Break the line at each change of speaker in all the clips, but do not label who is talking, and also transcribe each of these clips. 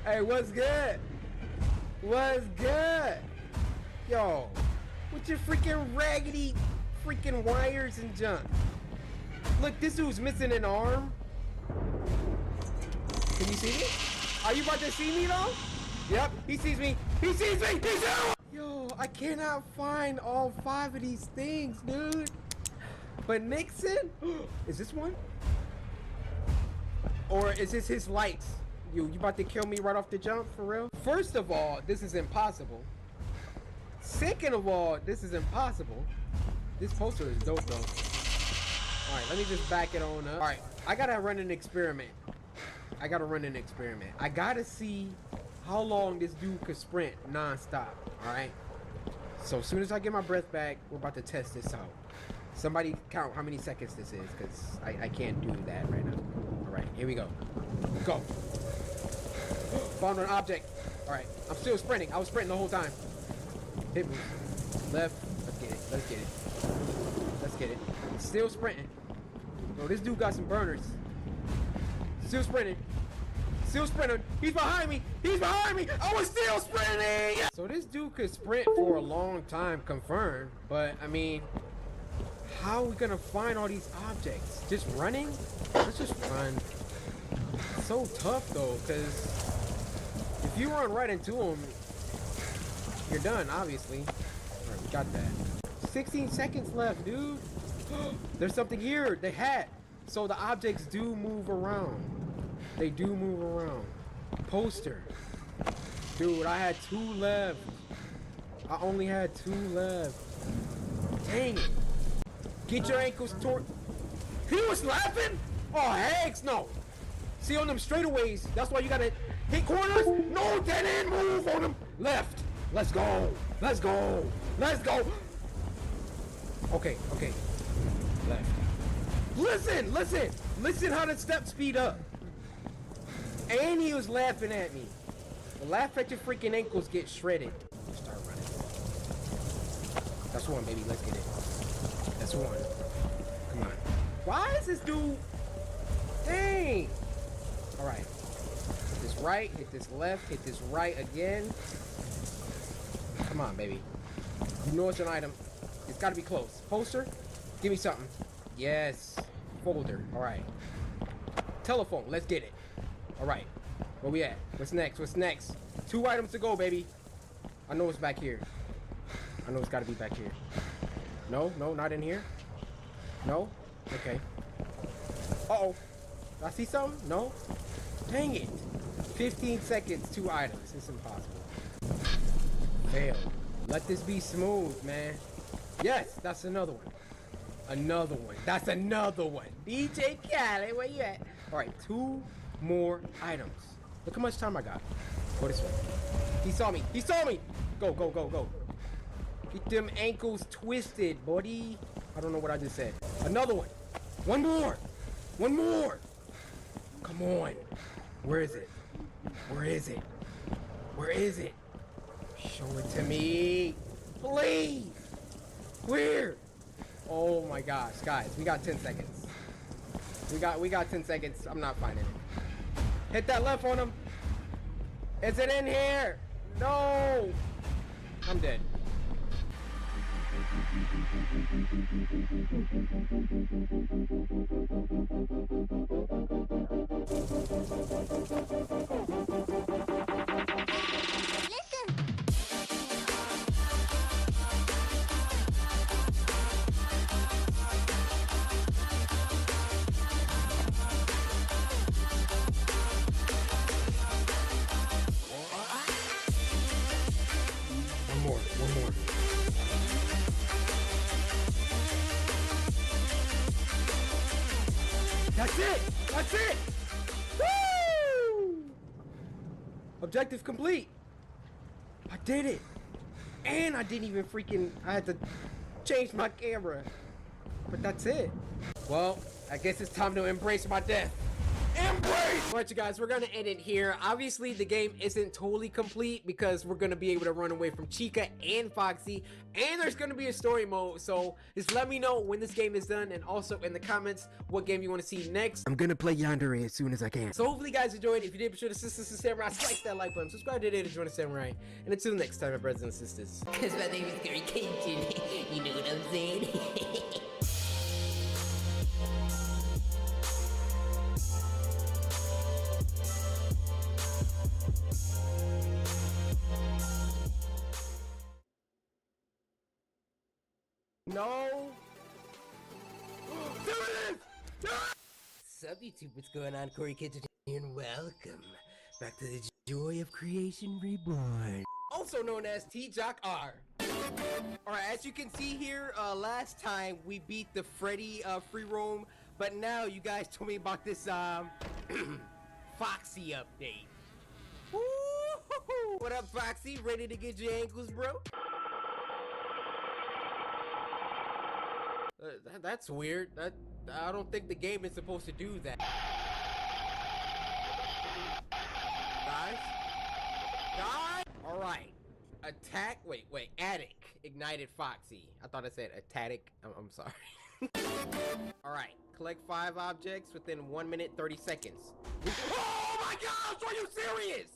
Hey, what's good? What's good? Yo, with your freaking raggedy freaking wires and junk. Look, this dude's missing an arm. Can you see me? Are you about to see me though? Yep, he sees me. He sees me. He's there. Yo, I cannot find all 5 of these things, dude. But Nixon, is this one? Or is this his lights? You about to kill me right off the jump, for real? First of all, this is impossible. Second of all, this is impossible. This poster is dope though. Alright, let me just back it on up. Alright, I gotta run an experiment. I gotta see how long this dude could sprint non-stop. Alright? So as soon as I get my breath back, we're about to test this out. Somebody count how many seconds this is, because I can't do that right now. Alright, here we go. Go. Found an object. Alright, I'm still sprinting. I was sprinting the whole time. Hit me. Left. Let's get it. Let's get it. Let's get it. Still sprinting. Bro, this dude got some burners. Still sprinting. Still sprinting. He's behind me. He's behind me. I was still sprinting. So this dude could sprint for a long time, confirmed. But, I mean, how are we going to find all these objects? Just running? Let's just run. It's so tough, though, because if you run right into him, you're done, obviously. Alright, we got that. 16 seconds left, dude. There's something here. The hat. So the objects do move around. They do move around. Poster. Dude, I had 2 left. I only had 2 left. Dang it. Get your ankles toward... He was laughing? Oh, heck no. See, on them straightaways, that's why you gotta hit corners. No, dead end move on them. Left. Let's go. Let's go. Let's go. Okay, okay. Left. Listen, listen. Listen how the steps speed up. And he was laughing at me. Laugh at your freaking ankles get shredded. Start running. That's one, baby. Let's get it. That's one. Come on. Why is this dude... Dang. Alright. Hit this right, hit this left, hit this right again. Come on, baby. You know it's an item. It's gotta be close. Poster? Give me something. Yes. Folder. Alright. Telephone. Let's get it. Alright. Where we at? What's next? What's next? 2 items to go, baby. I know it's back here. I know it's gotta be back here. No, no, not in here. No? Okay. Uh-oh. Did I see something? No? Dang it. 15 seconds, 2 items. It's impossible. Fail. Let this be smooth, man. Yes, that's another one. Another one. That's another one. DJ Khaled, where you at? Alright, 2 more items. Look how much time I got. Go this way. He saw me. He saw me. Go, go, go, go. Get them ankles twisted, buddy. I don't know what I just said. Another one. One more. One more. Come on. Where is it? Where is it? Where is it? Show it to me. Please. Where? Oh my gosh, guys. We got 10 seconds. We got 10 seconds. I'm not finding it. Hit that left on him. Is it in here? No. I'm dead. One more. That's it! That's it! Woo! Objective complete. I did it. And I didn't even freaking... I had to change my camera. But that's it. Well, I guess it's time to embrace my death. Embrace Alright, you guys, we're gonna end it here. Obviously, the game isn't totally complete because we're gonna be able to run away from Chica and Foxy, and there's gonna be a story mode. So just let me know when this game is done, and also in the comments what game you want to see next. I'm gonna play Yandere as soon as I can. So hopefully you guys enjoyed. If you did, be sure to Sisters and Samurai, smash that like button, subscribe today to join the Samurai, and until next time, my brothers and sisters.
Cause my name is Gary Cajun, you know what I'm saying?
No. There it is!
Sup YouTube, what's going on? Corey Kitchen here, and welcome back to the Joy of Creation Reborn.
Also known as T-Jock R. Alright, as you can see here, last time we beat the Freddy free roam, but now you guys told me about this Foxy update. Woo-hoo-hoo. What up, Foxy? Ready to get your ankles, bro? That's weird. I don't think the game is supposed to do that. Guys? Alright. Attack. Wait. Attic. Ignited Foxy. I thought I said attic. I'm sorry. Alright. Collect 5 objects within 1 minute 30 seconds. Oh my gosh! Are you serious?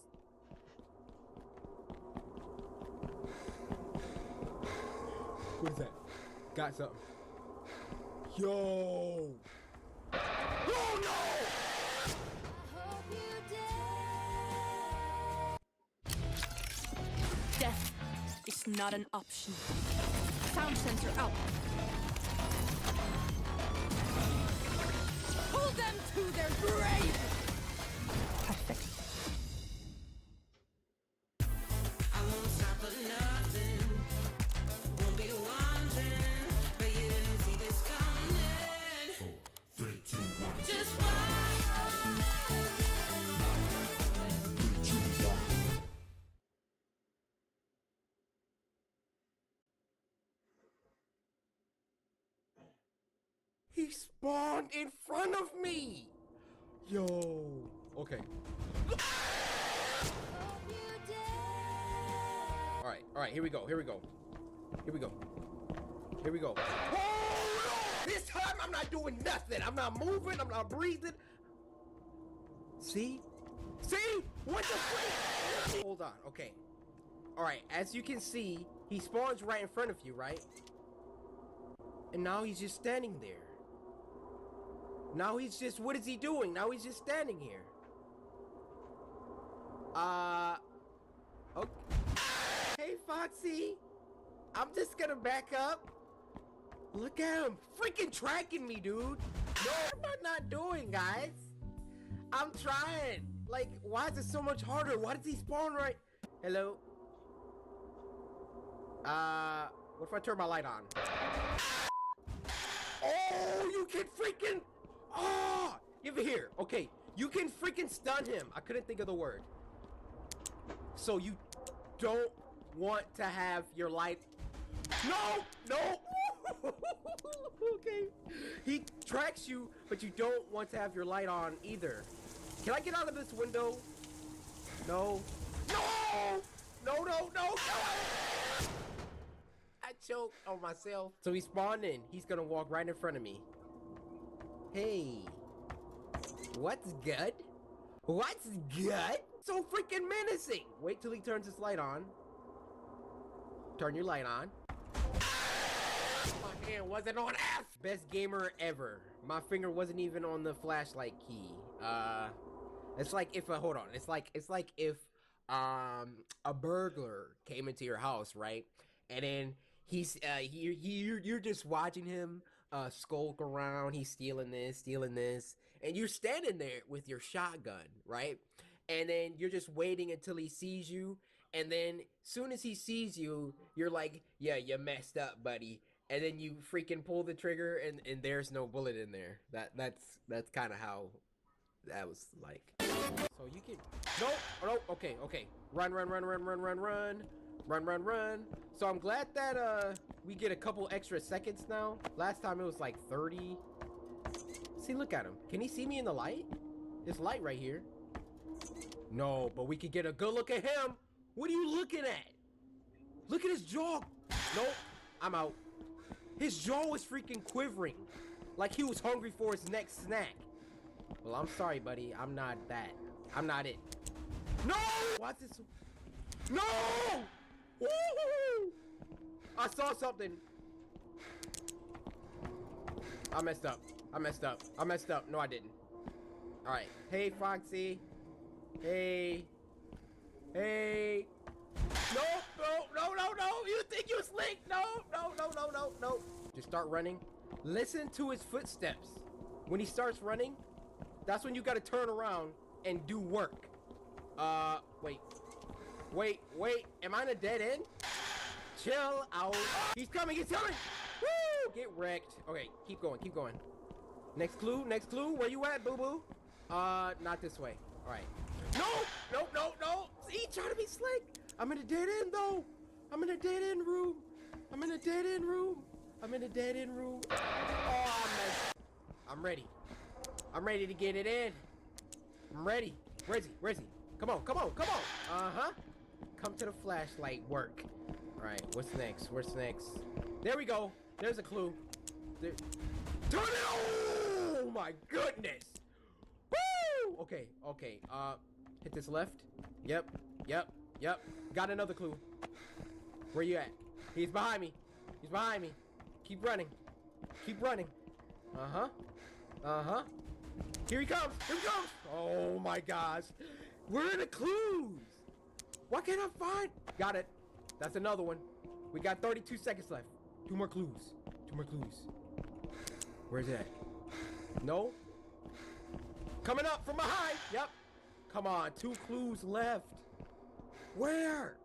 What is that? Got something. Yo! Oh no!
Death is not an option. Sound sensor out. Pull them to their grave! Perfect.
He spawned in front of me! Yo. Okay. Alright, here we go. Oh, no! This time I'm not doing nothing. I'm not moving, I'm not breathing. See? What the freak? Hold on, okay. Alright, as you can see, he spawns right in front of you, right? And now he's just standing there. Now he's just, what is he doing? Now he's just standing here. Okay. Hey, Foxy. I'm just gonna back up. Look at him. Freaking tracking me, dude. No, what am I not doing, guys? I'm trying. Like, why is it so much harder? Why does he spawn right? Hello? What if I turn my light on? Oh, you can freaking... Oh, give it here. Okay, you can freaking stun him. I couldn't think of the word. So you don't want to have your light... No! Okay. He tracks you, but you don't want to have your light on either. Can I get out of this window? No. No! I choked on myself. So he spawned in. He's gonna walk right in front of me. Hey. What's good? So freaking menacing. Wait till he turns his light on. Turn your light on. My hand wasn't on F. Best gamer ever. My finger wasn't even on the flashlight key. It's like if hold on. It's like if a burglar came into your house, right? And then you're just watching him skulk around. He's stealing this, and you're standing there with your shotgun, right? And then you're just waiting until he sees you, and then soon as he sees you, you're like, yeah, you messed up, buddy. And then you freaking pull the trigger, and there's no bullet in there. That's kind of how that was like. So you can no, okay, run. So I'm glad that we get a couple extra seconds now. Last time it was like 30. See, look at him. Can he see me in the light? This light right here. No, but we could get a good look at him. What are you looking at? Look at his jaw. Nope, I'm out. His jaw was freaking quivering, like he was hungry for his next snack. Well, I'm sorry, buddy. I'm not that. I'm not it. No! What's this? No! Woo! I saw something. I messed up. I messed up. I messed up. No, I didn't. All right. Hey, Foxy. Hey. Hey. No, no, no, no, no. You think you slick? No, no, no, no, no, no. Just start running. Listen to his footsteps. When he starts running, that's when you got to turn around and do work. Wait. Wait, wait. Am I in a dead end? Chill out. He's coming, he's coming. Woo! Get wrecked. Okay, keep going, keep going. Next clue, next clue. Where you at, boo-boo? Not this way. All right. No, no, no, no. He trying to be slick. I'm in a dead end, though. I'm in a dead end room. I'm in a dead end room. I'm in a dead end room. Oh, man. I'm ready. I'm ready to get it in. I'm ready. Where's he? Where's he? Come on, come on, come on. Uh-huh. Come to the flashlight work. All right, what's next? What's next? There we go. There's a clue. There. Turn it on! Oh my goodness! Woo! Okay, okay. Hit this left. Yep, yep, yep. Got another clue. Where you at? He's behind me. He's behind me. Keep running. Keep running. Uh-huh. Uh-huh. Here he comes. Here he comes. Oh my gosh. Where are the clues? Why can't I find? Got it. That's another one. We got 32 seconds left. 2 more clues. 2 more clues. Where's it at? No. Coming up from behind. Yep. Come on. 2 clues left. Where?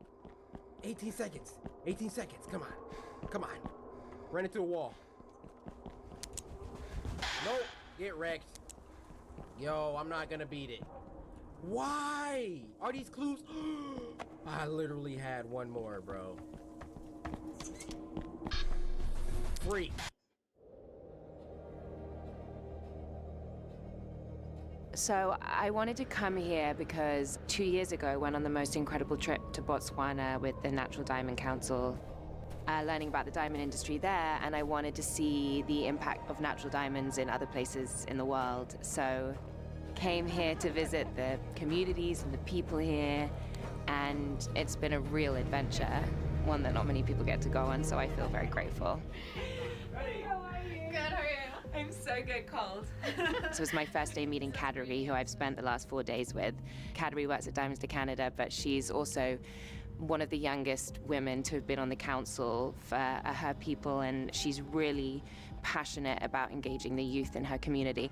18 seconds. 18 seconds. Come on. Come on. Run into a wall. Nope. Get wrecked. Yo, I'm not gonna beat it. Why? Are these clues? I literally had one more, bro. Free.
So I wanted to come here because 2 years ago I went on the most incredible trip to Botswana with the Natural Diamond Council, learning about the diamond industry there, and I wanted to see the impact of natural diamonds in other places in the world. So came here to visit the communities and the people here, and it's been a real adventure, one that not many people get to go on, so I feel very grateful.
Good, how are you? I'm so good, cold.
This was my first day meeting Kadri, who I've spent the last 4 days with. Kadri works at Diamonds to Canada, but she's also one of the youngest women to have been on the council for her people, and she's really passionate about engaging the youth in her community.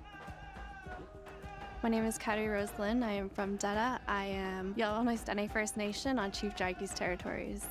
My name is Kadri Roslyn. I am from Dada. I am Yellowknife Dene First Nation on Chief Jagie's territories.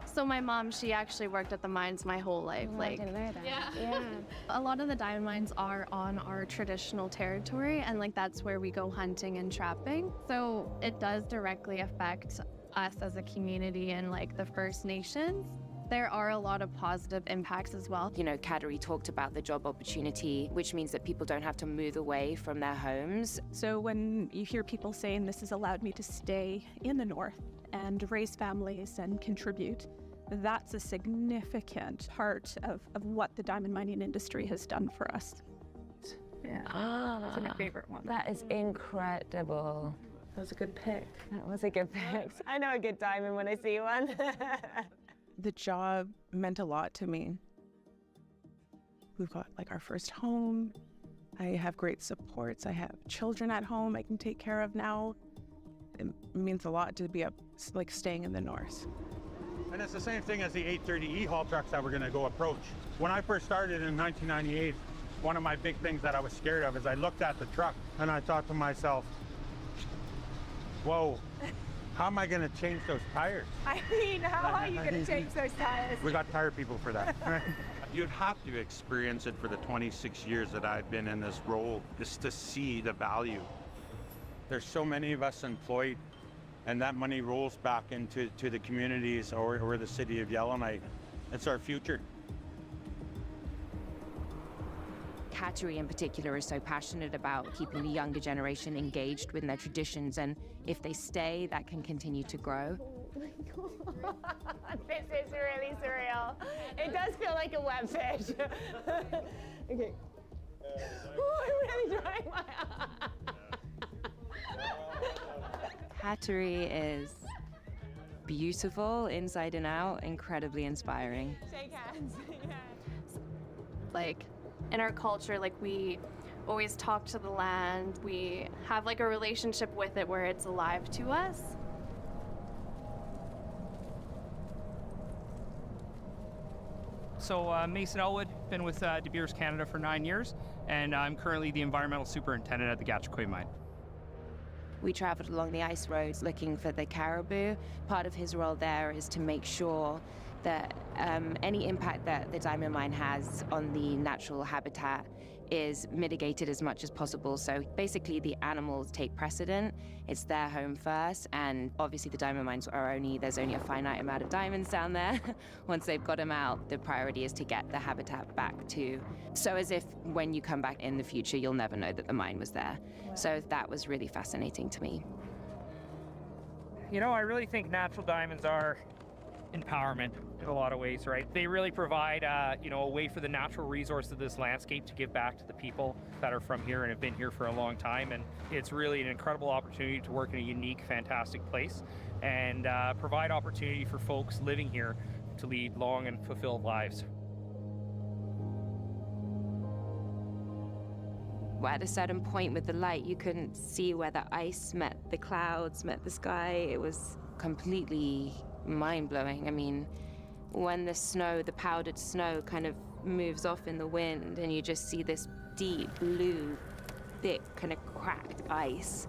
So my mom, she actually worked at the mines my whole life.
I didn't know that.
Yeah. A lot of the diamond mines are on our traditional territory, and that's where we go hunting and trapping. So it does directly affect us as a community and the First Nations. There are a lot of positive impacts as well.
You know, Kadri talked about the job opportunity, which means that people don't have to move away from their homes.
So when you hear people saying this has allowed me to stay in the north and raise families and contribute, that's a significant part of what the diamond mining industry has done for us. Yeah, that's my favorite one.
That is incredible.
That was a good pick.
That was a good pick. I know a good diamond when I see one.
The job meant a lot to me. We've got our first home. I have great supports. I have children at home I can take care of now. It means a lot to be up, staying in the north.
And it's the same thing as the 830E haul trucks that we're going to go approach. When I first started in 1998, one of my big things that I was scared of is I looked at the truck and I thought to myself, whoa, how am I going to change those tires?
I mean, how are you going to change those tires?
We got tire people for that.
You'd have to experience it for the 26 years that I've been in this role just to see the value.
There's so many of us employed, and that money rolls back into the communities or the city of Yellowknife. It's our future.
Kateri in particular is so passionate about keeping the younger generation engaged with their traditions, and if they stay, that can continue to grow.
This is really surreal. It does feel like a webfish. Okay. I'm really trying my
Kateri is beautiful inside and out, incredibly inspiring.
Shake hands. Yeah.
Like, in our culture, like, we always talk to the land. We have like a relationship with it where it's alive to us.
So Mason Elwood, been with De Beers Canada for 9 years, and I'm currently the environmental superintendent at the Gatchaqui mine.
We traveled along the ice roads looking for the caribou. Part of his role there is to make sure that any impact that the diamond mine has on the natural habitat is mitigated as much as possible. So basically the animals take precedent. It's their home first, and obviously the diamond mines there's only a finite amount of diamonds down there. Once they've got them out, the priority is to get the habitat back to, so as if when you come back in the future, you'll never know that the mine was there. Wow. So that was really fascinating to me.
You know, I really think natural diamonds are empowerment in a lot of ways, right? They really provide, a way for the natural resource of this landscape to give back to the people that are from here and have been here for a long time. And it's really an incredible opportunity to work in a unique, fantastic place and provide opportunity for folks living here to lead long and fulfilled lives.
At a certain point with the light, you couldn't see where the ice met the clouds, met the sky. It was completely mind-blowing. I mean, when the powdered snow kind of moves off in the wind and you just see this deep blue, thick, kind of cracked ice,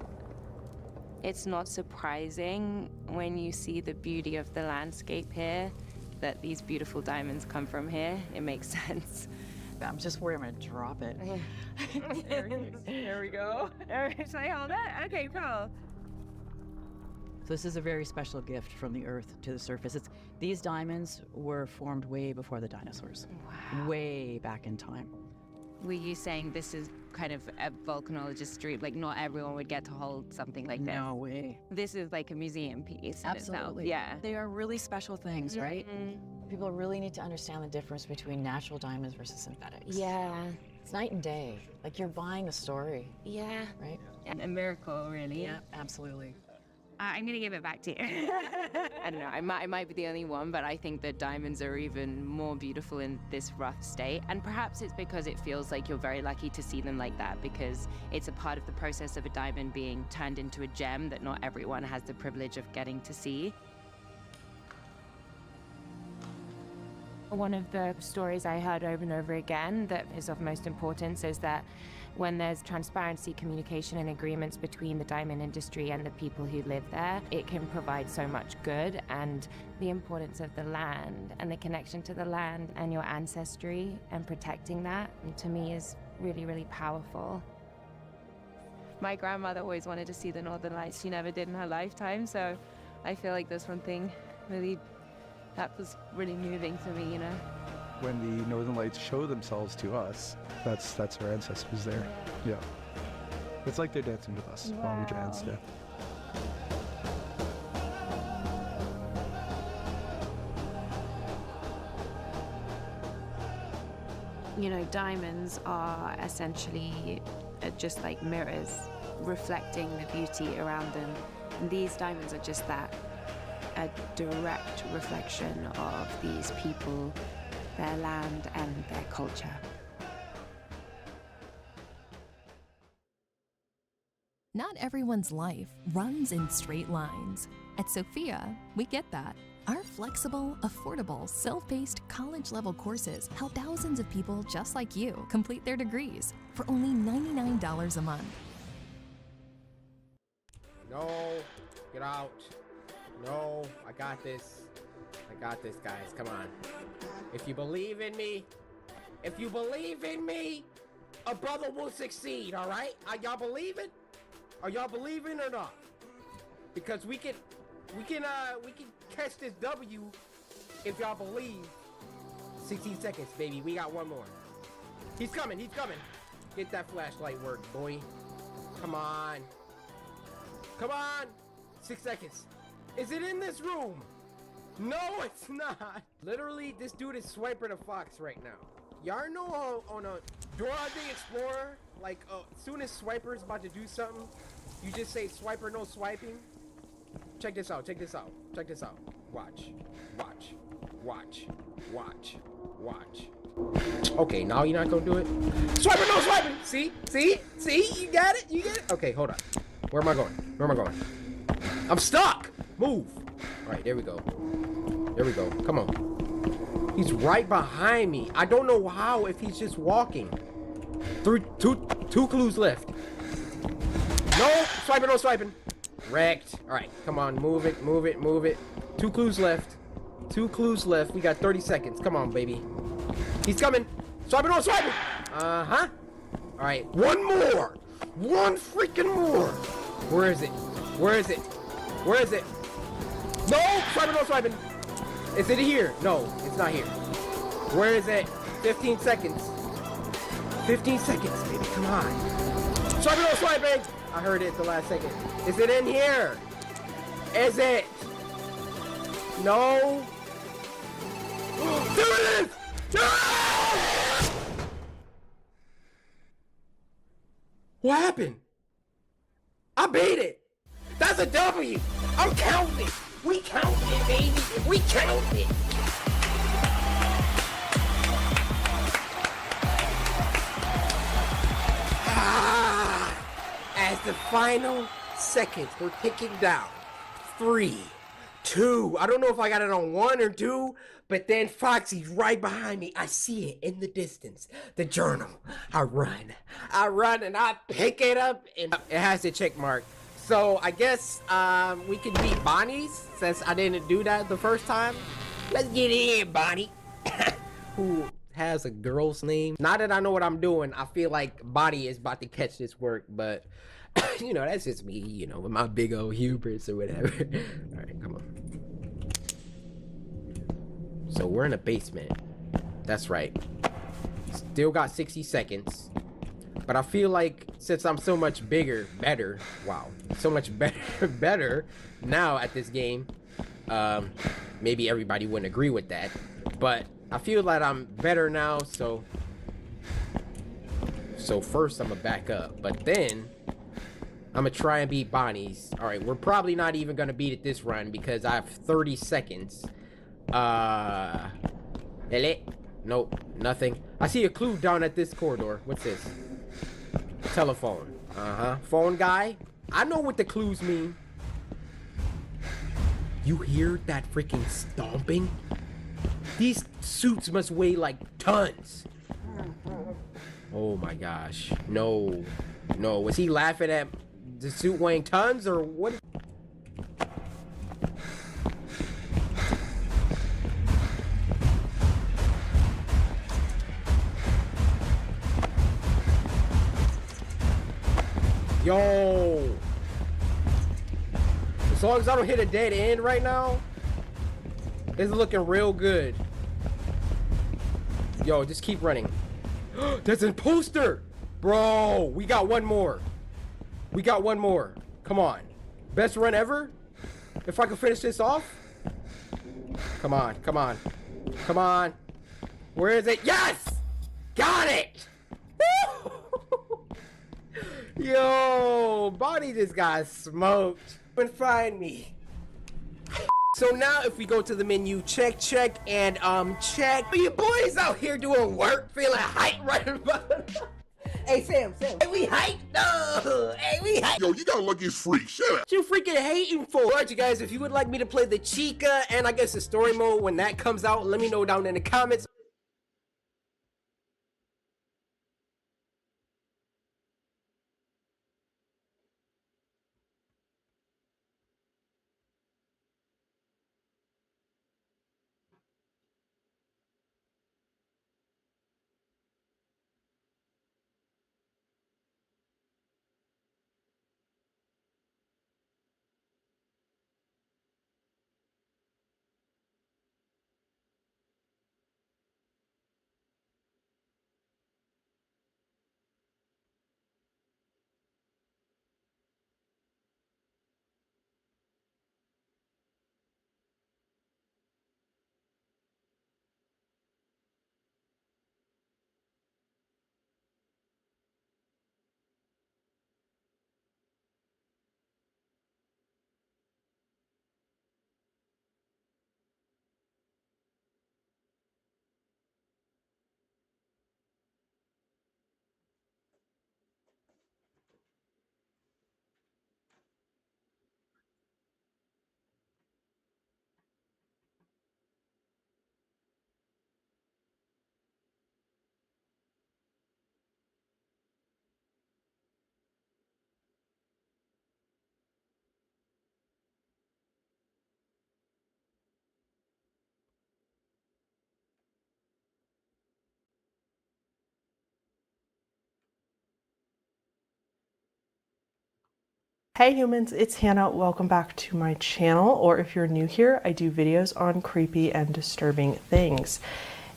it's not surprising when you see the beauty of the landscape here that these beautiful diamonds come from here. It makes sense.
I'm just worried I'm gonna drop it.
There we go. Should I hold it? Okay, cool.
So this is a very special gift from the earth to the surface. These diamonds were formed way before the dinosaurs. Wow. Way back in time.
Were you saying this is kind of a volcanologist's dream? Like, not everyone would get to hold something like this?
No way.
This is like a museum piece.
Absolutely.
Yeah.
They are really special things, right?
Mm-hmm.
People really need to understand the difference between natural diamonds versus synthetics.
Yeah.
It's night and day. Like, you're buying a story.
Yeah.
Right?
A miracle, really.
Yeah, absolutely.
I'm gonna give it back to you. I don't know, I might be the only one, but I think that diamonds are even more beautiful in this rough state. And perhaps it's because it feels like you're very lucky to see them like that, because it's a part of the process of a diamond being turned into a gem that not everyone has the privilege of getting to see. One of the stories I heard over and over again that is of most importance is that when there's transparency, communication, and agreements between the diamond industry and the people who live there, it can provide so much good. And the importance of the land and the connection to the land and your ancestry and protecting that, to me, is really, really powerful. My grandmother always wanted to see the Northern Lights. She never did in her lifetime, so I feel like there's one thing that was really moving to me, you know.
When the Northern Lights show themselves to us, that's our ancestors there. Yeah. It's like they're dancing with us while we dance. Yeah.
You know, diamonds are essentially just like mirrors reflecting the beauty around them. And these diamonds are just that, a direct reflection of these people, their land, and their culture.
Not everyone's life runs in straight lines. At Sophia, we get that. Our flexible, affordable, self-paced college-level courses help thousands of people just like you complete their degrees for only $99 a month.
No, get out. No, I got this. I got this, guys. Come on. If you believe in me, a brother will succeed, all right? Are y'all believing? Are y'all believing or not? Because we can catch this W if y'all believe. 16 seconds, baby. We got one more. He's coming, he's coming. Get that flashlight work, boy. Come on. Come on. 6 seconds. Is it in this room? No, it's not. Literally, this dude is Swiper the Fox right now. Y'all know on a Dora the Explorer, like, as soon as Swiper's about to do something, you just say, Swiper, no swiping. Check this out, check this out, check this out. Watch, watch, watch, watch, watch. Okay, now you're not gonna do it? Swiper, no swiping! See? See? See? You got it? You get it? Okay, hold on. Where am I going? Where am I going? I'm stuck! Move! Alright, there we go. There we go. Come on. He's right behind me. I don't know how if he's just walking. Two clues left. No! Swiping, no swiping. Wrecked. Alright, come on. Move it, move it, move it. 2 clues left. 2 clues left. We got 30 seconds. Come on, baby. He's coming. Swiping, no swiping. Uh-huh. Alright, one more. One freaking more. Where is it? Where is it? Where is it? No! Swiping, no swiping. Is it here? No, it's not here. Where is it? 15 seconds. 15 seconds, baby. Come on. Swiping, no swiping. I heard it at the last second. Is it in here? Is it? No. There it is! What happened? I beat it. That's a W. I'm counting it. We count it, baby. We count it. As the final seconds, we're ticking down. 3, 2. I don't know if I got it on 1 or 2, but then Foxy's right behind me. I see it in the distance. The journal. I run and I pick it up and it has a check mark. So I guess we can beat Bonnie's since I didn't do that the first time. Let's get in, Bonnie. Who has a girl's name? Now that I know what I'm doing, I feel like Bonnie is about to catch this work, but you know, that's just me, you know, with my big old hubris or whatever. All right, come on. So we're in a basement. That's right. Still got 60 seconds. But I feel like since I'm so much better now at this game, maybe everybody wouldn't agree with that, but I feel like I'm better now, so first I'm gonna back up, but then I'm gonna try and beat Bonnie's. All right, we're probably not even gonna beat it this run because I have 30 seconds. Nope, nothing. I see a clue down at this corridor. What's this? Telephone. Phone guy. I know what the clues mean. You hear that freaking stomping? These suits must weigh like tons. Oh my gosh. No. No. Was he laughing at the suit weighing tons or what? Yo, as long as I don't hit a dead end right now, it's looking real good. Yo, just keep running. There's an imposter, bro. We got one more. We got one more. Come on, best run ever. If I can finish this off. Come on, come on, come on. Where is it? Yes, got it. Yo, Bonnie just got smoked. And find me. So now if we go to the menu, check, and check. Are you boys out here doing work, feeling hype right about? Hey Sam, hey, we hype? No, hey, we hype.
Yo, you gotta look his freak. Shut up.
What you freaking hating for? Alright, you guys, if you would like me to play the Chica and I guess the story mode when that comes out, let me know down in the comments.
Hey humans, it's Hannah. Welcome back to my channel, or if you're new here, I do videos on creepy and disturbing things.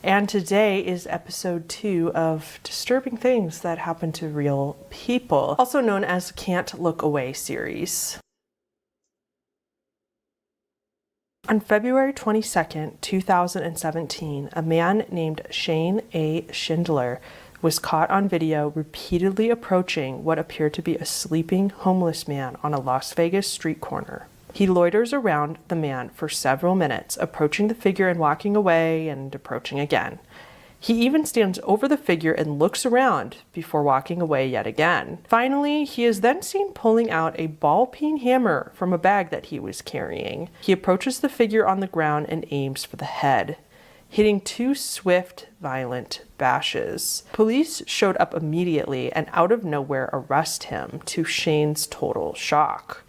And today is episode 2 of Disturbing Things That Happen to Real People, also known as Can't Look Away series. On February 22nd, 2017, a man named Shane A. Schindler was caught on video repeatedly approaching what appeared to be a sleeping homeless man on a Las Vegas street corner. He loiters around the man for several minutes, approaching the figure and walking away and approaching again. He even stands over the figure and looks around before walking away yet again. Finally, he is then seen pulling out a ball-peen hammer from a bag that he was carrying. He approaches the figure on the ground and aims for the head, hitting 2 swift, violent bashes. Police showed up immediately and out of nowhere arrest him, to Shane's total shock.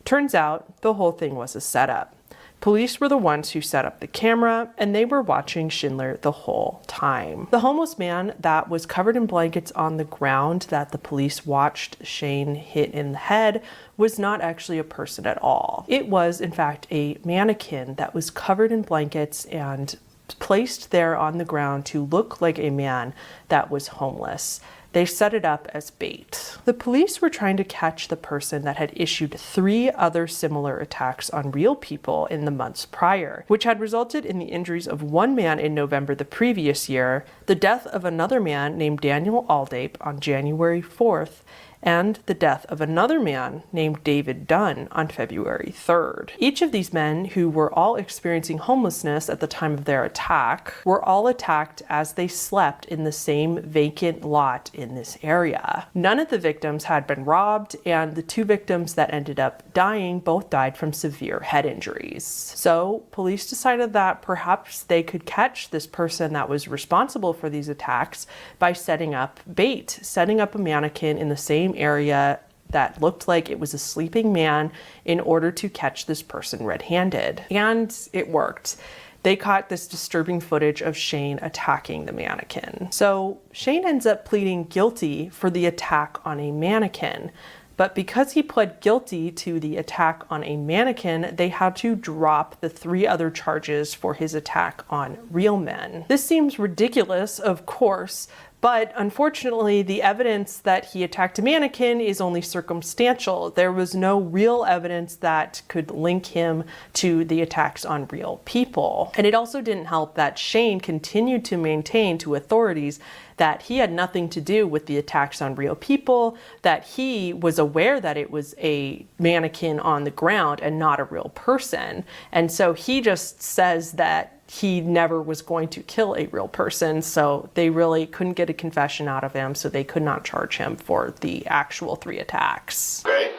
Turns out the whole thing was a setup. Police were the ones who set up the camera, and they were watching Schindler the whole time. The homeless man that was covered in blankets on the ground that the police watched Shane hit in the head was not actually a person at all. It was, in fact, a mannequin that was covered in blankets and placed there on the ground to look like a man that was homeless. They set it up as bait. The police were trying to catch the person that had issued 3 other similar attacks on real people in the months prior, which had resulted in the injuries of one man in November the previous year, the death of another man named Daniel Aldape on January 4th, and the death of another man named David Dunn on February 3rd. Each of these men, who were all experiencing homelessness at the time of their attack, were all attacked as they slept in the same vacant lot in this area. None of the victims had been robbed, and the 2 victims that ended up dying both died from severe head injuries. So police decided that perhaps they could catch this person that was responsible for these attacks by setting up bait, setting up a mannequin in the same area that looked like it was a sleeping man in order to catch this person red-handed. And it worked. They caught this disturbing footage of Shane attacking the mannequin. So Shane ends up pleading guilty for the attack on a mannequin. But because he pled guilty to the attack on a mannequin, they had to drop the 3 other charges for his attack on real men. This seems ridiculous, of course, but unfortunately, the evidence that he attacked a mannequin is only circumstantial. There was no real evidence that could link him to the attacks on real people. And it also didn't help that Shane continued to maintain to authorities that he had nothing to do with the attacks on real people, that he was aware that it was a mannequin on the ground and not a real person. And so he just says that he never was going to kill a real person, so they really couldn't get a confession out of him, so they could not charge him for the actual 3 attacks.
Okay.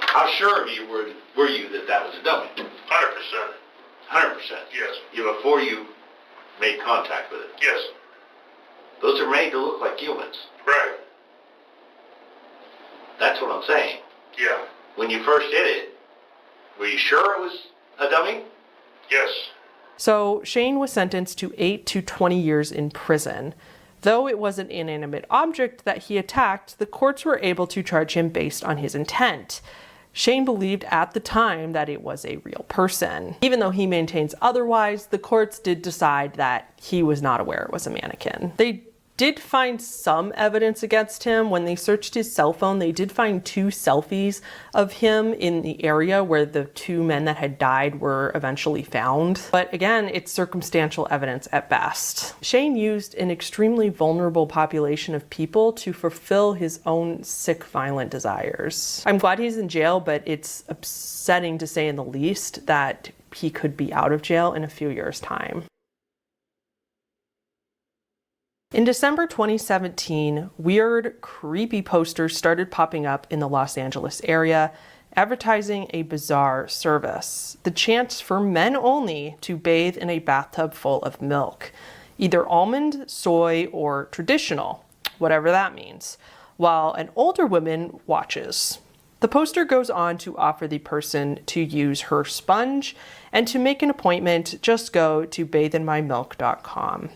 How sure of you were you that that was a dummy? 100%. 100%? Yes. Before you made contact with it? Yes. Those are made to look like humans. Right. That's what I'm saying. Yeah. When you first hit it, were you sure it was a dummy? Yes.
So Shane was sentenced to 8 to 20 years in prison. Though it was an inanimate object that he attacked, the courts were able to charge him based on his intent. Shane believed at the time that it was a real person. Even though he maintains otherwise, the courts did decide that he was not aware it was a mannequin. They did find some evidence against him. When they searched his cell phone, they did find 2 selfies of him in the area where the 2 men that had died were eventually found. But again, it's circumstantial evidence at best. Shane used an extremely vulnerable population of people to fulfill his own sick, violent desires. I'm glad he's in jail, but it's upsetting to say in the least that he could be out of jail in a few years' time. In December 2017, weird, creepy posters started popping up in the Los Angeles area, advertising a bizarre service: the chance for men only to bathe in a bathtub full of milk, either almond, soy, or traditional, whatever that means, while an older woman watches. The poster goes on to offer the person to use her sponge, and to make an appointment, just go to bathinmymilk.com.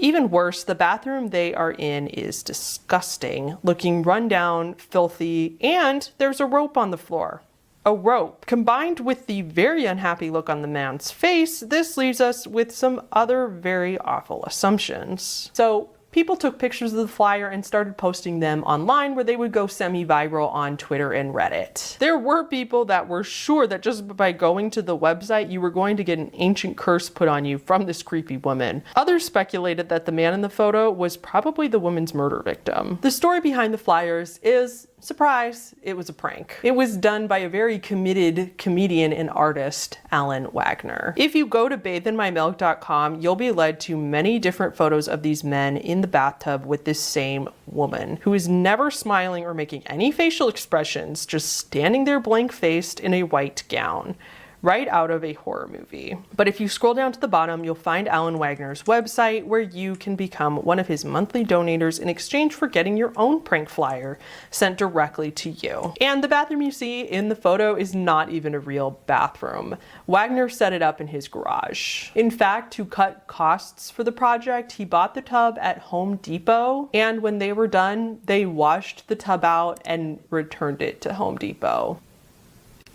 Even worse, the bathroom they are in is disgusting, looking run down, filthy, and there's a rope on the floor. A rope. Combined with the very unhappy look on the man's face, this leaves us with some other very awful assumptions. So, people took pictures of the flyer and started posting them online where they would go semi-viral on Twitter and Reddit. There were people that were sure that just by going to the website, you were going to get an ancient curse put on you from this creepy woman. Others speculated that the man in the photo was probably the woman's murder victim. The story behind the flyers is, surprise, it was a prank. It was done by a very committed comedian and artist, Alan Wagner. If you go to bathinmymilk.com, you'll be led to many different photos of these men in the bathtub with this same woman, who is never smiling or making any facial expressions, just standing there blank-faced in a white gown. Right out of a horror movie. But if you scroll down to the bottom, you'll find Alan Wagner's website where you can become one of his monthly donators in exchange for getting your own prank flyer sent directly to you. And the bathroom you see in the photo is not even a real bathroom. Wagner set it up in his garage. In fact, to cut costs for the project, he bought the tub at Home Depot, and when they were done, they washed the tub out and returned it to Home Depot.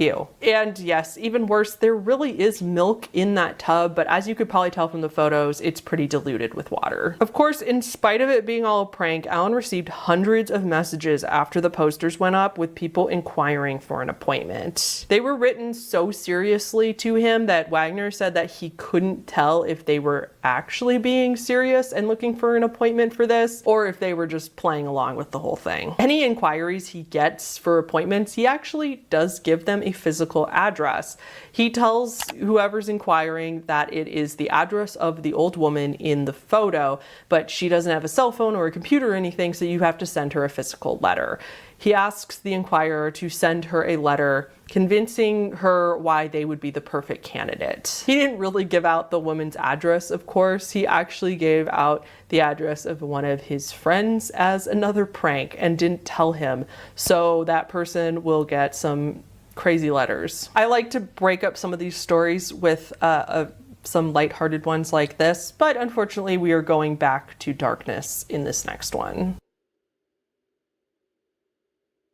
Ew. And yes, even worse, there really is milk in that tub, but as you could probably tell from the photos, it's pretty diluted with water. Of course, in spite of it being all a prank, Alan received hundreds of messages after the posters went up with people inquiring for an appointment. They were written so seriously to him that Wagner said that he couldn't tell if they were actually being serious and looking for an appointment for this, or if they were just playing along with the whole thing. Any inquiries he gets for appointments, he actually does give them a physical address. He tells whoever's inquiring that it is the address of the old woman in the photo, but she doesn't have a cell phone or a computer or anything, so you have to send her a physical letter. He asks the inquirer to send her a letter convincing her why they would be the perfect candidate. He didn't really give out the woman's address, of course. He actually gave out the address of one of his friends as another prank and didn't tell him, so that person will get some crazy letters. I like to break up some of these stories with some lighthearted ones like this, but unfortunately we are going back to darkness in this next one.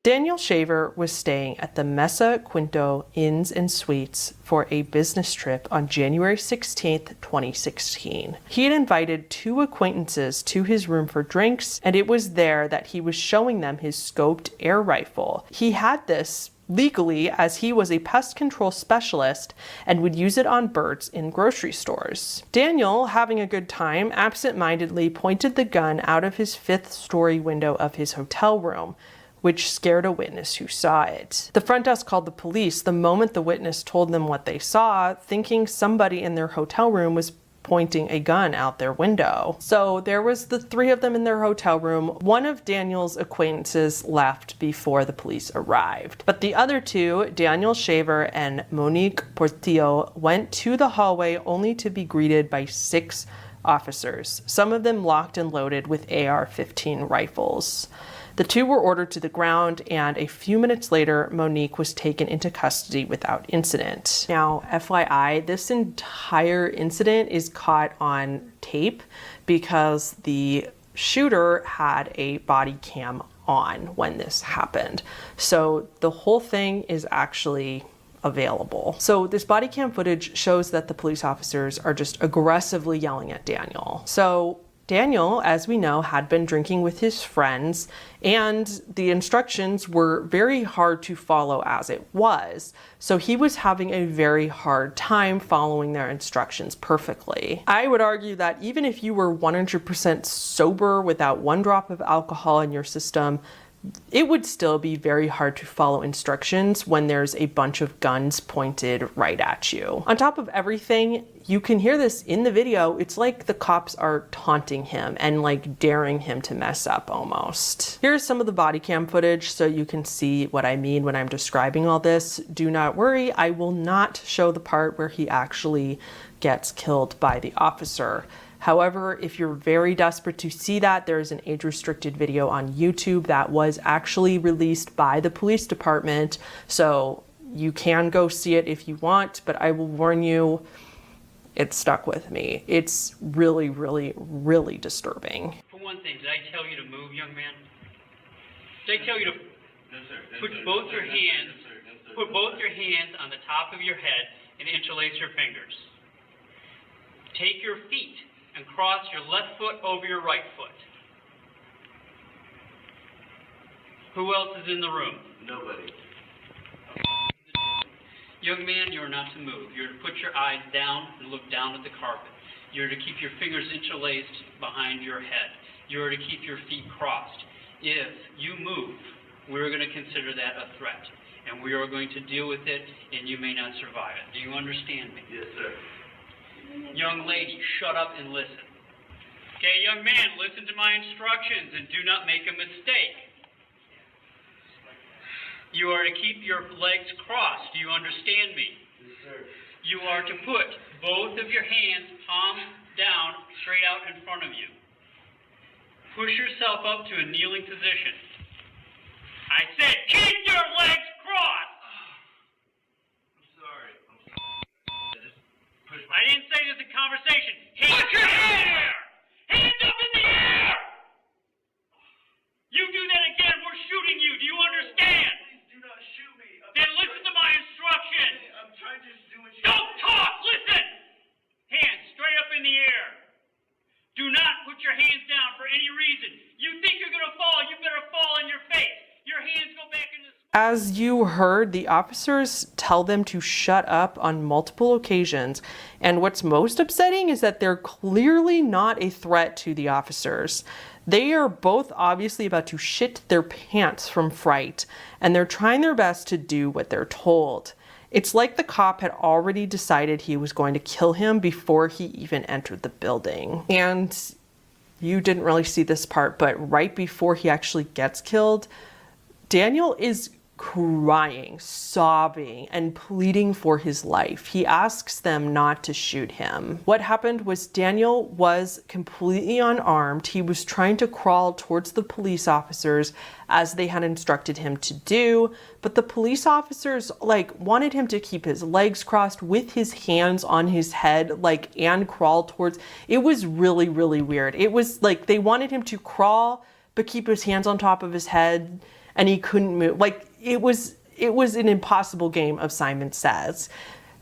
Daniel Shaver was staying at the Mesa Quinto Inns and Suites for a business trip on January 16th, 2016. He had invited 2 acquaintances to his room for drinks, and it was there that he was showing them his scoped air rifle. He had this legally as he was a pest control specialist and would use it on birds in grocery stores. Daniel, having a good time, absent-mindedly pointed the gun out of his 5th-story window of his hotel room, which scared a witness who saw it. The front desk called the police the moment the witness told them what they saw, thinking somebody in their hotel room was pointing a gun out their window. So there was the 3 of them in their hotel room. One of Daniel's acquaintances left before the police arrived. But the other 2, Daniel Shaver and Monique Portillo, went to the hallway only to be greeted by 6 officers, some of them locked and loaded with AR-15 rifles. The 2 were ordered to the ground, and a few minutes later, Monique was taken into custody without incident. Now, FYI, this entire incident is caught on tape because the shooter had a body cam on when this happened. So the whole thing is actually available. So this body cam footage shows that the police officers are just aggressively yelling at Daniel. So Daniel, as we know, had been drinking with his friends, and the instructions were very hard to follow as it was. So he was having a very hard time following their instructions perfectly. I would argue that even if you were 100% sober without 1 drop of alcohol in your system, it would still be very hard to follow instructions when there's a bunch of guns pointed right at you. On top of everything, you can hear this in the video, it's like the cops are taunting him and like daring him to mess up almost. Here's some of the body cam footage so you can see what I mean when I'm describing all this. Do not worry, I will not show the part where he actually gets killed by the officer. However, if you're very desperate to see that, there is an age-restricted video on YouTube that was actually released by the police department, so you can go see it if you want, but I will warn you, it stuck with me. It's really, really, really disturbing.
For one thing, did I tell you to move, young man? Did I tell you to put both your hands on the top of your head and interlace your fingers? Take your feet and cross your left foot over your right foot. Who else is in the room?
Nobody.
Young man, you are not to move. You're to put your eyes down and look down at the carpet. You're to keep your fingers interlaced behind your head. You're to keep your feet crossed. If you move, we're going to consider that a threat, and we are going to deal with it, and you may not survive it. Do you understand me?
Yes, sir.
Young lady, shut up and listen. Okay, young man, listen to my instructions and do not make a mistake. You are to keep your legs crossed. Do you understand me?
Yes, sir.
You are to put both of your hands palm down, straight out in front of you. Push yourself up to a kneeling position. I said keep your legs crossed!
I'm sorry.
I didn't say this in conversation. Put your hair! Hands up in the air! You do that again, we're shooting you. Do you understand?
Do not shoot me.
Then listen to my instructions.
I'm trying to just do what you
Don't talk! Listen! Hands straight up in the air. Do not put your hands down for any reason. You think you're going to fall, you better fall on your face. Your hands go back in the...
As you heard, the officers tell them to shut up on multiple occasions, and what's most upsetting is that they're clearly not a threat to the officers. They are both obviously about to shit their pants from fright, and they're trying their best to do what they're told. It's like the cop had already decided he was going to kill him before he even entered the building. And you didn't really see this part, but right before he actually gets killed, Daniel is crying, sobbing, and pleading for his life. He asks them not to shoot him. What happened was Daniel was completely unarmed. He was trying to crawl towards the police officers as they had instructed him to do, but the police officers wanted him to keep his legs crossed with his hands on his head and crawl towards. It was really, really weird. It was like they wanted him to crawl but keep his hands on top of his head, and he couldn't move. It was an impossible game of Simon Says.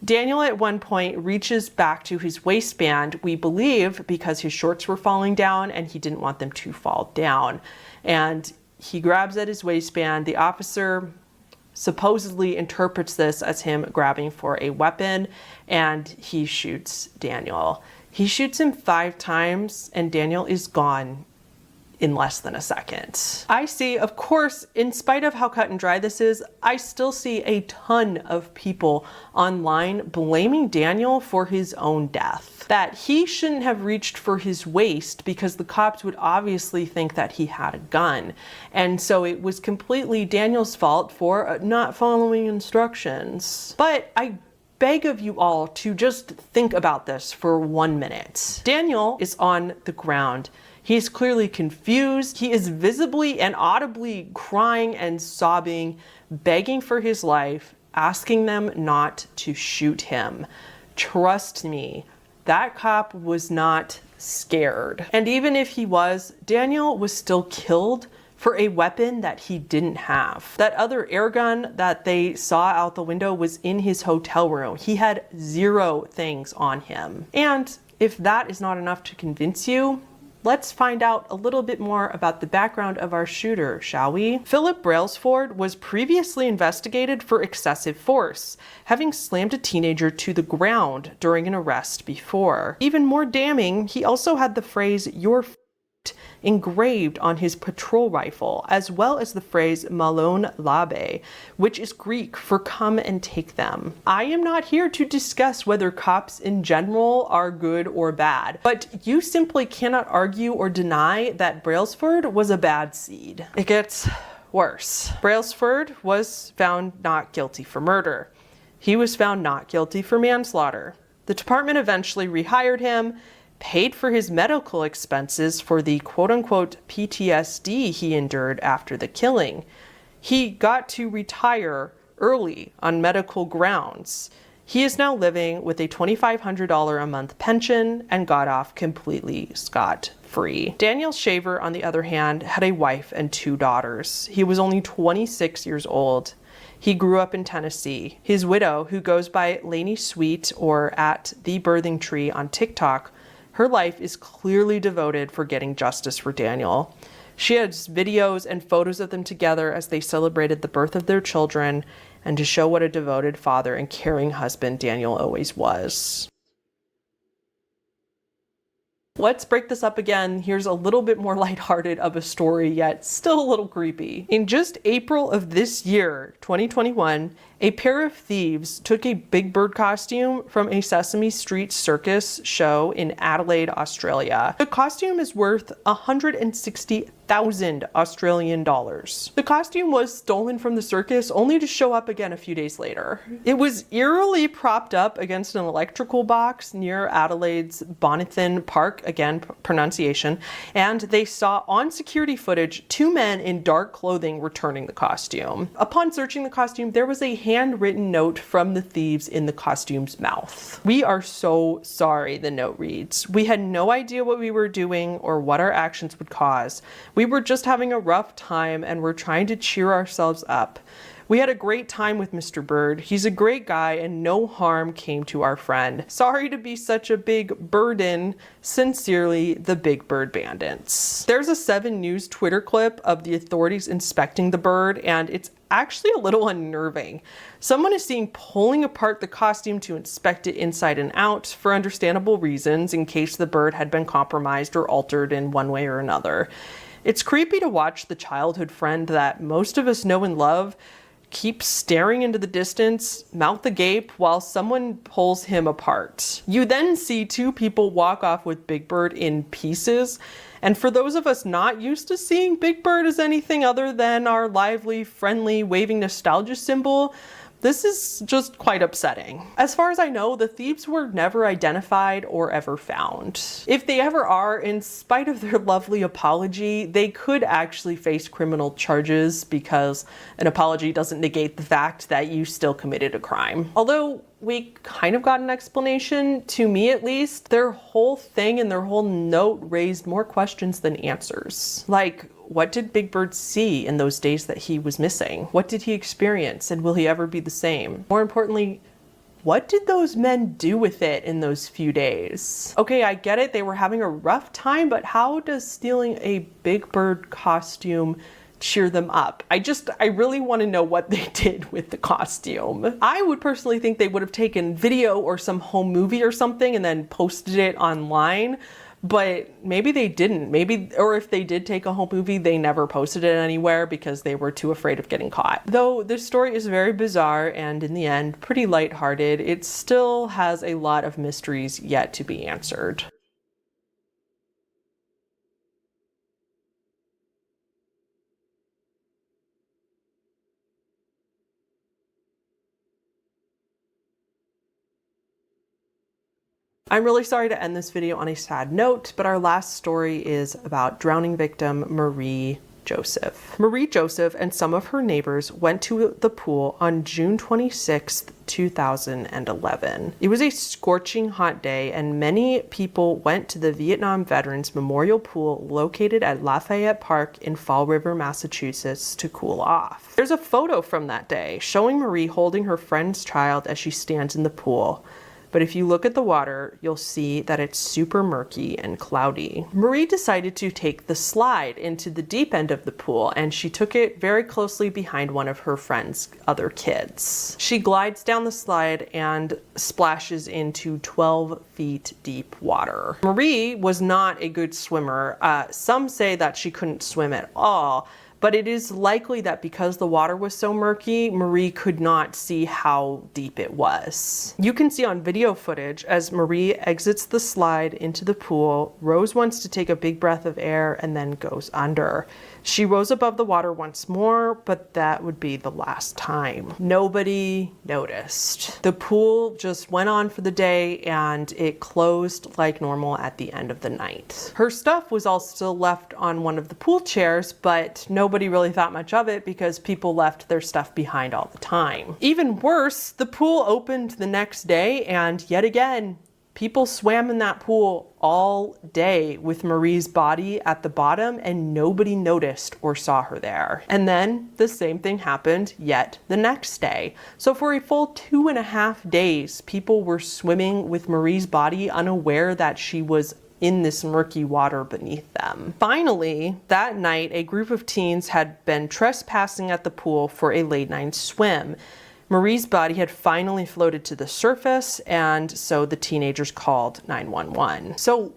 Daniel at one point reaches back to his waistband, we believe, because his shorts were falling down and he didn't want them to fall down. And he grabs at his waistband. The officer supposedly interprets this as him grabbing for a weapon, and he shoots Daniel. He shoots him 5 times, and Daniel is gone in less than a second. I see, of course, in spite of how cut and dry this is, I still see a ton of people online blaming Daniel for his own death. That he shouldn't have reached for his waist because the cops would obviously think that he had a gun. And so it was completely Daniel's fault for not following instructions. But I beg of you all to just think about this for 1 minute. Daniel is on the ground. He's clearly confused. He is visibly and audibly crying and sobbing, begging for his life, asking them not to shoot him. Trust me, that cop was not scared. And even if he was, Daniel was still killed for a weapon that he didn't have. That other air gun that they saw out the window was in his hotel room. He had 0 things on him. And if that is not enough to convince you, let's find out a little bit more about the background of our shooter, shall we? Philip Brailsford was previously investigated for excessive force, having slammed a teenager to the ground during an arrest before. Even more damning, he also had the phrase, "you're f***ed," engraved on his patrol rifle, as well as the phrase Malone Labe, which is Greek for come and take them. I am not here to discuss whether cops in general are good or bad, but you simply cannot argue or deny that Brailsford was a bad seed. It gets worse. Brailsford was found not guilty for murder. He was found not guilty for manslaughter. The department eventually rehired him, paid for his medical expenses for the quote-unquote PTSD he endured after the killing. He got to retire early on medical grounds. He is now living with a $2,500 a month pension and got off completely scot-free. Daniel Shaver, on the other hand, had a wife and 2 daughters. He was only 26 years old. He grew up in Tennessee. His widow, who goes by Lainey Sweet or at The Birthing Tree on TikTok, her life is clearly devoted for getting justice for Daniel. She has videos and photos of them together as they celebrated the birth of their children and to show what a devoted father and caring husband Daniel always was. Let's break this up again. Here's a little bit more lighthearted of a story, yet still a little creepy. In just April of this year, 2021, a pair of thieves took a Big Bird costume from a Sesame Street circus show in Adelaide, Australia. The costume is worth 160,000 Australian dollars. The costume was stolen from the circus only to show up again a few days later. It was eerily propped up against an electrical box near Adelaide's Bonithan Park, again pronunciation, and they saw on security footage 2 men in dark clothing returning the costume. Upon searching the costume, there was a handwritten note from the thieves in the costume's mouth. "We are so sorry," the note reads. "We had no idea what we were doing or what our actions would cause. We were just having a rough time and we're trying to cheer ourselves up. We had a great time with Mr. Bird. He's a great guy and no harm came to our friend. Sorry to be such a big burden. Sincerely, the Big Bird Bandits." There's a 7 News Twitter clip of the authorities inspecting the bird, and it's actually a little unnerving. Someone is seen pulling apart the costume to inspect it inside and out for understandable reasons in case the bird had been compromised or altered in one way or another. It's creepy to watch the childhood friend that most of us know and love keep staring into the distance, mouth agape, while someone pulls him apart. You then see 2 people walk off with Big Bird in pieces. And for those of us not used to seeing Big Bird as anything other than our lively, friendly, waving nostalgia symbol, this is just quite upsetting. As far as I know, the thieves were never identified or ever found. If they ever are, in spite of their lovely apology, they could actually face criminal charges because an apology doesn't negate the fact that you still committed a crime. Although we kind of got an explanation, to me at least, their whole thing and their whole note raised more questions than answers. Like, what did Big Bird see in those days that he was missing? What did he experience, and will he ever be the same? More importantly, what did those men do with it in those few days? Okay, I get it, they were having a rough time, but how does stealing a Big Bird costume cheer them up? I really want to know what they did with the costume. I would personally think they would have taken video or some home movie or something and then posted it online. But maybe they didn't. Or if they did take a home movie, they never posted it anywhere because they were too afraid of getting caught. Though this story is very bizarre and in the end pretty lighthearted, it still has a lot of mysteries yet to be answered. I'm really sorry to end this video on a sad note, but our last story is about drowning victim Marie Joseph. Marie Joseph and some of her neighbors went to the pool on June 26th, 2011. It was a scorching hot day and many people went to the Vietnam Veterans Memorial Pool located at Lafayette Park in Fall River, Massachusetts to cool off. There's a photo from that day showing Marie holding her friend's child as she stands in the pool. But if you look at the water, you'll see that it's super murky and cloudy. Marie decided to take the slide into the deep end of the pool, and she took it very closely behind one of her friend's other kids. She glides down the slide and splashes into 12 feet deep water. Marie was not a good swimmer. Some say that she couldn't swim at all, but it is likely that because the water was so murky, Marie could not see how deep it was. You can see on video footage as Marie exits the slide into the pool, Rose wants to take a big breath of air and then goes under. She rose above the water once more, but that would be the last time. Nobody noticed. The pool just went on for the day and it closed like normal at the end of the night. Her stuff was all still left on one of the pool chairs, but nobody nobody really thought much of it because people left their stuff behind all the time. Even worse, the pool opened the next day, and yet again, people swam in that pool all day with Marie's body at the bottom, and nobody noticed or saw her there. And then the same thing happened yet the next day. So for a full 2.5 days, people were swimming with Marie's body, unaware that she was in this murky water beneath them. Finally, that night, a group of teens had been trespassing at the pool for a late night swim. Marie's body had finally floated to the surface, and so the teenagers called 911. So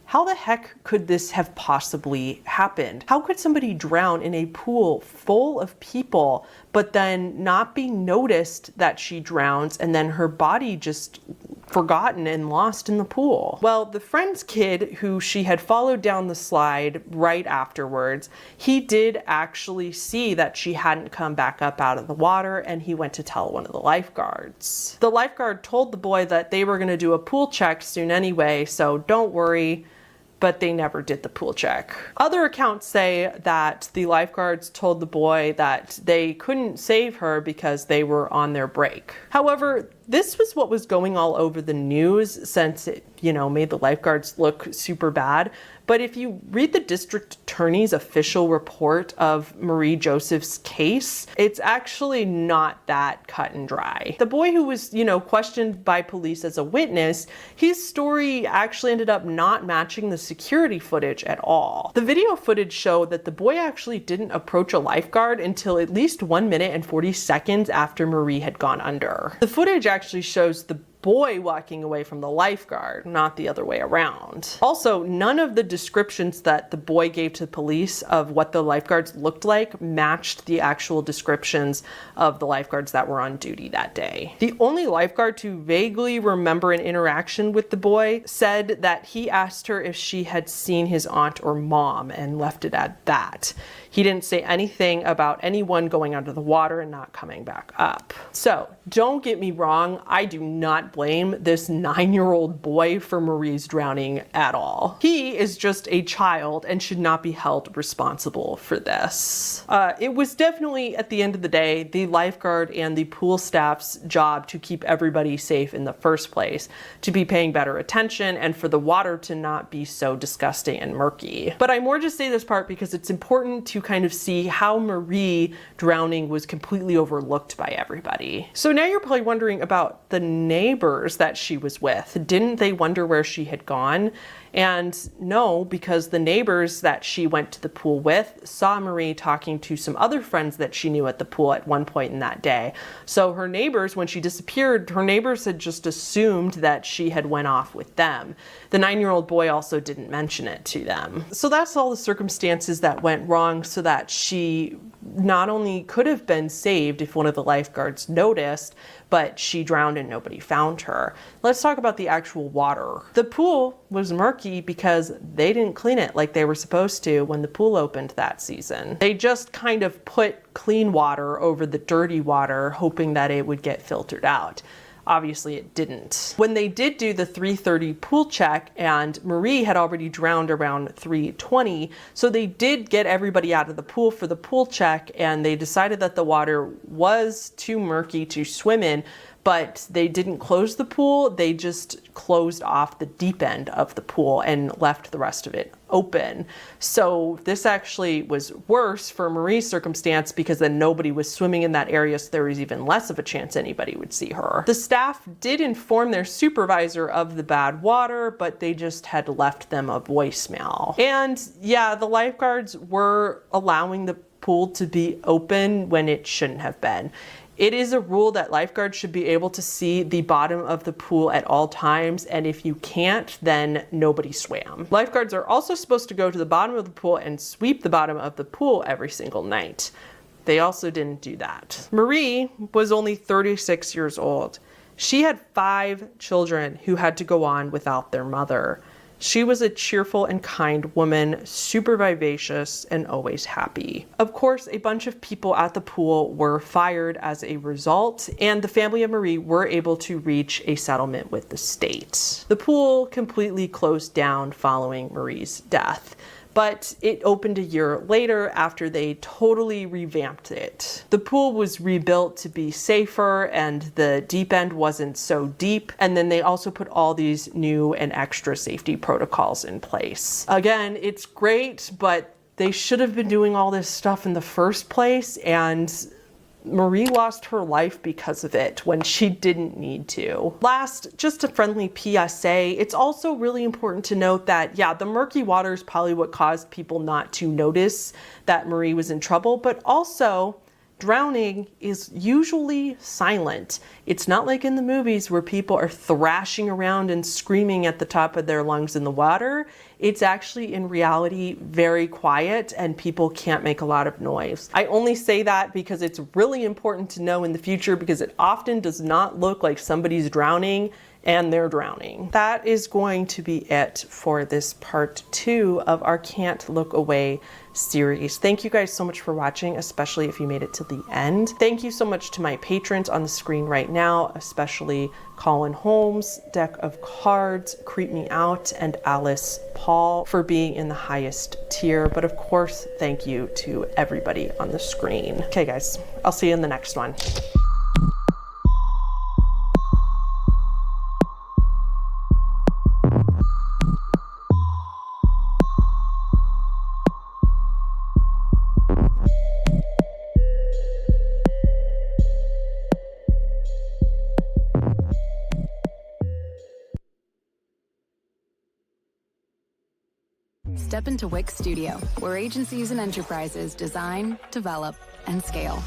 how the heck could this have possibly happened? How could somebody drown in a pool full of people, but then not be noticed that she drowns, and then her body just forgotten and lost in the pool? Well, the friend's kid who she had followed down the slide right afterwards, he did actually see that she hadn't come back up out of the water, and he went to tell one of the lifeguards. The lifeguard told the boy that they were going to do a pool check soon anyway, so don't worry, but they never did the pool check. Other accounts say that the lifeguards told the boy that they couldn't save her because they were on their break. However, this was what was going all over the news, since it, made the lifeguards look super bad. But if you read the district attorney's official report of Marie Joseph's case, it's actually not that cut and dry. The boy who was, questioned by police as a witness, his story actually ended up not matching the security footage at all. The video footage showed that the boy actually didn't approach a lifeguard until at least 1 minute and 40 seconds after Marie had gone under. The footage actually shows the boy walking away from the lifeguard, not the other way around. Also, none of the descriptions that the boy gave to police of what the lifeguards looked like matched the actual descriptions of the lifeguards that were on duty that day. The only lifeguard to vaguely remember an interaction with the boy said that he asked her if she had seen his aunt or mom and left it at that. He didn't say anything about anyone going under the water and not coming back up. So don't get me wrong, I do not blame this 9-year-old boy for Marie's drowning at all. He is just a child and should not be held responsible for this. It was definitely, at the end of the day, the lifeguard and the pool staff's job to keep everybody safe in the first place, to be paying better attention, and for the water to not be so disgusting and murky. But I more just say this part because it's important to kind of see how Marie drowning was completely overlooked by everybody. So now you're probably wondering about the neighbors that she was with. Didn't they wonder where she had gone? And no, because the neighbors that she went to the pool with saw Marie talking to some other friends that she knew at the pool at one point in that day. So her neighbors, when she disappeared, her neighbors had just assumed that she had went off with them. The 9-year-old boy also didn't mention it to them. So that's all the circumstances that went wrong, so that she not only could have been saved if one of the lifeguards noticed, but she drowned and nobody found her. Let's talk about the actual water. The pool was murky because they didn't clean it like they were supposed to when the pool opened that season. They just kind of put clean water over the dirty water, hoping that it would get filtered out. Obviously it didn't. When they did do the 3:30 pool check, and Marie had already drowned around 3:20, so they did get everybody out of the pool for the pool check, and they decided that the water was too murky to swim in, but they didn't close the pool, they just closed off the deep end of the pool and left the rest of it open. So this actually was worse for Marie's circumstance because then nobody was swimming in that area, so there was even less of a chance anybody would see her. The staff did inform their supervisor of the bad water, but they just had left them a voicemail. And yeah, the lifeguards were allowing the pool to be open when it shouldn't have been. It is a rule that lifeguards should be able to see the bottom of the pool at all times, and if you can't, then nobody swam. Lifeguards are also supposed to go to the bottom of the pool and sweep the bottom of the pool every single night. They also didn't do that. Marie was only 36 years old. She had 5 children who had to go on without their mother. She was a cheerful and kind woman, super vivacious and always happy. Of course, a bunch of people at the pool were fired as a result, and the family of Marie were able to reach a settlement with the state. The pool completely closed down following Marie's death. but it opened a year later after they totally revamped it. The pool was rebuilt to be safer and the deep end wasn't so deep, and then they also put all these new and extra safety protocols in place. Again, it's great, but they should have been doing all this stuff in the first place, and Marie lost her life because of it when she didn't need to. Last, just a friendly PSA, it's also really important to note that, yeah, the murky water is probably what caused people not to notice that Marie was in trouble, but also drowning is usually silent. It's not like in the movies where people are thrashing around and screaming at the top of their lungs in the water. It's actually in reality very quiet and people can't make a lot of noise. I only say that because it's really important to know in the future, because it often does not look like somebody's drowning and they're drowning. That is going to be it for this part 2 of our Can't Look Away series. Thank you guys so much for watching, especially if you made it to the end. Thank you so much to my patrons on the screen right now, especially Colin Holmes, Deck of Cards, Creep Me Out, and Alice Paul for being in the highest tier. But of course, thank you to everybody on the screen. Okay guys, I'll see you in the next one.
Step into Wix Studio, where agencies and enterprises design, develop, and scale.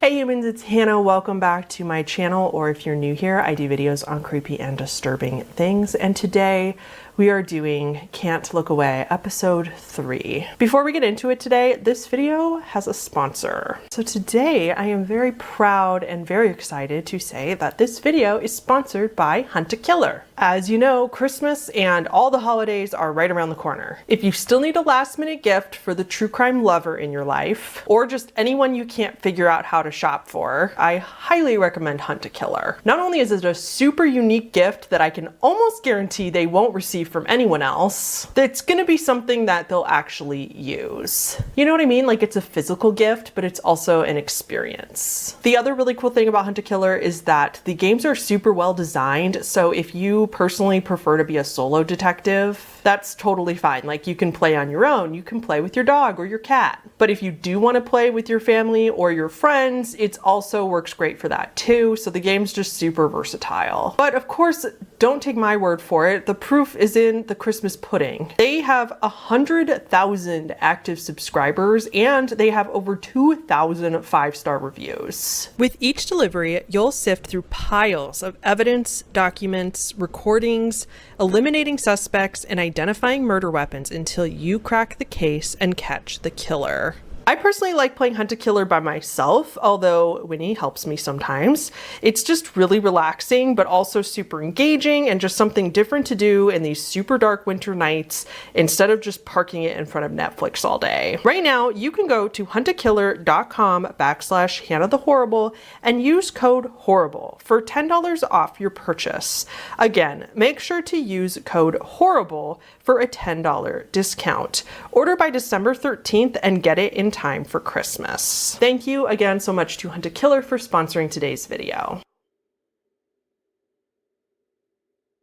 Hey humans, it's Hannah. Welcome back to my channel, or if you're new here, I do videos on creepy and disturbing things, and today we are doing Can't Look Away, episode 3. Before we get into it today, this video has a sponsor. So today I am very proud and very excited to say that this video is sponsored by Hunt a Killer. As you know, Christmas and all the holidays are right around the corner. If you still need a last minute gift for the true crime lover in your life, or just anyone you can't figure out how to shop for, I highly recommend Hunt a Killer. Not only is it a super unique gift that I can almost guarantee they won't receive from anyone else, it's gonna be something that they'll actually use. You know what I mean? Like, it's a physical gift, but it's also an experience. The other really cool thing about Hunt a Killer is that the games are super well designed, so if you personally prefer to be a solo detective, that's totally fine. Like, you can play on your own, you can play with your dog or your cat. But if you do want to play with your family or your friends, it also works great for that too. So the game's just super versatile. But of course, don't take my word for it. The proof is in the Christmas pudding. They have 100,000 active subscribers and they have over 2,000 5-star reviews. With each delivery, you'll sift through piles of evidence, documents, recordings, eliminating suspects, and identifying murder weapons until you crack the case and catch the killer. I personally like playing Hunt a Killer by myself, although Winnie helps me sometimes. It's just really relaxing, but also super engaging and just something different to do in these super dark winter nights instead of just parking it in front of Netflix all day. Right now, you can go to huntakiller.com/HannahTheHorrible and use code HORRIBLE for $10 off your purchase. Again, make sure to use code HORRIBLE for a $10 discount. Order by December 13th and get it in time for Christmas. Thank you again so much to Hunt a Killer for sponsoring today's video.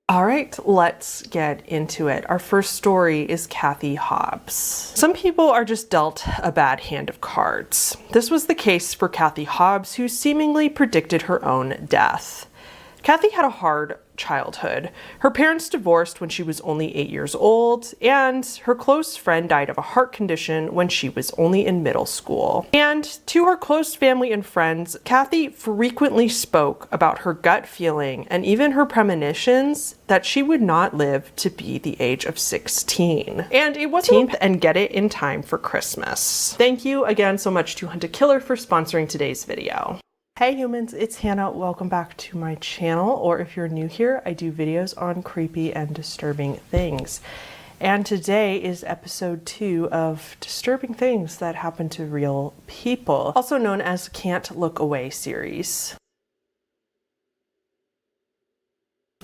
All right, let's get into it. Our first story is Kathy Hobbs. Some people are just dealt a bad hand of cards. This was the case for Kathy Hobbs, who seemingly predicted her own death. Kathy had a hard childhood. Her parents divorced when she was only 8 years old, and her close friend died of a heart condition when she was only in middle school. And to her close family and friends, Kathy frequently spoke about her gut feeling and even her premonitions that she would not live to be the age of 16. And it wasn't and get it in time for Christmas. Thank you again so much to Hunt a Killer for sponsoring today's video. Hey humans, it's Hannah. Welcome back to my channel, or if you're new here, I do videos on creepy and disturbing things. And today is episode 2 of Disturbing Things That Happen to Real People, also known as Can't Look Away series.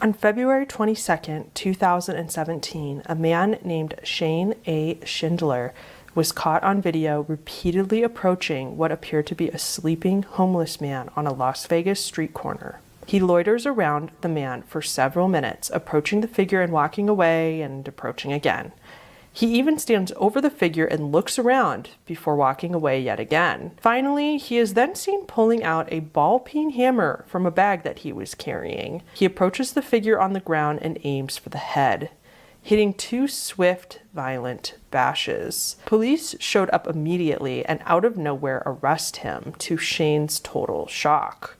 On February 22nd, 2017, a man named Shane A. Schindler was caught on video repeatedly approaching what appeared to be a sleeping homeless man on a Las Vegas street corner. He loiters around the man for several minutes, approaching the figure and walking away and approaching again. He even stands over the figure and looks around before walking away yet again. Finally, he is then seen pulling out a ball-peen hammer from a bag that he was carrying. He approaches the figure on the ground and aims for the head, hitting 2 swift, violent bashes. Police showed up immediately and out of nowhere arrest him, to Shane's total shock.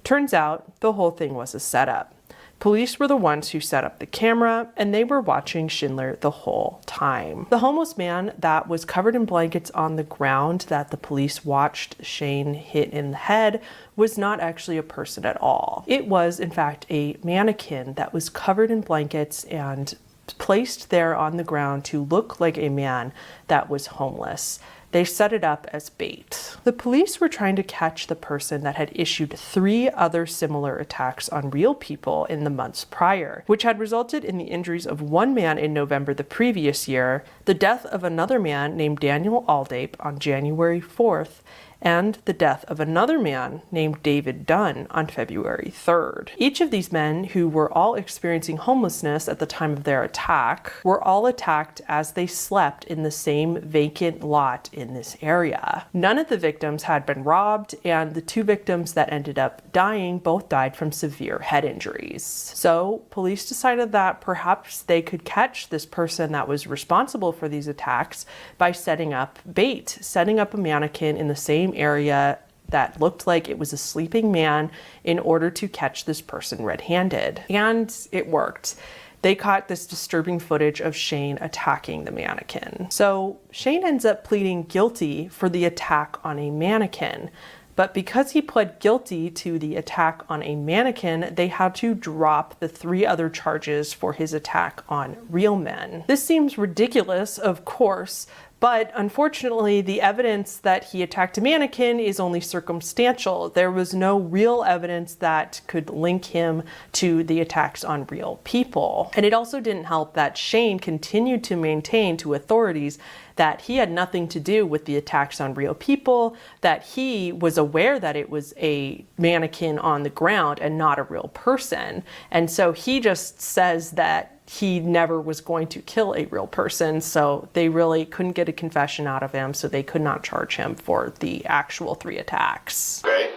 Turns out, the whole thing was a setup. Police were the ones who set up the camera, and they were watching Schindler the whole time. The homeless man that was covered in blankets on the ground that the police watched Shane hit in the head was not actually a person at all. It was, in fact, a mannequin that was covered in blankets and placed there on the ground to look like a man that was homeless. They set it up as bait. The police were trying to catch the person that had issued 3 other similar attacks on real people in the months prior, which had resulted in the injuries of one man in November the previous year, the death of another man named Daniel Aldape on January 4th, and the death of another man named David Dunn on February 3rd. Each of these men, who were all experiencing homelessness at the time of their attack, were all attacked as they slept in the same vacant lot in this area. None of the victims had been robbed, and the 2 victims that ended up dying both died from severe head injuries. So police decided that perhaps they could catch this person that was responsible for these attacks by setting up bait, setting up a mannequin in the same area that looked like it was a sleeping man in order to catch this person red-handed. And it worked. They caught this disturbing footage of Shane attacking the mannequin. So Shane ends up pleading guilty for the attack on a mannequin. But because he pled guilty to the attack on a mannequin, they had to drop the 3 other charges for his attack on real men. This seems ridiculous, of course, but unfortunately, the evidence that he attacked a mannequin is only circumstantial. There was no real evidence that could link him to the attacks on real people. And it also didn't help that Shane continued to maintain to authorities that he had nothing to do with the attacks on real people, that he was aware that it was a mannequin on the ground and not a real person. And so he just says that he never was going to kill a real person, so they really couldn't get a confession out of him, so they could not charge him for the actual 3 attacks.
Okay.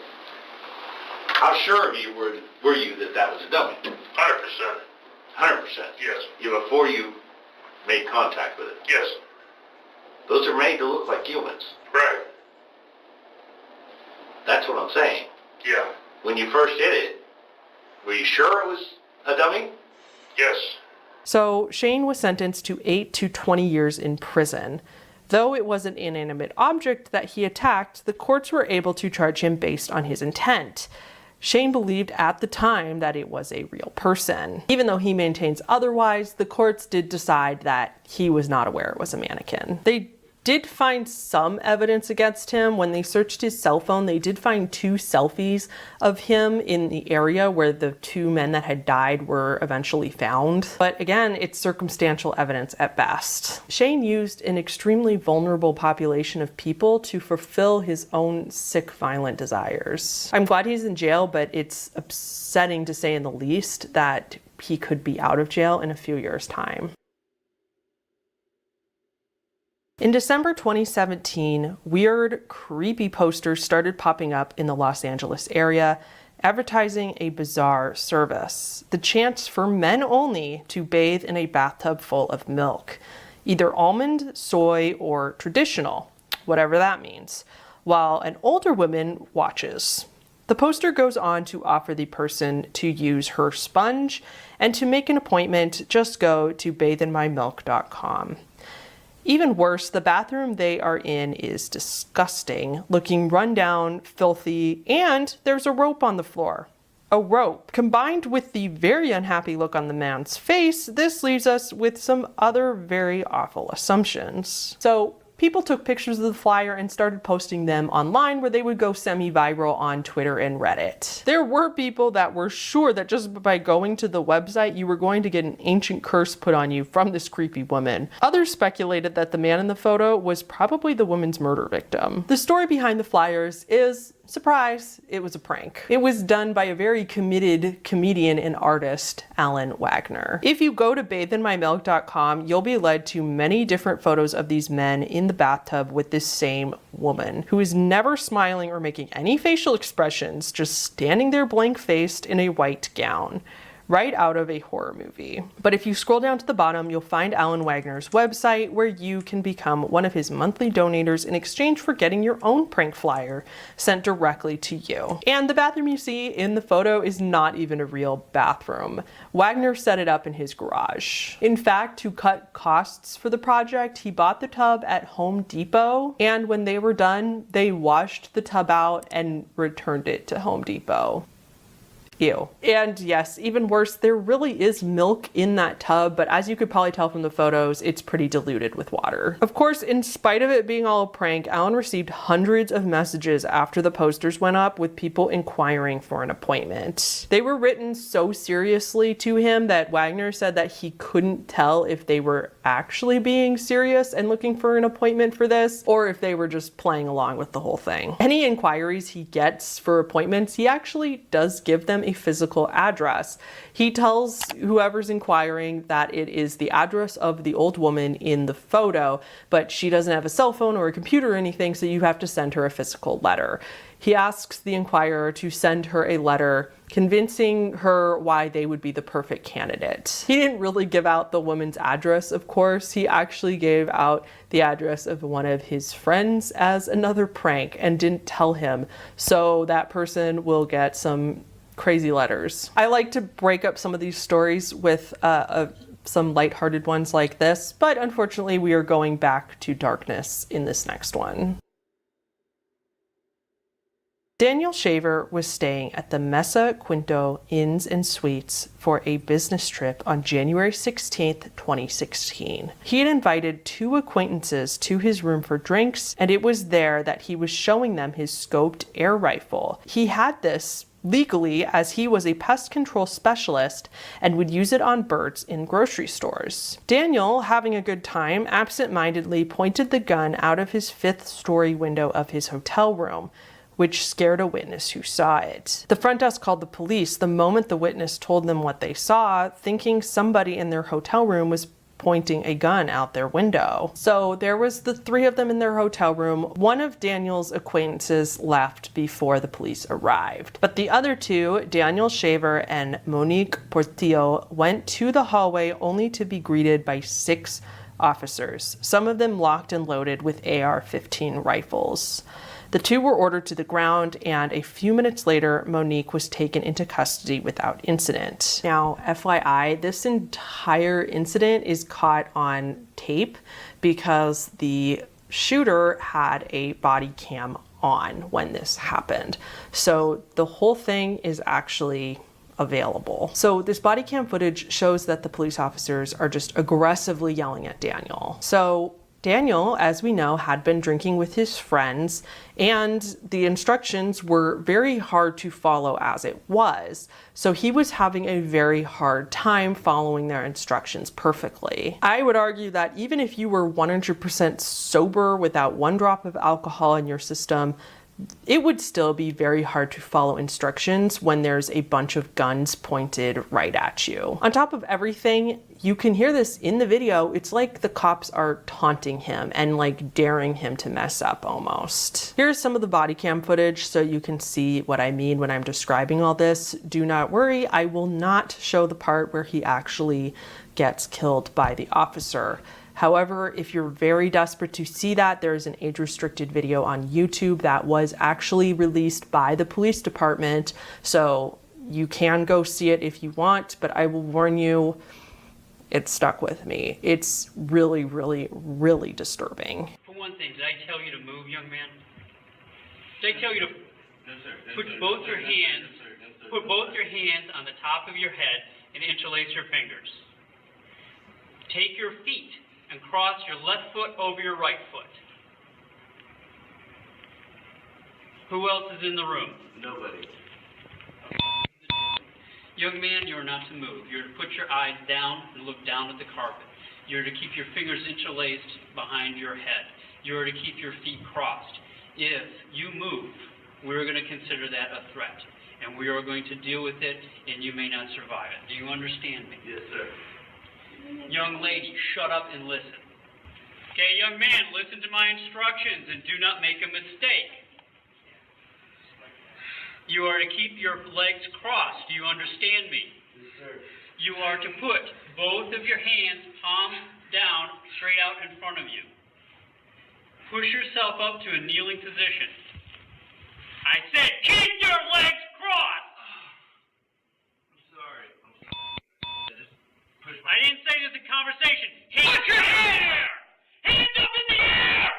How sure of you were you that that was a dummy? 100%. 100%? Yes. Before you made contact with it? Yes. Those are made to look like humans. Right. That's what I'm saying. Yeah. When you first hit it, were you sure it was a dummy? Yes.
So Shane was sentenced to 8 to 20 years in prison. Though it was an inanimate object that he attacked, the courts were able to charge him based on his intent. Shane believed at the time that it was a real person. Even though he maintains otherwise, the courts did decide that he was not aware it was a mannequin. They did find some evidence against him. When they searched his cell phone, they did find 2 selfies of him in the area where the 2 men that had died were eventually found. But again, it's circumstantial evidence at best. Shane used an extremely vulnerable population of people to fulfill his own sick, violent desires. I'm glad he's in jail, but it's upsetting to say in the least that he could be out of jail in a few years' time. In December 2017, weird, creepy posters started popping up in the Los Angeles area, advertising a bizarre service: the chance for men only to bathe in a bathtub full of milk, either almond, soy, or traditional, whatever that means, while an older woman watches. The poster goes on to offer the person to use her sponge, and to make an appointment, just go to bathinmymilk.com. Even worse, the bathroom they are in is disgusting, looking run down, filthy, and there's a rope on the floor. a rope. Combined with the very unhappy look on the man's face, this leaves us with some other very awful assumptions. So, people took pictures of the flyer and started posting them online, where they would go semi-viral on Twitter and Reddit. There were people that were sure that just by going to the website, you were going to get an ancient curse put on you from this creepy woman. Others speculated that the man in the photo was probably the woman's murder victim. The story behind the flyers is, surprise, it was a prank. It was done by a very committed comedian and artist, Alan Wagner. If you go to bathinmymilk.com, you'll be led to many different photos of these men in the bathtub with this same woman, who is never smiling or making any facial expressions, just standing there blank-faced in a white gown. Right out of a horror movie. But if you scroll down to the bottom, you'll find Alan Wagner's website, where you can become one of his monthly donators in exchange for getting your own prank flyer sent directly to you. And the bathroom you see in the photo is not even a real bathroom. Wagner set it up in his garage. In fact, to cut costs for the project, he bought the tub at Home Depot, and when they were done, they washed the tub out and returned it to Home Depot. Ew. And yes, even worse, there really is milk in that tub, but as you could probably tell from the photos, it's pretty diluted with water. Of course, in spite of it being all a prank, Alan received hundreds of messages after the posters went up with people inquiring for an appointment. They were written so seriously to him that Wagner said that he couldn't tell if they were actually being serious and looking for an appointment for this, or if they were just playing along with the whole thing. Any inquiries he gets for appointments, he actually does give them a physical address. He tells whoever's inquiring that it is the address of the old woman in the photo, but she doesn't have a cell phone or a computer or anything, so you have to send her a physical letter. He asks the inquirer to send her a letter convincing her why they would be the perfect candidate. He didn't really give out the woman's address, of course. He actually gave out the address of one of his friends as another prank and didn't tell him, so that person will get some crazy letters. I like to break up some of these stories with some lighthearted ones like this, but unfortunately we are going back to darkness in this next one. Daniel Shaver was staying at the Mesa Quinto Inns and Suites for a business trip on January 16th, 2016. He had invited 2 acquaintances to his room for drinks, and it was there that he was showing them his scoped air rifle. He had this legally, as he was a pest control specialist and would use it on birds in grocery stores. Daniel, having a good time, absent-mindedly pointed the gun out of his 5th-story window of his hotel room, which scared a witness who saw it. The front desk called the police the moment the witness told them what they saw, thinking somebody in their hotel room was pointing a gun out their window. So there was the 3 of them in their hotel room. One of Daniel's acquaintances left before the police arrived. But the other 2, Daniel Shaver and Monique Portillo, went to the hallway only to be greeted by 6 officers, some of them locked and loaded with AR-15 rifles. The 2 were ordered to the ground, and a few minutes later, Monique was taken into custody without incident. Now, FYI, this entire incident is caught on tape because the shooter had a body cam on when this happened. So the whole thing is actually available. So this body cam footage shows that the police officers are just aggressively yelling at Daniel. So Daniel, as we know, had been drinking with his friends, and the instructions were very hard to follow as it was. So he was having a very hard time following their instructions perfectly. I would argue that even if you were 100% sober without 1 drop of alcohol in your system, it would still be very hard to follow instructions when there's a bunch of guns pointed right at you. On top of everything, you can hear this in the video, it's like the cops are taunting him and like daring him to mess up almost. Here's some of the body cam footage so you can see what I mean when I'm describing all this. Do not worry, I will not show the part where he actually gets killed by the officer. However, if you're very desperate to see that, there's an age-restricted video on YouTube that was actually released by the police department, so you can go see it if you want, but I will warn you, it stuck with me. It's really, really, really disturbing.
For one thing, did I tell you to move, young man? Did I tell you to put both your hands put both your hands on the top of your head and interlace your fingers. Take your feet and cross your left foot over your right foot. Who else is in the room?
Nobody.
Young man, you are not to move. You're to put your eyes down and look down at the carpet. You're to keep your fingers interlaced behind your head. You're to keep your feet crossed. If you move, we're going to consider that a threat, and we are going to deal with it, and you may not survive it. Do you understand me?
Yes, sir.
Young lady, shut up and listen. Okay, young man, listen to my instructions and do not make a mistake. You are to keep your legs crossed. Do you understand me?
Yes, sir.
You are to put both of your hands palm down straight out in front of you. Push yourself up to a kneeling position. I said keep your legs crossed!
I'm sorry.
I didn't say this in conversation. Hands in the air! Hands up in the air!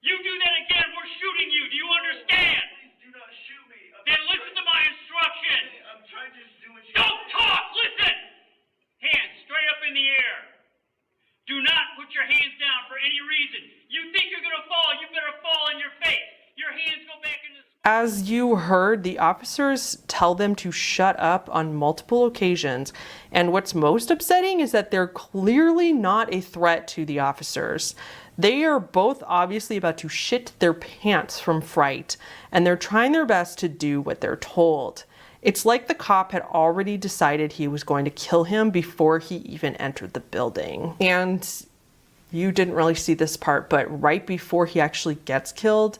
You do that again, we're shooting you. Do you understand?
Please do not shoot me.
Then listen to my instructions.
I'm trying to just do what you
Don't talk! Listen! Hands straight up in the air. Do not put your hands down for any reason. You think you're going to fall, you better fall on your face. Your hands go back in the...
As you heard, the officers tell them to shut up on multiple occasions. And what's most upsetting is that they're clearly not a threat to the officers. They are both obviously about to shit their pants from fright, and they're trying their best to do what they're told. It's like the cop had already decided he was going to kill him before he even entered the building. And you didn't really see this part, but right before he actually gets killed,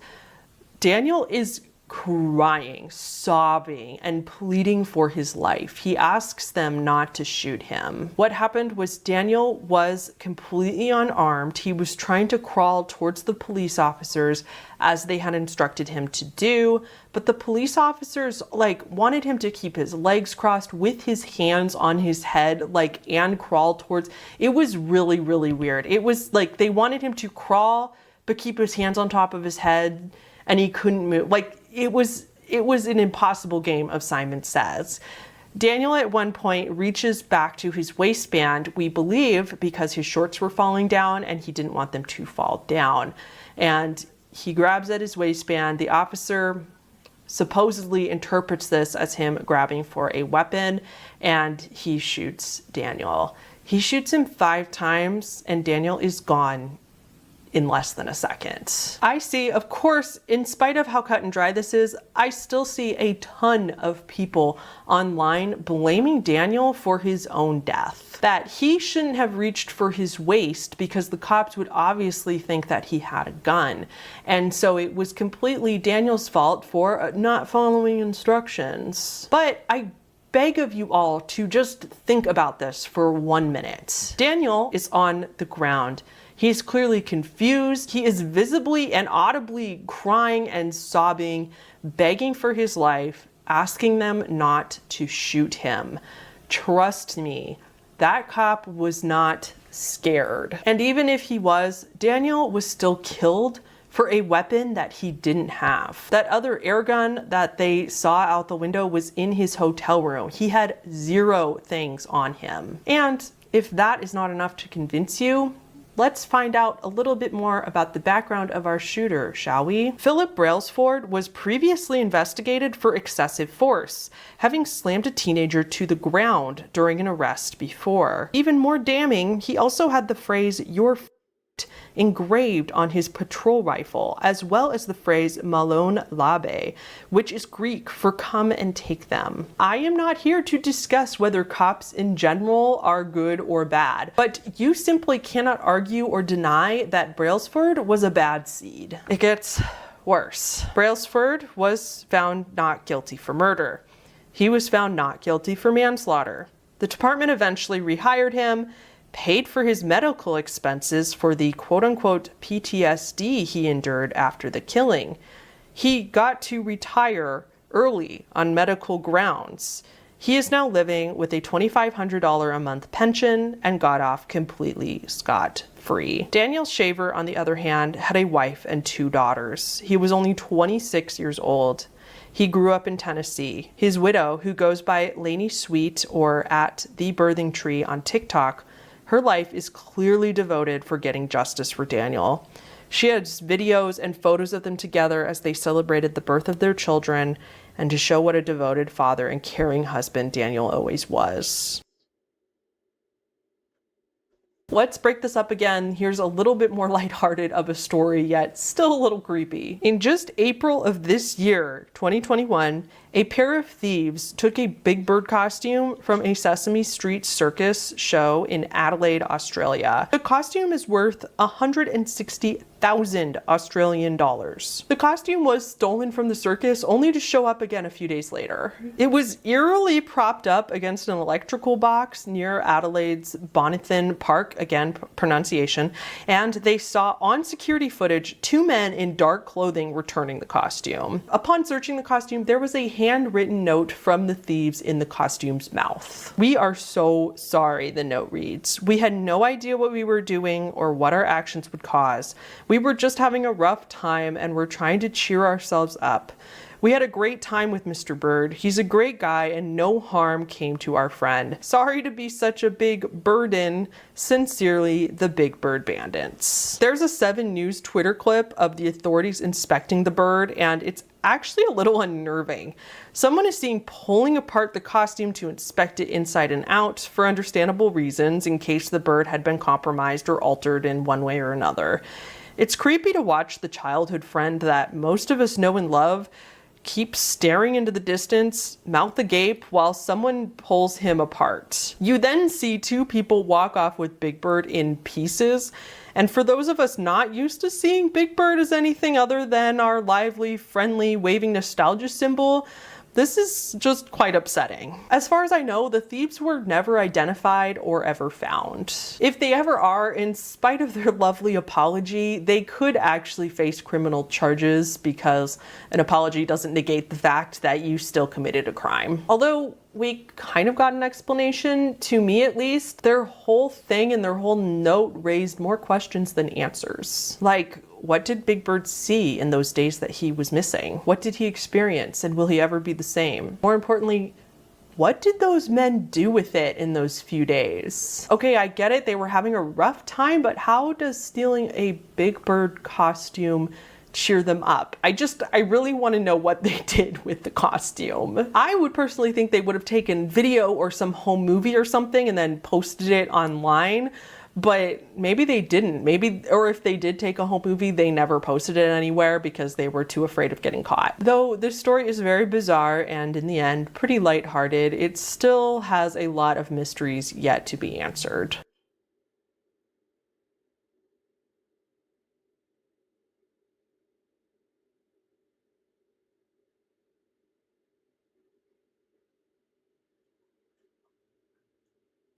Daniel is crying, sobbing, and pleading for his life. He asks them not to shoot him. What happened was Daniel was completely unarmed. He was trying to crawl towards the police officers as they had instructed him to do, but the police officers wanted him to keep his legs crossed with his hands on his head and crawl towards. It was really, really weird. It was like they wanted him to crawl but keep his hands on top of his head, and he couldn't move. It was an impossible game of Simon Says. Daniel at one point reaches back to his waistband, we believe, because his shorts were falling down and he didn't want them to fall down. And he grabs at his waistband. The officer supposedly interprets this as him grabbing for a weapon, and he shoots Daniel. He shoots him 5 times, and Daniel is gone in less than a second. I see, of course, in spite of how cut and dry this is, I still see a ton of people online blaming Daniel for his own death. That he shouldn't have reached for his waist because the cops would obviously think that he had a gun. And so it was completely Daniel's fault for not following instructions. But I beg of you all to just think about this for 1 minute. Daniel is on the ground. He's clearly confused. He is visibly and audibly crying and sobbing, begging for his life, asking them not to shoot him. Trust me, that cop was not scared. And even if he was, Daniel was still killed for a weapon that he didn't have. That other air gun that they saw out the window was in his hotel room. He had 0 things on him. And if that is not enough to convince you, let's find out a little bit more about the background of our shooter, shall we? Philip Brailsford was previously investigated for excessive force, having slammed a teenager to the ground during an arrest before. Even more damning, he also had the phrase, "you're f***ed," engraved on his patrol rifle, as well as the phrase Malone Labe, which is Greek for come and take them. I am not here to discuss whether cops in general are good or bad, but you simply cannot argue or deny that Brailsford was a bad seed. It gets worse. Brailsford was found not guilty for murder. He was found not guilty for manslaughter. The department eventually rehired him, paid for his medical expenses for the quote-unquote PTSD he endured after the killing. He got to retire early on medical grounds. He is now living with a $2,500 a month pension and got off completely scot-free. Daniel Shaver, on the other hand, had a wife and 2 daughters. He was only 26 years old. He grew up in Tennessee. His widow, who goes by Lainey Sweet or at The Birthing Tree on TikTok, her life is clearly devoted for getting justice for Daniel. She has videos and photos of them together as they celebrated the birth of their children and to show what a devoted father and caring husband Daniel always was. Let's break this up again. Here's a little bit more lighthearted of a story, yet still a little creepy. In just April of this year, 2021, a pair of thieves took a Big Bird costume from a Sesame Street circus show in Adelaide, Australia. The costume is worth 160,000 Australian dollars. The costume was stolen from the circus only to show up again a few days later. It was eerily propped up against an electrical box near Adelaide's Bonathan Park, again pronunciation, and they saw on security footage 2 men in dark clothing returning the costume. Upon searching the costume, there was a handwritten note from the thieves in the costume's mouth. "We are so sorry," the note reads. "We had no idea what we were doing or what our actions would cause. We were just having a rough time and we're trying to cheer ourselves up. We had a great time with Mr. Bird. He's a great guy and no harm came to our friend. Sorry to be such a big burden. Sincerely, the Big Bird Bandits." There's a 7 News Twitter clip of the authorities inspecting the bird, and it's actually a little unnerving. Someone is seen pulling apart the costume to inspect it inside and out for understandable reasons in case the bird had been compromised or altered in one way or another. It's creepy to watch the childhood friend that most of us know and love keep staring into the distance, mouth agape, while someone pulls him apart. You then see 2 people walk off with Big Bird in pieces. And for those of us not used to seeing Big Bird as anything other than our lively, friendly, waving nostalgia symbol, this is just quite upsetting. As far as I know, the thieves were never identified or ever found. If they ever are, in spite of their lovely apology, they could actually face criminal charges because an apology doesn't negate the fact that you still committed a crime. Although we kind of got an explanation, to me at least, their whole thing and their whole note raised more questions than answers. Like, what did Big Bird see in those days that he was missing? What did he experience, and will he ever be the same? More importantly, what did those men do with it in those few days? Okay, I get it, they were having a rough time, but how does stealing a Big Bird costume cheer them up? I really want to know what they did with the costume. I would personally think they would have taken video or some home movie or something and then posted it online. But maybe they didn't. Or if they did take a home movie, they never posted it anywhere because they were too afraid of getting caught. Though this story is very bizarre and in the end pretty lighthearted, it still has a lot of mysteries yet to be answered.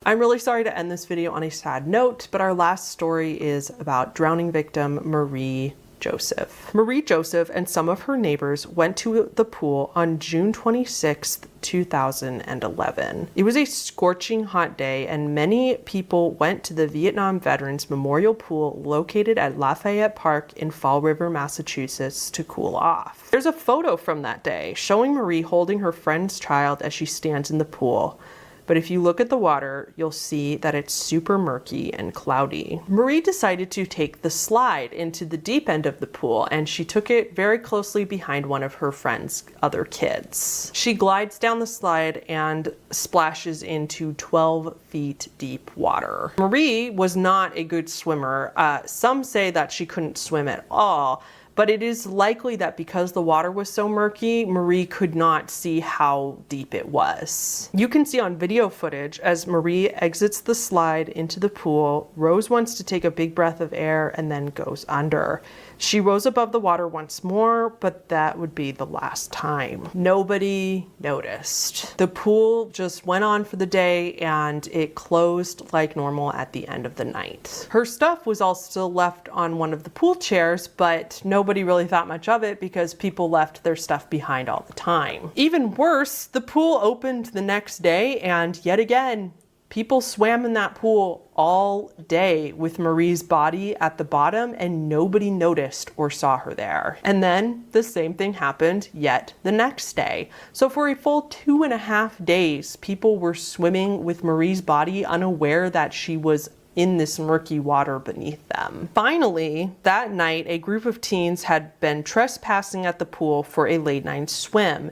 I'm really sorry to end this video on a sad note, but our last story is about drowning victim Marie Joseph. Marie Joseph and some of her neighbors went to the pool on June 26th, 2011. It was a scorching hot day and many people went to the Vietnam Veterans Memorial Pool located at Lafayette Park in Fall River, Massachusetts to cool off. There's a photo from that day showing Marie holding her friend's child as she stands in the pool. But if you look at the water, you'll see that it's super murky and cloudy. Marie decided to take the slide into the deep end of the pool, and she took it very closely behind one of her friend's other kids. She glides down the slide and splashes into 12 feet deep water. Marie was not a good swimmer. Some say that she couldn't swim at all, but it is likely that because the water was so murky, Marie could not see how deep it was. You can see on video footage as Marie exits the slide into the pool, Rose wants to take a big breath of air and then goes under. She rose above the water once more, but that would be the last time. Nobody noticed. The pool just went on for the day and it closed like normal at the end of the night. Her stuff was all still left on one of the pool chairs, but nobody really thought much of it because people left their stuff behind all the time. Even worse, the pool opened the next day and yet again, People swam in that pool all day with Marie's body at the bottom and nobody noticed or saw her there. And then the same thing happened yet the next day. So for a full 2.5 days, people were swimming with Marie's body unaware that she was in this murky water beneath them. Finally, that night, a group of teens had been trespassing at the pool for a late night swim.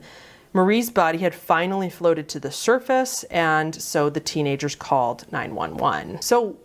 Marie's body had finally floated to the surface, and so the teenagers called 911. So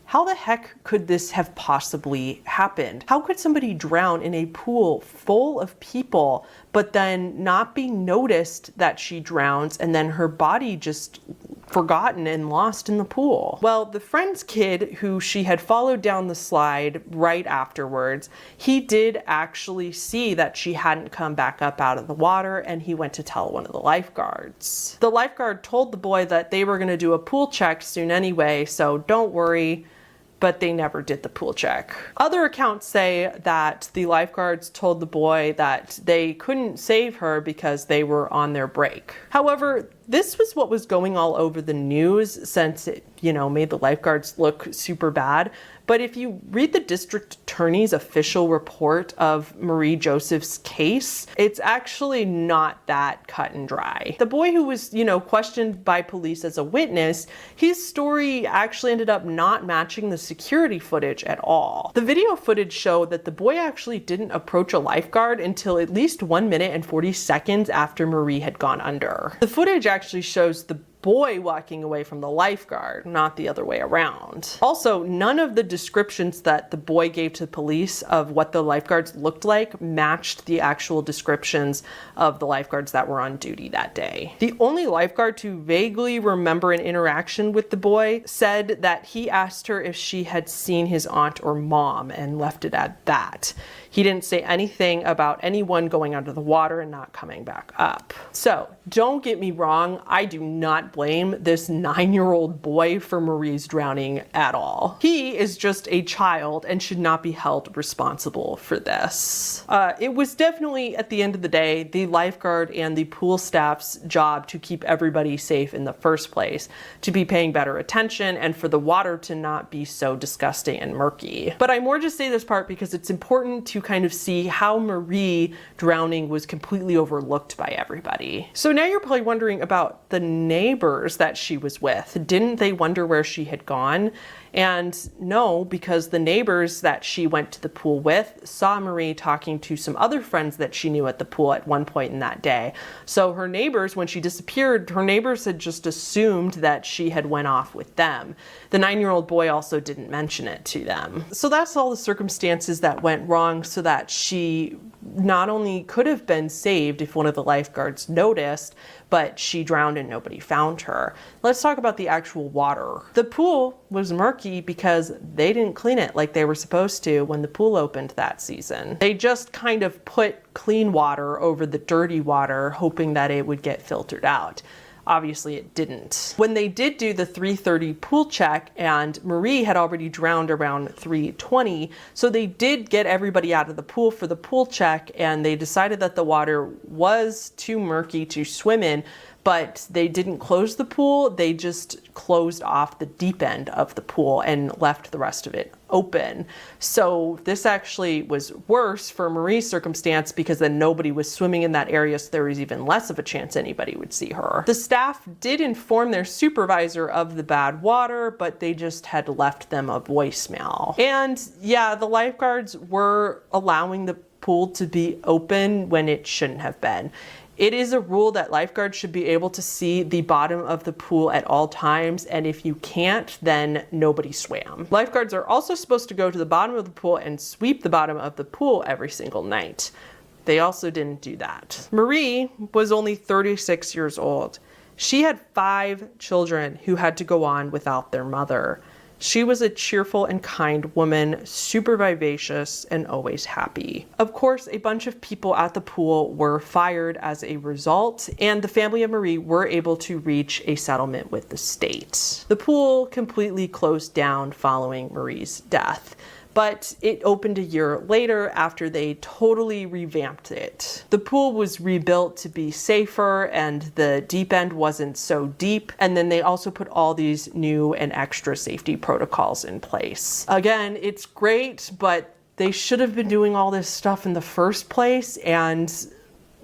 how the heck could this have possibly happened? How could somebody drown in a pool full of people, but then not be noticed that she drowns, and then her body just forgotten and lost in the pool? Well, the friend's kid who she had followed down the slide right afterwards, he did actually see that she hadn't come back up out of the water, and he went to tell one of the lifeguards. The lifeguard told the boy that they were going to do a pool check soon anyway, so don't worry, but they never did the pool check. Other accounts say that the lifeguards told the boy that they couldn't save her because they were on their break. However, this was what was going all over the news since it, made the lifeguards look super bad. But if you read the district attorney's official report of Marie Joseph's case, it's actually not that cut and dry. The boy who was, questioned by police as a witness, his story actually ended up not matching the security footage at all. The video footage showed that the boy actually didn't approach a lifeguard until at least 1 minute and 40 seconds after Marie had gone under. The footage actually shows the boy walking away from the lifeguard, not the other way around. Also, none of the descriptions that the boy gave to police of what the lifeguards looked like matched the actual descriptions of the lifeguards that were on duty that day. The only lifeguard to vaguely remember an interaction with the boy said that he asked her if she had seen his aunt or mom and left it at that. He didn't say anything about anyone going under the water and not coming back up. So don't get me wrong, I do not blame this 9-year-old boy for Marie's drowning at all. He is just a child and should not be held responsible for this. It was definitely, at the end of the day, the lifeguard and the pool staff's job to keep everybody safe in the first place, to be paying better attention, and for the water to not be so disgusting and murky. But I more just say this part because it's important to kind of see how Marie drowning was completely overlooked by everybody. So now you're probably wondering about the neighbors that she was with. Didn't they wonder where she had gone? And no, because the neighbors that she went to the pool with saw Marie talking to some other friends that she knew at the pool at one point in that day. So her neighbors, when she disappeared, her neighbors had just assumed that she had went off with them. The 9-year-old boy also didn't mention it to them. So that's all the circumstances that went wrong so that she not only could have been saved if one of the lifeguards noticed, but she drowned and nobody found her. Let's talk about the actual water. The pool was murky because they didn't clean it like they were supposed to when the pool opened that season. They just kind of put clean water over the dirty water, hoping that it would get filtered out. Obviously it didn't. When they did do the 3:30 pool check, and Marie had already drowned around 3:20, so they did get everybody out of the pool for the pool check, and they decided that the water was too murky to swim in, but they didn't close the pool, they just closed off the deep end of the pool and left the rest of it open. So this actually was worse for Marie's circumstance because then nobody was swimming in that area, so there was even less of a chance anybody would see her. The staff did inform their supervisor of the bad water, but they just had left them a voicemail. And yeah, the lifeguards were allowing the pool to be open when it shouldn't have been. It is a rule that lifeguards should be able to see the bottom of the pool at all times, and if you can't, then nobody swam. Lifeguards are also supposed to go to the bottom of the pool and sweep the bottom of the pool every single night. They also didn't do that. Marie was only 36 years old. She had 5 children who had to go on without their mother. She was a cheerful and kind woman, super vivacious and always happy. Of course, a bunch of people at the pool were fired as a result, and the family of Marie were able to reach a settlement with the state. The pool completely closed down following Marie's death. but it opened a year later after they totally revamped it. The pool was rebuilt to be safer and the deep end wasn't so deep, and then they also put all these new and extra safety protocols in place. Again, it's great, but they should have been doing all this stuff in the first place, and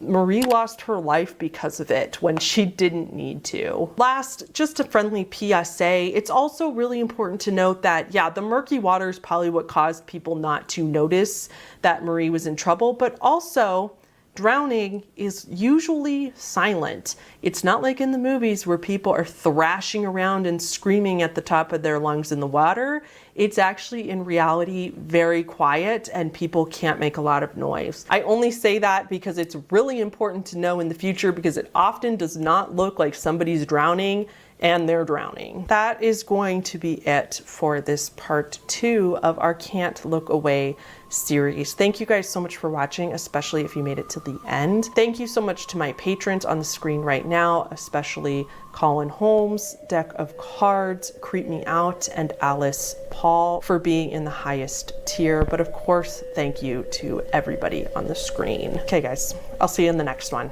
Marie lost her life because of it when she didn't need to. Last, just a friendly PSA, it's also really important to note that, yeah, the murky water is probably what caused people not to notice that Marie was in trouble, but also drowning is usually silent. It's not like in the movies where people are thrashing around and screaming at the top of their lungs in the water. It's actually in reality very quiet and people can't make a lot of noise. I only say that because it's really important to know in the future, because it often does not look like somebody's drowning and they're drowning. That is going to be it for this part 2 of our Can't Look Away series. Thank you guys so much for watching, especially if you made it to the end. Thank you so much to my patrons on the screen right now, especially Colin Holmes, Deck of Cards, Creep Me Out, and Alice Paul for being in the highest tier. But of course, thank you to everybody on the screen. Okay guys, I'll see you in the next one.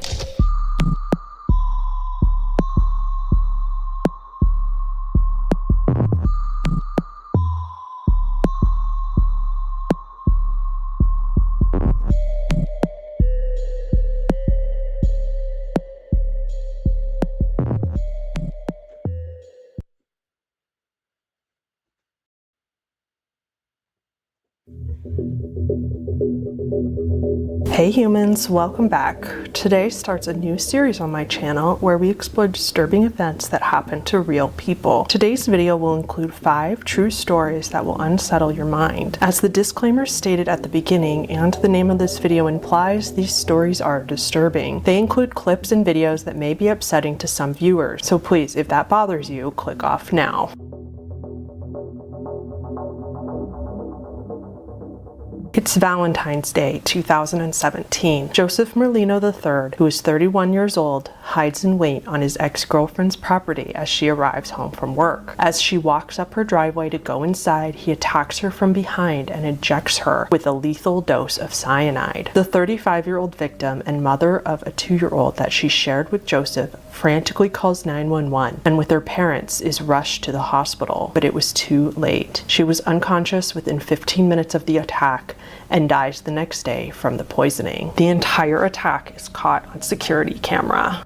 Hey humans, welcome back. Today starts a new series on my channel where we explore disturbing events that happen to real people. Today's video will include 5 true stories that will unsettle your mind. As the disclaimer stated at the beginning and the name of this video implies, these stories are disturbing. They include clips and videos that may be upsetting to some viewers, so please, if that bothers you, click off now. It's Valentine's Day 2017. Joseph Merlino III, who is 31 years old, hides in wait on his ex-girlfriend's property as she arrives home from work. As she walks up her driveway to go inside, he attacks her from behind and injects her with a lethal dose of cyanide. The 35-year-old victim and mother of a 2-year-old that she shared with Joseph frantically calls 911 and with her parents is rushed to the hospital, but it was too late. She was unconscious within 15 minutes of the attack and dies the next day from the poisoning. The entire attack is caught on security camera.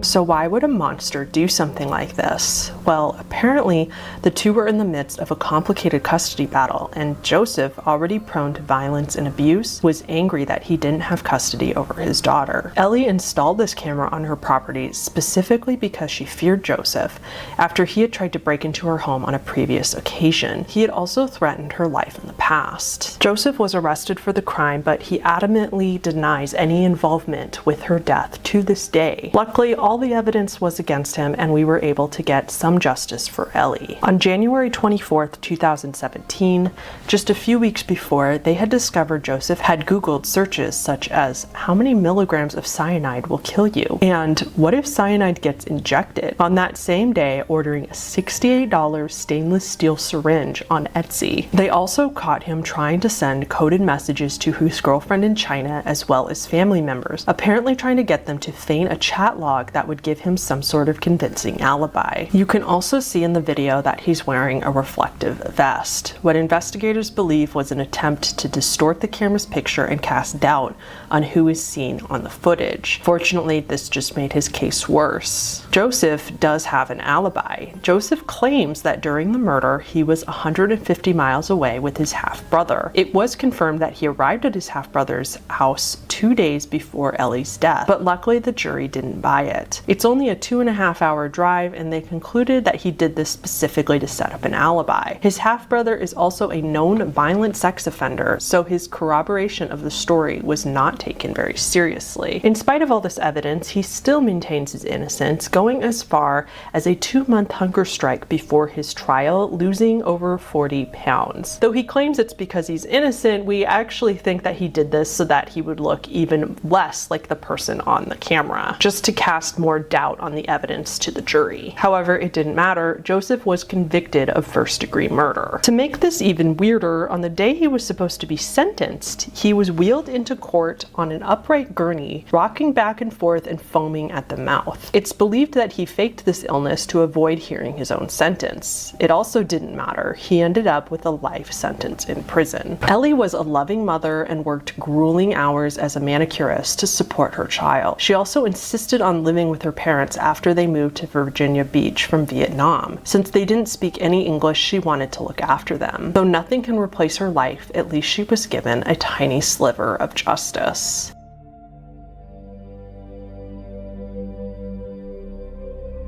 So why would a monster do something like this? Well, apparently the two were in the midst of a complicated custody battle, and Joseph, already prone to violence and abuse, was angry that he didn't have custody over his daughter. Ellie installed this camera on her property specifically because she feared Joseph after he had tried to break into her home on a previous occasion. He had also threatened her life in the past. Joseph was arrested for the crime, but he adamantly denies any involvement with her death to this day. Luckily, all the evidence was against him and we were able to get some justice for Ellie. On January 24th, 2017, just a few weeks before, they had discovered Joseph had Googled searches such as, how many milligrams of cyanide will kill you? And what if cyanide gets injected? On that same day, ordering a $68 stainless steel syringe on Etsy. They also caught him trying to send coded messages to his girlfriend in China as well as family members, apparently trying to get them to feign a chat log that would give him some sort of convincing alibi. You can also see in the video that he's wearing a reflective vest, what investigators believe was an attempt to distort the camera's picture and cast doubt on who is seen on the footage. Fortunately, this just made his case worse. Joseph does have an alibi. Joseph claims that during the murder, he was 150 miles away with his half-brother. It was confirmed that he arrived at his half-brother's house 2 days before Ellie's death, but luckily the jury didn't buy it. It's only a 2.5-hour drive, and they concluded that he did this specifically to set up an alibi. His half-brother is also a known violent sex offender, so his corroboration of the story was not taken very seriously. In spite of all this evidence, he still maintains his innocence, going as far as a 2-month hunger strike before his trial, losing over 40 pounds. Though he claims it's because he's innocent, we actually think that he did this so that he would look even less like the person on the camera, just to cast more doubt on the evidence to the jury. However, it didn't matter. Joseph was convicted of first-degree murder. To make this even weirder, on the day he was supposed to be sentenced, he was wheeled into court on an upright gurney, rocking back and forth and foaming at the mouth. It's believed that he faked this illness to avoid hearing his own sentence. It also didn't matter. He ended up with a life sentence in prison. Ellie was a loving mother and worked grueling hours as a manicurist to support her child. She also insisted on living with her parents after they moved to Virginia Beach from Vietnam. Since they didn't speak any English, she wanted to look after them. Though nothing can replace her life, at least she was given a tiny sliver of justice.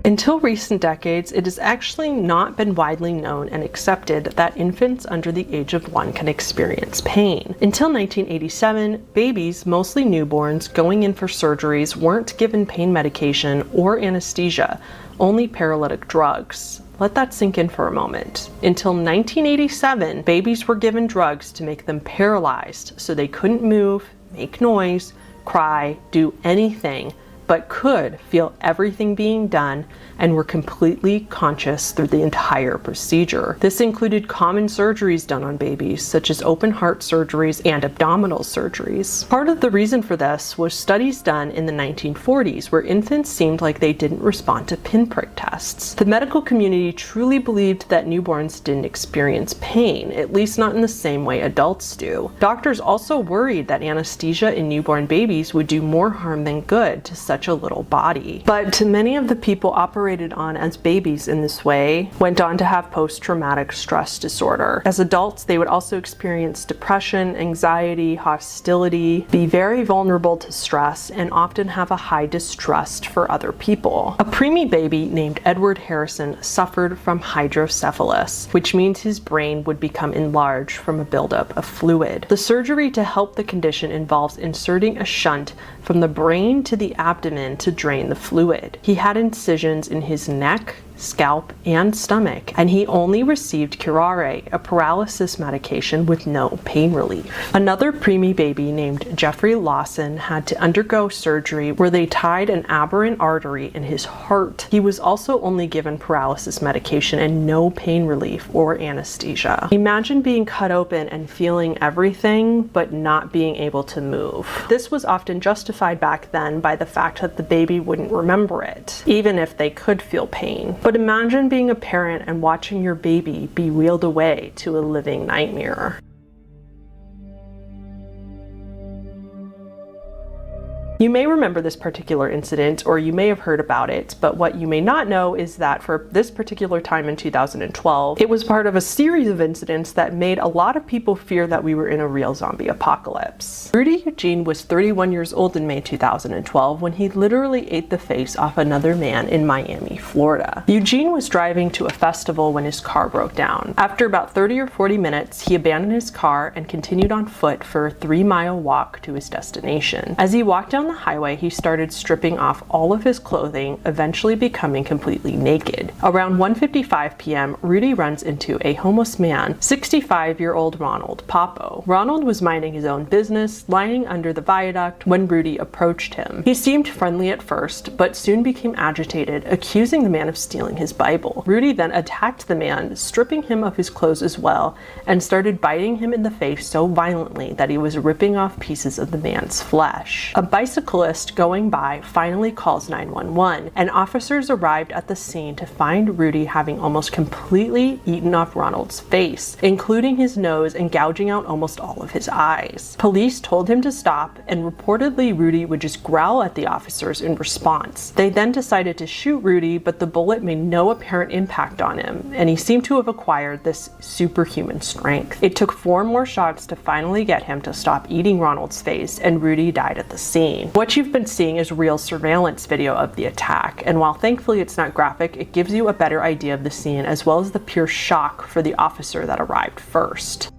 Until recent decades, it has actually not been widely known and accepted that infants under the age of 1 can experience pain. Until 1987, babies, mostly newborns, going in for surgeries weren't given pain medication or anesthesia, only paralytic drugs. Let that sink in for a moment. Until 1987, babies were given drugs to make them paralyzed so they couldn't move, make noise, cry, do anything, but could feel everything being done and were completely conscious through the entire procedure. This included common surgeries done on babies, such as open heart surgeries and abdominal surgeries. Part of the reason for this was studies done in the 1940s where infants seemed like they didn't respond to pinprick tests. The medical community truly believed that newborns didn't experience pain, at least not in the same way adults do. Doctors also worried that anesthesia in newborn babies would do more harm than good to such a little body. But many of the people operated on as babies in this way went on to have post-traumatic stress disorder. As adults, they would also experience depression, anxiety, hostility, be very vulnerable to stress, and often have a high distrust for other people. A preemie baby named Edward Harrison suffered from hydrocephalus, which means his brain would become enlarged from a buildup of fluid. The surgery to help the condition involves inserting a shunt from the brain to the abdomen to drain the fluid. He had incisions in his neck, scalp, and stomach, and he only received curare, a paralysis medication with no pain relief. Another preemie baby named Jeffrey Lawson had to undergo surgery where they tied an aberrant artery in his heart. He was also only given paralysis medication and no pain relief or anesthesia. Imagine being cut open and feeling everything, but not being able to move. This was often justified back then by the fact that the baby wouldn't remember it, even if they could feel pain. But imagine being a parent and watching your baby be wheeled away to a living nightmare. You may remember this particular incident, or you may have heard about it, but what you may not know is that for this particular time in 2012, it was part of a series of incidents that made a lot of people fear that we were in a real zombie apocalypse. Rudy Eugene was 31 years old in May 2012 when he literally ate the face off another man in Miami, Florida. Eugene was driving to a festival when his car broke down. After about 30 or 40 minutes, he abandoned his car and continued on foot for a 3-mile walk to his destination. As he walked down the highway, he started stripping off all of his clothing, eventually becoming completely naked. Around 1:55 p.m., Rudy runs into a homeless man, 65-year-old Ronald Popo. Ronald was minding his own business, lying under the viaduct when Rudy approached him. He seemed friendly at first, but soon became agitated, accusing the man of stealing his Bible. Rudy then attacked the man, stripping him of his clothes as well, and started biting him in the face so violently that he was ripping off pieces of the man's flesh. A bicycle bicyclist going by finally calls 911, and officers arrived at the scene to find Rudy having almost completely eaten off Ronald's face, including his nose and gouging out almost all of his eyes. Police told him to stop, and reportedly Rudy would just growl at the officers in response. They then decided to shoot Rudy, but the bullet made no apparent impact on him, and he seemed to have acquired this superhuman strength. It took 4 more shots to finally get him to stop eating Ronald's face, and Rudy died at the scene. What you've been seeing is real surveillance video of the attack, and while thankfully it's not graphic, it gives you a better idea of the scene as well as the pure shock for the officer that arrived first.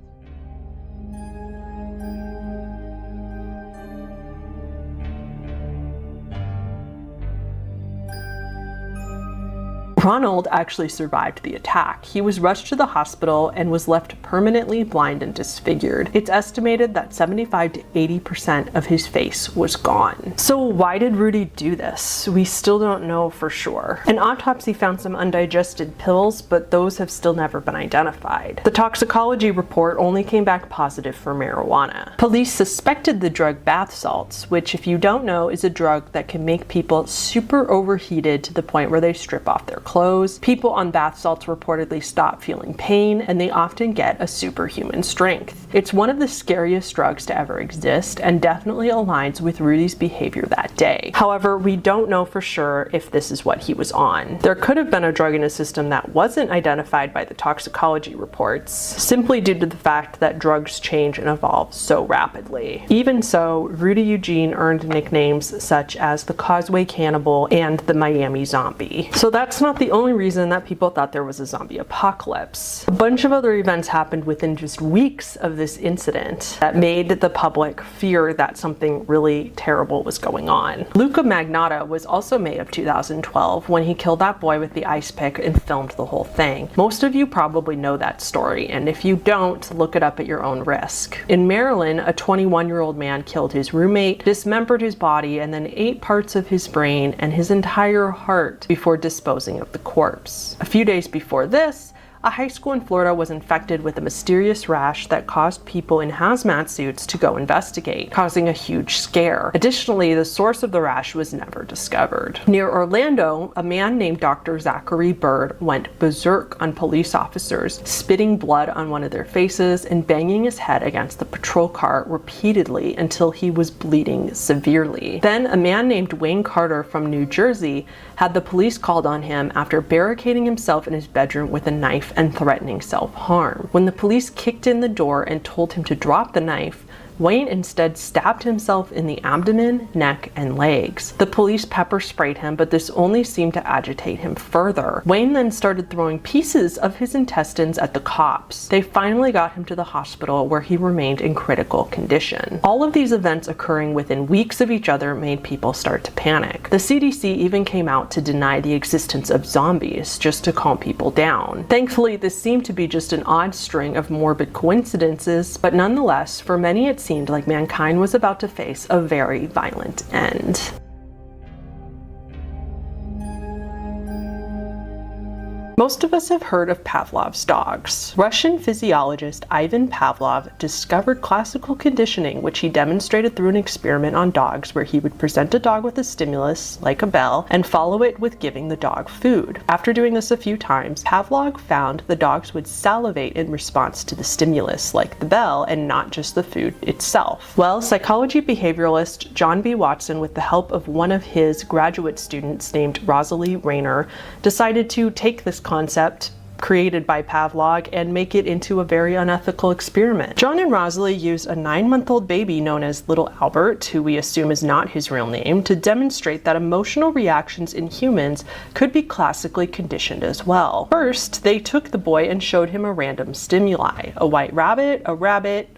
Ronald actually survived the attack. He was rushed to the hospital and was left permanently blind and disfigured. It's estimated that 75 to 80% of his face was gone. So why did Rudy do this? We still don't know for sure. An autopsy found some undigested pills, but those have still never been identified. The toxicology report only came back positive for marijuana. Police suspected the drug bath salts, which, if you don't know, is a drug that can make people super overheated to the point where they strip off their clothes. People on bath salts reportedly stop feeling pain, and they often get a superhuman strength. It's one of the scariest drugs to ever exist and definitely aligns with Rudy's behavior that day. However, we don't know for sure if this is what he was on. There could have been a drug in his system that wasn't identified by the toxicology reports, simply due to the fact that drugs change and evolve so rapidly. Even so, Rudy Eugene earned nicknames such as the Causeway Cannibal and the Miami Zombie. So that's not the only reason that people thought there was a zombie apocalypse. A bunch of other events happened within just weeks of this incident that made the public fear that something really terrible was going on. Luca Magnotta was also May of 2012 when he killed that boy with the ice pick and filmed the whole thing. Most of you probably know that story, and if you don't, look it up at your own risk. In Maryland, a 21-year-old man killed his roommate, dismembered his body, and then ate parts of his brain and his entire heart before disposing of the corpse. A few days before this, a high school in Florida was infected with a mysterious rash that caused people in hazmat suits to go investigate, causing a huge scare. Additionally, the source of the rash was never discovered. Near Orlando, a man named Dr. Zachary Bird went berserk on police officers, spitting blood on one of their faces and banging his head against the patrol car repeatedly until he was bleeding severely. Then a man named Wayne Carter from New Jersey had the police called on him after barricading himself in his bedroom with a knife and threatening self-harm. When the police kicked in the door and told him to drop the knife, Wayne instead stabbed himself in the abdomen, neck, and legs. The police pepper sprayed him, but this only seemed to agitate him further. Wayne then started throwing pieces of his intestines at the cops. They finally got him to the hospital, where he remained in critical condition. All of these events occurring within weeks of each other made people start to panic. The CDC even came out to deny the existence of zombies, just to calm people down. Thankfully, this seemed to be just an odd string of morbid coincidences, but nonetheless, for many it seemed like mankind was about to face a very violent end. Most of us have heard of Pavlov's dogs. Russian physiologist Ivan Pavlov discovered classical conditioning, which he demonstrated through an experiment on dogs where he would present a dog with a stimulus, like a bell, and follow it with giving the dog food. After doing this a few times, Pavlov found the dogs would salivate in response to the stimulus, like the bell, and not just the food itself. Well, psychology behavioralist John B. Watson, with the help of one of his graduate students named Rosalie Rayner, decided to take this concept created by Pavlov and make it into a very unethical experiment. John and Rosalie used a 9-month-old baby known as Little Albert, who we assume is not his real name, to demonstrate that emotional reactions in humans could be classically conditioned as well. First, they took the boy and showed him a random stimuli: a white rabbit,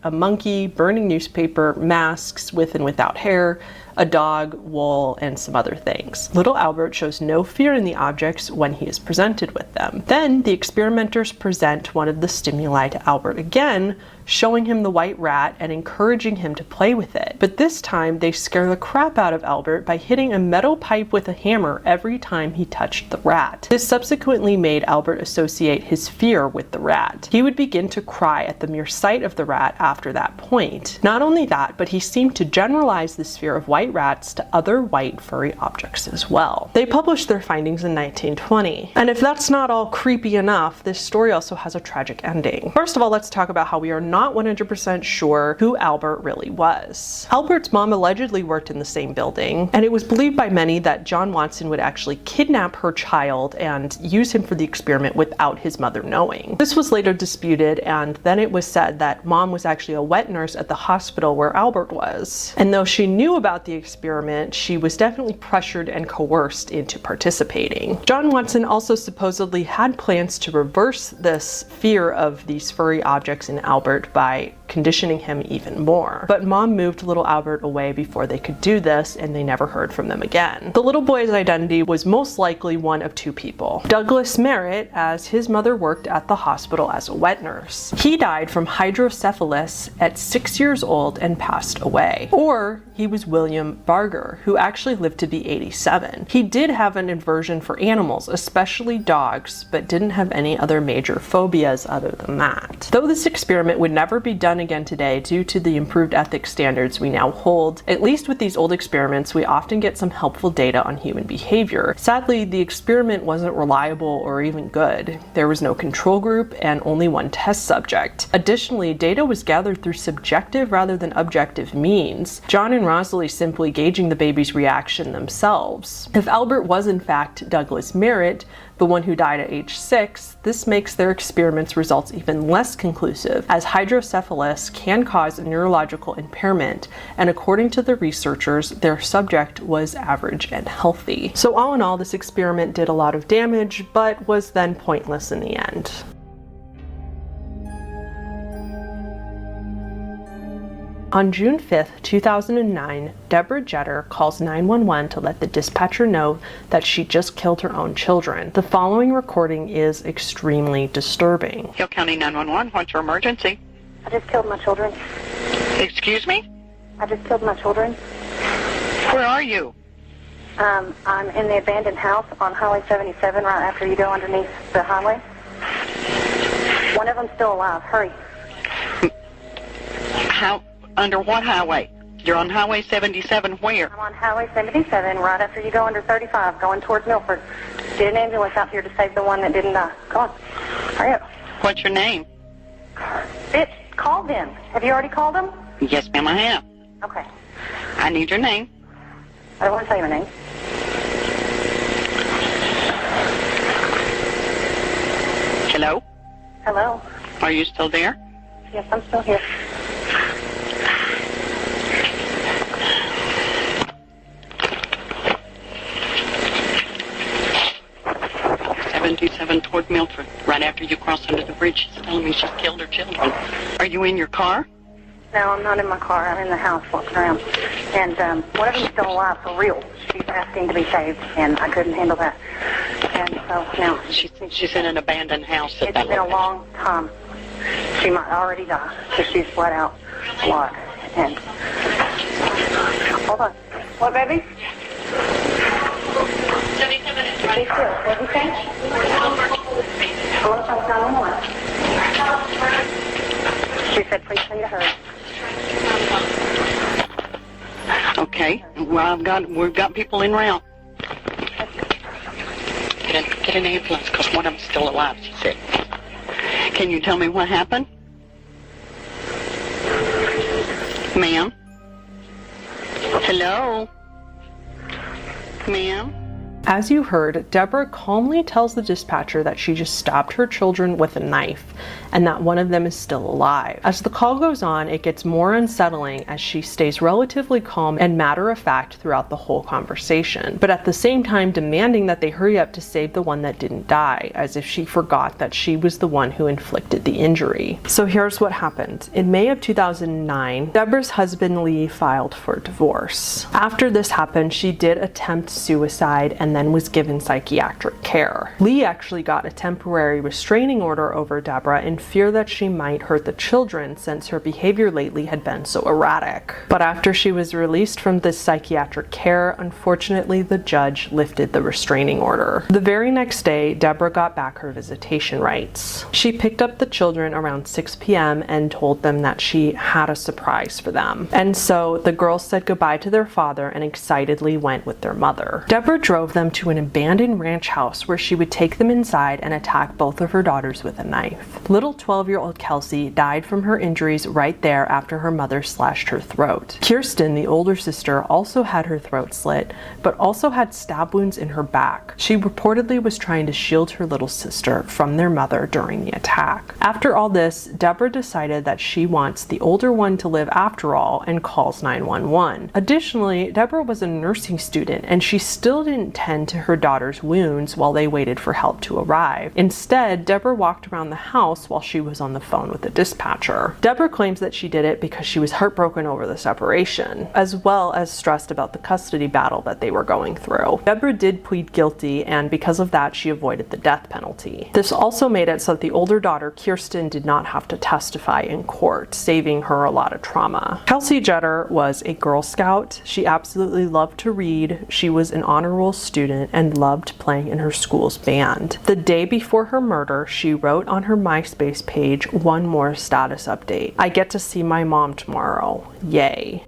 a monkey, burning newspaper, masks with and without hair, a dog, wool, and some other things. Little Albert shows no fear in the objects when he is presented with them. Then the experimenters present one of the stimuli to Albert again, showing him the white rat and encouraging him to play with it. But this time they scare the crap out of Albert by hitting a metal pipe with a hammer every time he touched the rat. This subsequently made Albert associate his fear with the rat. He would begin to cry at the mere sight of the rat after that point. Not only that, but he seemed to generalize this fear of white white rats to other white furry objects as well. They published their findings in 1920. And if that's not all creepy enough, this story also has a tragic ending. First of all, let's talk about how we are not 100% sure who Albert really was. Albert's mom allegedly worked in the same building, and it was believed by many that John Watson would actually kidnap her child and use him for the experiment without his mother knowing. This was later disputed, and then it was said that mom was actually a wet nurse at the hospital where Albert was. And though she knew about the experiment, she was definitely pressured and coerced into participating. John Watson also supposedly had plans to reverse this fear of these furry objects in Albert by conditioning him even more. But mom moved little Albert away before they could do this, and they never heard from them again. The little boy's identity was most likely one of two people. Douglas Merritt, as his mother worked at the hospital as a wet nurse. He died from hydrocephalus at 6 years old and passed away. Or he was William Barger, who actually lived to be 87. He did have an aversion for animals, especially dogs, but didn't have any other major phobias other than that. Though this experiment would never be done again today due to the improved ethics standards we now hold, at least with these old experiments, we often get some helpful data on human behavior. Sadly, the experiment wasn't reliable or even good. There was no control group and only one test subject. Additionally, data was gathered through subjective rather than objective means, John and Rosalie simply gauging the baby's reaction themselves. If Albert was in fact Douglas Merritt, the one who died at age 6, this makes their experiment's results even less conclusive, as hydrocephalus can cause a neurological impairment, and according to the researchers, their subject was average and healthy. So all in all, this experiment did a lot of damage, but was then pointless in the end. On June 5th, 2009, Deborah Jeter calls 911 to let the dispatcher know that she just killed her own children. The following recording is extremely disturbing.
Hill County 911, what's your emergency?
I just killed my children.
Excuse me?
I just killed my children.
Where are you?
I'm in the abandoned house on Highway 77 right after you go underneath the highway. One of them's still alive. Hurry.
How? Under what highway? You're on Highway 77 where?
I'm on Highway 77 right after you go under 35 going towards Milford. Get an ambulance out here to save the one that didn't die. Come on. Hurry up.
What's your name?
Bitch, call them. Have you already called them?
Yes, ma'am, I have.
Okay.
I need your name.
I don't want to tell you my name.
Hello?
Hello?
Are you still there?
Yes, I'm still here.
77 toward Milford, right after you cross under the bridge. She's telling me she's killed her children. Are you in your car?
No, I'm not in my car. I'm in the house walking around. And one of them's still alive for real. She's asking to be saved, and I couldn't handle that. And so now...
She's in an abandoned house at that
It's been a long time. She might already die, because she's bled out a lot. And... Hold on. What, baby?
77 is
Stay still. What did you say? I want to talk to 911. She said, please send to her.
Okay. Well, we've got people en route. Get an ambulance, because one of them's still alive, she said. Can you tell me what happened? Ma'am? Hello? Ma'am?
As you heard, Deborah calmly tells the dispatcher that she just stabbed her children with a knife and that one of them is still alive. As the call goes on, it gets more unsettling as she stays relatively calm and matter-of-fact throughout the whole conversation, but at the same time demanding that they hurry up to save the one that didn't die, as if she forgot that she was the one who inflicted the injury. So here's what happened. In May of 2009, Deborah's husband Lee filed for divorce. After this happened, she did attempt suicide and and then was given psychiatric care. Lee actually got a temporary restraining order over Deborah in fear that she might hurt the children since her behavior lately had been so erratic. But after she was released from this psychiatric care, unfortunately the judge lifted the restraining order. The very next day, Deborah got back her visitation rights. She picked up the children around 6 p.m. and told them that she had a surprise for them. And so the girls said goodbye to their father and excitedly went with their mother. Deborah drove them to an abandoned ranch house where she would take them inside and attack both of her daughters with a knife. Little 12-year-old Kelsey died from her injuries right there after her mother slashed her throat. Kirsten, the older sister, also had her throat slit, but also had stab wounds in her back. She reportedly was trying to shield her little sister from their mother during the attack. After all this, Deborah decided that she wants the older one to live after all and calls 911. Additionally, Deborah was a nursing student and she still didn't tend to her daughter's wounds while they waited for help to arrive. Instead, Deborah walked around the house while she was on the phone with the dispatcher. Deborah claims that she did it because she was heartbroken over the separation, as well as stressed about the custody battle that they were going through. Deborah did plead guilty, and because of that, she avoided the death penalty. This also made it so that the older daughter, Kirsten, did not have to testify in court, saving her a lot of trauma. Kelsey Jeter was a Girl Scout. She absolutely loved to read. She was an honor roll student and loved playing in her school's band. The day before her murder, she wrote on her MySpace page one more status update. "I get to see my mom tomorrow. Yay."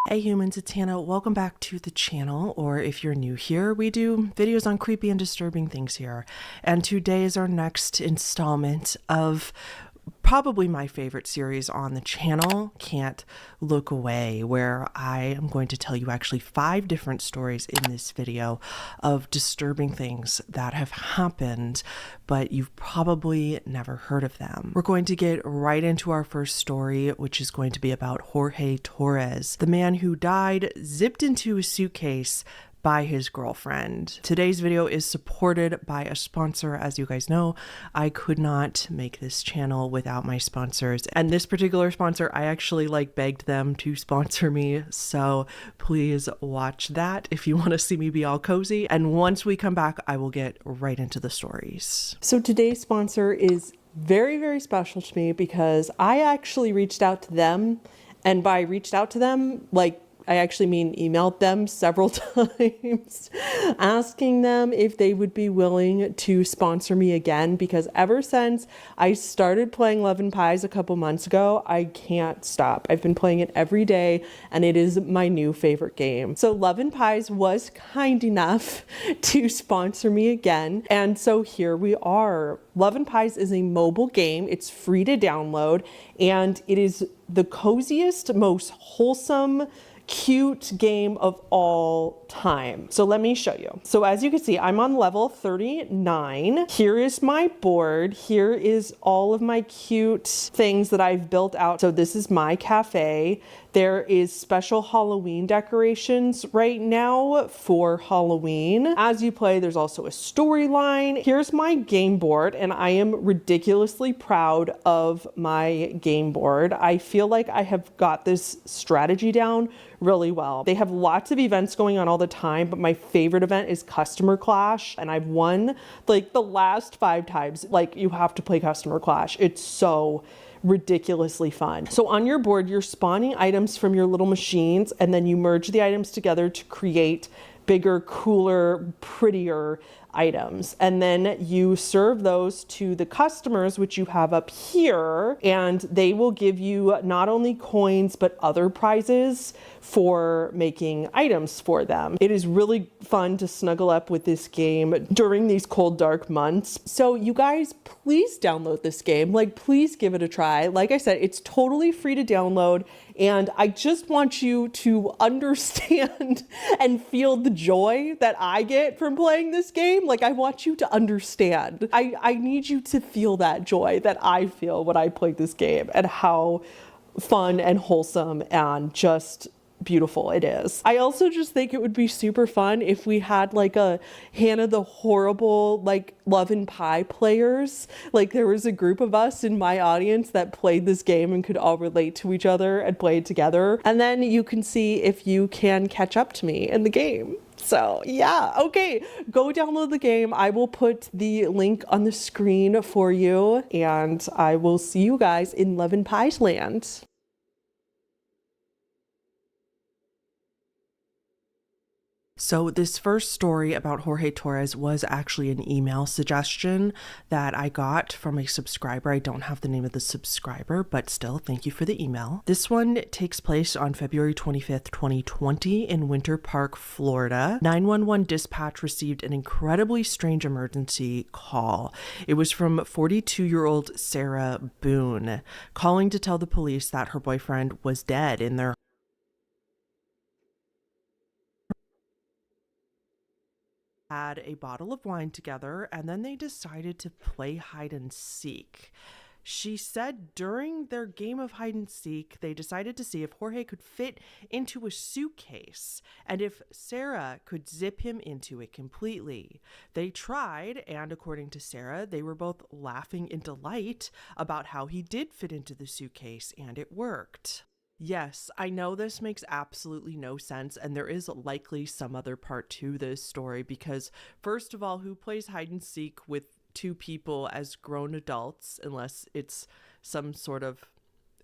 Hey humans, it's Hannah. Welcome back to the channel, or if you're new here, we do videos on creepy and disturbing things here. And today is our next installment of probably my favorite series on the channel, Can't Look Away, where I am going to tell you actually 5 different stories in this video of disturbing things that have happened, but you've probably never heard of them. We're going to get right into our first story, which is going to be about Jorge Torres, the man who died zipped into a suitcase by his girlfriend. Today's video is supported by a sponsor. As you guys know, I could not make this channel without my sponsors, and this particular sponsor, I actually begged them to sponsor me, so please watch that if you want to see me be all cozy. And once we come back, I will get right into the stories. So today's sponsor is very, very special to me because I actually reached out to them, and by reached out to them, I actually mean emailed them several times asking them if they would be willing to sponsor me again, because ever since I started playing Love and Pies a couple months ago, I can't stop. I've been playing it every day and it is my new favorite game. So Love and Pies was kind enough to sponsor me again, and so here we are. Love and Pies is a mobile game. It's free to download and it is the coziest, most wholesome, cute game of all time. So let me show you. So as you can see, I'm on level 39. Here is my board. Here is all of my cute things that I've built out. So this is my cafe. There is special Halloween decorations right now for Halloween. As you play, there's also a storyline. Here's my game board, and I am ridiculously proud of my game board. I feel like I have got this strategy down really well. They have lots of events going on all the time, but my favorite event is Customer Clash, and I've won the last 5 times. You have to play Customer Clash. It's so ridiculously fun. So on your board, you're spawning items from your little machines, and then you merge the items together to create bigger, cooler, prettier items. And then you serve those to the customers, which you have up here, and they will give you not only coins, but other prizes for making items for them. It is really fun to snuggle up with this game during these cold, dark months. So you guys, please download this game. Please give it a try. Like I said, it's totally free to download. And I just want you to understand and feel the joy that I get from playing this game. game. Like, I want you to understand. I need you to feel that joy that I feel when I play this game, and how fun and wholesome and just beautiful it is. I also just think it would be super fun if we had like a Hannah the Horrible, like Love and Pie players. Like, there was a group of us in my audience that played this game and could all relate to each other and play it together. And then you can see if you can catch up to me in the game. So yeah, okay, go download the game. I will put the link on the screen for you, and I will see you guys in Love and Pie's land. So this first story about Jorge Torres was actually an email suggestion that I got from a subscriber. I don't have the name of the subscriber, but still, thank you for the email. This one takes place on February 25th, 2020 in Winter Park, Florida. 911 dispatch received an incredibly strange emergency call. It was from 42-year-old Sarah Boone, calling to tell the police that her boyfriend was dead in their had a bottle of wine together, and then they decided to play hide and seek. She said during their game of hide and seek, they decided to see if Jorge could fit into a suitcase and if Sarah could zip him into it completely. They tried, and according to Sarah, they were both laughing in delight about how he did fit into the suitcase, and it worked. Yes, I know this makes absolutely no sense, and there is likely some other part to this story because, first of all, who plays hide and seek with two people as grown adults, unless it's some sort of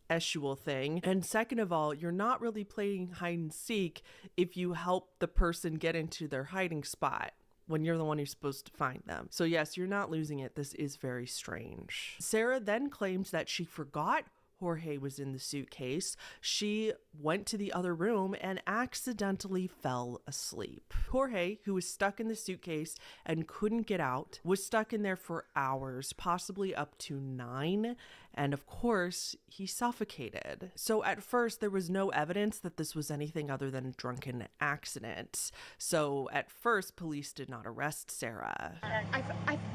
eschewal thing? And second of all, you're not really playing hide and seek if you help the person get into their hiding spot when you're the one who's supposed to find them. So yes, you're not losing it. This is very strange. Sarah then claims that she forgot Jorge was in the suitcase. She went to the other room and accidentally fell asleep. Jorge, who was stuck in the suitcase and couldn't get out, was stuck in there for hours, possibly up to 9. And of course, he suffocated. So at first, there was no evidence that this was anything other than a drunken accident. So at first, police did not arrest Sarah.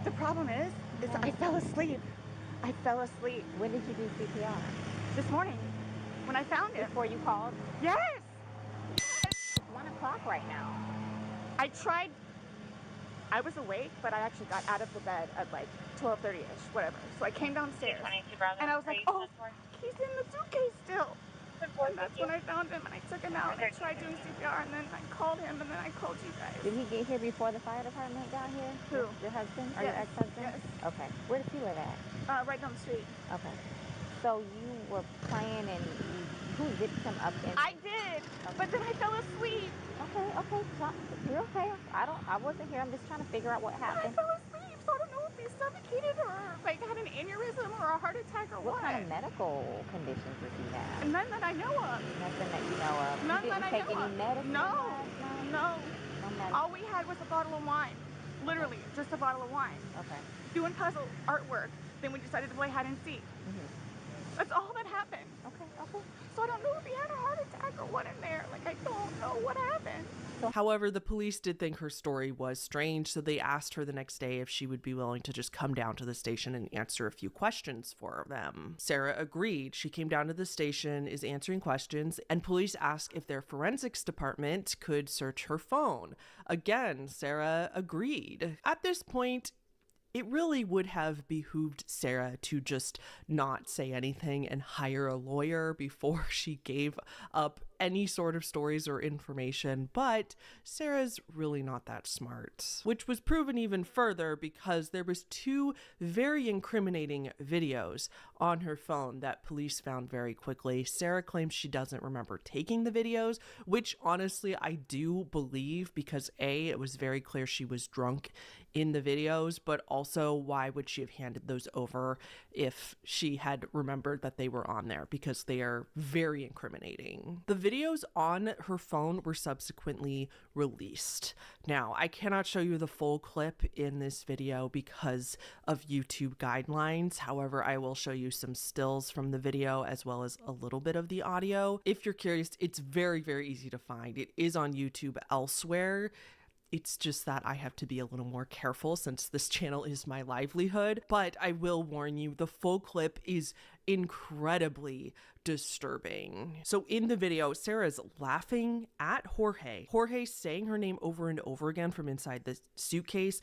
The problem is I fell asleep. I fell asleep.
When did you do CPR?
This morning, when I found it.
Before you called?
Yes!
It's 1 o'clock right now.
I tried. I was awake, but I actually got out of the bed at like 12:30ish, whatever. So I came downstairs, and I was like, oh, he's in the suitcase still. And that's when I found him, and I took him out, and I tried doing CPR, and then I called him, and then I called you guys.
Did he get here before the fire department got here?
Who?
Your husband? Or
Yes.
your ex-husband?
Yes.
Okay. Where does he live at?
Right down the street.
Okay. So you were playing, and who zipped him up in?
I did, but then I fell asleep.
Okay. So, you're okay. I wasn't here. I'm just trying to figure out what happened.
I fell asleep, so I don't know if he suffocated or like had an aneurysm or a heart attack or what.
What kind of medical conditions does he have?
None that I know of.
Nothing that you know of.
None
You didn't
that I
take
know
any
of.
medicine?
No. All we had was a bottle of wine. Literally, just a bottle of wine.
Okay.
Doing puzzle artwork. Then we decided to play hide and seek. That's all that happened.
Okay.
So I don't know if he had a heart attack or what in there. Like, I don't know what happened.
However, the police did think her story was strange, so they asked her the next day if she would be willing to just come down to the station and answer a few questions for them. Sarah agreed. She came down to the station, is answering questions, and police asked if their forensics department could search her phone. Again, Sarah agreed. At this point, it really would have behooved Sarah to just not say anything and hire a lawyer before she gave up any sort of stories or information, but Sarah's really not that smart, which was proven even further because there was 2 very incriminating videos on her phone that police found very quickly. Sarah claims she doesn't remember taking the videos, which honestly I do believe because A, it was very clear she was drunk in the videos, but also why would she have handed those over if she had remembered that they were on there, because they are very incriminating. The videos on her phone were subsequently released. Now, I cannot show you the full clip in this video because of YouTube guidelines. However, I will show you some stills from the video as well as a little bit of the audio. If you're curious, it's very, very easy to find. It is on YouTube elsewhere. It's just that I have to be a little more careful since this channel is my livelihood. But I will warn you, the full clip is incredibly disturbing. So in the video, Sarah's laughing at Jorge. Jorge's saying her name over and over again from inside the suitcase,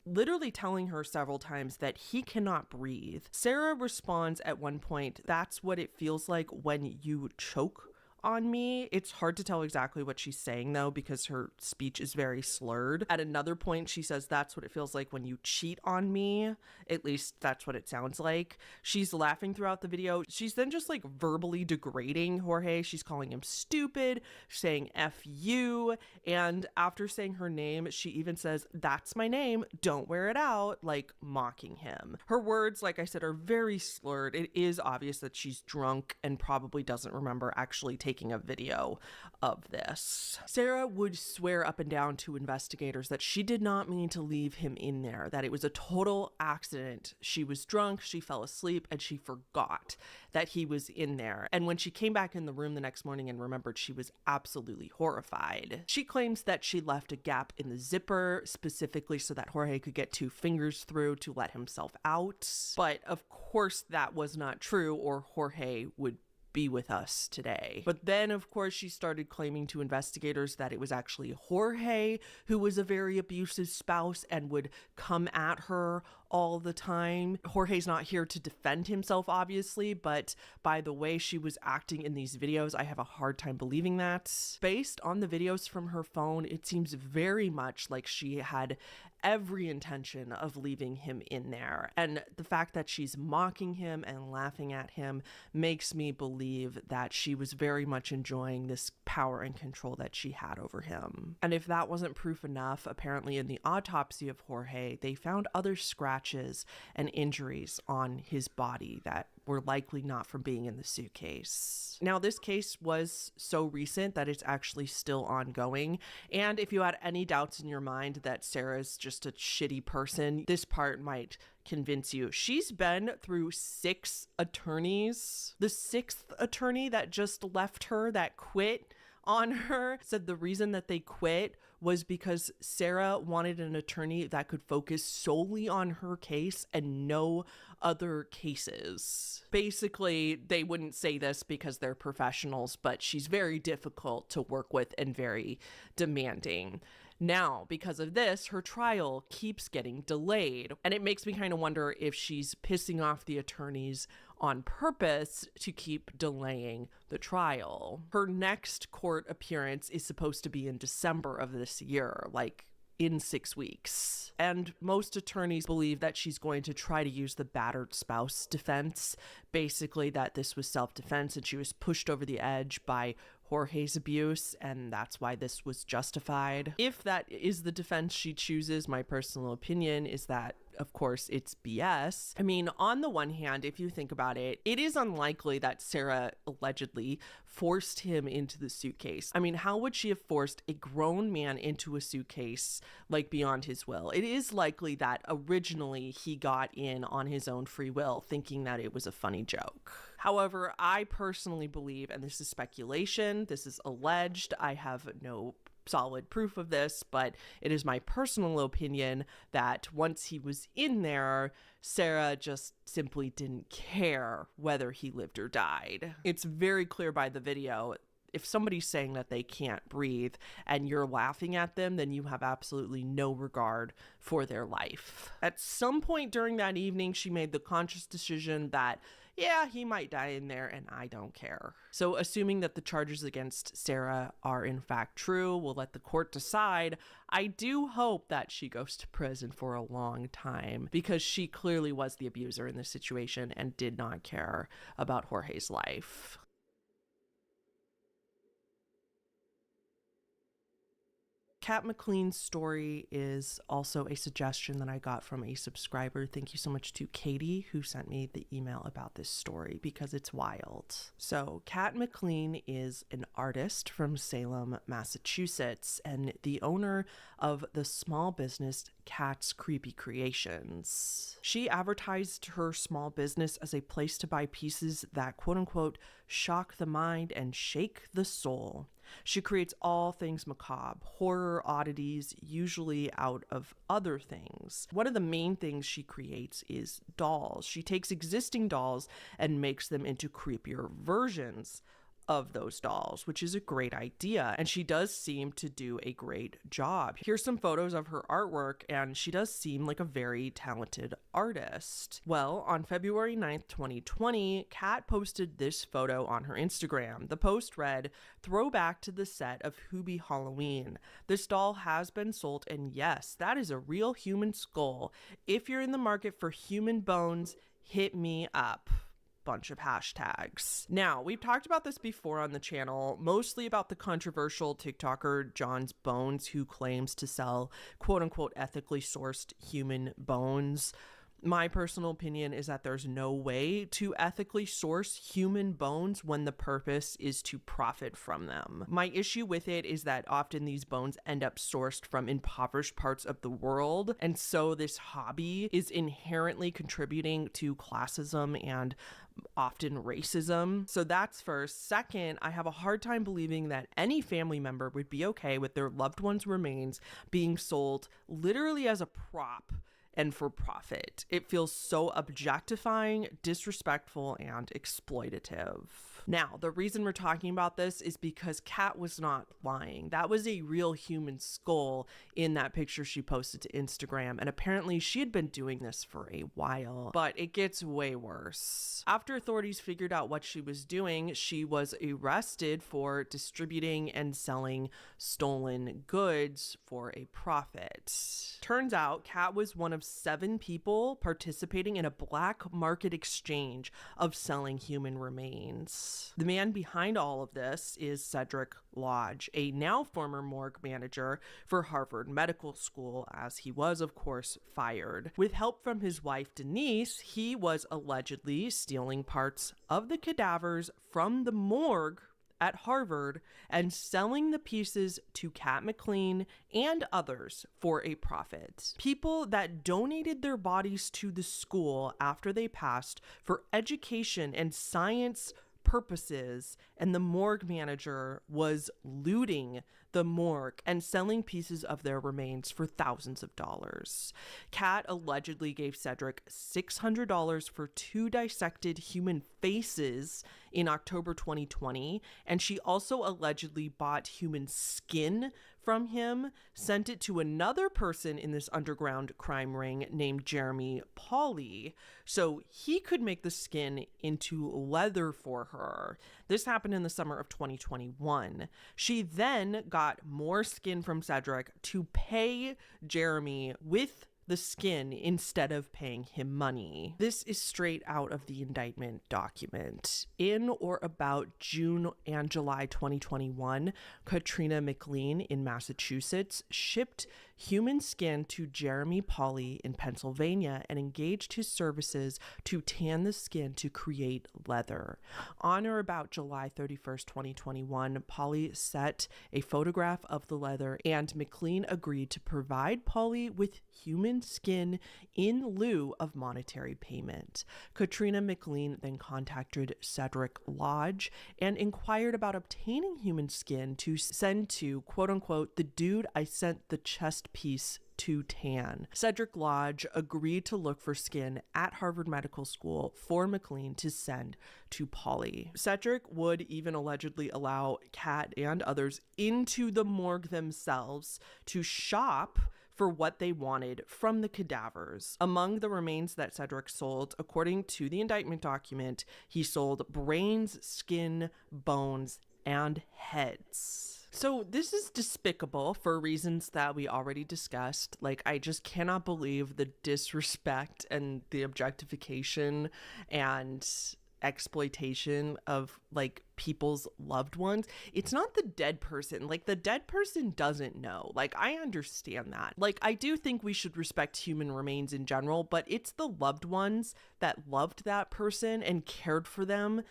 literally telling her several times that he cannot breathe. Sarah responds at one point, "That's what it feels like when you choke on me." It's hard to tell exactly what she's saying though, because her speech is very slurred. At another point, she says, "That's what it feels like when you cheat on me." At least that's what it sounds like. She's laughing throughout the video. She's then just like verbally degrading Jorge. She's calling him stupid, saying F you. And after saying her name, she even says, "That's my name, don't wear it out," like mocking him. Her words, like I said, are very slurred. It is obvious that she's drunk and probably doesn't remember actually taking a video of this. Sarah would swear up and down to investigators that she did not mean to leave him in there, that it was a total accident. She was drunk, she fell asleep, and she forgot that he was in there. And when she came back in the room the next morning and remembered, she was absolutely horrified. She claims that she left a gap in the zipper specifically so that Jorge could get 2 fingers through to let himself out. But of course that was not true, or Jorge would be with us today. But then, of course, she started claiming to investigators that it was actually Jorge who was a very abusive spouse and would come at her all the time. Jorge's not here to defend himself, obviously, but by the way she was acting in these videos, I have a hard time believing that. Based on the videos from her phone, it seems very much like she had every intention of leaving him in there. And the fact that she's mocking him and laughing at him makes me believe that she was very much enjoying this power and control that she had over him. And if that wasn't proof enough, apparently in the autopsy of Jorge, they found other scratches and injuries on his body that were likely not from being in the suitcase. Now, this case was so recent that it's actually still ongoing. And if you had any doubts in your mind that Sarah's just a shitty person, this part might convince you. She's been through 6 attorneys. The 6th attorney that just left her, that quit on her, said the reason that they quit was because Sarah wanted an attorney that could focus solely on her case and no other cases. Basically, they wouldn't say this because they're professionals, but she's very difficult to work with and very demanding. Now, because of this, her trial keeps getting delayed. And it makes me kind of wonder if she's pissing off the attorneys on purpose to keep delaying the trial. Her next court appearance is supposed to be in December of this year, like in 6 weeks. And most attorneys believe that she's going to try to use the battered spouse defense, basically that this was self-defense and she was pushed over the edge by Jorge's abuse, and that's why this was justified. If that is the defense she chooses, my personal opinion is that, of course, it's BS. I mean, on the one hand, if you think about it, it is unlikely that Sarah allegedly forced him into the suitcase. I mean, how would she have forced a grown man into a suitcase, like, beyond his will? It is likely that originally he got in on his own free will, thinking that it was a funny joke. However, I personally believe, and this is speculation, this is alleged, I have no solid proof of this, but it is my personal opinion that once he was in there, Sarah just simply didn't care whether he lived or died. It's very clear by the video. If somebody's saying that they can't breathe and you're laughing at them, then you have absolutely no regard for their life. At some point during that evening, she made the conscious decision that, yeah, he might die in there and I don't care. So assuming that the charges against Sarah are in fact true, we'll let the court decide. I do hope that she goes to prison for a long time because she clearly was the abuser in this situation and did not care about Jorge's life. Kat McLean's story is also a suggestion that I got from a subscriber. Thank you so much to Katie who sent me the email about this story because it's wild. So Kat McLean is an artist from Salem, Massachusetts, and the owner of the small business Kat's Creepy Creations. She advertised her small business as a place to buy pieces that quote unquote shock the mind and shake the soul. She creates all things macabre, horror oddities, usually out of other things. One of the main things she creates is dolls. She takes existing dolls and makes them into creepier versions of those dolls, which is a great idea, and she does seem to do a great job. Here's some photos of her artwork, and she does seem like a very talented artist. Well, on February 9th, 2020, Kat posted this photo on her Instagram. The post read, "Throwback to the set of Hubie Halloween. This doll has been sold, and yes, that is a real human skull. If you're in the market for human bones, hit me up." Bunch of hashtags. Now, we've talked about this before on the channel, mostly about the controversial TikToker John's Bones, who claims to sell quote-unquote ethically sourced human bones. My personal opinion is that there's no way to ethically source human bones when the purpose is to profit from them. My issue with it is that often these bones end up sourced from impoverished parts of the world, and so this hobby is inherently contributing to classism and often racism. So that's first. Second, I have a hard time believing that any family member would be okay with their loved one's remains being sold literally as a prop and for profit. It feels so objectifying, disrespectful, and exploitative. Now, the reason we're talking about this is because Kat was not lying. That was a real human skull in that picture she posted to Instagram, and apparently she had been doing this for a while. But it gets way worse. After authorities figured out what she was doing, she was arrested for distributing and selling stolen goods for a profit. Turns out Kat was one of 7 people participating in a black market exchange of selling human remains. The man behind all of this is Cedric Lodge, a now former morgue manager for Harvard Medical School, as he was, of course, fired. With help from his wife, Denise, he was allegedly stealing parts of the cadavers from the morgue at Harvard and selling the pieces to Kat McLean and others for a profit. People that donated their bodies to the school after they passed for education and science purposes, and the morgue manager was looting the morgue and selling pieces of their remains for thousands of dollars. Kat allegedly gave Cedric $600 for 2 dissected human faces in October 2020, and she also allegedly bought human skin from him, sent it to another person in this underground crime ring named Jeremy Pauly, so he could make the skin into leather for her. This happened in the summer of 2021. She then got more skin from Cedric to pay Jeremy with the skin instead of paying him money. This is straight out of the indictment document. In or about June and July 2021, Katrina McLean in Massachusetts shipped human skin to Jeremy Pauly in Pennsylvania and engaged his services to tan the skin to create leather. On or about July 31st, 2021, Pauly set a photograph of the leather, and McLean agreed to provide Pauly with human skin in lieu of monetary payment. Katrina McLean then contacted Cedric Lodge and inquired about obtaining human skin to send to, quote unquote, the dude I sent the chest piece to tan. Cedric Lodge agreed to look for skin at Harvard Medical School for McLean to send to Pauly. Cedric would even allegedly allow Kat and others into the morgue themselves to shop for what they wanted from the cadavers. Among the remains that Cedric sold, according to the indictment document, he sold brains, skin, bones, and heads. So this is despicable for reasons that we already discussed. Like, I just cannot believe the disrespect and the objectification and exploitation of like people's loved ones. It's not the dead person. Like, the dead person doesn't know. Like, I understand that. Like, I do think we should respect human remains in general, but it's the loved ones that loved that person and cared for them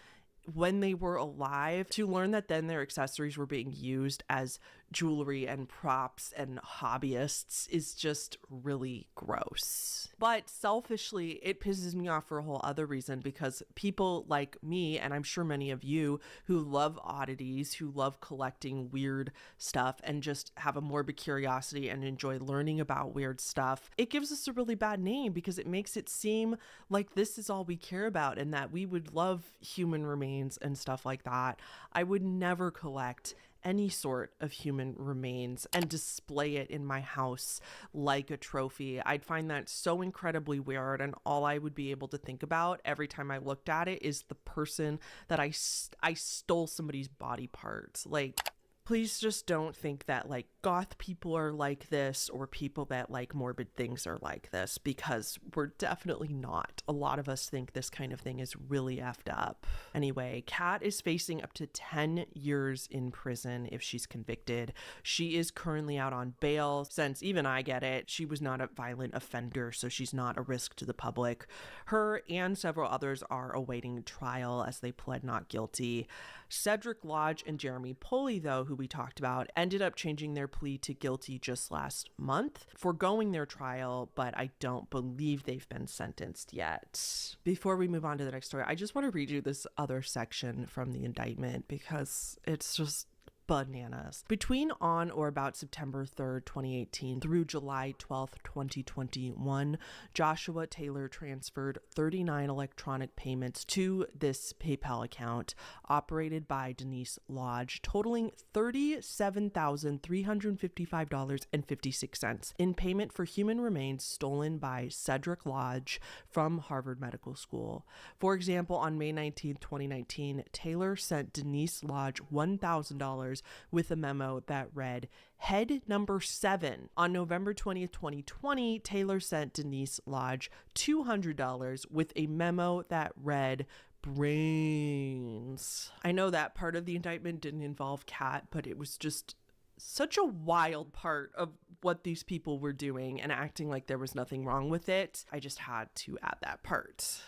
when they were alive to learn that then their accessories were being used as jewelry and props and hobbyists is just really gross. But selfishly, it pisses me off for a whole other reason, because people like me, and I'm sure many of you who love oddities, who love collecting weird stuff and just have a morbid curiosity and enjoy learning about weird stuff, it gives us a really bad name because it makes it seem like this is all we care about and that we would love human remains and stuff like that. I would never collect any sort of human remains and display it in my house like a trophy. I'd find that so incredibly weird, and all I would be able to think about every time I looked at it is the person that I stole somebody's body parts. Like, please just don't think that like goth people are like this or people that like morbid things are like this, because we're definitely not. A lot of us think this kind of thing is really effed up. Anyway, Kat is facing up to 10 years in prison if she's convicted. She is currently out on bail, since even I get it, she was not a violent offender, so she's not a risk to the public. Her and several others are awaiting trial as they pled not guilty. Cedric Lodge and Jeremy Pulley, though, who we talked about, ended up changing their plea to guilty just last month, foregoing their trial, but I don't believe they've been sentenced yet. Before we move on to the next story, I just want to read you this other section from the indictment because it's just bananas. Between on or about September 3rd, 2018 through July 12th, 2021, Joshua Taylor transferred 39 electronic payments to this PayPal account operated by Denise Lodge, totaling $37,355.56 in payment for human remains stolen by Cedric Lodge from Harvard Medical School. For example, on May 19th, 2019, Taylor sent Denise Lodge $1,000 with a memo that read, "Head number 7. On November 20th, 2020, Taylor sent Denise Lodge $200 with a memo that read, brains." I know that part of the indictment didn't involve Kat, but it was just such a wild part of what these people were doing and acting like there was nothing wrong with it. I just had to add that part.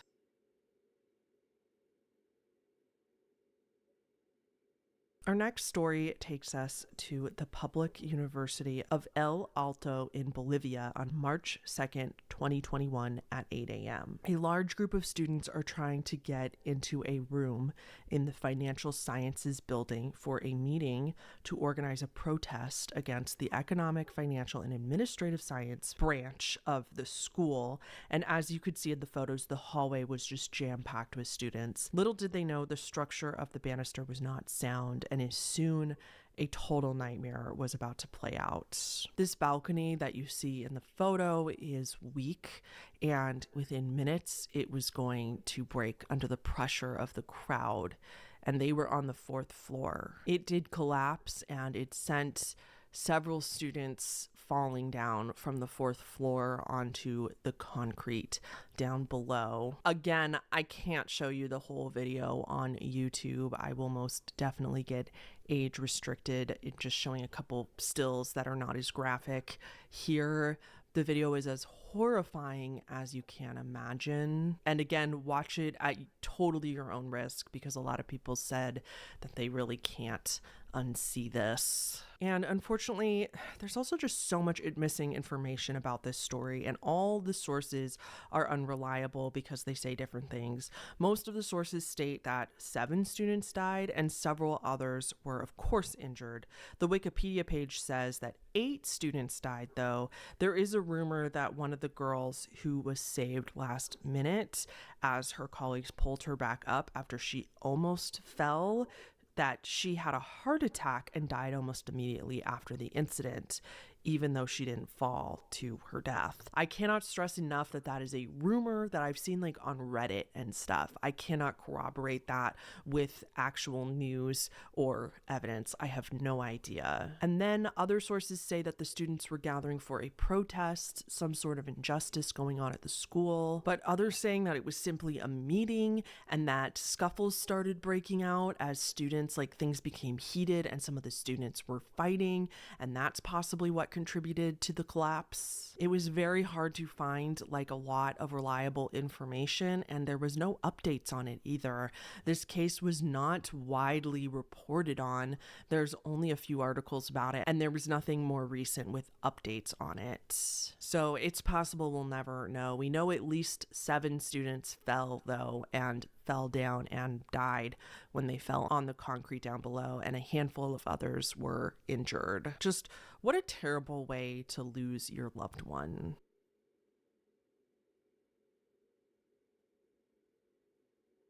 Our next story takes us to the Public University of El Alto in Bolivia on March 2nd, 2021 at 8 a.m. A large group of students are trying to get into a room in the Financial Sciences building for a meeting to organize a protest against the Economic, Financial, and Administrative Science branch of the school. And as you could see in the photos, the hallway was just jam-packed with students. Little did they know the structure of the banister was not sound, and as soon a total nightmare was about to play out. This balcony that you see in the photo is weak, and within minutes it was going to break under the pressure of the crowd, and they were on the 4th floor. It did collapse, and it sent several students falling down from the 4th floor onto the concrete down below. Again, I can't show you the whole video on YouTube. I will most definitely get age restricted, just showing a couple stills that are not as graphic. Here, the video is as horrifying as you can imagine. And again, watch it at totally your own risk, because a lot of people said that they really can't unsee this. And unfortunately, there's also just so much missing information about this story, and all the sources are unreliable because they say different things. Most of the sources state that 7 students died and several others were of course injured. The Wikipedia page says that 8 students died, though. There is a rumor that one of the girls who was saved last minute as her colleagues pulled her back up after she almost fell, that she had a heart attack and died almost immediately after the incident, even though she didn't fall to her death. I cannot stress enough that that is a rumor that I've seen like on Reddit and stuff. I cannot corroborate that with actual news or evidence. I have no idea. And then other sources say that the students were gathering for a protest, some sort of injustice going on at the school, but others saying that it was simply a meeting and that scuffles started breaking out as students, like things became heated and some of the students were fighting, and that's possibly what contributed to the collapse. It was very hard to find like a lot of reliable information, and there was no updates on it either. This case was not widely reported on. There's only a few articles about it, and there was nothing more recent with updates on it. So it's possible we'll never know. We know at least 7 students fell though, and fell down and died when they fell on the concrete down below, and a handful of others were injured. Just what a terrible way to lose your loved one.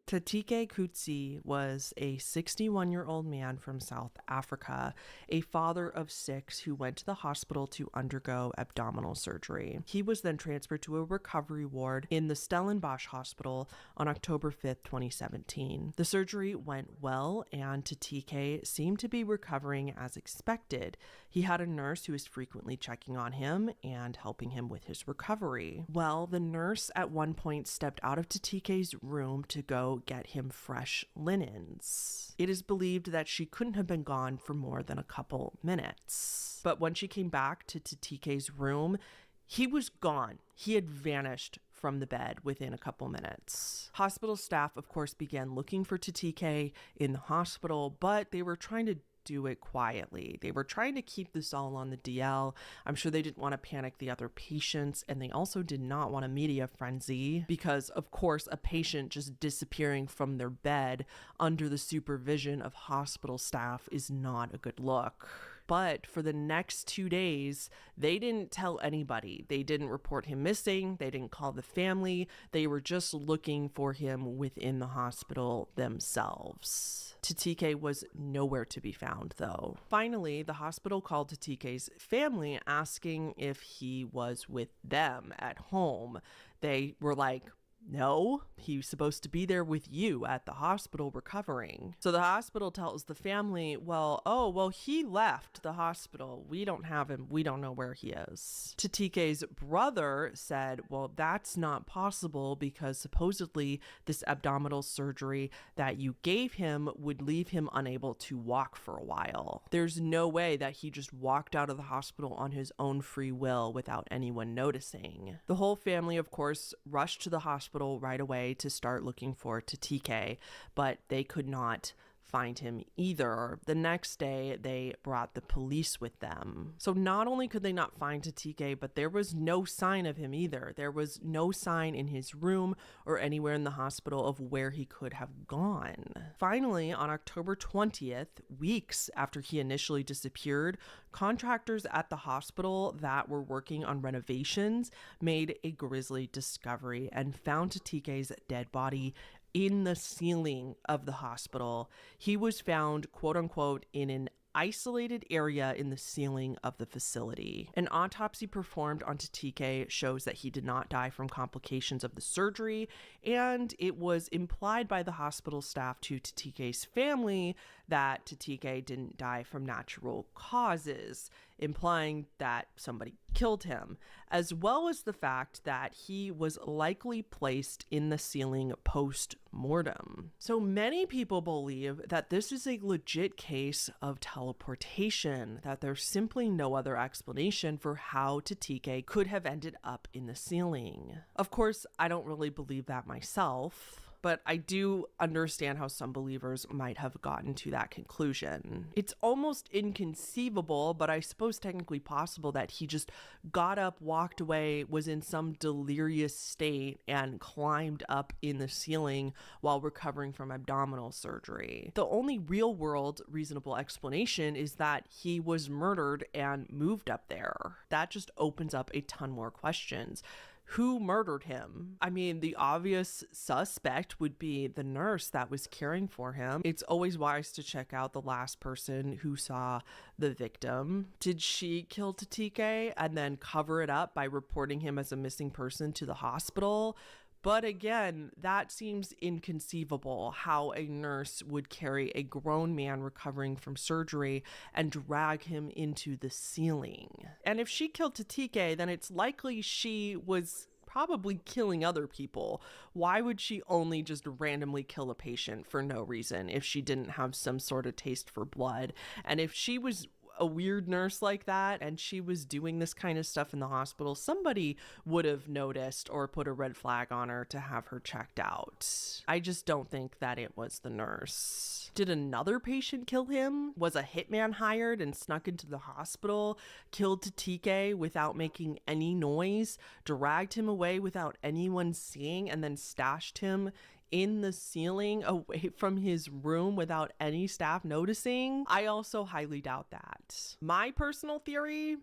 Tatike Kutsi was a 61-year-old man from South Africa, a father of 6 who went to the hospital to undergo abdominal surgery. He was then transferred to a recovery ward in the Stellenbosch Hospital on October 5th, 2017. The surgery went well, and Tatike seemed to be recovering as expected. He had a nurse who was frequently checking on him and helping him with his recovery. Well, the nurse at one point stepped out of Tatike's room to go get him fresh linens. It is believed that she couldn't have been gone for more than a couple minutes. But when she came back to Tatike's room, he was gone. He had vanished from the bed within a couple minutes. Hospital staff, of course, began looking for Tatike in the hospital, but they were trying to do it quietly. They were trying to keep this all on the DL. I'm sure they didn't want to panic the other patients, and they also did not want a media frenzy because, of course, a patient just disappearing from their bed under the supervision of hospital staff is not a good look. But for the next 2 days, they didn't tell anybody. They didn't report him missing. They didn't call the family. They were just looking for him within the hospital themselves. Tatike was nowhere to be found, though. Finally, the hospital called Tatike's family asking if he was with them at home. They were like, no, he's supposed to be there with you at the hospital recovering. So the hospital tells the family, well, he left the hospital. We don't have him. We don't know where he is. Tatike's brother said, well, that's not possible because supposedly this abdominal surgery that you gave him would leave him unable to walk for a while. There's no way that he just walked out of the hospital on his own free will without anyone noticing. The whole family, of course, rushed to the hospital right away to start looking for Tatike, but they could not find him either. The next day, they brought the police with them. So not only could they not find Tatike, but there was no sign of him either. There was no sign in his room or anywhere in the hospital of where he could have gone. Finally, on October 20th, weeks after he initially disappeared, contractors at the hospital that were working on renovations made a grisly discovery and found Tatike's dead body in the ceiling of the hospital. He was found, quote unquote, in an isolated area in the ceiling of the facility. An autopsy performed on Tatike shows that he did not die from complications of the surgery, and it was implied by the hospital staff to Tatike's family that Tatike didn't die from natural causes, implying that somebody killed him, as well as the fact that he was likely placed in the ceiling post-mortem. So many people believe that this is a legit case of teleportation, that there's simply no other explanation for how Tatike could have ended up in the ceiling. Of course, I don't really believe that myself, but I do understand how some believers might have gotten to that conclusion. It's almost inconceivable, but I suppose technically possible, that he just got up, walked away, was in some delirious state, and climbed up in the ceiling while recovering from abdominal surgery. The only real-world reasonable explanation is that he was murdered and moved up there. That just opens up a ton more questions. Who murdered him? I mean, the obvious suspect would be the nurse that was caring for him. It's always wise to check out the last person who saw the victim. Did she kill Tatike and then cover it up by reporting him as a missing person to the hospital? But again, that seems inconceivable, how a nurse would carry a grown man recovering from surgery and drag him into the ceiling. And if she killed Tatike, then it's likely she was probably killing other people. Why would she only just randomly kill a patient for no reason if she didn't have some sort of taste for blood? And if she was a weird nurse like that and she was doing this kind of stuff in the hospital, somebody would have noticed or put a red flag on her to have her checked out. I just don't think that it was the nurse. Did another patient kill him? Was a hitman hired and snuck into the hospital, killed TK without making any noise, dragged him away without anyone seeing, and then stashed him in the ceiling away from his room without any staff noticing? I also highly doubt that. My personal theory,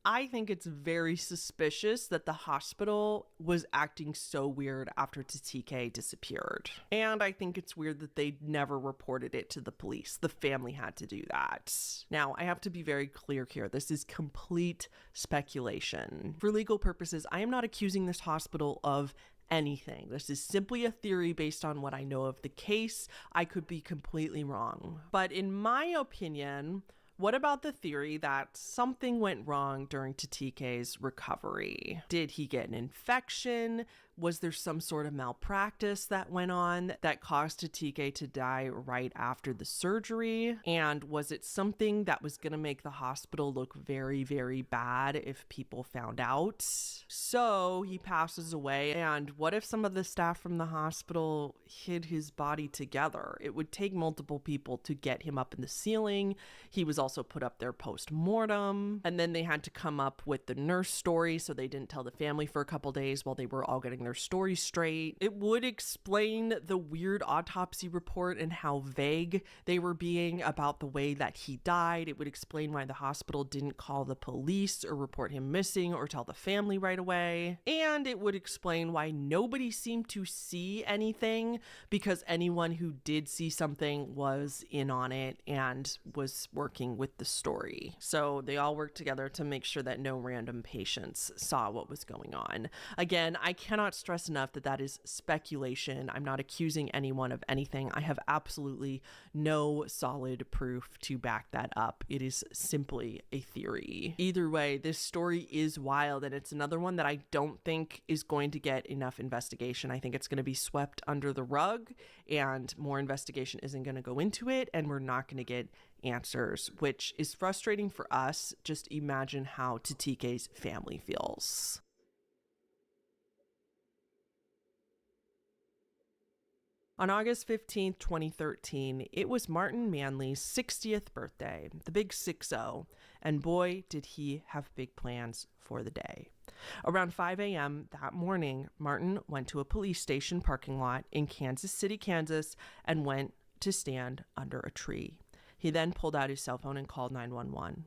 I think it's very suspicious that the hospital was acting so weird after TK disappeared. And I think it's weird that they never reported it to the police. The family had to do that. Now, I have to be very clear here. This is complete speculation. For legal purposes, I am not accusing this hospital of anything. This is simply a theory based on what I know of the case. I could be completely wrong. But in my opinion, what about the theory that something went wrong during TK's recovery? Did he get an infection? Was there some sort of malpractice that went on that caused TK to die right after the surgery? And was it something that was going to make the hospital look very, very bad if people found out? So he passes away. And what if some of the staff from the hospital hid his body together? It would take multiple people to get him up in the ceiling. He was also put up there post-mortem. And then they had to come up with the nurse story, so they didn't tell the family for a couple days while they were all getting their story straight. It would explain the weird autopsy report and how vague they were being about the way that he died. It would explain why the hospital didn't call the police or report him missing or tell the family right away. And it would explain why nobody seemed to see anything, because anyone who did see something was in on it and was working with the story. So they all worked together to make sure that no random patients saw what was going on. Again, I cannot stress enough that that is speculation. I'm not accusing anyone of anything. I have absolutely no solid proof to back that up. It is simply a theory. Either way, this story is wild, and it's another one that I don't think is going to get enough investigation. I think it's going to be swept under the rug, and more investigation isn't going to go into it, and we're not going to get answers, which is frustrating for us. Just imagine how TK's family feels. On August 15th, 2013, it was Martin Manley's 60th birthday, the big 6-0, and boy, did he have big plans for the day. Around 5 a.m. that morning, Martin went to a police station parking lot in Kansas City, Kansas, and went to stand under a tree. He then pulled out his cell phone and called 911.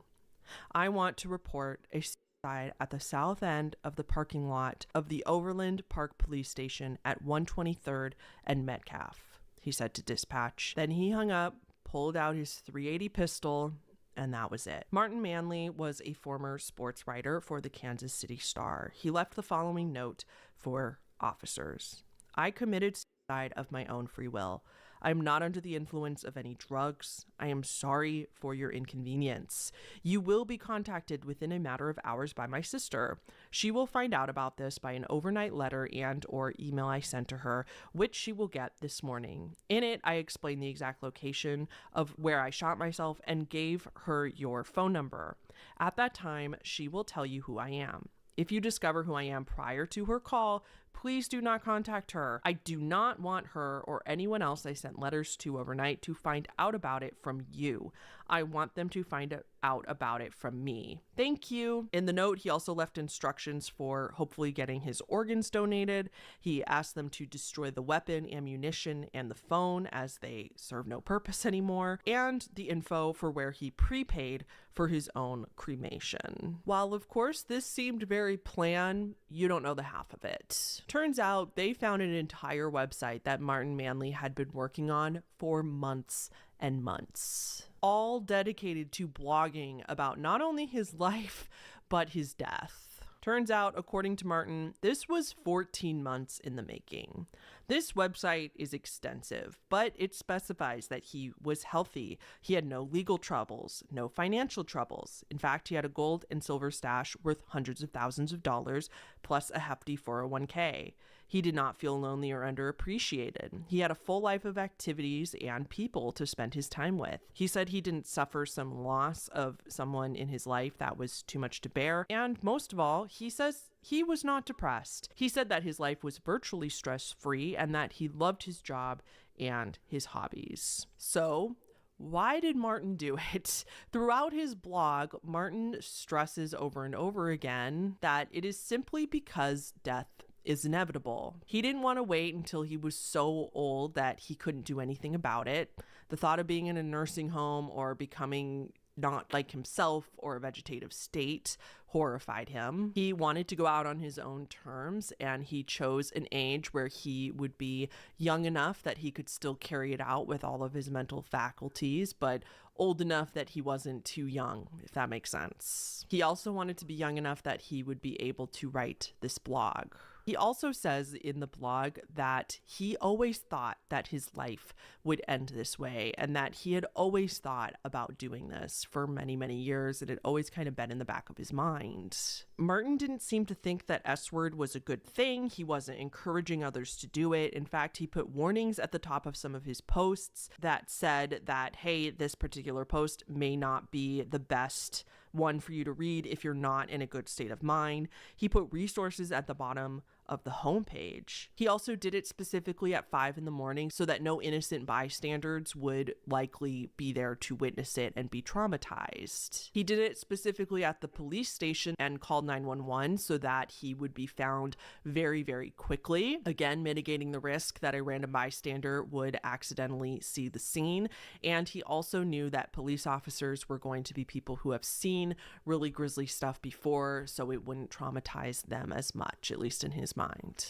I want to report a at the south end of the parking lot of the Overland Park Police Station at 123rd and Metcalf, he said to dispatch. Then he hung up, pulled out his .380 pistol, and that was it. Martin Manley was a former sports writer for the Kansas City Star. He left the following note for officers. I committed suicide of my own free will. I am not under the influence of any drugs. I am sorry for your inconvenience. You will be contacted within a matter of hours by my sister. She will find out about this by an overnight letter and or email I sent to her, which she will get this morning. In it, I explained the exact location of where I shot myself and gave her your phone number. At that time, she will tell you who I am. If you discover who I am prior to her call, please do not contact her. I do not want her or anyone else I sent letters to overnight to find out about it from you. I want them to find out about it from me. Thank you. In the note, he also left instructions for hopefully getting his organs donated. He asked them to destroy the weapon, ammunition, and the phone as they serve no purpose anymore, and the info for where he prepaid for his own cremation. While, of course, this seemed very planned, you don't know the half of it. Turns out they found an entire website that Martin Manley had been working on for months and months, all dedicated to blogging about not only his life, but his death. Turns out, according to Martin, this was 14 months in the making. This website is extensive, but it specifies that he was healthy. He had no legal troubles, no financial troubles. In fact, he had a gold and silver stash worth hundreds of thousands of dollars, plus a hefty 401k. He did not feel lonely or underappreciated. He had a full life of activities and people to spend his time with. He said he didn't suffer some loss of someone in his life that was too much to bear. And most of all, he says he was not depressed. He said that his life was virtually stress-free and that he loved his job and his hobbies. So, why did Martin do it? Throughout his blog, Martin stresses over and over again that it is simply because death is inevitable. He didn't want to wait until he was so old that he couldn't do anything about it. The thought of being in a nursing home or becoming not like himself or a vegetative state horrified him. He wanted to go out on his own terms, and he chose an age where he would be young enough that he could still carry it out with all of his mental faculties, but old enough that he wasn't too young, if that makes sense. He also wanted to be young enough that he would be able to write this blog. He also says in the blog that he always thought that his life would end this way, and that he had always thought about doing this for many, many years. It had always kind of been in the back of his mind. Martin didn't seem to think that S-word was a good thing. He wasn't encouraging others to do it. In fact, he put warnings at the top of some of his posts that said that, hey, this particular post may not be the best one for you to read if you're not in a good state of mind. He put resources at the bottom of the homepage. He also did it specifically at 5 a.m. so that no innocent bystanders would likely be there to witness it and be traumatized. He did it specifically at the police station and called 911 so that he would be found very, very quickly. Again, mitigating the risk that a random bystander would accidentally see the scene. And he also knew that police officers were going to be people who have seen really grisly stuff before, so it wouldn't traumatize them as much, at least in his mind.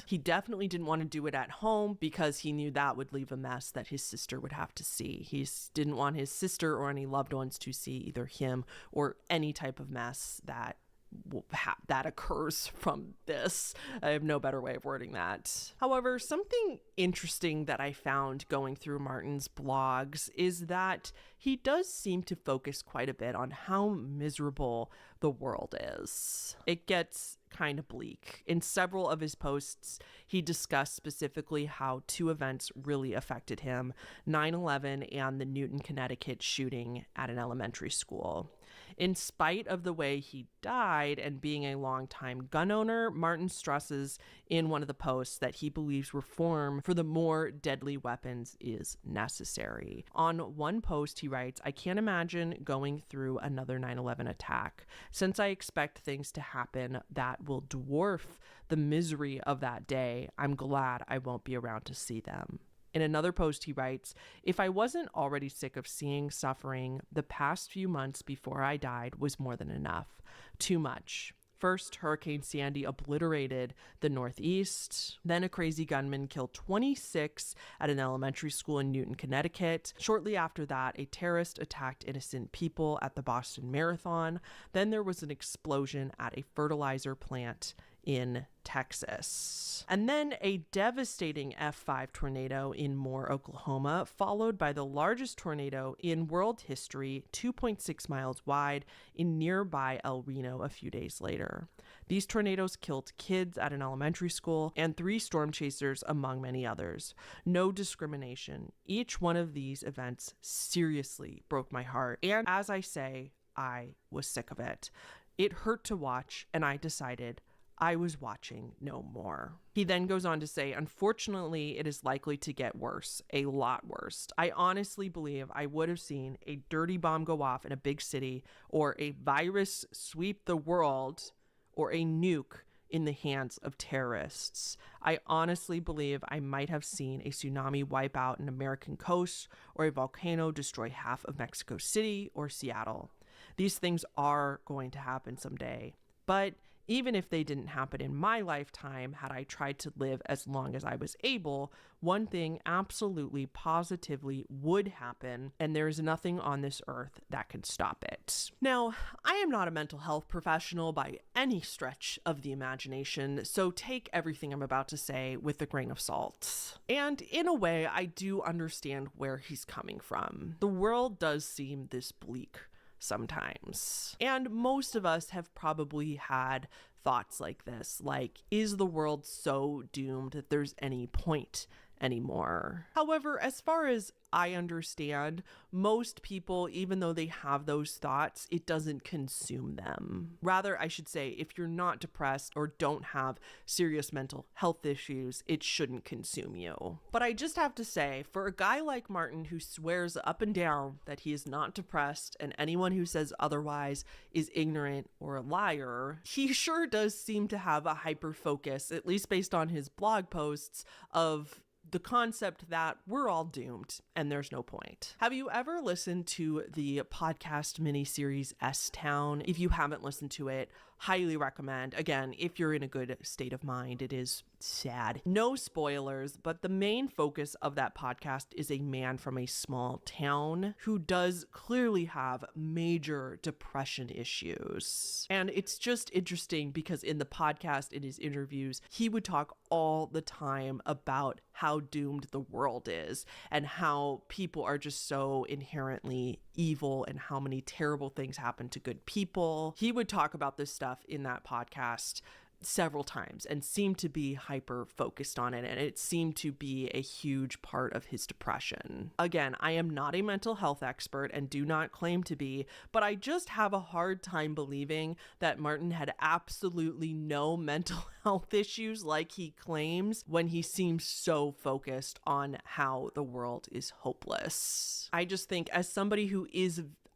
He definitely didn't want to do it at home because he knew that would leave a mess that his sister would have to see. He didn't want his sister or any loved ones to see either him or any type of mess that occurs from this. I have no better way of wording that. However, something interesting that I found going through Martin's blogs is that he does seem to focus quite a bit on how miserable the world is. It gets kind of bleak. In several of his posts, he discussed specifically how 2 events really affected him: 9/11 and the Newton, Connecticut shooting at an elementary school. In spite of the way he died and being a longtime gun owner, Martin stresses in one of the posts that he believes reform for the more deadly weapons is necessary. On one post, he writes, "I can't imagine going through another 9/11 attack. Since I expect things to happen that will dwarf the misery of that day, I'm glad I won't be around to see them." In another post, he writes, "If I wasn't already sick of seeing suffering, the past few months before I died was more than enough. Too much. First, Hurricane Sandy obliterated the Northeast. Then a crazy gunman killed 26 at an elementary school in Newton, Connecticut. Shortly after that, a terrorist attacked innocent people at the Boston Marathon. Then there was an explosion at a fertilizer plant in Texas. And then a devastating F5 tornado in Moore, Oklahoma, followed by the largest tornado in world history, 2.6 miles wide, in nearby El Reno a few days later. These tornadoes killed kids at an elementary school and 3 storm chasers, among many others. No discrimination. Each one of these events seriously broke my heart. And as I say, I was sick of it. It hurt to watch, and I decided I was watching no more." He then goes on to say, "Unfortunately, it is likely to get worse, a lot worse. I honestly believe I would have seen a dirty bomb go off in a big city, or a virus sweep the world, or a nuke in the hands of terrorists. I honestly believe I might have seen a tsunami wipe out an American coast, or a volcano destroy half of Mexico City or Seattle. These things are going to happen someday. But even if they didn't happen in my lifetime, had I tried to live as long as I was able, one thing absolutely positively would happen, and there is nothing on this earth that can stop it. Now, I am not a mental health professional by any stretch of the imagination, so take everything I'm about to say with a grain of salt. And in a way, I do understand where he's coming from. The world does seem this bleak sometimes. And most of us have probably had thoughts like this, like, is the world so doomed that there's any point anymore? However, as far as I understand, most people, even though they have those thoughts, it doesn't consume them. Rather, I should say, if you're not depressed or don't have serious mental health issues, it shouldn't consume you. But I just have to say, for a guy like Martin who swears up and down that he is not depressed and anyone who says otherwise is ignorant or a liar, he sure does seem to have a hyper focus, at least based on his blog posts, of the concept that we're all doomed and there's no point. Have you ever listened to the podcast miniseries S-Town? If you haven't listened to it, highly recommend. Again, if you're in a good state of mind, it is sad. No spoilers, but the main focus of that podcast is a man from a small town who does clearly have major depression issues. And it's just interesting because in the podcast, in his interviews, he would talk all the time about how doomed the world is and how people are just so inherently evil and how many terrible things happen to good people. He would talk about this stuff in that podcast several times and seemed to be hyper focused on it, and it seemed to be a huge part of his depression. Again, I am not a mental health expert and do not claim to be, but I just have a hard time believing that Martin had absolutely no mental health issues like he claims when he seems so focused on how the world is hopeless. I just think as somebody who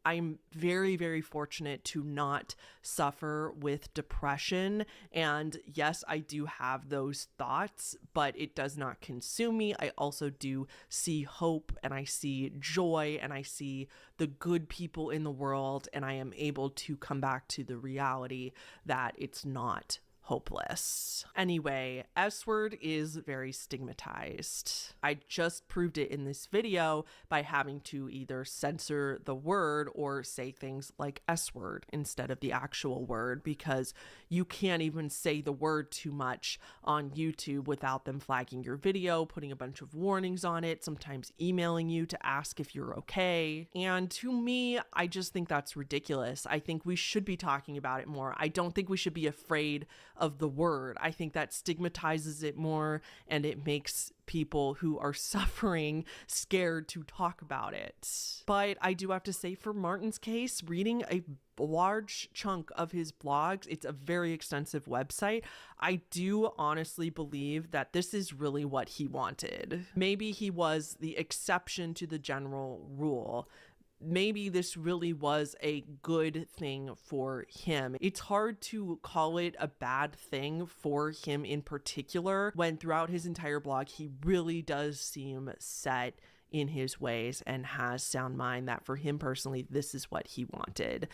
I'm very, very fortunate to not suffer with depression. And yes, I do have those thoughts, but it does not consume me. I also do see hope and I see joy and I see the good people in the world. And I am able to come back to the reality that it's not hopeless. Anyway, S-word is very stigmatized. I just proved it in this video by having to either censor the word or say things like S-word instead of the actual word, because you can't even say the word too much on YouTube without them flagging your video, putting a bunch of warnings on it, sometimes emailing you to ask if you're okay. And to me, I just think that's ridiculous. I think we should be talking about it more. I don't think we should be afraid of the word. I think that stigmatizes it more and it makes people who are suffering scared to talk about it. But I do have to say, for Martin's case, reading a large chunk of his blogs, it's a very extensive website, I do honestly believe that this is really what he wanted. Maybe he was the exception to the general rule. Maybe this really was a good thing for him. It's hard to call it a bad thing for him in particular when throughout his entire blog, he really does seem set in his ways and has sound mind that for him personally, this is what he wanted.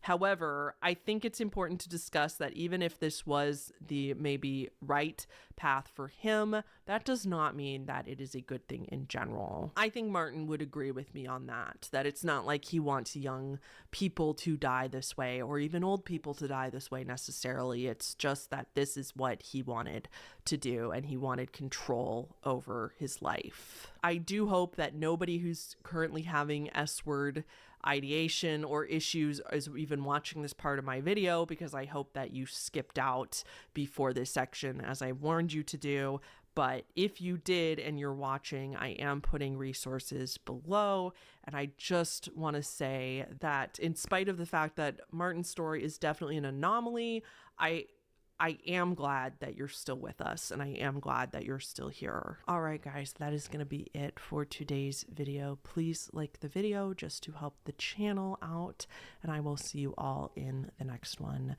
However, I think it's important to discuss that even if this was the maybe right path for him, that does not mean that it is a good thing in general. I think Martin would agree with me on that it's not like he wants young people to die this way or even old people to die this way necessarily. It's just that this is what he wanted to do and he wanted control over his life. I do hope that nobody who's currently having S-word ideation or issues is even watching this part of my video, because I hope that you skipped out before this section as I warned you to do. But if you did and you're watching, I am putting resources below. And I just want to say that in spite of the fact that Martin's story is definitely an anomaly, I am glad that you're still with us and I am glad that you're still here. All right, guys, that is going to be it for today's video. Please like the video just to help the channel out, and I will see you all in the next one.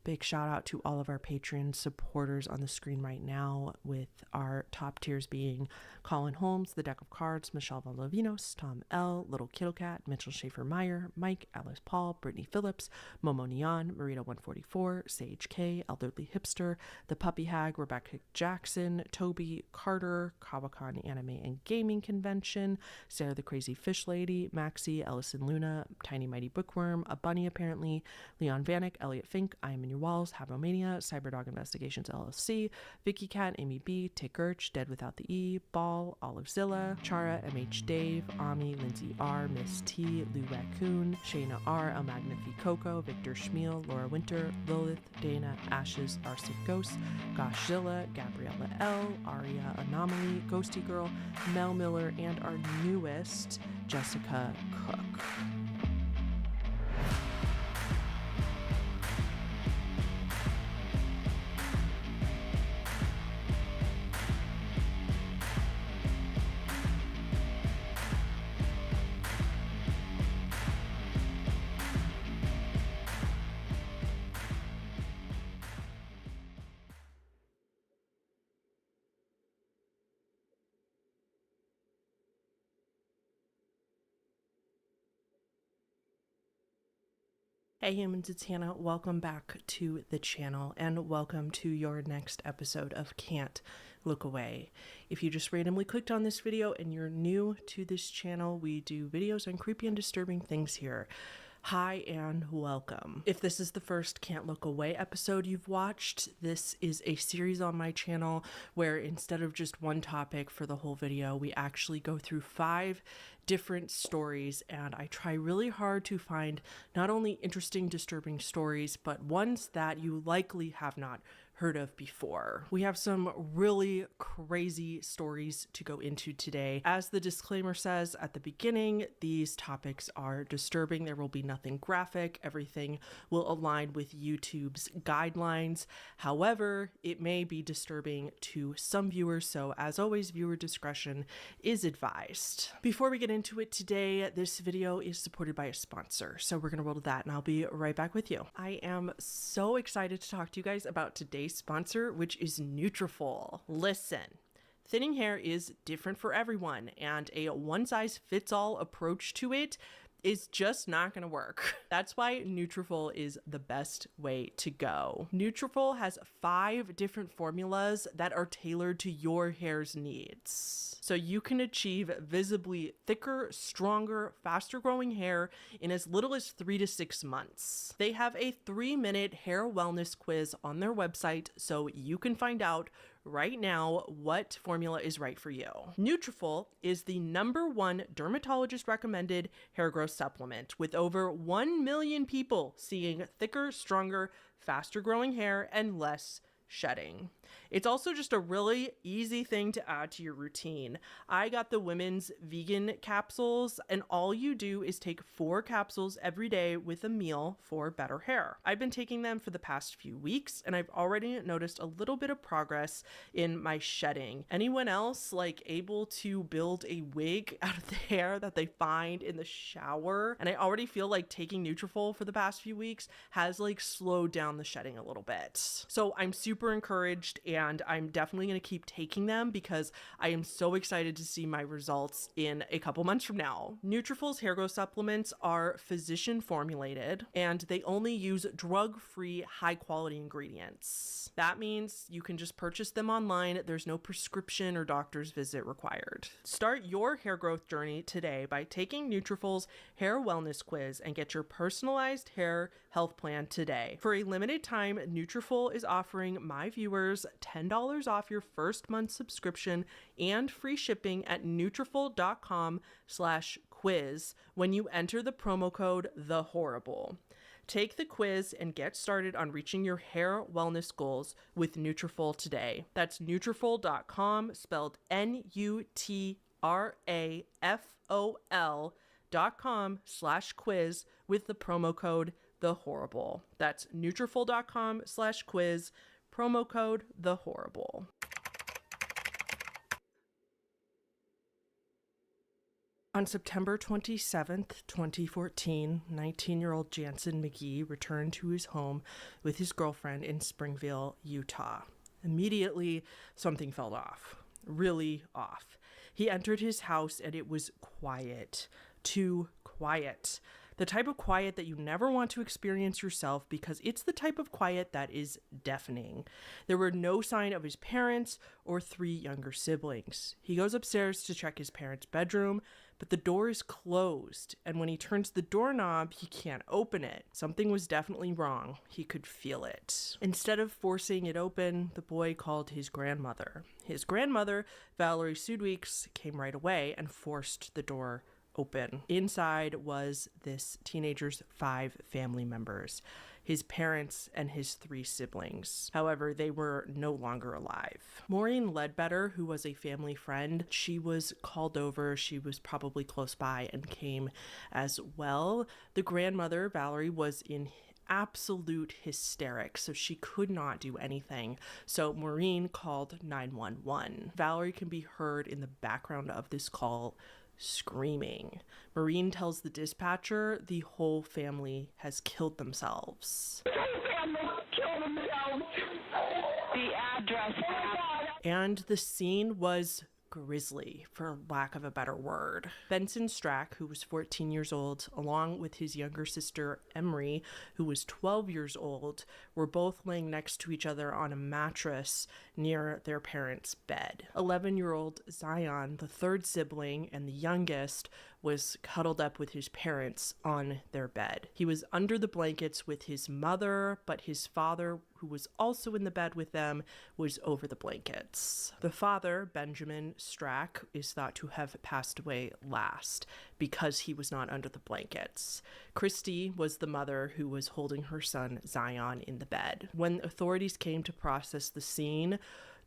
Big shout out to all of our Patreon supporters on the screen right now, with our top tiers being Colin Holmes, The Deck of Cards, Michelle Valavinos, Tom L, Little Kittle Cat, Mitchell Schaefer-Meyer, Mike, Alice Paul, Brittany Phillips, Momo Neon, Marita144, Sage K, Elderly Hipster, The Puppy Hag, Rebecca Jackson, Toby, Carter, Kawakan Anime and Gaming Convention, Sarah the Crazy Fish Lady, Maxie, Ellison Luna, Tiny Mighty Bookworm, A Bunny apparently, Leon Vanek, Elliot Fink, I Am In Your Walls, Habomania, Cyberdog Investigations LLC, Vicky Cat, Amy B, Tick Urch, Dead Without the E, Ball, Olivezilla, Chara, MH Dave, Ami, Lindsay R, Miss T, Lou Raccoon, Shayna R, El Magnificoco, Victor Schmiel, Laura Winter, Lilith, Dana, Ashes, Arsenic Ghost, Goshzilla, Gabriella L, Aria Anomaly, Ghosty Girl, Mel Miller, and our newest, Jessica Cook. Hey humans, it's Hannah. Welcome back to the channel and welcome to your next episode of Can't Look Away. If you just randomly clicked on this video and you're new to this channel, we do videos on creepy and disturbing things here. Hi and welcome. If this is the first Can't Look Away episode you've watched, this is a series on my channel where instead of just one topic for the whole video, we actually go through 5 different stories, and I try really hard to find not only interesting, disturbing stories, but ones that you likely have not heard of before. We have some really crazy stories to go into today. As the disclaimer says at the beginning, these topics are disturbing. There will be nothing graphic. Everything will align with YouTube's guidelines. However, it may be disturbing to some viewers, so as always, viewer discretion is advised. Before we get into it today, this video is supported by a sponsor, so we're gonna roll to that and I'll be right back with you. I am so excited to talk to you guys about today's sponsor, which is Nutrafol. Listen, thinning hair is different for everyone, and a one-size-fits-all approach to it is just not going to work. That's why Nutrafol is the best way to go. Nutrafol has 5 different formulas that are tailored to your hair's needs, so you can achieve visibly thicker, stronger, faster growing hair in as little as 3 to 6 months. They have a 3-minute hair wellness quiz on their website, so you can find out right now what formula is right for you. Nutrafol is the #1 dermatologist recommended hair growth supplement, with over 1 million people seeing thicker, stronger, faster growing hair and less shedding. It's also just a really easy thing to add to your routine. I got the women's vegan capsules, and all you do is take 4 capsules every day with a meal for better hair. I've been taking them for the past few weeks, and I've already noticed a little bit of progress in my shedding. Anyone else like able to build a wig out of the hair that they find in the shower? And I already feel like taking Nutrafol for the past few weeks has like slowed down the shedding a little bit. So I'm super encouraged, and I'm definitely going to keep taking them because I am so excited to see my results in a couple months from now. Nutrafol's hair growth supplements are physician formulated, and they only use drug-free, high-quality ingredients. That means you can just purchase them online. There's no prescription or doctor's visit required. Start your hair growth journey today by taking Nutrafol's hair wellness quiz and get your personalized hair health plan today. For a limited time, Nutrafol is offering my viewers $10 off your first month subscription and free shipping at Nutrafol.com/quiz when you enter the promo code THEHORRIBLE. Take the quiz and get started on reaching your hair wellness goals with Nutrafol today. That's Nutrafol.com, spelled Nutrafol.com/quiz with the promo code THEHORRIBLE. That's Nutrafol.com/quiz, promo code THEHORRIBLE. On September 27th, 2014, 19-year-old Jansen McGee returned to his home with his girlfriend in Springville, Utah. Immediately, something felt off. Really off. He entered his house and it was quiet. Too quiet. The type of quiet that you never want to experience yourself because it's the type of quiet that is deafening. There were no sign of his parents or 3 younger siblings. He goes upstairs to check his parents' bedroom, but the door is closed, and when he turns the doorknob, he can't open it. Something was definitely wrong. He could feel it. Instead of forcing it open, the boy called his grandmother. His grandmother, Valerie Sudweeks, came right away and forced the door open. Inside was this teenager's 5 family members, his parents and his 3 siblings. However, they were no longer alive. Maureen Ledbetter, who was a family friend, she was called over. She was probably close by and came as well. The grandmother, Valerie, was in absolute hysterics, so she could not do anything. So Maureen called 911. Valerie can be heard in the background of this call screaming. Maureen tells the dispatcher the whole family has killed themselves.
The family killed themselves. The address.
And the scene was grisly, for lack of a better word. Benson Strack, who was 14 years old, along with his younger sister, Emery, who was 12 years old, were both laying next to each other on a mattress near their parents' bed. 11-year-old Zion, the 3rd sibling and the youngest, was cuddled up with his parents on their bed. He was under the blankets with his mother, but his father, who was also in the bed with them, was over the blankets. The father, Benjamin Strack, is thought to have passed away last because he was not under the blankets. Christy was the mother who was holding her son Zion in the bed. When authorities came to process the scene,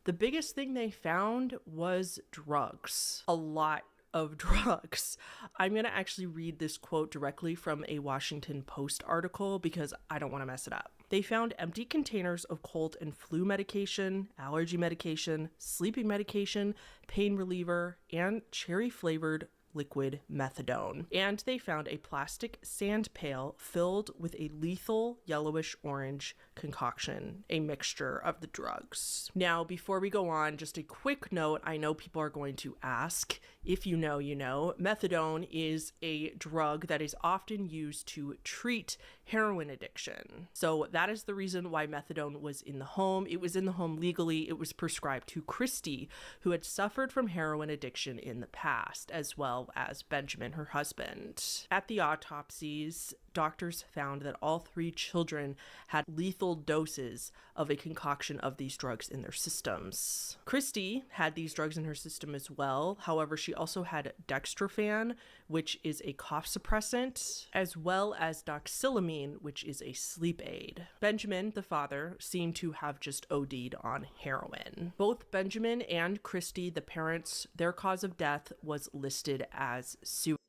the biggest thing they found was drugs. A lot of drugs. I'm going to actually read this quote directly from a Washington Post article because I don't want to mess it up. They found empty containers of cold and flu medication, allergy medication, sleeping medication, pain reliever, and cherry-flavored liquid methadone. And they found a plastic sand pail filled with a lethal yellowish-orange concoction, a mixture of the drugs. Now, before we go on, just a quick note. I know people are going to ask. If you know, you know. Methadone is a drug that is often used to treat heroin addiction. So that is the reason why methadone was in the home. It was in the home legally. It was prescribed to Christy, who had suffered from heroin addiction in the past, as well as Benjamin, her husband. At the autopsies, doctors found that all 3 children had lethal doses of a concoction of these drugs in their systems. Christy had these drugs in her system as well. However, she also had dextrofan, which is a cough suppressant, as well as doxylamine, which is a sleep aid. Benjamin, the father, seemed to have just OD'd on heroin. Both Benjamin and Christy, the parents, their cause of death was listed as suicide.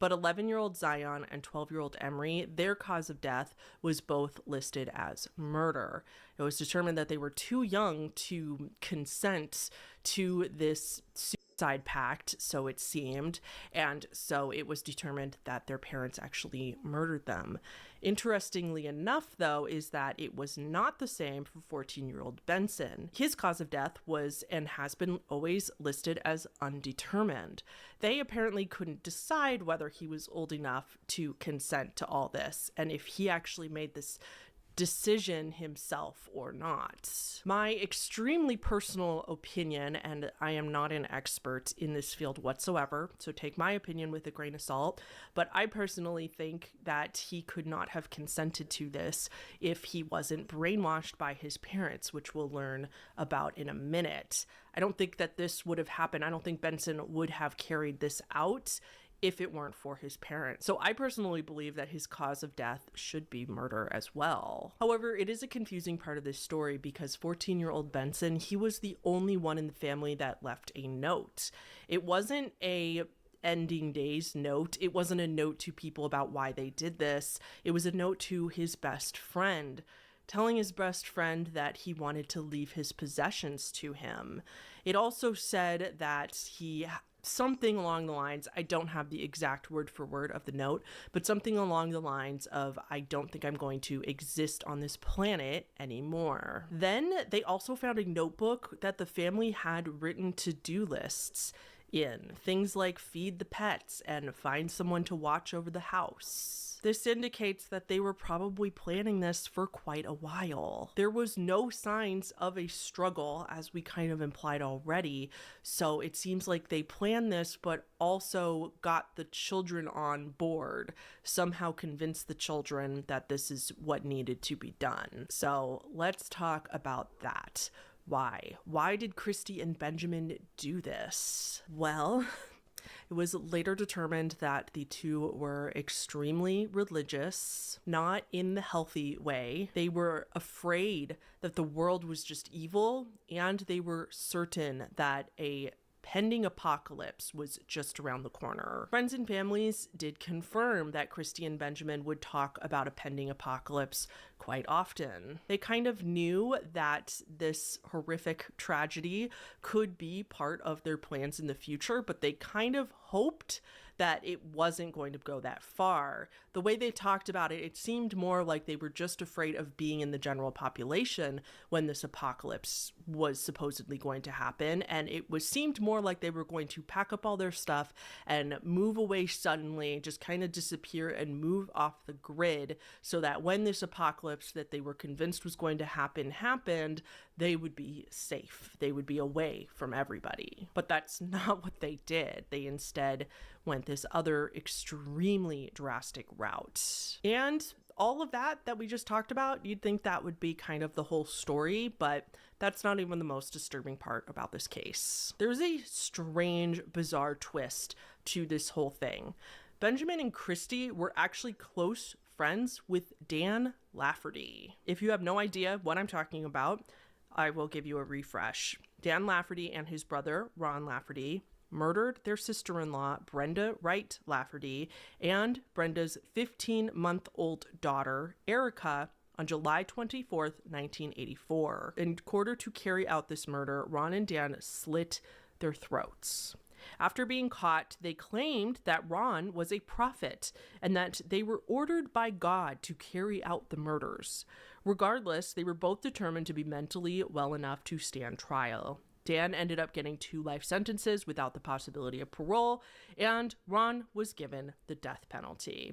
But 11-year-old Zion and 12-year-old Emery, their cause of death was both listed as murder. It was determined that they were too young to consent to this suicide pact, so it seemed, and so it was determined that their parents actually murdered them. Interestingly enough, though, is that it was not the same for 14-year-old Benson. His cause of death was and has been always listed as undetermined. They apparently couldn't decide whether he was old enough to consent to all this, and if he actually made this decision himself or not. My extremely personal opinion, and I am not an expert in this field whatsoever, so take my opinion with a grain of salt, but I personally think that he could not have consented to this if he wasn't brainwashed by his parents, which we'll learn about in a minute. I don't think that this would have happened. I don't think Benson would have carried this out if it weren't for his parents. So I personally believe that his cause of death should be murder as well. However, it is a confusing part of this story because 14-year-old Benson, he was the only one in the family that left a note. It wasn't a ending days note. It wasn't a note to people about why they did this. It was a note to his best friend, telling his best friend that he wanted to leave his possessions to him. It also said that he something along the lines, I don't have the exact word for word of the note, but something along the lines of, I don't think I'm going to exist on this planet anymore. Then they also found a notebook that the family had written to-do lists in. Things like feed the pets and find someone to watch over the house. This indicates that they were probably planning this for quite a while. There was no signs of a struggle, as we kind of implied already, so it seems like they planned this but also got the children on board, somehow convinced the children that this is what needed to be done. So let's talk about that. Why? Why did Christy and Benjamin do this? Well, it was later determined that the two were extremely religious, not in the healthy way. They were afraid that the world was just evil, and they were certain that a pending apocalypse was just around the corner. Friends and families did confirm that Christy and Benjamin would talk about a pending apocalypse quite often. They kind of knew that this horrific tragedy could be part of their plans in the future, but they kind of hoped that it wasn't going to go that far. The way they talked about it, it seemed more like they were just afraid of being in the general population when this apocalypse was supposedly going to happen, and it seemed more like they were going to pack up all their stuff and move away suddenly, just kind of disappear and move off the grid, so that when this apocalypse that they were convinced was going to happen happened, they would be safe. They would be away from everybody. But that's not what they did. They instead went this other extremely drastic route. And all of that we just talked about, you'd think that would be kind of the whole story, but that's not even the most disturbing part about this case. There's a strange, bizarre twist to this whole thing. Benjamin and Christy were actually close friends with Dan Lafferty. If you have no idea what I'm talking about, I will give you a refresh. Dan Lafferty and his brother, Ron Lafferty, murdered their sister-in-law, Brenda Wright Lafferty, and Brenda's 15-month-old daughter, Erica, on July 24th, 1984. In order to carry out this murder, Ron and Dan slit their throats. After being caught, they claimed that Ron was a prophet and that they were ordered by God to carry out the murders. Regardless, they were both determined to be mentally well enough to stand trial. Dan ended up getting 2 life sentences without the possibility of parole, and Ron was given the death penalty.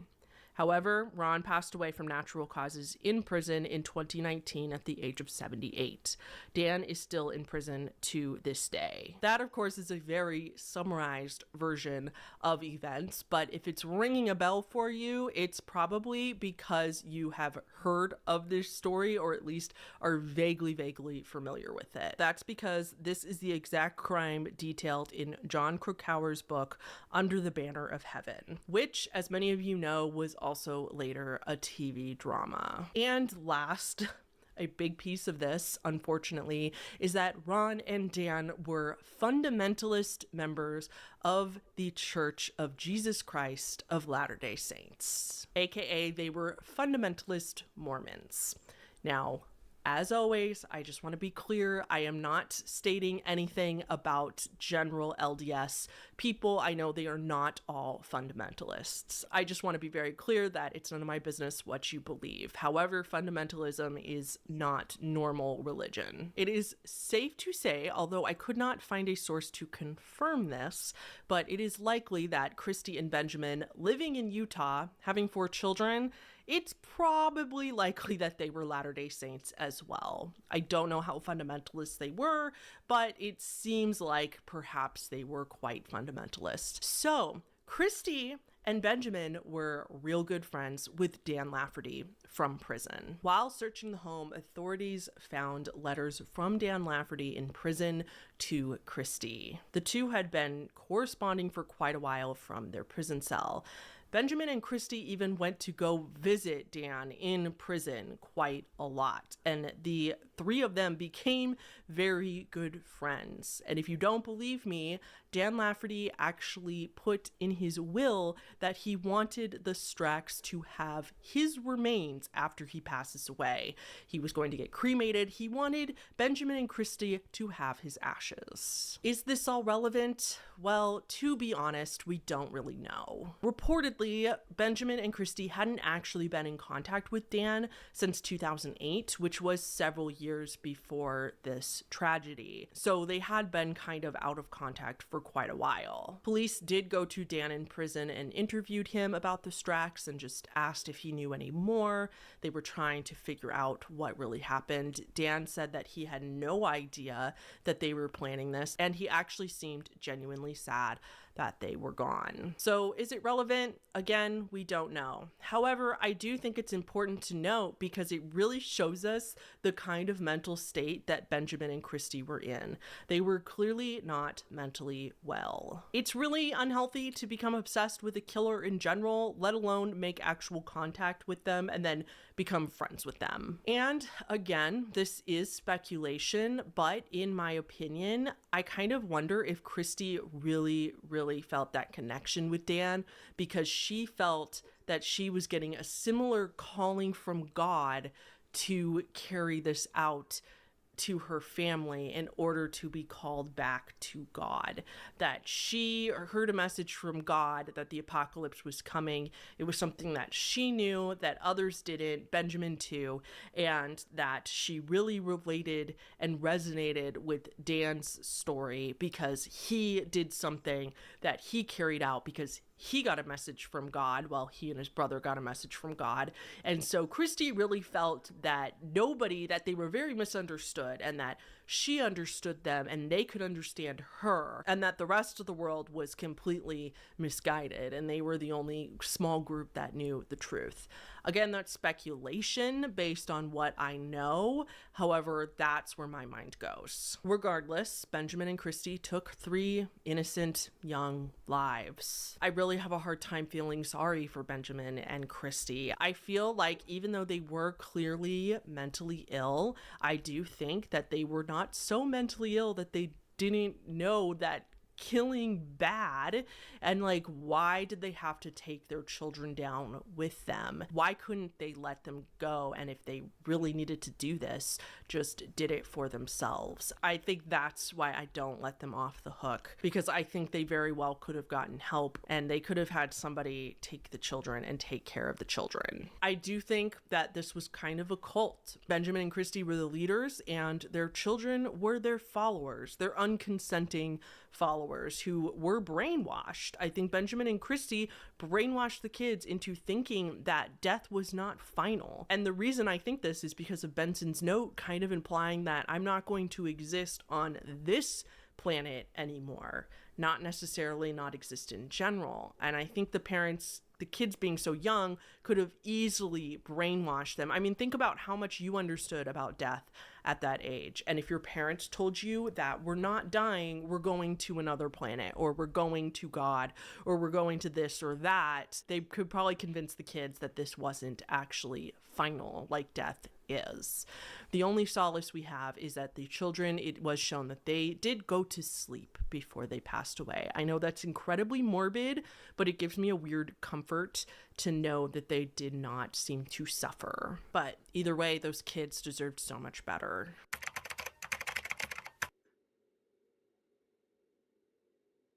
However, Ron passed away from natural causes in prison in 2019 at the age of 78. Dan is still in prison to this day. That, of course, is a very summarized version of events, but if it's ringing a bell for you, it's probably because you have heard of this story, or at least are vaguely familiar with it. That's because this is the exact crime detailed in John Krakauer's book, Under the Banner of Heaven, which, as many of you know, was also later a TV drama. And last, a big piece of this, unfortunately, is that Ron and Dan were fundamentalist members of the Church of Jesus Christ of Latter-day Saints, aka they were fundamentalist Mormons. Now, as always, I just want to be clear, I am not stating anything about general LDS people. I know they are not all fundamentalists. I just want to be very clear that it's none of my business what you believe. However, fundamentalism is not normal religion. It is safe to say, although I could not find a source to confirm this, but it is likely that Christy and Benjamin, living in Utah, having 4 children, it's probably likely that they were Latter-day Saints as well. I don't know how fundamentalist they were, but it seems like perhaps they were quite fundamentalist. So, Christy and Benjamin were real good friends with Dan Lafferty from prison. While searching the home, authorities found letters from Dan Lafferty in prison to Christy. The two had been corresponding for quite a while from their prison cell. Benjamin and Christy even went to go visit Dan in prison quite a lot, and the three of them became very good friends. And if you don't believe me, Dan Lafferty actually put in his will that he wanted the Stracks to have his remains after he passes away. He was going to get cremated. He wanted Benjamin and Christy to have his ashes. Is this all relevant? Well, to be honest, we don't really know. Reportedly, Benjamin and Christy hadn't actually been in contact with Dan since 2008, which was several years before this tragedy. So they had been kind of out of contact for quite a while. Police did go to Dan in prison and interviewed him about the Stracks and just asked if he knew any more. They were trying to figure out what really happened. Dan said that he had no idea that they were planning this, and he actually seemed genuinely sad that they were gone. So is it relevant? Again, we don't know. However, I do think it's important to note because it really shows us the kind of mental state that Benjamin and Christy were in. They were clearly not mentally well. It's really unhealthy to become obsessed with a killer in general, let alone make actual contact with them and then become friends with them. And again, this is speculation, but in my opinion, I kind of wonder if Christy really felt that connection with Dan because she felt that she was getting a similar calling from God to carry this out to her family in order to be called back to God. That she heard a message from God that the apocalypse was coming. It was something that she knew that others didn't, Benjamin too, and that she really related and resonated with Dan's story because he did something that he carried out because he got a message from God while he and his brother got a message from God. And so Christy really felt that they were very misunderstood and that she understood them and they could understand her and that the rest of the world was completely misguided and they were the only small group that knew the truth. Again, that's speculation based on what I know. However, that's where my mind goes. Regardless, Benjamin and Christy took 3 innocent young lives. I really have a hard time feeling sorry for Benjamin and Christy. I feel like even though they were clearly mentally ill, I do think that they were not so mentally ill that they didn't know that killing bad, and like, why did they have to take their children down with them? Why couldn't they let them go? And if they really needed to do this, just did it for themselves. I think that's why I don't let them off the hook, because I think they very well could have gotten help and they could have had somebody take the children and take care of the children. I do think that this was kind of a cult. Benjamin and Christy were the leaders and their children were their followers, their unconsenting followers who were brainwashed. I think Benjamin and Christy brainwashed the kids into thinking that death was not final. And the reason I think this is because of Benson's note kind of implying that I'm not going to exist on this planet anymore, not necessarily not exist in general. And I think the kids being so young could have easily brainwashed them. I mean, think about how much you understood about death at that age. And if your parents told you that we're not dying, we're going to another planet, or we're going to God, or we're going to this or that, they could probably convince the kids that this wasn't actually final like death is. The only solace we have is that the children, it was shown that they did go to sleep before they passed away. I know that's incredibly morbid, but it gives me a weird comfort to know that they did not seem to suffer. But either way, those kids deserved so much better.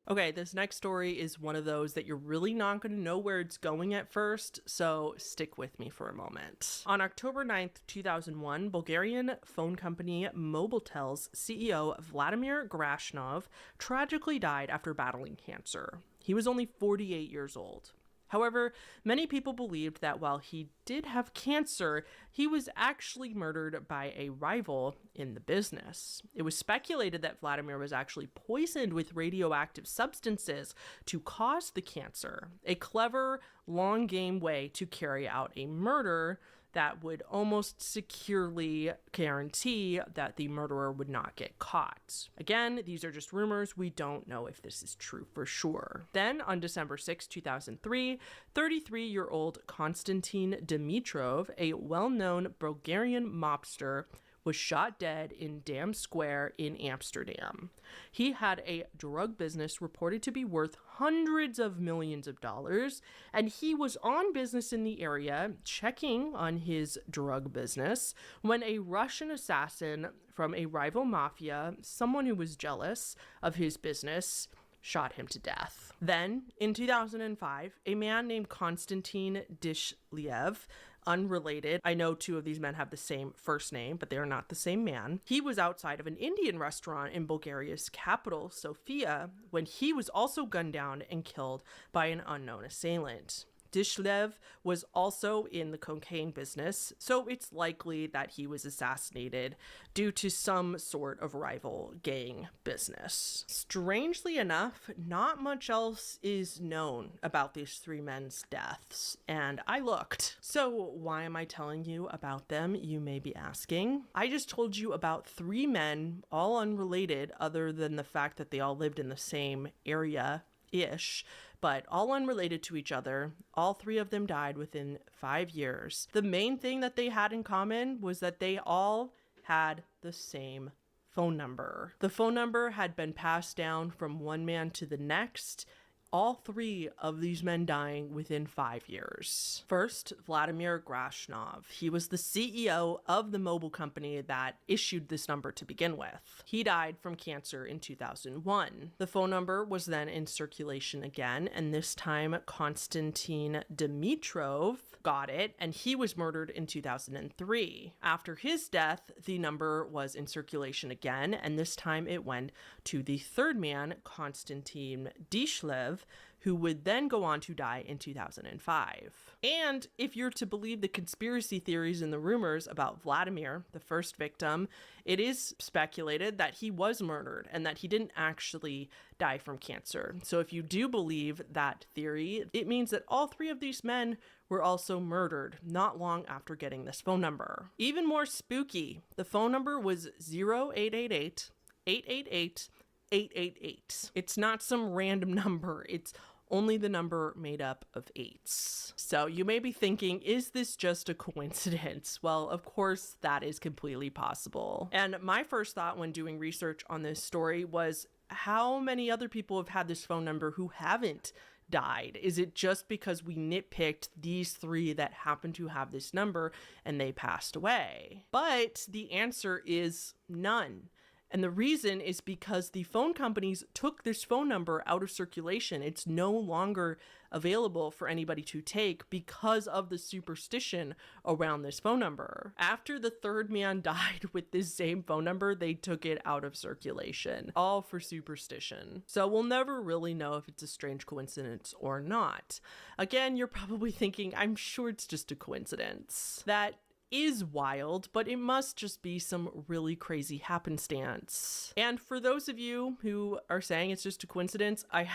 Okay, this next story is one of those that you're really not going to know where it's going at first, so stick with me for a moment. On October 9th, 2001, Bulgarian phone company Mobiltel's CEO Vladimir Grashnov tragically died after battling cancer. He was only 48 years old. However, many people believed that while he did have cancer, he was actually murdered by a rival in the business. It was speculated that Vladimir was actually poisoned with radioactive substances to cause the cancer, a clever, long game way to carry out a murder that would almost securely guarantee that the murderer would not get caught. Again, these are just rumors. We don't know if this is true for sure. Then, on December 6, 2003, 33-year-old Konstantin Dimitrov, a well-known Bulgarian mobster, was shot dead in Dam Square in Amsterdam. He had a drug business reported to be worth hundreds of millions of dollars, and he was on business in the area, checking on his drug business, when a Russian assassin from a rival mafia, someone who was jealous of his business, shot him to death. Then, in 2005, a man named Konstantin Dishliev, unrelated, I know two of these men have the same first name, but they are not the same man. He was outside of an Indian restaurant in Bulgaria's capital, Sofia, when he was also gunned down and killed by an unknown assailant. Dishliev was also in the cocaine business, so it's likely that he was assassinated due to some sort of rival gang business. Strangely enough, not much else is known about these three men's deaths, and I looked. So why am I telling you about them, you may be asking? I just told you about three men, all unrelated other than the fact that they all lived in the same area-ish, but all unrelated to each other. All three of them died within 5 years. The main thing that they had in common was that they all had the same phone number. The phone number had been passed down from one man to the next, all three of these men dying within 5 years. First, Vladimir Grashnov. He was the CEO of the mobile company that issued this number to begin with. He died from cancer in 2001. The phone number was then in circulation again, and this time Konstantin Dimitrov got it, and he was murdered in 2003. After his death, the number was in circulation again, and this time it went to the third man, Konstantin Dishliev, who would then go on to die in 2005. And if you're to believe the conspiracy theories and the rumors about Vladimir, the first victim, it is speculated that he was murdered and that he didn't actually die from cancer. So if you do believe that theory, it means that all three of these men were also murdered not long after getting this phone number. Even more spooky, the phone number was 0888 888 888. It's not some random number. It's only the number made up of eights. So you may be thinking, is this just a coincidence? Well, of course, that is completely possible. And my first thought when doing research on this story was, how many other people have had this phone number who haven't died? Is it just because we nitpicked these three that happen to have this number and they passed away? But the answer is none. And the reason is because the phone companies took this phone number out of circulation. It's no longer available for anybody to take because of the superstition around this phone number. After the third man died with this same phone number, they took it out of circulation, all for superstition. So we'll never really know if it's a strange coincidence or not. Again, you're probably thinking, I'm sure it's just a coincidence. That is wild, but it must just be some really crazy happenstance. And for those of you who are saying it's just a coincidence, I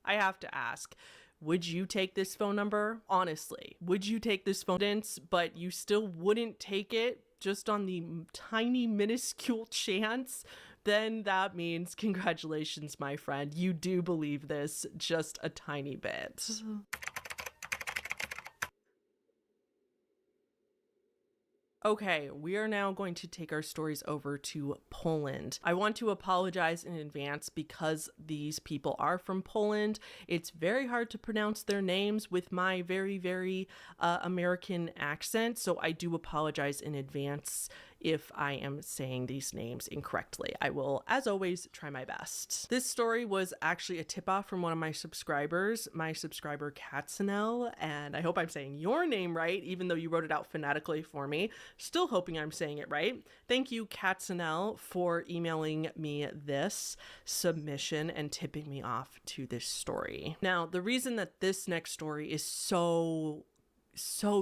have to ask, would you take this phone number? Honestly, would you take this phone number, but you still wouldn't take it just on the tiny minuscule chance? Then that means congratulations, my friend. You do believe this just a tiny bit. Okay, we are now going to take our stories over to Poland. I want to apologize in advance because these people are from Poland. It's very hard to pronounce their names with my very, very American accent, so I do apologize in advance if I am saying these names incorrectly. I will, as always, try my best. This story was actually a tip-off from one of my subscribers, my subscriber Katzenel, and I hope I'm saying your name right, even though you wrote it out phonetically for me. Still hoping I'm saying it right. Thank you, Katzenel, for emailing me this submission and tipping me off to this story. Now, the reason that this next story is so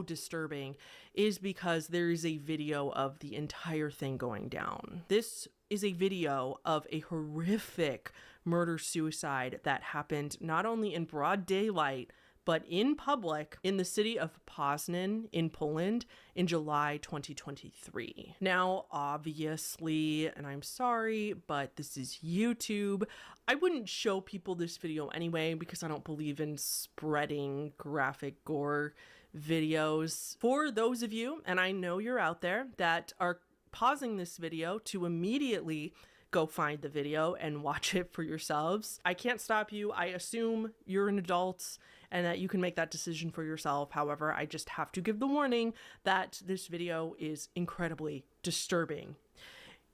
disturbing is because there is a video of the entire thing going down. This is a video of a horrific murder-suicide that happened not only in broad daylight, but in public in the city of Poznan in Poland in July 2023. Now, obviously, and I'm sorry, but this is YouTube, I wouldn't show people this video anyway because I don't believe in spreading graphic gore videos. For those of you, and I know you're out there, that are pausing this video to immediately go find the video and watch it for yourselves. I can't stop you. I assume you're an adult and that you can make that decision for yourself. However, I just have to give the warning that this video is incredibly disturbing.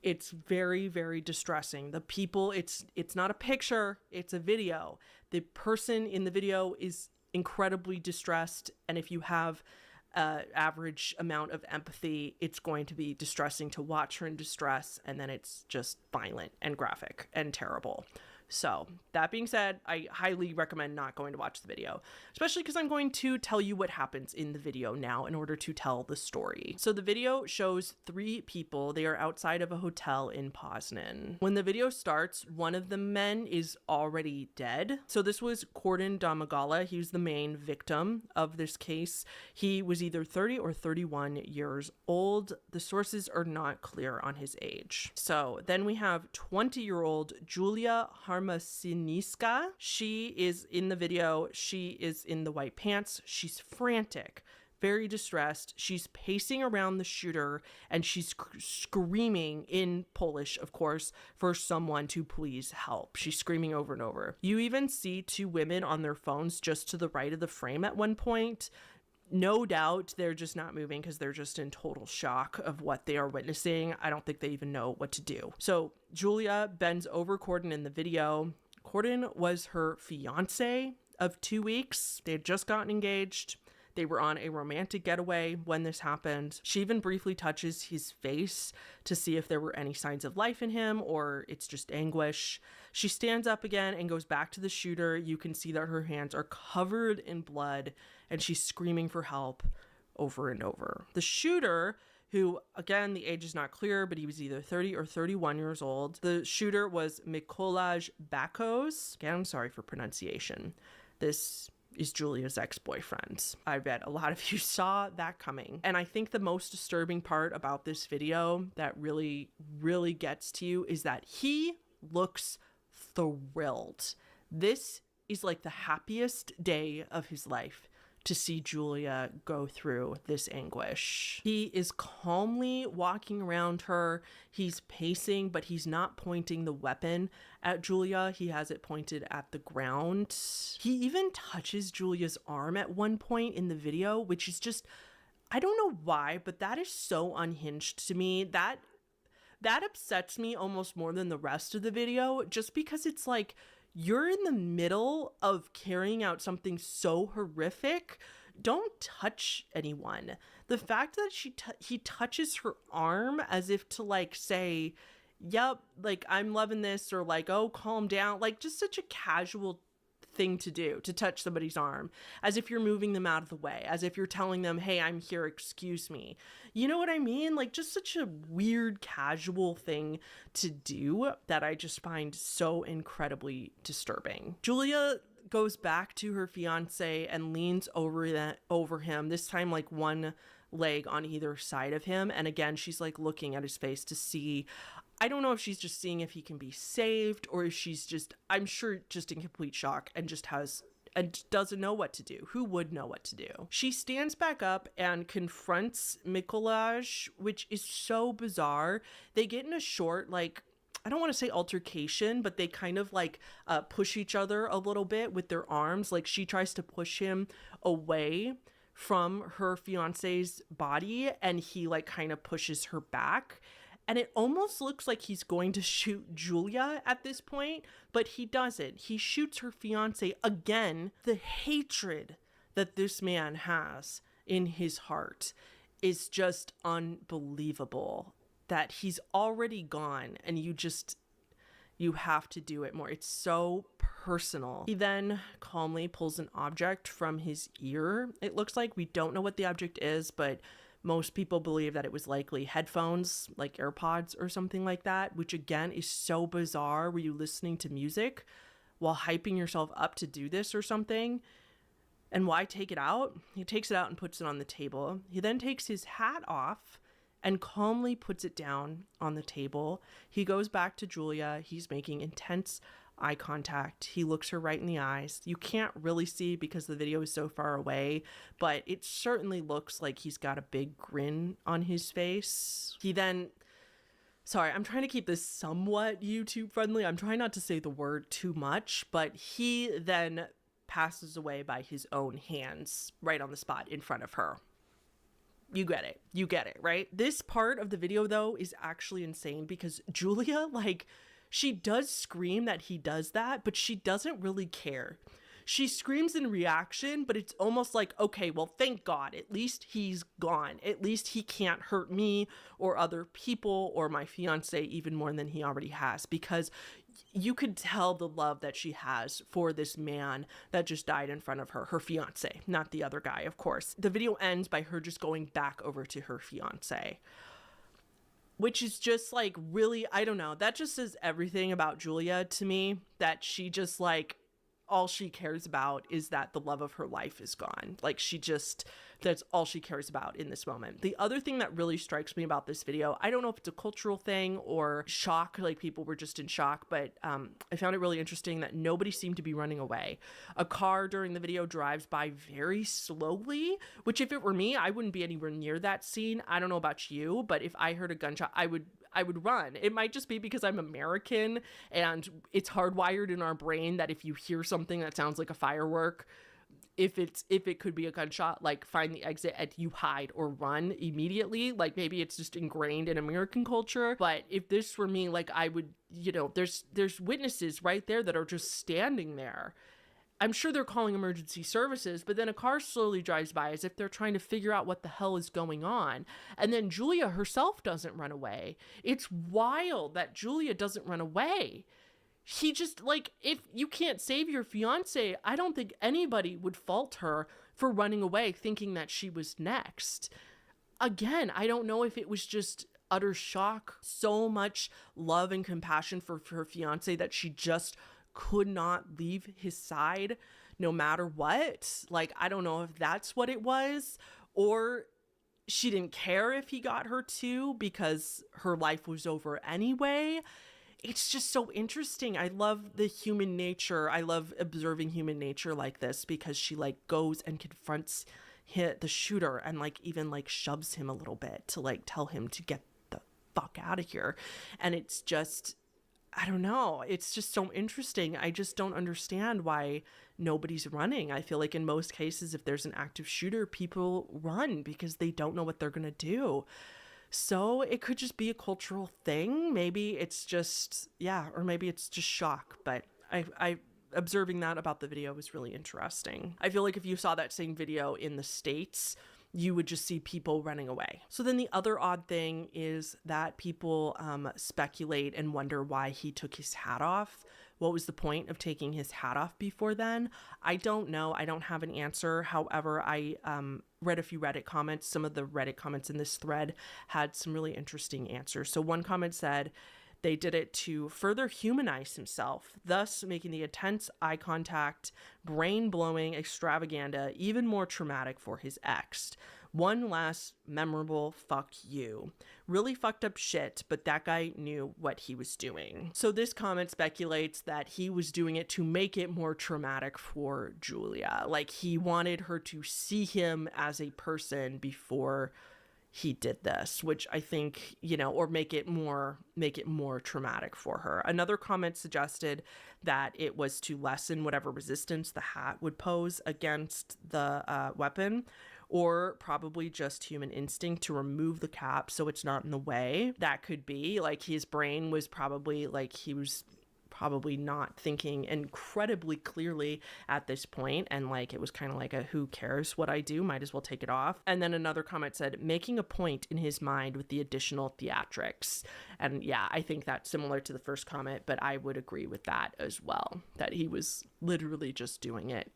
It's very, very distressing. The people, it's not a picture, it's a video. The person in the video is incredibly distressed, and if you have average amount of empathy, it's going to be distressing to watch her in distress, and then it's just violent and graphic and terrible. So that being said, I highly recommend not going to watch the video, especially because I'm going to tell you what happens in the video now in order to tell the story. So the video shows 3 people. They are outside of a hotel in Poznan. When the video starts, one of the men is already dead. So this was Gordon Domagala. He was the main victim of this case. He was either 30 or 31 years old. The sources are not clear on his age. So then we have 20-year-old Julia Harmasiniska. She is in the video. She is in the white pants. She's frantic, very distressed. She's pacing around the shooter and she's screaming in Polish, of course, for someone to please help. She's screaming over and over. You even see 2 women on their phones just to the right of the frame at one point. No doubt they're just not moving because they're just in total shock of what they are witnessing. I don't think they even know what to do. So Julia bends over Gordon in the video. Gordon was her fiance of 2 weeks. They had just gotten engaged. They were on a romantic getaway when this happened. She even briefly touches his face to see if there were any signs of life in him or it's just anguish. She stands up again and goes back to the shooter. You can see that her hands are covered in blood and she's screaming for help over and over. The shooter, who, again, the age is not clear, but he was either 30 or 31 years old. The shooter was Mikołaj Bakos. Again, I'm sorry for pronunciation. This is Julia's ex-boyfriend. I bet a lot of you saw that coming. And I think the most disturbing part about this video that really, really gets to you is that he looks thrilled. This is like the happiest day of his life to see Julia go through this anguish. He is calmly walking around her. He's pacing, but he's not pointing the weapon at Julia. He has it pointed at the ground. He even touches Julia's arm at one point in the video, which is just, I don't know why, but that is so unhinged to me. That upsets me almost more than the rest of the video, just because it's like, you're in the middle of carrying out something so horrific. Don't touch anyone. The fact that he touches her arm as if to like say, yep, like I'm loving this, or like, oh, calm down, like just such a casual thing to do, to touch somebody's arm, as if you're moving them out of the way, as if you're telling them, hey, I'm here, excuse me. You know what I mean? Like just such a weird casual thing to do that I just find so incredibly disturbing. Julia goes back to her fiance and leans over him, this time like one leg on either side of him, and again she's like looking at his face to see, I don't know if she's just seeing if he can be saved or if she's just, I'm sure, just in complete shock and just doesn't know what to do. Who would know what to do? She stands back up and confronts Mikołaj, which is so bizarre. They get in a short, like, I don't want to say altercation, but they kind of like push each other a little bit with their arms. Like she tries to push him away from her fiance's body and he like kind of pushes her back. And it almost looks like he's going to shoot Julia at this point, but he doesn't. He shoots her fiance again. The hatred that this man has in his heart is just unbelievable. That he's already gone and you have to do it more. It's so personal. He then calmly pulls an object from his ear. It looks like, we don't know what the object is, but most people believe that it was likely headphones, like AirPods or something like that, which again is so bizarre. Were you listening to music while hyping yourself up to do this or something? And why take it out? He takes it out and puts it on the table. He then takes his hat off and calmly puts it down on the table. He goes back to Julia. He's making intense eye contact. He looks her right in the eyes. You can't really see because the video is so far away, but it certainly looks like he's got a big grin on his face. He then Sorry, I'm trying to keep this somewhat YouTube friendly. I'm trying not to say the word too much, but he then passes away by his own hands right on the spot in front of her. You get it. You get it, right? This part of the video, though, is actually insane because Julia, like, she does scream that he does that, but she doesn't really care. She screams in reaction, but it's almost like, okay, well, thank God, at least he's gone. At least he can't hurt me or other people or my fiance even more than he already has, because you could tell the love that she has for this man that just died in front of her, her fiance, not the other guy, of course. The video ends by her just going back over to her fiance, which is just like, really, I don't know. That just says everything about Julia to me, that she just like, all she cares about is that the love of her life is gone. Like, that's all she cares about in this moment. The other thing that really strikes me about this video, I don't know if it's a cultural thing or shock, like people were just in shock, but I found it really interesting that nobody seemed to be running away. A car during the video drives by very slowly, which if it were me, I wouldn't be anywhere near that scene. I don't know about you, but if I heard a gunshot, I would run. It might just be because I'm American and it's hardwired in our brain that if you hear something that sounds like a firework, if it could be a gunshot, like find the exit and you hide or run immediately. Like maybe it's just ingrained in American culture. But if this were me, like I would, there's witnesses right there that are just standing there. I'm sure they're calling emergency services, but then a car slowly drives by as if they're trying to figure out what the hell is going on. And then Julia herself doesn't run away. It's wild that Julia doesn't run away. He just, like, if you can't save your fiance, I don't think anybody would fault her for running away thinking that she was next. Again, I don't know if it was just utter shock, so much love and compassion for her fiance that she just could not leave his side no matter what. Like, I don't know if that's what it was, or she didn't care if he got her too because her life was over anyway. It's just so interesting. I love the human nature. I love observing human nature like this because she like goes and confronts the shooter and like even like shoves him a little bit to like tell him to get the fuck out of here. And it's just, I don't know. It's just so interesting. I just don't understand why nobody's running. I feel like in most cases, if there's an active shooter, people run because they don't know what they're going to do. So it could just be a cultural thing. Maybe it's just, or maybe it's just shock. But I observing that about the video was really interesting. I feel like if you saw that same video in the States, you would just see people running away. So then the other odd thing is that people speculate and wonder why he took his hat off. What was the point of taking his hat off before then? I don't know. I don't have an answer. However, I read a few Reddit comments. Some of the Reddit comments in this thread had some really interesting answers. So one comment said they did it to further humanize himself, thus making the intense eye contact, brain-blowing extravaganza even more traumatic for his ex. One last memorable fuck you. Really fucked up shit, but that guy knew what he was doing. So this comment speculates that he was doing it to make it more traumatic for Julia. Like he wanted her to see him as a person before he did this, which I think, or make it more traumatic for her. Another comment suggested that it was to lessen whatever resistance the hat would pose against the weapon, or probably just human instinct to remove the cap so it's not in the way. That could be like his brain was probably like he was probably not thinking incredibly clearly at this point, and like it was kind of like a who cares what I do, might as well take it off. And then another comment said making a point in his mind with the additional theatrics. And yeah, I think that's similar to the first comment, but I would agree with that as well, that he was literally just doing it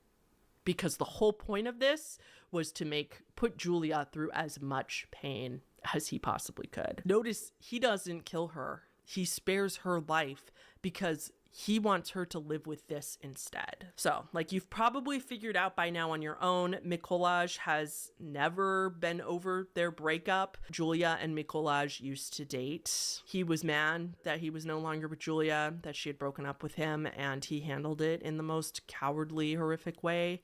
because the whole point of this was to put Julia through as much pain as he possibly could. Notice he doesn't kill her. He spares her life because he wants her to live with this instead. So, like you've probably figured out by now on your own, Mikołaj has never been over their breakup. Julia and Mikołaj used to date. He was mad that he was no longer with Julia, that she had broken up with him, and he handled it in the most cowardly, horrific way.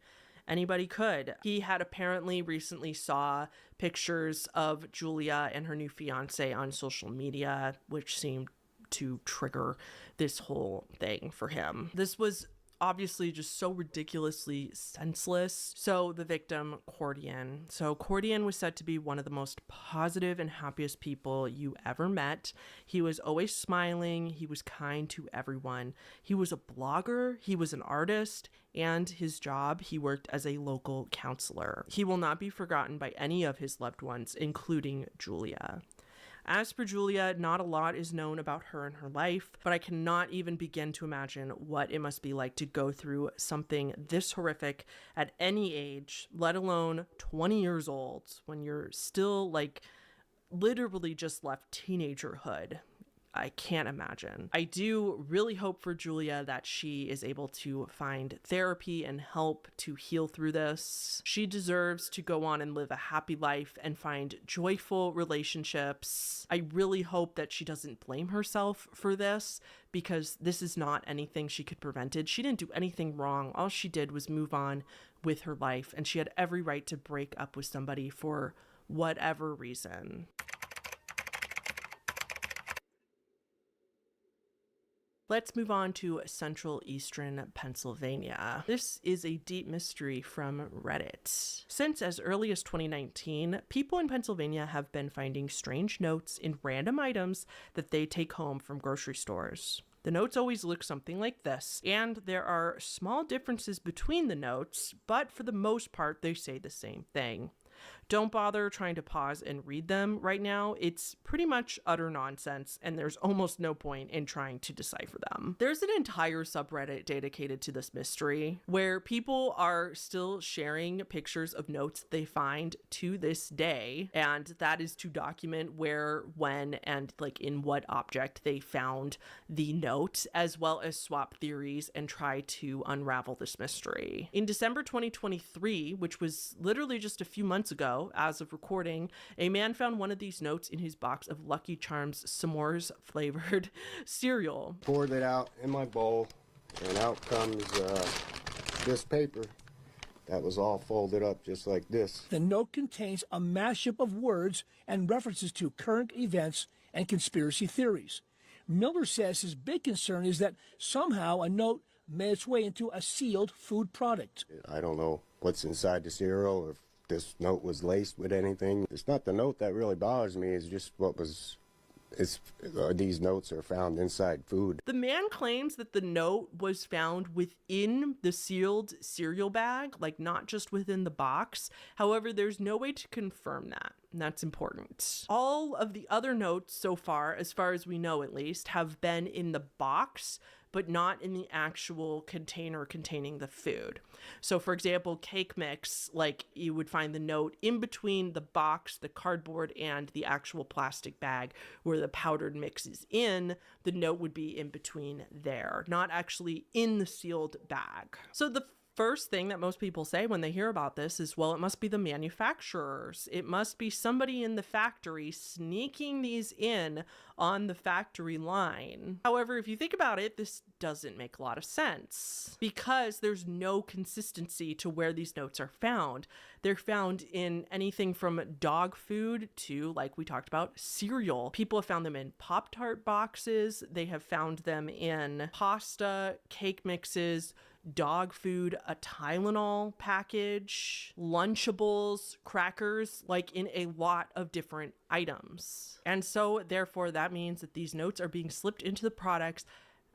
anybody could. He had apparently recently saw pictures of Julia and her new fiance on social media, which seemed to trigger this whole thing for him. This was obviously just so ridiculously senseless. So the victim, Cordian. So Cordian was said to be one of the most positive and happiest people you ever met. He was always smiling. He was kind to everyone. He was a blogger. He was an artist. And his job, he worked as a local counselor. He will not be forgotten by any of his loved ones, including Julia. As for Julia, not a lot is known about her and her life, but I cannot even begin to imagine what it must be like to go through something this horrific at any age, let alone 20 years old, when you're still like literally just left teenagerhood. I can't imagine. I do really hope for Julia that she is able to find therapy and help to heal through this. She deserves to go on and live a happy life and find joyful relationships. I really hope that she doesn't blame herself for this, because this is not anything she could prevent it. She didn't do anything wrong. All she did was move on with her life, and she had every right to break up with somebody for whatever reason. Let's move on to Central Eastern Pennsylvania. This is a deep mystery from Reddit. Since as early as 2019, people in Pennsylvania have been finding strange notes in random items that they take home from grocery stores. The notes always look something like this, and there are small differences between the notes, but for the most part, they say the same thing. Don't bother trying to pause and read them right now. It's pretty much utter nonsense, and there's almost no point in trying to decipher them. There's an entire subreddit dedicated to this mystery, where people are still sharing pictures of notes they find to this day, and that is to document where, when, and like in what object they found the note, as well as swap theories and try to unravel this mystery. In December 2023, which was literally just a few months ago, as of recording, a man found one of these notes in his box of Lucky Charms s'mores flavored cereal.
Poured it out in my bowl, and out comes this paper that was all folded up just like this.
The note contains a mashup of words and references to current events and conspiracy theories. Miller says his big concern is that somehow a note made its way into a sealed food product.
I don't know what's inside the cereal, or if this note was laced with anything. It's not the note that really bothers me, it's just these notes are found inside food.
The man claims that the note was found within the sealed cereal bag, like not just within the box. However, there's no way to confirm that, and that's important. All of the other notes so far as we know at least, have been in the box, but not in the actual container containing the food. So for example, cake mix, like you would find the note in between the box, the cardboard, and the actual plastic bag where the powdered mix is in, the note would be in between there, not actually in the sealed bag. So the first thing that most people say when they hear about this is, well, it must be the manufacturers. It must be somebody in the factory sneaking these in on the factory line. However, if you think about it, this doesn't make a lot of sense because there's no consistency to where these notes are found. They're found in anything from dog food to, like we talked about, cereal. People have found them in Pop-Tart boxes. They have found them in pasta, cake mixes, dog food, a Tylenol package, Lunchables, crackers, like in a lot of different items. And so therefore that means that these notes are being slipped into the products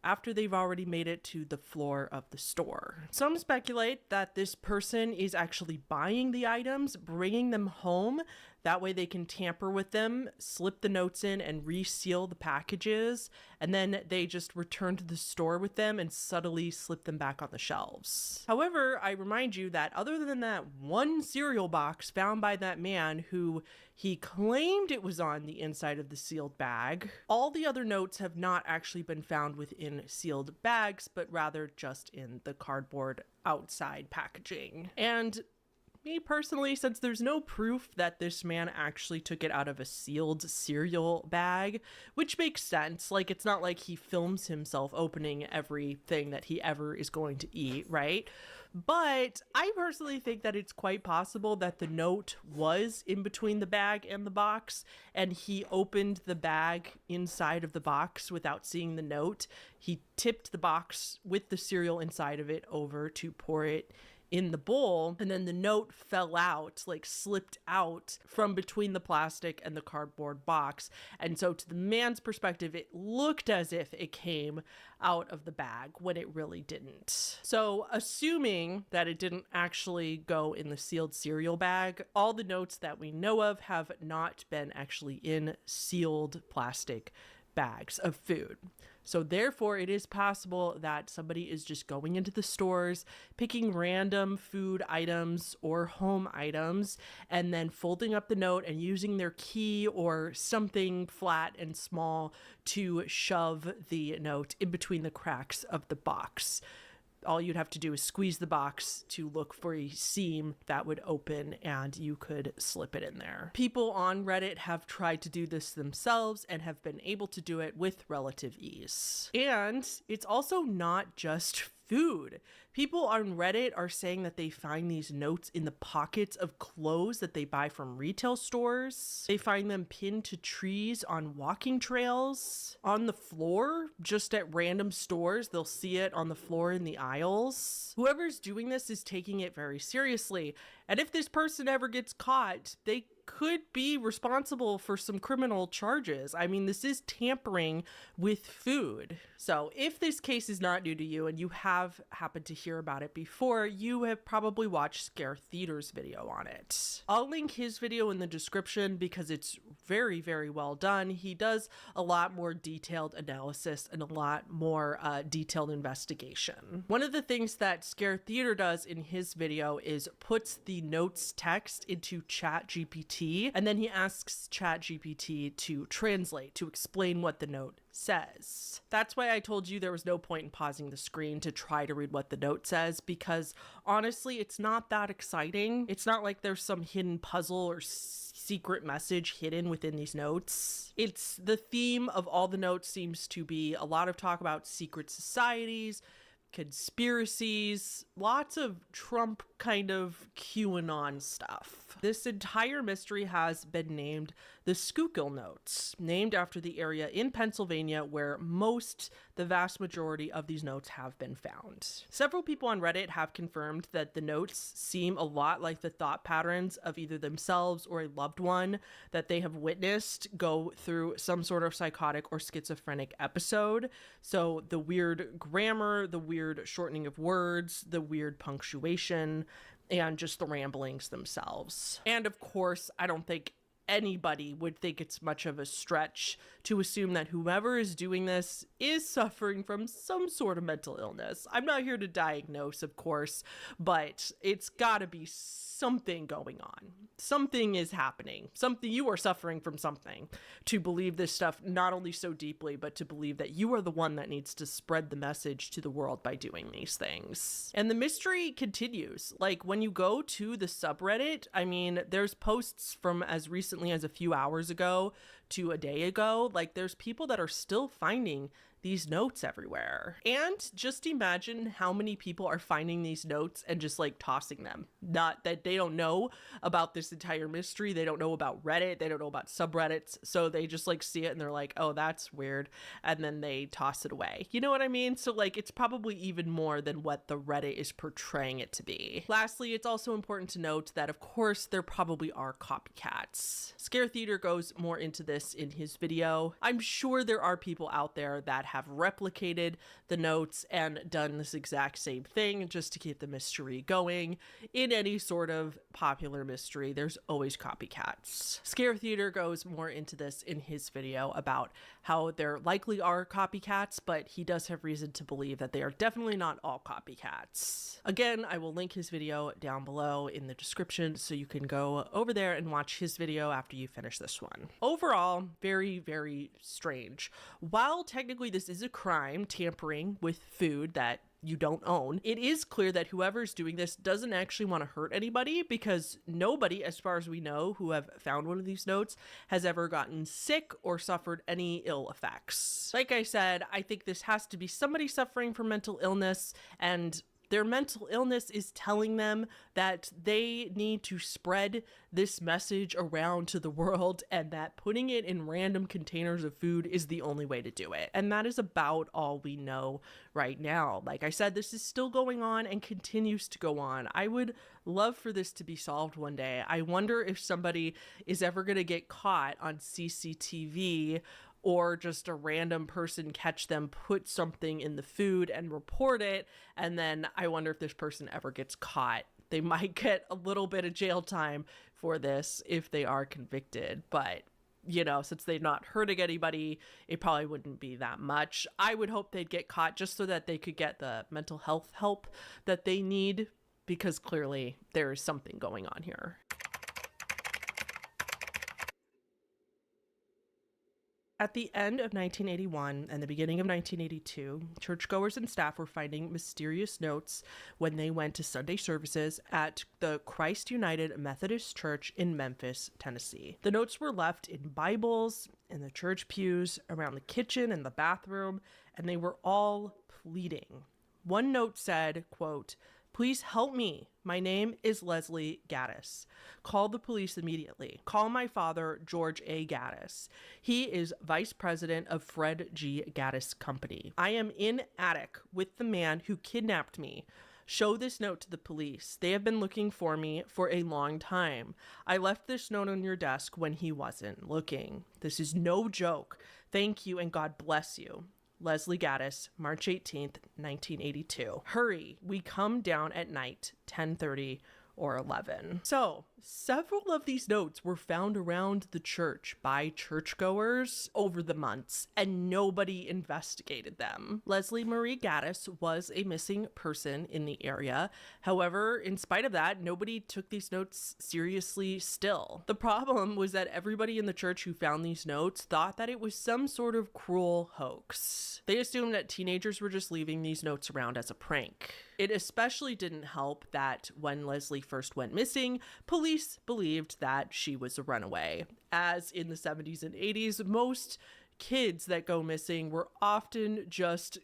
after they've already made it to the floor of the store. Some speculate that this person is actually buying the items, bringing them home. That way they can tamper with them, slip the notes in, and reseal the packages, and then they just return to the store with them and subtly slip them back on the shelves. However, I remind you that other than that one cereal box found by that man who he claimed it was on the inside of the sealed bag, all the other notes have not actually been found within sealed bags, but rather just in the cardboard outside packaging. And me personally, since there's no proof that this man actually took it out of a sealed cereal bag, which makes sense. Like, it's not like he films himself opening everything that he ever is going to eat, right? But I personally think that it's quite possible that the note was in between the bag and the box, and he opened the bag inside of the box without seeing the note. He tipped the box with the cereal inside of it over to pour it in the bowl, and then the note fell out, like slipped out from between the plastic and the cardboard box. And so to the man's perspective, it looked as if it came out of the bag when it really didn't. So assuming that it didn't actually go in the sealed cereal bag, all the notes that we know of have not been actually in sealed plastic bags of food. So therefore, it is possible that somebody is just going into the stores, picking random food items or home items, and then folding up the note and using their key or something flat and small to shove the note in between the cracks of the box. All you'd have to do is squeeze the box to look for a seam that would open, and you could slip it in there. People on Reddit have tried to do this themselves and have been able to do it with relative ease. And it's also not just food. People on Reddit are saying that they find these notes in the pockets of clothes that they buy from retail stores. They find them pinned to trees on walking trails, on the floor, just at random stores. They'll see it on the floor in the aisles. Whoever's doing this is taking it very seriously. And if this person ever gets caught, they could be responsible for some criminal charges. I mean, this is tampering with food. So if this case is not new to you and you have happened to hear about it before, you have probably watched Scare Theater's video on it. I'll link his video in the description because it's very, very well done. He does a lot more detailed analysis and a lot more detailed investigation. One of the things that Scare Theater does in his video is puts the notes text into ChatGPT, and then he asks ChatGPT to translate, to explain what the note says. That's why I told you there was no point in pausing the screen to try to read what the note says, because honestly, it's not that exciting. It's not like there's some hidden puzzle or secret message hidden within these notes. It's the theme of all the notes seems to be a lot of talk about secret societies, conspiracies, lots of Trump kind of QAnon stuff. This entire mystery has been named the Schuylkill Notes, named after the area in Pennsylvania where the vast majority of these notes have been found. Several people on Reddit have confirmed that the notes seem a lot like the thought patterns of either themselves or a loved one that they have witnessed go through some sort of psychotic or schizophrenic episode. So the weird grammar, the weird shortening of words, the weird punctuation, and just the ramblings themselves. And of course, I don't think anybody would think it's much of a stretch to assume that whoever is doing this is suffering from some sort of mental illness. I'm not here to diagnose, of course, but it's gotta be something going on. Something is happening. You are suffering from something to believe this stuff not only so deeply, but to believe that you are the one that needs to spread the message to the world by doing these things. And the mystery continues. Like, when you go to the subreddit, I mean, there's posts from as recently as a few hours ago to a day ago. Like, there's people that are still finding these notes everywhere. And just imagine how many people are finding these notes and just like tossing them. Not that they don't know about this entire mystery. They don't know about Reddit. They don't know about subreddits. So they just like see it and they're like, oh, that's weird. And then they toss it away. You know what I mean? So like, it's probably even more than what the Reddit is portraying it to be. Lastly, it's also important to note that of course there probably are copycats. Scare Theater goes more into this in his video. I'm sure there are people out there that have replicated the notes and done this exact same thing just to keep the mystery going. In any sort of popular mystery, there's always copycats. Scare Theater goes more into this in his video about how there likely are copycats, but he does have reason to believe that they are definitely not all copycats. Again, I will link his video down below in the description so you can go over there and watch his video after you finish this one. Overall, Overall, very, very strange. While technically this is a crime, tampering with food that you don't own, it is clear that whoever's doing this doesn't actually want to hurt anybody, because nobody, as far as we know, who have found one of these notes has ever gotten sick or suffered any ill effects. Like I said, I think this has to be somebody suffering from mental illness, and their mental illness is telling them that they need to spread this message around to the world, and that putting it in random containers of food is the only way to do it. And that is about all we know right now. Like I said, this is still going on and continues to go on. I would love for this to be solved one day. I wonder if somebody is ever going to get caught on CCTV, or just a random person catch them put something in the food and report it, and then I wonder if this person ever gets caught. They might get a little bit of jail time for this if they are convicted, but you know, since they're not hurting anybody, it probably wouldn't be that much. I would hope they'd get caught just so that they could get the mental health help that they need, because clearly there is something going on here. At the end of 1981 and the beginning of 1982, churchgoers and staff were finding mysterious notes when they went to Sunday services at the Christ United Methodist Church in Memphis, Tennessee. The notes were left in Bibles, in the church pews, around the kitchen and the bathroom, and they were all pleading. One note said, quote, "Please help me. My name is Leslie Gaddis. Call the police immediately. Call my father, George A. Gaddis. He is vice president of Fred G. Gaddis Company. I am in attic with the man who kidnapped me. Show this note to the police. They have been looking for me for a long time. I left this note on your desk when he wasn't looking. This is no joke. Thank you and God bless you. Leslie Gaddis, March 18th, 1982. Hurry, we come down at night, 10:30 or 11. So, several of these notes were found around the church by churchgoers over the months, and nobody investigated them. Leslie Marie Gaddis was a missing person in the area. However, in spite of that, nobody took these notes seriously still. The problem was that everybody in the church who found these notes thought that it was some sort of cruel hoax. They assumed that teenagers were just leaving these notes around as a prank. It especially didn't help that when Leslie first went missing, police believed that she was a runaway. As in the 70s and 80s, most kids that go missing were often just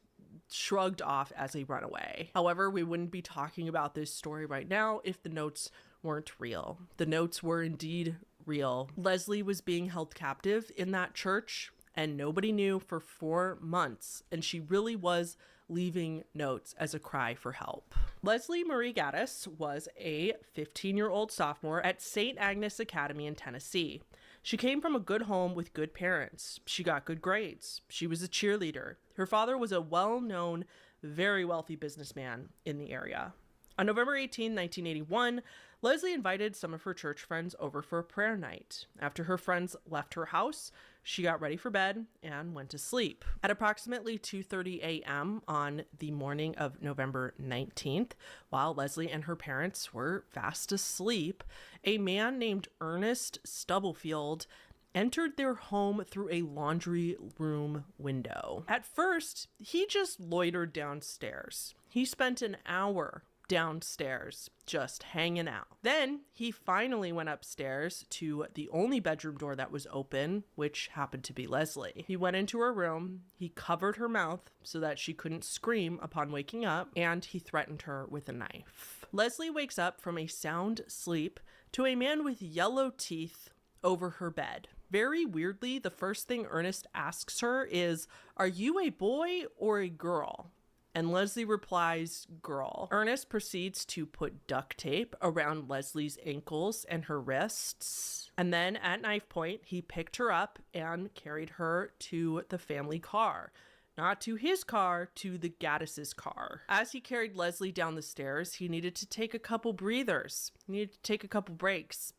shrugged off as a runaway. However, we wouldn't be talking about this story right now if the notes weren't real. The notes were indeed real. Leslie was being held captive in that church, and nobody knew for 4 months, and she really was leaving notes as a cry for help. Leslie Marie Gaddis was a 15-year-old sophomore at St. Agnes Academy in Tennessee. She came from a good home with good parents. She got good grades. She was a cheerleader. Her father was a well-known, very wealthy businessman in the area. On November 18, 1981, Leslie invited some of her church friends over for a prayer night. After her friends left her house, she got ready for bed and went to sleep. At approximately 2:30 a.m. on the morning of November 19th, while Leslie and her parents were fast asleep, a man named Ernest Stubblefield entered their home through a laundry room window. At first, he just loitered downstairs. He spent an hour downstairs just hanging out. Then he finally went upstairs to the only bedroom door that was open, which happened to be Leslie. He went into her room, he covered her mouth so that she couldn't scream upon waking up, and he threatened her with a knife. Leslie wakes up from a sound sleep to a man with yellow teeth over her bed. Very weirdly, the first thing Ernest asks her is, "Are you a boy or a girl?" And Leslie replies, "Girl." Ernest proceeds to put duct tape around Leslie's ankles and her wrists. And then at knife point, he picked her up and carried her to the family car. Not to his car, to the Gaddis' car. As he carried Leslie down the stairs, he needed to take a couple breathers. He needed to take a couple breaks.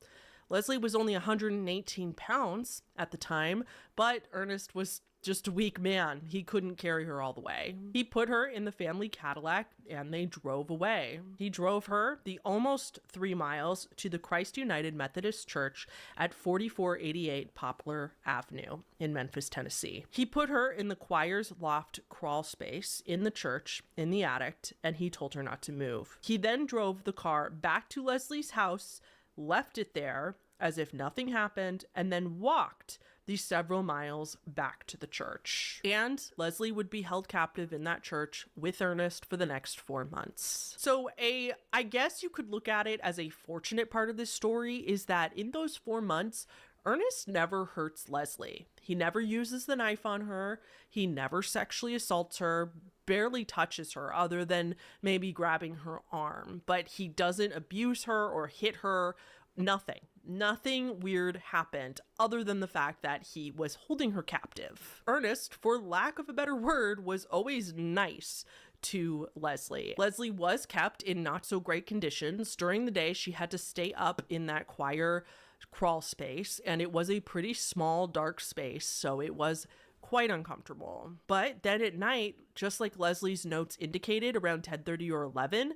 Leslie was only 118 pounds at the time, but Ernest was just a weak man. He couldn't carry her all the way. He put her in the family Cadillac and they drove away. He drove her the almost 3 miles to the Christ United Methodist Church at 4488 Poplar Avenue in Memphis, Tennessee. He put her in the choir's loft crawl space in the church in the attic, and he told her not to move. He then drove the car back to Leslie's house, left it there as if nothing happened, and then walked the several miles back to the church. And Leslie would be held captive in that church with Ernest for the next 4 months. So I guess you could look at it as a fortunate part of this story is that in those 4 months, Ernest never hurts Leslie. He never uses the knife on her. He never sexually assaults her, barely touches her other than maybe grabbing her arm. But he doesn't abuse her or hit her. Nothing weird happened other than the fact that he was holding her captive. Ernest, for lack of a better word, was always nice to Leslie. Leslie was kept in not so great conditions. During the day, she had to stay up in that choir crawl space, and it was a pretty small, dark space, so it was quite uncomfortable. But then at night, just like Leslie's notes indicated, around 10:30 or 11,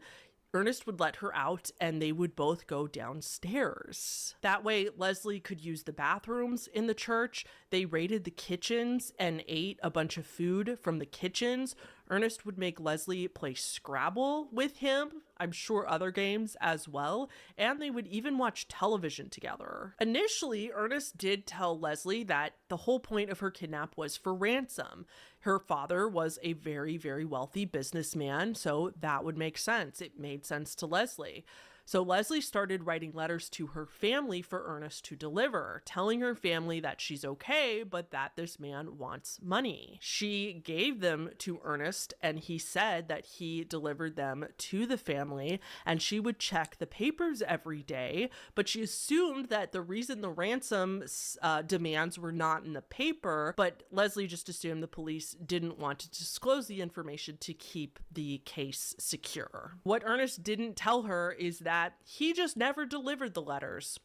Ernest would let her out and they would both go downstairs. That way, Leslie could use the bathrooms in the church. They raided the kitchens and ate a bunch of food from the kitchens. Ernest would make Leslie play Scrabble with him, I'm sure other games as well, and they would even watch television together. Initially, Ernest did tell Leslie that the whole point of her kidnap was for ransom. Her father was a very, very wealthy businessman, so that would make sense. It made sense to Leslie. So Leslie started writing letters to her family for Ernest to deliver, telling her family that she's okay, but that this man wants money. She gave them to Ernest, and he said that he delivered them to the family, and she would check the papers every day, but she assumed that the reason the ransom demands were not in the paper, but Leslie just assumed the police didn't want to disclose the information to keep the case secure. What Ernest didn't tell her is that he just never delivered the letters.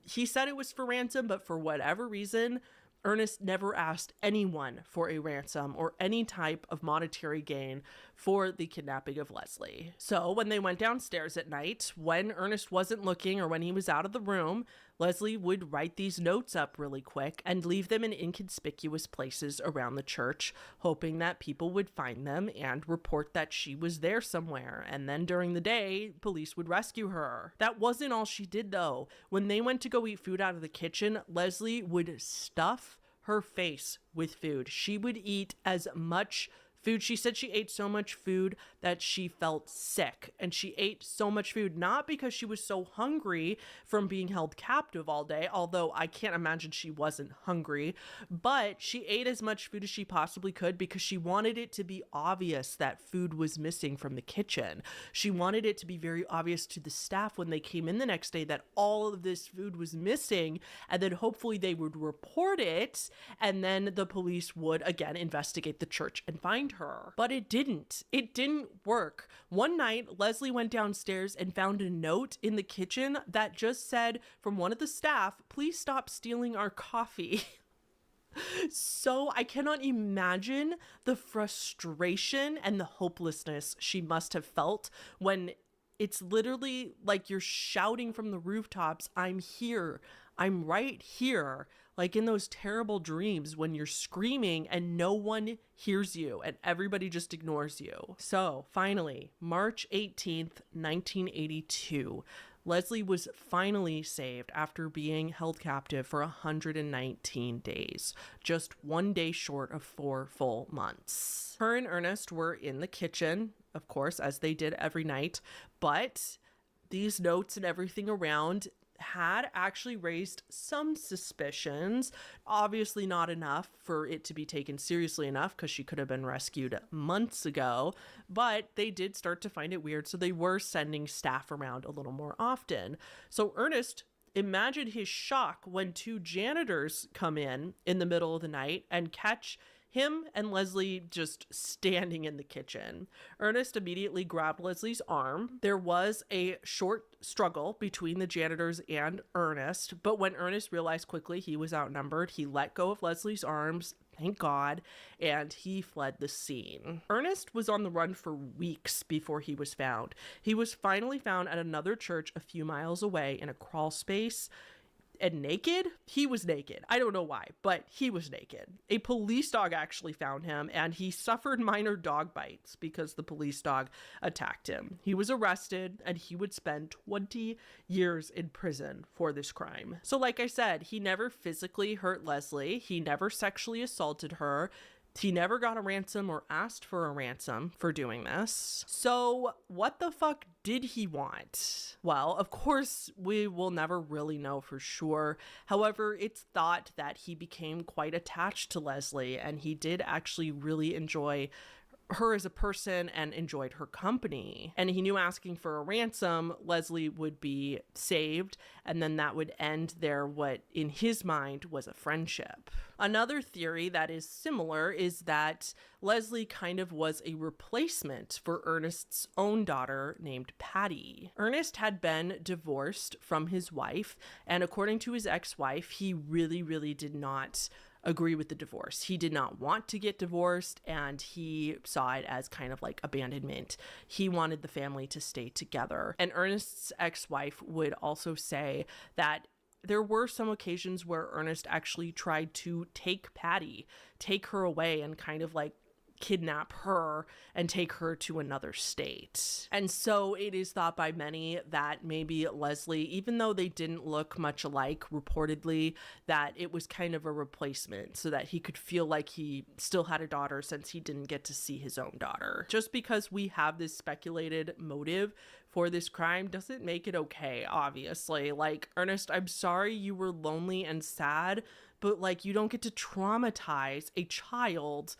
He said it was for ransom, but for whatever reason, Ernest never asked anyone for a ransom or any type of monetary gain for the kidnapping of Leslie. So when they went downstairs at night, when Ernest wasn't looking or when he was out of the room, Leslie would write these notes up really quick and leave them in inconspicuous places around the church, hoping that people would find them and report that she was there somewhere. And then during the day, police would rescue her. That wasn't all she did though. When they went to go eat food out of the kitchen, Leslie would stuff her face with food. She would eat as much food. She said she ate so much food that she felt sick, and she ate so much food not because she was so hungry from being held captive all day, although I can't imagine she wasn't hungry, but she ate as much food as she possibly could because she wanted it to be obvious that food was missing from the kitchen. She wanted it to be very obvious to the staff when they came in the next day that all of this food was missing, and then hopefully they would report it, and then the police would again investigate the church and find her. But it didn't work. One night, Leslie went downstairs and found a note in the kitchen that just said from one of the staff, "Please stop stealing our coffee." So I cannot imagine the frustration and the hopelessness she must have felt when it's literally like you're shouting from the rooftops, "I'm here. I'm right here." Like in those terrible dreams when you're screaming and no one hears you and everybody just ignores you. So finally, March 18th, 1982, Leslie was finally saved after being held captive for 119 days, just 1 day short of 4 full months. Her and Ernest were in the kitchen, of course, as they did every night, but these notes and everything around had actually raised some suspicions. Obviously not enough for it to be taken seriously enough because she could have been rescued months ago, but they did start to find it weird, so they were sending staff around a little more often. So Ernest, imagine his shock when 2 janitors come in the middle of the night and catch him and Leslie just standing in the kitchen. Ernest immediately grabbed Leslie's arm. There was a short struggle between the janitors and Ernest, but when Ernest realized quickly he was outnumbered, he let go of Leslie's arms, thank God, and he fled the scene. Ernest was on the run for weeks before he was found. He was finally found at another church a few miles away in a crawl space. And naked? He was naked. I don't know why, but he was naked. A police dog actually found him, and he suffered minor dog bites because the police dog attacked him. He was arrested, and he would spend 20 years in prison for this crime. So like I said, he never physically hurt Leslie. He never sexually assaulted her. He never got a ransom or asked for a ransom for doing this. So what the fuck did he want? Well, of course, we will never really know for sure. However, it's thought that he became quite attached to Leslie, and he did actually really enjoy her as a person and enjoyed her company. And he knew asking for a ransom, Leslie would be saved, and then that would end their, what in his mind was a friendship. Another theory that is similar is that Leslie kind of was a replacement for Ernest's own daughter named Patty. Ernest had been divorced from his wife, and according to his ex-wife, he really did not agree with the divorce. He did not want to get divorced, and he saw it as kind of like abandonment. He wanted the family to stay together. And Ernest's ex-wife would also say that there were some occasions where Ernest actually tried to take Patty, take her away, and kind of like kidnap her and take her to another state. And so it is thought by many that maybe Leslie, even though they didn't look much alike reportedly, that it was kind of a replacement so that he could feel like he still had a daughter since he didn't get to see his own daughter. Just because we have this speculated motive for this crime doesn't make it okay, obviously. Like, Ernest, I'm sorry you were lonely and sad, but like, you don't get to traumatize a child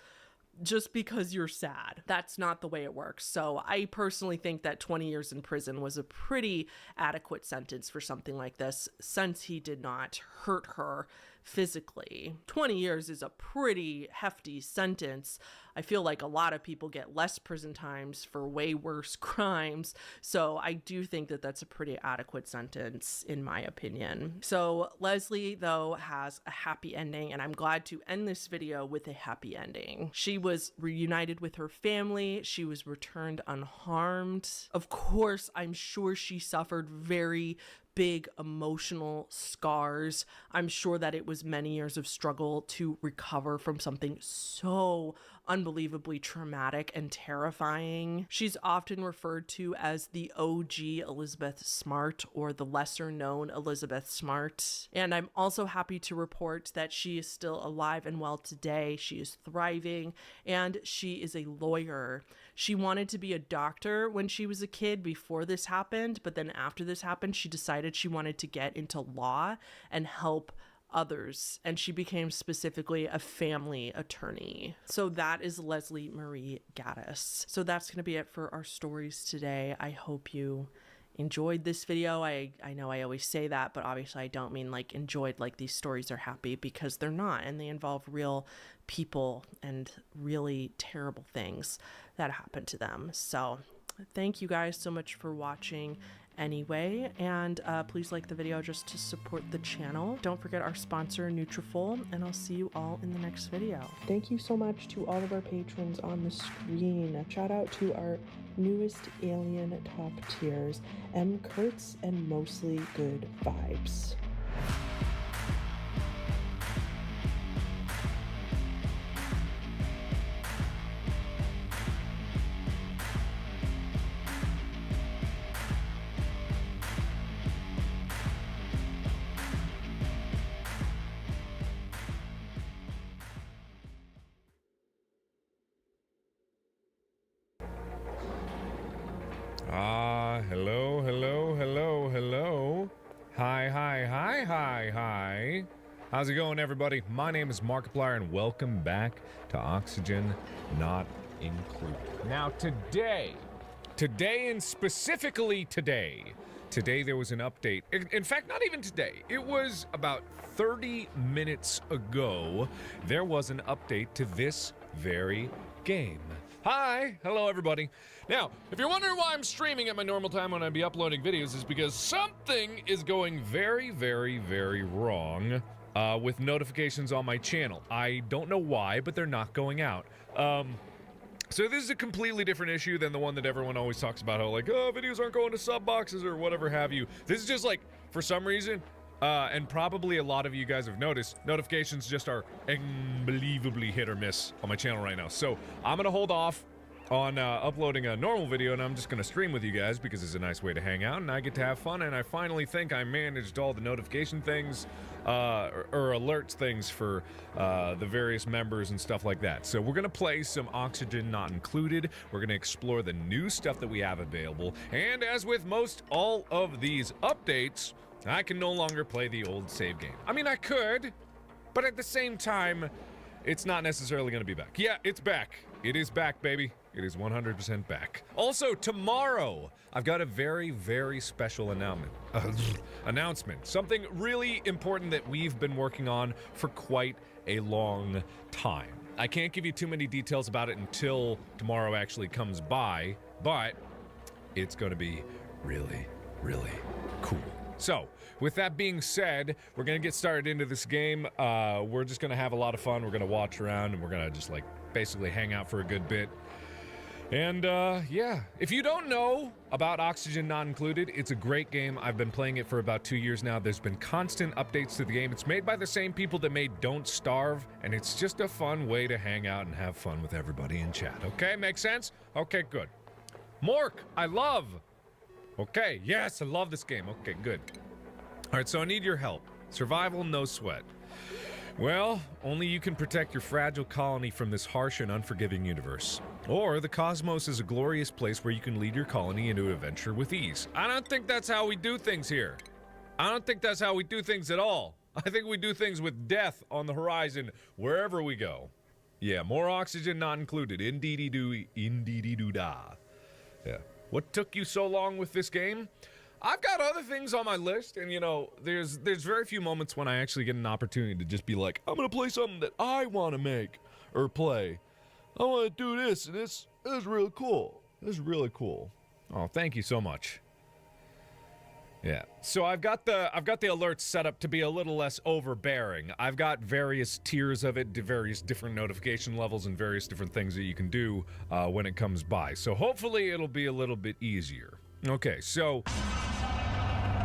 just because you're sad. That's not the way it works. So I personally think that 20 years in prison was a pretty adequate sentence for something like this, since he did not hurt her physically. 20 years is a pretty hefty sentence. I feel like a lot of people get less prison times for way worse crimes. So I do think that that's a pretty adequate sentence in my opinion. So Leslie, though, has a happy ending, and I'm glad to end this video with a happy ending. She was reunited with her family. She was returned unharmed. Of course, I'm sure she suffered very big emotional scars. I'm sure that it was many years of struggle to recover from something so unbelievably traumatic and terrifying. She's often referred to as the OG Elizabeth Smart, or the lesser known Elizabeth Smart. And I'm also happy to report that she is still alive and well today. She is thriving, and she is a lawyer. She wanted to be a doctor when she was a kid before this happened, but then after this happened, she decided she wanted to get into law and help others, and she became specifically a family attorney. So that is Leslie Marie Gaddis. So that's going to be it for our stories today. I hope you enjoyed this video. I know I always say that, but obviously I don't mean like enjoyed like these stories are happy, because they're not, and they involve real people and really terrible things that happen to them. So thank you guys so much for watching anyway, and please like the video just to support the channel. Don't forget our sponsor Nutrafol, and I'll see you all in the next video. Thank you so much to all of our patrons on the screen. Shout out to our newest alien top tiers, M. Kurtz and Mostly Good Vibes.
Hello. Hi. How's it going, everybody? My name is Markiplier, and welcome back to Oxygen Not Included. Now, today, and specifically today there was an update. In fact, not even today. It was about 30 minutes ago. There was an update to this very game. Hello everybody. Now, if you're wondering why I'm streaming at my normal time when I be uploading videos, is because something is going very, very, very wrong with notifications on my channel. I don't know why, but they're not going out. So this is a completely different issue than the one that everyone always talks about, how like, oh, videos aren't going to sub boxes or whatever have you. This is just like, for some reason, and probably a lot of you guys have noticed, notifications just are unbelievably hit or miss on my channel right now. So I'm going to hold off on uploading a normal video, and I'm just going to stream with you guys because it's a nice way to hang out and I get to have fun, and I finally think I managed all the notification things or alerts things for the various members and stuff like that. So we're going to play some Oxygen Not Included. We're going to explore the new stuff that we have available, and as with most all of these updates, I can no longer play the old save game. I mean, I could, but at the same time, it's not necessarily going to be back. Yeah, it's back. It is back, baby. It is 100% back. Also, tomorrow, I've got a very, very special announcement. Something really important that we've been working on for quite a long time. I can't give you too many details about it until tomorrow actually comes by, but it's going to be really, really cool. So, with that being said, we're going to get started into this game. We're just going to have a lot of fun. We're going to watch around, and we're going to just, like, basically hang out for a good bit. And, yeah. If you don't know about Oxygen Not Included, it's a great game. I've been playing it for about 2 years now. There's been constant updates to the game. It's made by the same people that made Don't Starve, and it's just a fun way to hang out and have fun with everybody in chat. Okay, make sense? Okay, good. Mork, I love. Okay, yes, I love this game. Okay, good. All right, so I need your help. Survival, no sweat. Well, only you can protect your fragile colony from this harsh and unforgiving universe. Or the cosmos is a glorious place where you can lead your colony into an adventure with ease. I don't think that's how we do things here. I don't think that's how we do things at all. I think we do things with death on the horizon wherever we go. Yeah, more Oxygen Not Included. Indeedy-doo, indeedy-doo-da. Yeah. What took you so long with this game? I've got other things on my list, and you know, there's very few moments when I actually get an opportunity to just be like, I'm gonna play something that I want to make or play. I want to do this, and this is really cool. This is really cool. Oh, thank you so much. Yeah. So I've got the alerts set up to be a little less overbearing. I've got various tiers of it, various different notification levels, and various different things that you can do when it comes by. So hopefully it'll be a little bit easier. Okay, so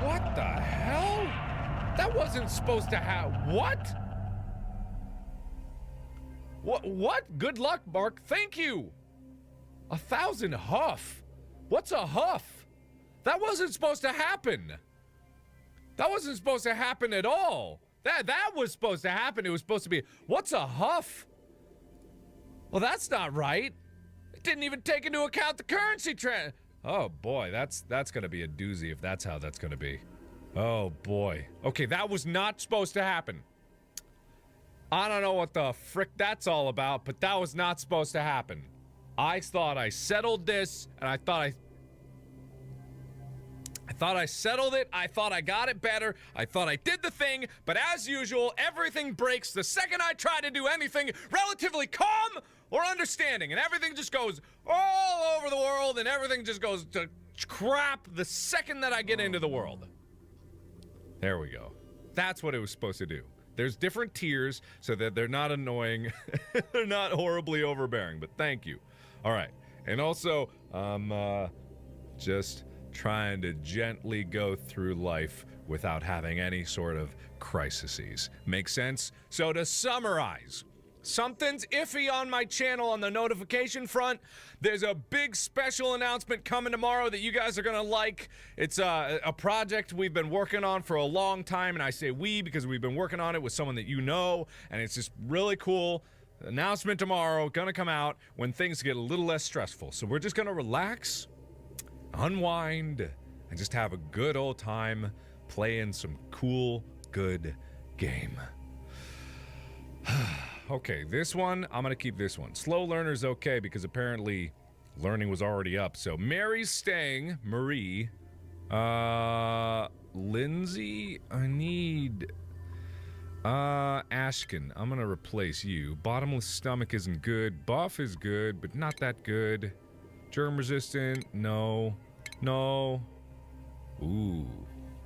what the hell? That wasn't supposed to have what? What? Good luck, Mark. Thank you. 1,000 huff. What's a huff? That wasn't supposed to happen. That wasn't supposed to happen at all. That was supposed to happen. It was supposed to be, what's a huff? Well, that's not right. It didn't even take into account the currency trend. Oh boy, that's gonna be a doozy if that's how that's gonna be. Oh boy. Okay, that was not supposed to happen. I don't know what the frick that's all about, but that was not supposed to happen. I thought I settled this, and I thought I settled it. I thought I got it better. I thought I did the thing, but as usual, everything breaks the second I try to do anything relatively calm or understanding, and everything just goes all over the world, and everything just goes to crap the second that I get into the world. There we go. That's what it was supposed to do. There's different tiers so that they're not annoying. They're not horribly overbearing, but thank you. All right. And also, just trying to gently go through life without having any sort of crises. Make sense? So to summarize, something's iffy on my channel on the notification front. There's a big special announcement coming tomorrow that you guys are gonna like. It's a project we've been working on for a long time, and I say we because we've been working on it with someone that you know, and it's just really cool. Announcement tomorrow, gonna come out when things get a little less stressful. So we're just gonna relax, unwind, and just have a good old time playing some cool, good game. Okay, this one, I'm gonna keep this one. Slow learner's okay because apparently learning was already up. So Mary's staying. Marie. Lindsay, I need Ashkin. I'm gonna replace you. Bottomless stomach isn't good. Buff is good, but not that good. Germ resistant, no. No. Ooh.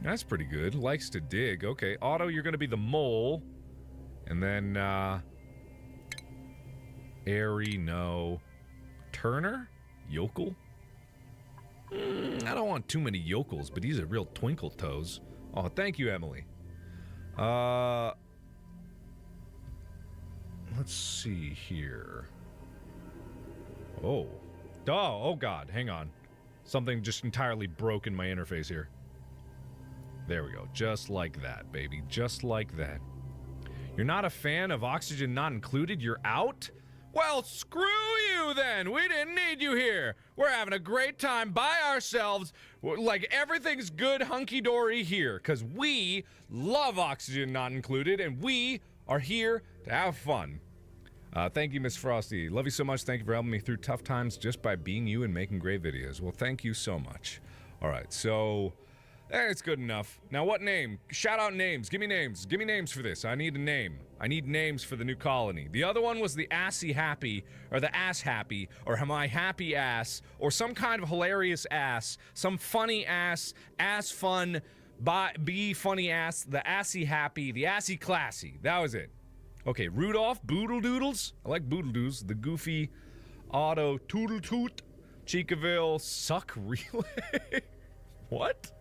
That's pretty good. Likes to dig. Okay, Otto, you're going to be the mole. And then, Airy, no. Turner? Yokel? I don't want too many yokels, but he's a real twinkle toes. Oh, thank you, Emily. Let's see here. Oh, God, hang on. Something just entirely broke in my interface here. There we go. Just like that, baby. Just like that. You're not a fan of Oxygen Not Included? You're out? Well, screw you then! We didn't need you here! We're having a great time by ourselves, like everything's good hunky-dory here, because we love Oxygen Not Included, and we are here to have fun. Thank you, Miss Frosty. Love you so much. Thank you for helping me through tough times just by being you and making great videos. Well, thank you so much. Alright, so... it's good enough. Now, what name? Shout out names. Give me names. Give me names for this. I need a name. I need names for the new colony. The other one was the Assy Happy, or the Ass Happy, or My Happy Ass, or some kind of hilarious ass, some funny ass, ass fun, be funny ass, the Assy Happy, the Assy Classy. That was it. Okay, Rudolph, Boodle Doodles. I like Boodle Doodles. The Goofy, Otto, Toodle Toot, Cheekaville, Suck Relay. What?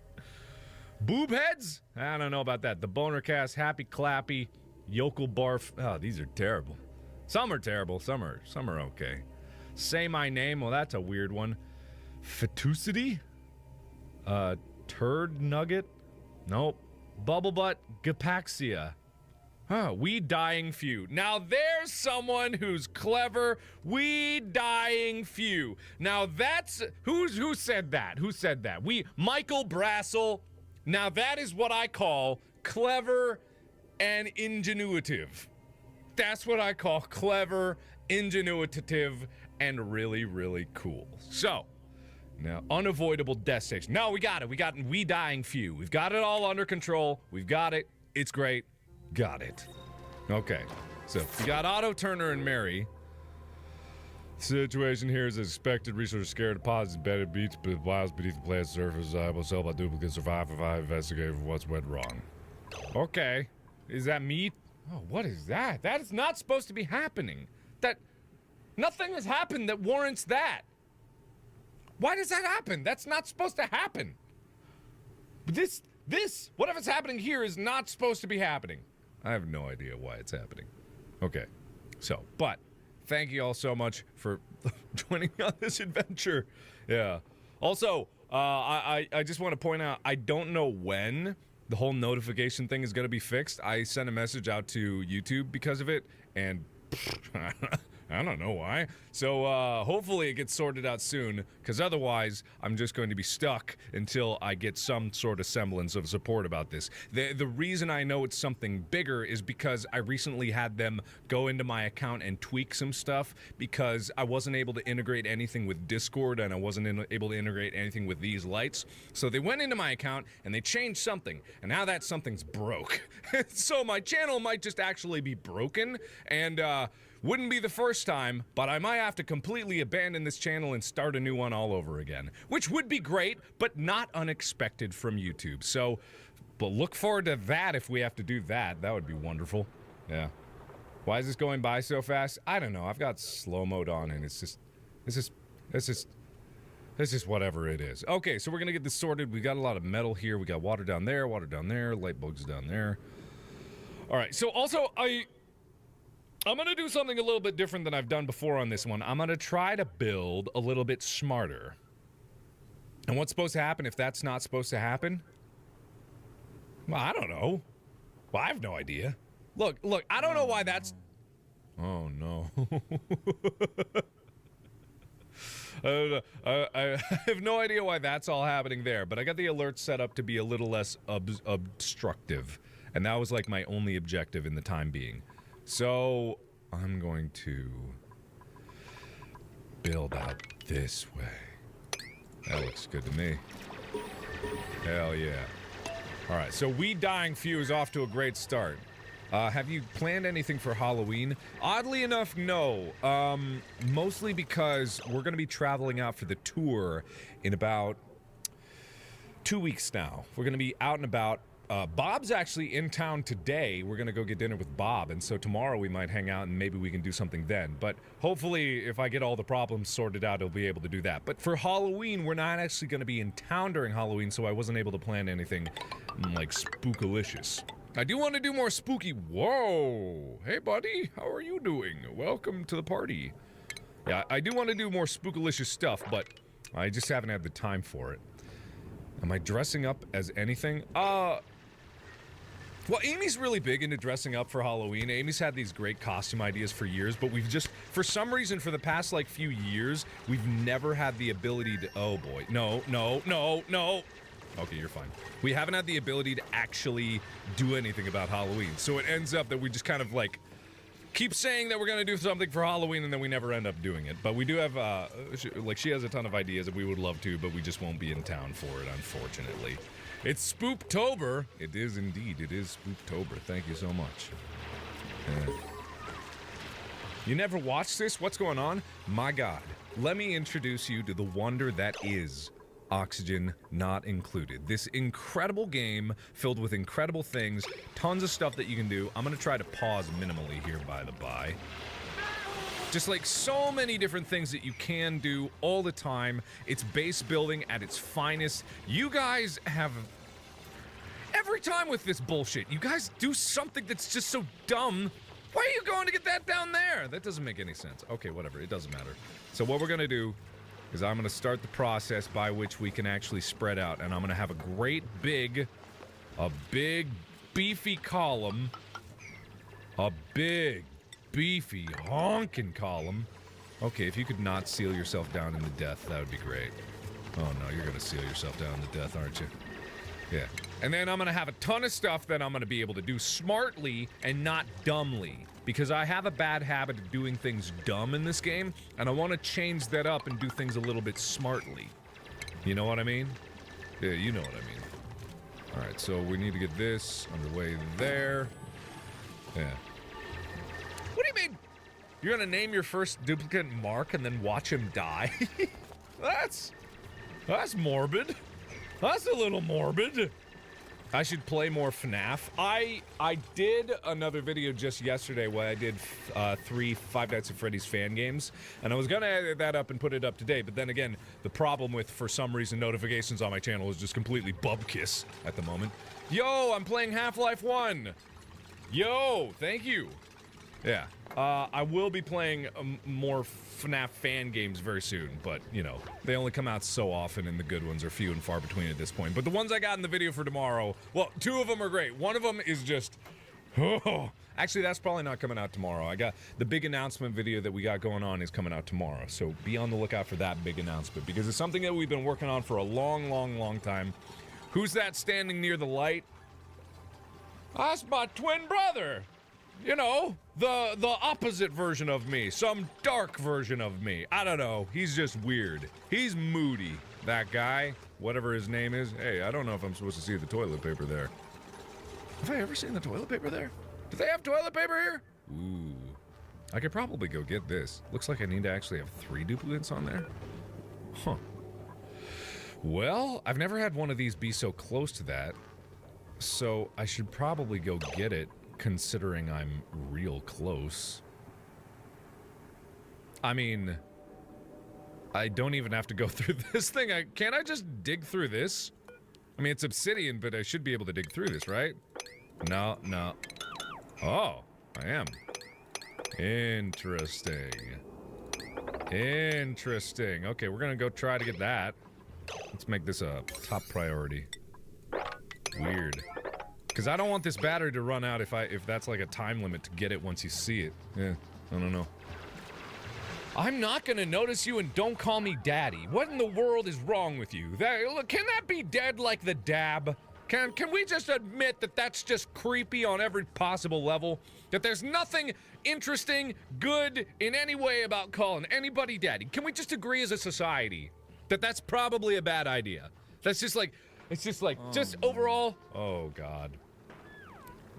Boob heads? I don't know about that. The Boner Cast, Happy Clappy, Yokel Barf. Oh, these are terrible. Some are terrible. Some are okay. Say My Name. Well, that's a weird one. Fetusity? Turd Nugget? Nope. Bubble Butt Gapaxia. Huh, We Dying Few. Now there's someone who's clever. We Dying Few. Now that's... Who said that? Who said that? Michael Brassel. Now that is what I call clever and ingenuitive. That's what I call clever, ingenuitive, and really, really cool. So, now, unavoidable death station. No, we got it. We got We Dying Few. We've got it all under control. We've got it. It's great. Got it. Okay. So, we got Otto, Turner, and Mary. Situation here is expected. Researchers scared deposits embedded beats, but wilds beneath the plant's surface. I will sell by duplicate survive if I investigate for what's went wrong. Okay. Is that meat? Oh, what is that? That is not supposed to be happening. Nothing has happened that warrants that. Why does that happen? That's not supposed to happen. Whatever's happening here is not supposed to be happening. I have no idea why it's happening. Okay. So, but thank you all so much for joining me on this adventure. Yeah. Also, I just want to point out, I don't know when the whole notification thing is going to be fixed. I sent a message out to YouTube because of it, and I don't know why. So hopefully it gets sorted out soon, because otherwise I'm just going to be stuck until I get some sort of semblance of support about this. The reason I know it's something bigger is because I recently had them go into my account and tweak some stuff, because I wasn't able to integrate anything with Discord, and I wasn't able to integrate anything with these lights. So they went into my account and they changed something, and now that something's broke. So my channel might just actually be broken, and wouldn't be the first time, but I might have to completely abandon this channel and start a new one all over again, which would be great, but not unexpected from YouTube. So, but look forward to that if we have to do that. That would be wonderful. Yeah. Why is this going by so fast? I don't know. I've got slow mode on, and it's just whatever it is. Okay, so we're gonna get this sorted. We got a lot of metal here. We got water down there, light bugs down there. All right. So also, I'm going to do something a little bit different than I've done before on this one. I'm going to try to build a little bit smarter. And what's supposed to happen if that's not supposed to happen? Well, I don't know. Well, I have no idea. Look, I don't know why that's... Oh, no. I have no idea why that's all happening there, but I got the alert set up to be a little less obstructive. And that was like my only objective in the time being. So, I'm going to build out this way. That looks good to me. Hell yeah. Alright, so We Dying Few is off to a great start. Have you planned anything for Halloween? Oddly enough, no. Mostly because we're going to be traveling out for the tour in about 2 weeks now. We're going to be out and about. Bob's actually in town today. We're going to go get dinner with Bob, and so tomorrow we might hang out and maybe we can do something then. But hopefully, if I get all the problems sorted out, I'll be able to do that. But for Halloween, we're not actually going to be in town during Halloween, so I wasn't able to plan anything like spookalicious. I do want to do more spooky. Whoa! Hey, buddy, how are you doing? Welcome to the party. Yeah, I do want to do more spookalicious stuff, but I just haven't had the time for it. Am I dressing up as anything? Well, Amy's really big into dressing up for Halloween. Amy's had these great costume ideas for years, but we've just, for some reason, for the past, like, few years, we've never had the ability to... Oh, boy. No. Okay, you're fine. We haven't had the ability to actually do anything about Halloween, so it ends up that we just kind of, like, keep saying that we're gonna do something for Halloween, and then we never end up doing it. But we do have, she has a ton of ideas that we would love to, but we just won't be in town for it, unfortunately. It's Spooptober. It is indeed. It is Spooptober. Thank you so much. You never watched this? What's going on? My God. Let me introduce you to the wonder that is Oxygen Not Included. This incredible game filled with incredible things, tons of stuff that you can do. I'm going to try to pause minimally here, by the by. Just like so many different things that you can do all the time. It's base building at its finest. You guys have... Every time with this bullshit, you guys do something that's just so dumb. Why are you going to get that down there? That doesn't make any sense. Okay, whatever. It doesn't matter. So what we're going to do is I'm going to start the process by which we can actually spread out. And I'm going to have a big, beefy column. A big, beefy, honking column. Okay, if you could not seal yourself down into death, that would be great. Oh no, you're gonna seal yourself down to death, aren't you? Yeah. And then I'm gonna have a ton of stuff that I'm gonna be able to do smartly and not dumbly. Because I have a bad habit of doing things dumb in this game, and I want to change that up and do things a little bit smartly. You know what I mean? Yeah, you know what I mean. Alright, so we need to get this underway there. Yeah. What do you mean? You're gonna name your first duplicate Mark and then watch him die? That's morbid. That's a little morbid. I should play more FNAF. I did another video just yesterday where I did 3 Five Nights at Freddy's fan games, and I was gonna edit that up and put it up today, but then again, the problem with, for some reason, notifications on my channel is just completely bubkiss at the moment. Yo, I'm playing Half-Life 1! Yo, thank you! Yeah, I will be playing more FNAF fan games very soon, but, you know, they only come out so often and the good ones are few and far between at this point. But the ones I got in the video for tomorrow, well, 2 of them are great. One of them is just, oh. Actually, that's probably not coming out tomorrow. I got the big announcement video that we got going on is coming out tomorrow, so be on the lookout for that big announcement, because it's something that we've been working on for a long time. Who's that standing near the light? That's my twin brother! You know, the opposite version of me. Some dark version of me. I don't know. He's just weird. He's moody. That guy, whatever his name is. Hey, I don't know if I'm supposed to see the toilet paper there. Have I ever seen the toilet paper there? Do they have toilet paper here? Ooh. I could probably go get this. Looks like I need to actually have 3 duplicates on there. Huh. Well, I've never had one of these be so close to that. So I should probably go get it, considering I'm real close. I mean, I don't even have to go through this thing. Can't I just dig through this? I mean, it's obsidian, but I should be able to dig through this, right? No. Oh, I am. Interesting. Okay, we're gonna go try to get that. Let's make this a top priority. Weird. Because I don't want this battery to run out if that's like a time limit to get it once you see it. Yeah, I don't know. I'm not gonna notice you and don't call me daddy. What in the world is wrong with you? Can that be dead like the dab? Can we just admit that that's just creepy on every possible level? That there's nothing interesting, good in any way about calling anybody daddy? Can we just agree as a society that that's probably a bad idea? That's just like... It's just like, just overall, oh God.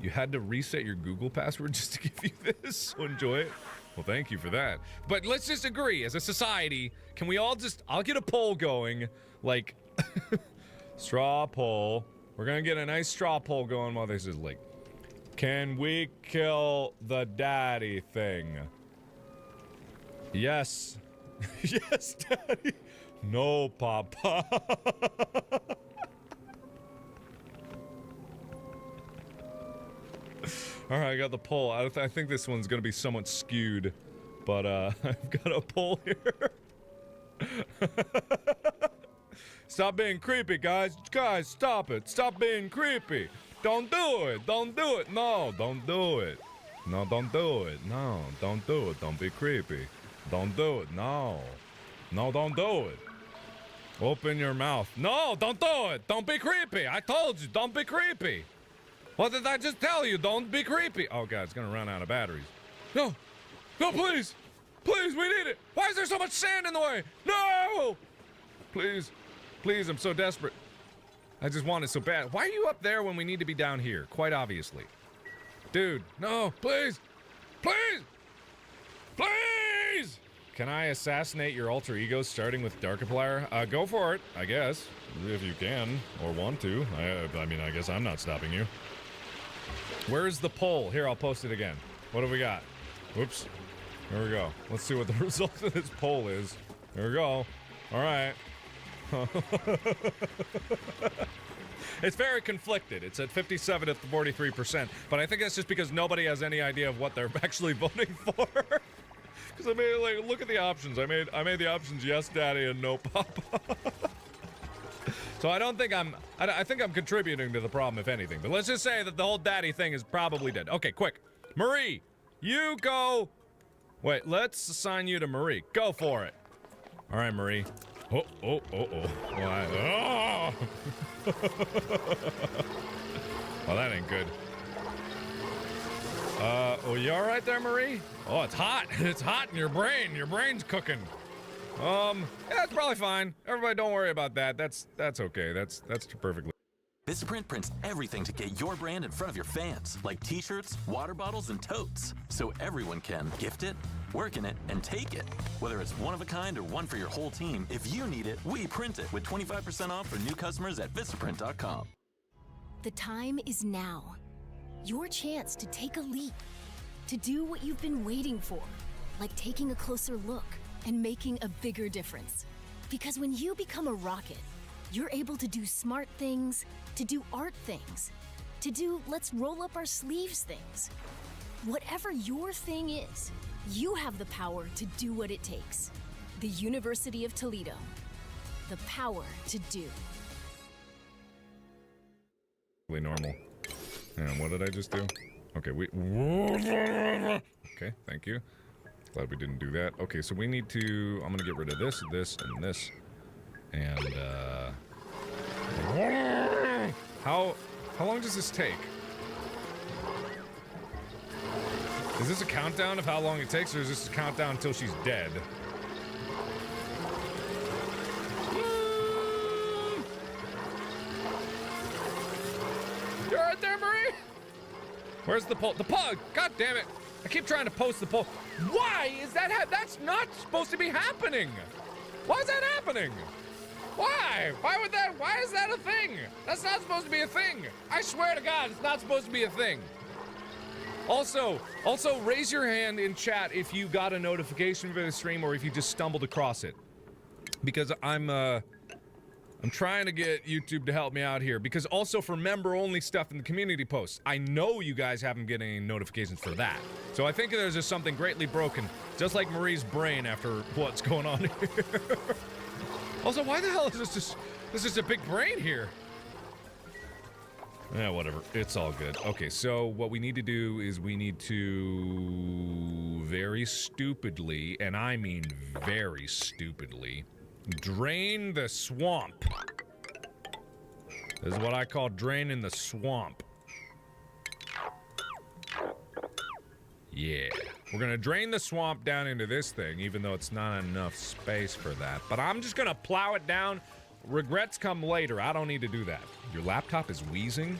You had to reset your Google password just to give you this, so enjoy it. Well, thank you for that. But let's just agree, as a society, can we all just, I'll get a poll going, like, Straw poll. We're gonna get a nice straw poll going while this is late. Can we kill the daddy thing? Yes. Yes, daddy. No, papa. Alright, I got the poll. I think this one's gonna be somewhat skewed. But, I've got a poll here. Stop being creepy, guys. Guys, stop it. Stop being creepy. Don't do it. Don't do it. No, don't do it. No, don't do it. No, don't do it. Don't be creepy. Don't do it. No. No, don't do it. Open your mouth. No, don't do it. Don't be creepy. I told you, don't be creepy. What did I just tell you? Don't be creepy. Oh, God, it's gonna run out of batteries. No. No, please. Please, we need it. Why is there so much sand in the way? No! Please. Please, I'm so desperate. I just want it so bad. Why are you up there when we need to be down here? Quite obviously. Dude, no, please. Please. Please! Can I assassinate your alter ego starting with Darkiplier? Go for it, I guess. If you can, or want to. I mean, I guess I'm not stopping you. Where's the poll? Here, I'll post it again. What have we got? Whoops. There we go. Let's see what the result of this poll is. There we go. All right. It's very conflicted. It's at 57 to 43%, but I think that's just because nobody has any idea of what they're actually voting for. Because I made, like, look at the options. I made the options yes, daddy, and no, papa. So I don't think I think I'm contributing to the problem, if anything. But let's just say that the whole daddy thing is probably dead. Okay, quick, Marie, you go. Wait, let's assign you to Marie. Go for it. All right, Marie. Oh. Why? Oh! Well, that ain't good. Oh, you all right there, Marie? Oh, it's hot. It's hot in your brain. Your brain's cooking. Yeah, it's probably fine. Everybody, don't worry about that. That's okay. That's perfectly.
Vistaprint prints everything to get your brand in front of your fans, like t-shirts, water bottles, and totes, so everyone can gift it, work in it, and take it. Whether it's one of a kind or one for your whole team, if you need it, we print it with 25% off for new customers at Vistaprint.com.
The time is now. Your chance to take a leap, to do what you've been waiting for, like taking a closer look and making a bigger difference. Because when you become a rocket, you're able to do smart things, to do art things, to do let's roll up our sleeves things. Whatever your thing is, you have the power to do what it takes. The University of Toledo. The power to do.
Normal. And what did I just do? Okay, okay, thank you. Glad we didn't do that. Okay, so we need to. I'm gonna get rid of this, this, and this. And how long does this take? Is this a countdown of how long it takes, or is this a countdown until she's dead? You're right there, Marie? Where's the poll? The poll! God damn it! I keep trying to post the poll. Why is that? That's not supposed to be happening. Why is that happening? Why? Why would that? Why is that a thing? That's not supposed to be a thing. I swear to God, it's not supposed to be a thing. Also, raise your hand in chat if you got a notification for the stream or if you just stumbled across it. Because I'm trying to get YouTube to help me out here. Because also for member-only stuff in the community posts, I know you guys haven't getting any notifications for that. So I think there's just something greatly broken, just like Marie's brain after what's going on here. Also, why the hell is this just... There's just a big brain here. Yeah, whatever. It's all good. Okay, so what we need to do is we need to very stupidly, and I mean very stupidly, drain the swamp. This is what I call draining the swamp. Yeah. We're gonna drain the swamp down into this thing, even though it's not enough space for that. But I'm just gonna plow it down. Regrets come later. I don't need to do that. Your laptop is wheezing.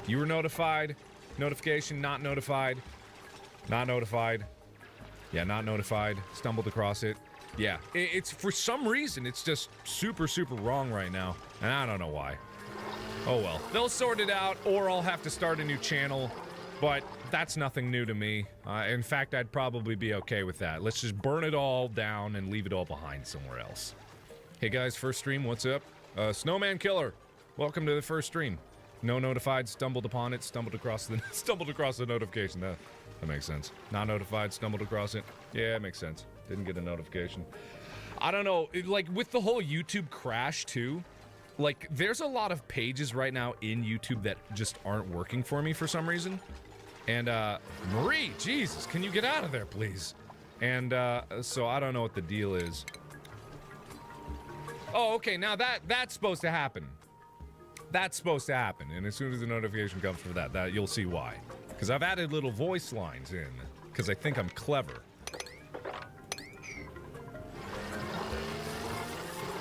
You were notified. Notification, not notified. Not notified. Yeah, not notified. Stumbled across it. Yeah, it's for some reason, it's just super, super wrong right now. And I don't know why. Oh well. They'll sort it out, or I'll have to start a new channel. But that's nothing new to me. In fact, I'd probably be okay with that. Let's just burn it all down and leave it all behind somewhere else. Hey guys, first stream, what's up? Snowman Killer, welcome to the first stream. No notified, stumbled upon it, stumbled across the notification. That makes sense. Not notified, stumbled across it. Yeah, it makes sense. Didn't get a notification. I don't know, like with the whole YouTube crash too, like there's a lot of pages right now in YouTube that just aren't working for me for some reason. And Marie, Jesus, can you get out of there, please? And so I don't know what the deal is. Oh, okay, now that's supposed to happen. That's supposed to happen, and as soon as the notification comes for that you'll see why. Because I've added little voice lines in, because I think I'm clever.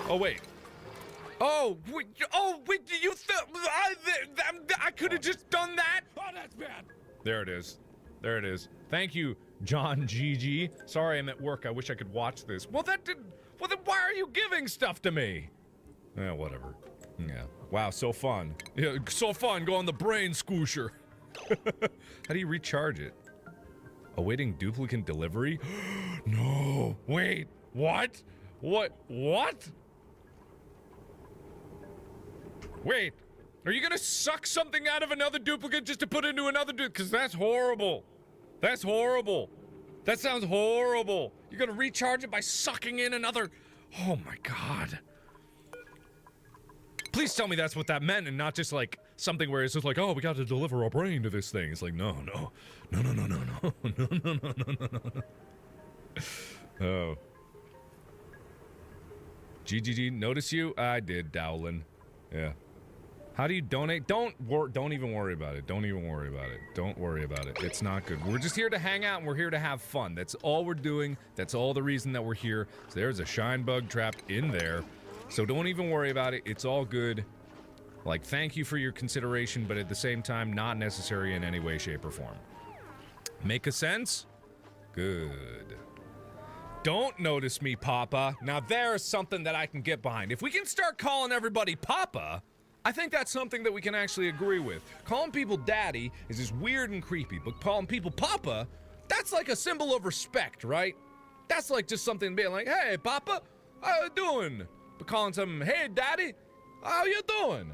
Oh, wait. Oh, wait, you I could have just done that? Oh, that's bad. There it is. There it is. Thank you, John GG. Sorry, I'm at work. I wish I could watch this. Well, that didn't... Well, then why are you giving stuff to me? Yeah, whatever. Yeah. Wow, so fun. Yeah, so fun. Go on the brain squoosher. How do you recharge it? Awaiting duplicate delivery? No. Wait. What? What? Wait. Are you gonna suck something out of another duplicate just to put into another duplicate? Because that's horrible. That's horrible. That sounds horrible. You're gonna recharge it by sucking in another... Oh my god. Please tell me that's what that meant and not just like something where it's just like, oh, we got to deliver a brain to this thing. It's like, no. Oh. GGG, notice you? I did, Dowlin. Yeah. How do you donate? Don't even worry about it. Don't even worry about it. Don't worry about it. It's not good. We're just here to hang out and we're here to have fun. That's all we're doing. That's all the reason that we're here. So there's a shine bug trapped in there. So don't even worry about it. It's all good. Like, thank you for your consideration, but at the same time, not necessary in any way, shape, or form. Make a sense? Good. Don't notice me, Papa. Now there's something that I can get behind. If we can start calling everybody Papa, I think that's something that we can actually agree with. Calling people daddy is just weird and creepy, but calling people Papa, that's like a symbol of respect, right? That's like just something being like, hey, Papa, how you doing? But calling someone, hey, daddy, how you doing?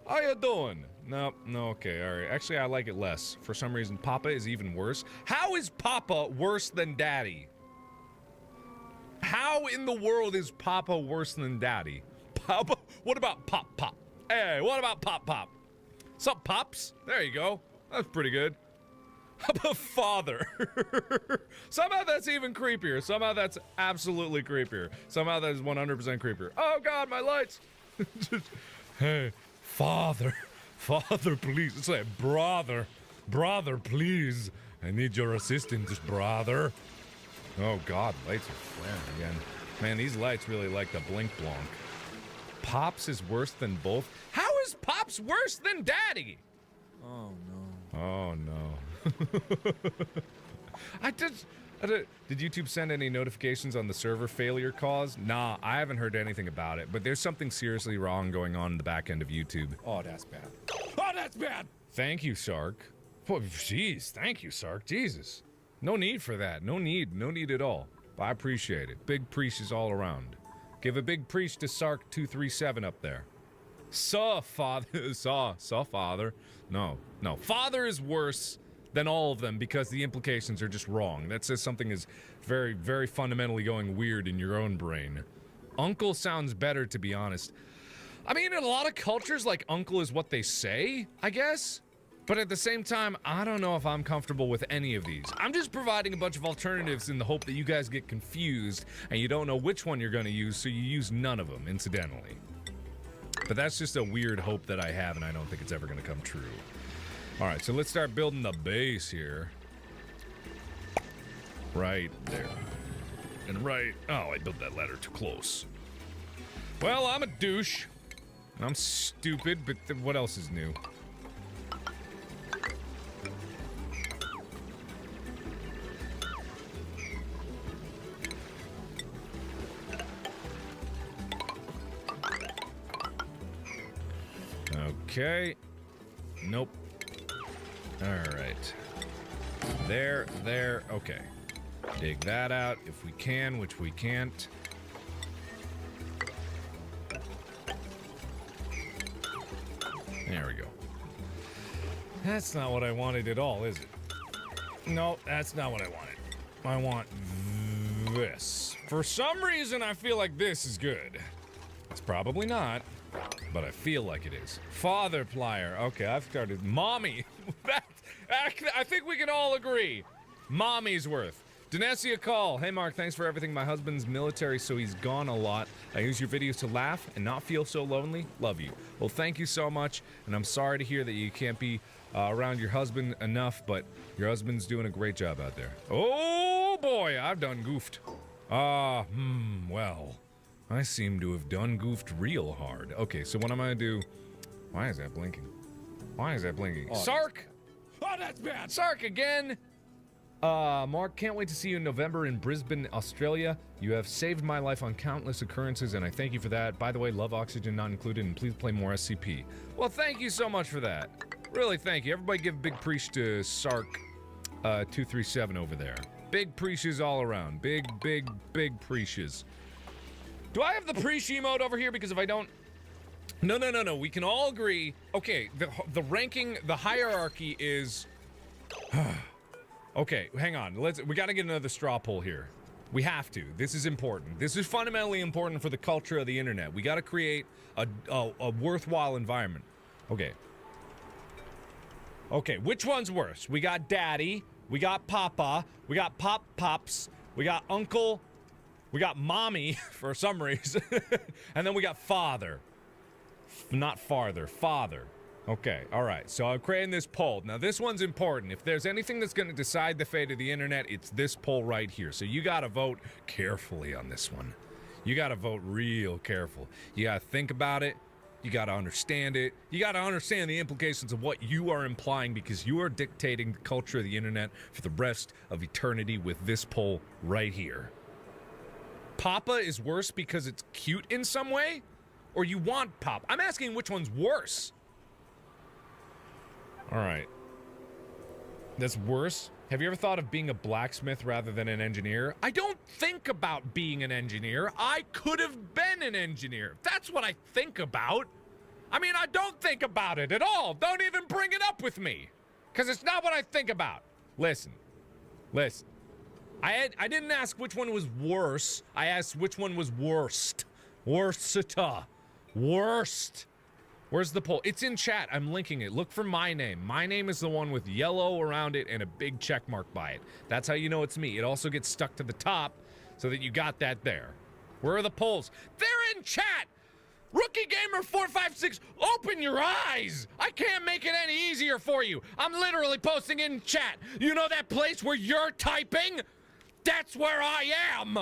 How you doing? No, okay, all right. Actually, I like it less. For some reason, Papa is even worse. How is Papa worse than daddy? How in the world is Papa worse than daddy? Papa? What about Pop? Hey, what about Pop? Sup, Pops? There you go. That's pretty good. How about Father? Somehow that's even creepier. Somehow that's absolutely creepier. Somehow that is 100% creepier. Oh God, my lights. Hey, Father, please. It's like, brother, please. I need your assistance, brother. Oh God, lights are flaring again. Man, these lights really like the blink blonk. Pops is worse than both. How is Pops worse than Daddy? Oh no. Oh no. Did YouTube send any notifications on the server failure cause? Nah, I haven't heard anything about it, but there's something seriously wrong going on in the back end of YouTube. Oh, that's bad. Oh, that's bad! Thank you, Sark. Oh, jeez, thank you, Sark. Jesus. No need for that. No need at all. But I appreciate it. Big preaches all around. Give a big preach to Sark237 up there. Father. No. Father is worse than all of them because the implications are just wrong. That says something is very, very fundamentally going weird in your own brain. Uncle sounds better, to be honest. I mean, in a lot of cultures, like, uncle is what they say, I guess. But at the same time, I don't know if I'm comfortable with any of these. I'm just providing a bunch of alternatives in the hope that you guys get confused and you don't know which one you're gonna use, so you use none of them, incidentally. But that's just a weird hope that I have, and I don't think it's ever gonna come true. Alright, so let's start building the base here. Right there. And right... Oh, I built that ladder too close. Well, I'm a douche. I'm stupid, but what else is new? Okay. Nope. Alright. There. Okay. Dig that out if we can, which we can't. There we go. That's not what I wanted at all, is it? No, that's not what I wanted. I want this. For some reason, I feel like this is good. It's probably not, but I feel like it is. Father plier. Okay, I've started. Mommy. I think we can all agree. Mommy's worth. Dinesia call. Hey Mark, thanks for everything. My husband's military, so he's gone a lot. I use your videos to laugh and not feel so lonely. Love you. Well, thank you so much, and I'm sorry to hear that you can't be around your husband enough, but your husband's doing a great job out there. Oh boy, I've done goofed. Well, I seem to have done goofed real hard. Okay, so what am I gonna do? Why is that blinking? Why is that blinking?
Oh,
Sark! Oh, that's bad! Sark again! Mark, can't wait to see you in November in Brisbane, Australia. You have saved my life on countless occurrences, and I thank you for that. By the way, love Oxygen not included, and please play more SCP. Well, thank you so much for that. Really, thank you. Everybody give a big preach to Sark 237 over there. Big preaches all around. Big preaches. Do I have the preach emote over here? Because if I don't... No. We can all agree. Okay, the ranking, the hierarchy is... Okay, hang on. We gotta get another straw poll here. We have to. This is important. This is fundamentally important for the culture of the internet. We gotta create a worthwhile environment. Okay. Okay, which one's worse? We got Daddy, we got Papa, we got Pops, we got Uncle, we got Mommy, for some reason, and then we got Father. Not farther, Father. Okay, alright, so I'm creating this poll. Now, this one's important. If there's anything that's gonna decide the fate of the internet, it's this poll right here. So you gotta vote carefully on this one. You gotta vote real careful. You gotta think about it. You gotta understand it. You gotta understand the implications of what you are implying, because you are dictating the culture of the internet for the rest of eternity with this poll right here. Papa is worse because it's cute in some way? Or you want Pop? I'm asking which one's worse. Alright. That's worse? Have you ever thought of being a blacksmith rather than an engineer? I don't think about being an engineer. I could have been an engineer. That's what I think about. I mean, I don't think about it at all. Don't even bring it up with me. Because it's not what I think about. Listen. I didn't ask which one was worse. I asked which one was worst. Worst. Where's the poll? It's in chat. I'm linking it. Look for my name. My name is the one with yellow around it and a big check mark by it. That's how you know it's me. It also gets stuck to the top so that you got that there. Where are the polls? They're in chat! Rookie Gamer 456, open your eyes! I can't make it any easier for you. I'm literally posting in chat. You know that place where you're typing? That's where I am.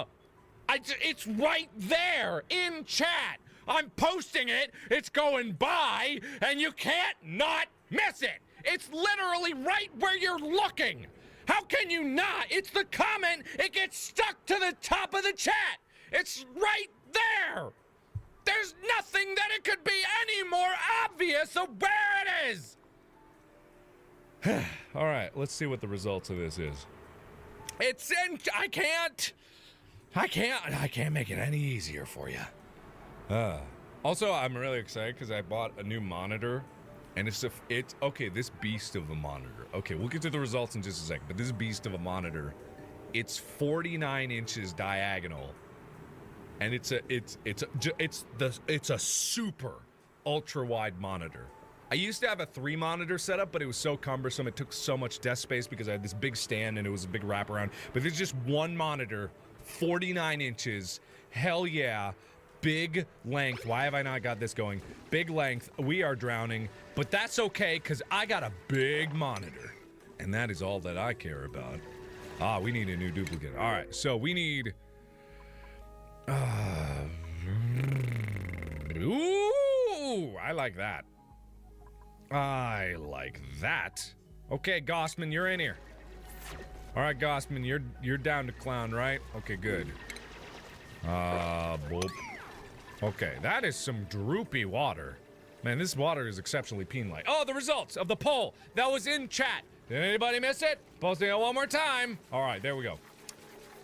It's right there in chat. I'm posting it, it's going by, and you can't not miss it. It's literally right where you're looking. How can you not? It's the comment, it gets stuck to the top of the chat. It's right there. There's nothing that it could be any more obvious of where it is. All right, let's see what the results of this is. It's in, I can't make it any easier for you. Also, I'm really excited because I bought a new monitor, and it's okay, this beast of a monitor. Okay, we'll get to the results in just a second, but this beast of a monitor, it's 49 inches diagonal, and it's a super ultra wide monitor. I used to have a 3 monitor setup, but it was so cumbersome. It took so much desk space because I had this big stand and it was a big wraparound. But there's just one monitor, 49 inches. Hell yeah. Big length. Why have I not got this going? Big length. We are drowning, but that's okay because I got a big monitor, and that is all that I care about. We need a new duplicate. All right, so we need. Ooh, I like that. Okay, Gossman, you're in here. All right, Gossman, you're down to clown, right? Okay, good. Boop. Okay, that is some droopy water. Man, this water is exceptionally peen-like. Oh, the results of the poll that was in chat. Did anybody miss it? Posting it one more time. All right, there we go.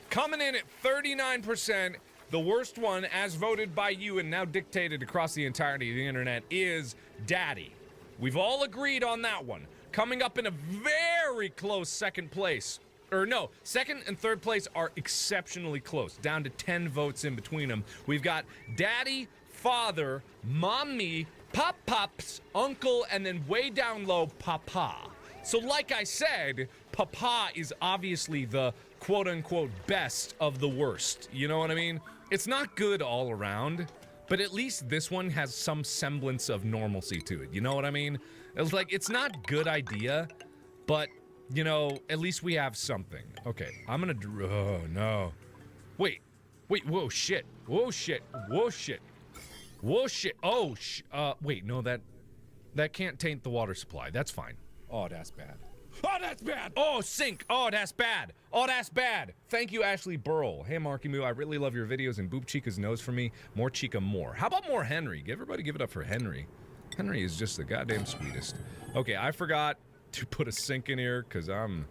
Coming in at 39%, the worst one, as voted by you and now dictated across the entirety of the internet, is Daddy. We've all agreed on that one. Coming up in a very close second place. Or no, second and third place are exceptionally close, down to 10 votes in between them. We've got Daddy, Father, Mommy, Pop-Pops, Uncle, and then way down low, Papa. So like I said, Papa is obviously the quote-unquote best of the worst. You know what I mean? It's not good all around, but at least this one has some semblance of normalcy to it. You know what I mean? It's like, it's not good idea, but, you know, at least we have something. Okay, I'm gonna oh, no. Wait, whoa, shit. Whoa, shit. Whoa, shit. Whoa, shit. Oh, wait, no, that can't taint the water supply. That's fine. Oh, that's bad. Oh, that's bad! Oh, sink! Oh, that's bad! Oh, that's bad! Thank you, Ashley Burl. Hey, Marky Moo, I really love your videos, and Boop Chica's nose for me. More Chica, more. How about more Henry? Everybody give it up for Henry. Henry is just the goddamn sweetest. Okay, I forgot to put a sink in here, because I'm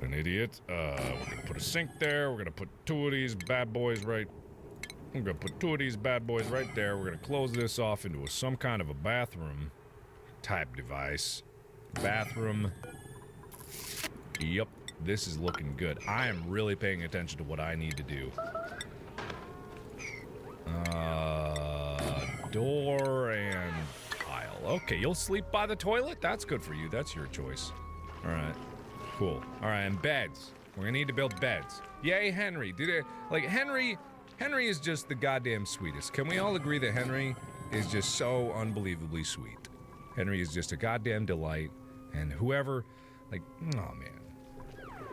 an idiot. We're gonna put a sink there. We're gonna put two of these bad boys right... I'm gonna put two of these bad boys right there. We're gonna close this off into some kind of a bathroom type device. Bathroom. Yep, this is looking good. I am really paying attention to what I need to do. Door and tile. Okay, you'll sleep by the toilet? That's good for you. That's your choice. All right, cool. All right, and beds. We're gonna need to build beds. Yay, Henry. Henry is just the goddamn sweetest. Can we all agree that Henry is just so unbelievably sweet? Henry is just a goddamn delight. And whoever, oh man,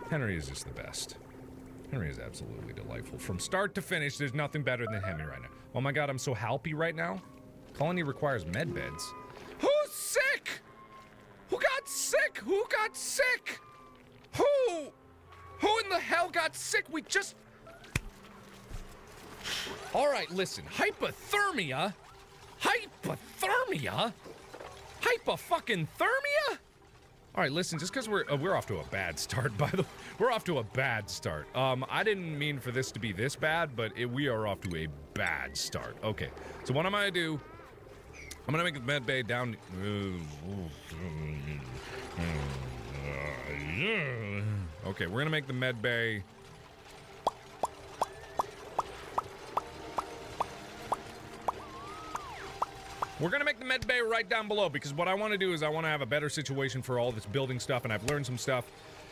Henry is just the best. Henry is absolutely delightful. From start to finish, there's nothing better than Henry right now. Oh my god, I'm so happy right now. Colony requires med beds. Who's sick? Who got sick? Who got sick? Who in the hell got sick? We just... Alright, listen, hypothermia? Hypothermia? Hypo-fucking-thermia? All right, listen, just because we're off to a bad start, by the way. We're off to a bad start. I didn't mean for this to be this bad, but we are off to a bad start. Okay, so what I'm gonna do, I'm gonna make the med bay down. Okay, we're gonna make the med bay. We're gonna make the med bay right down below, because what I want to do is I want to have a better situation for all this building stuff, and I've learned some stuff.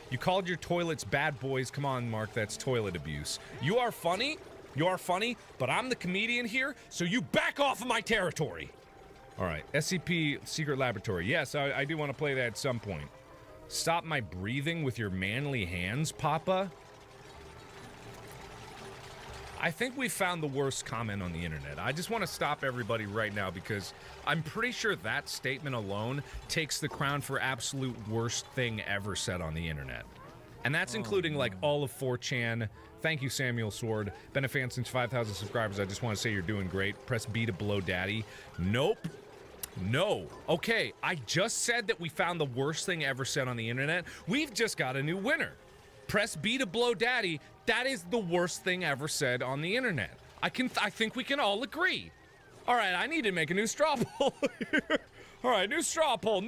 You called your toilets bad boys. Come on, Mark, that's toilet abuse. You are funny, but I'm the comedian here, so you back off of my territory. All right, SCP Secret Laboratory. Yes, I do want to play that at some point. Stop my breathing with your manly hands, Papa. I think we found the worst comment on the internet. I just want to stop everybody right now, because I'm pretty sure that statement alone takes the crown for absolute worst thing ever said on the internet. And that's including like all of 4chan. Thank you, Samuel Sword. Been a fan since 5,000 subscribers. I just want to say you're doing great. Press B to blow daddy. Nope. No. Okay, I just said that we found the worst thing ever said on the internet. We've just got a new winner. Press B to blow daddy. That is the worst thing ever said on the internet. I think we can all agree. All right, I need to make a new straw poll. All right, new straw poll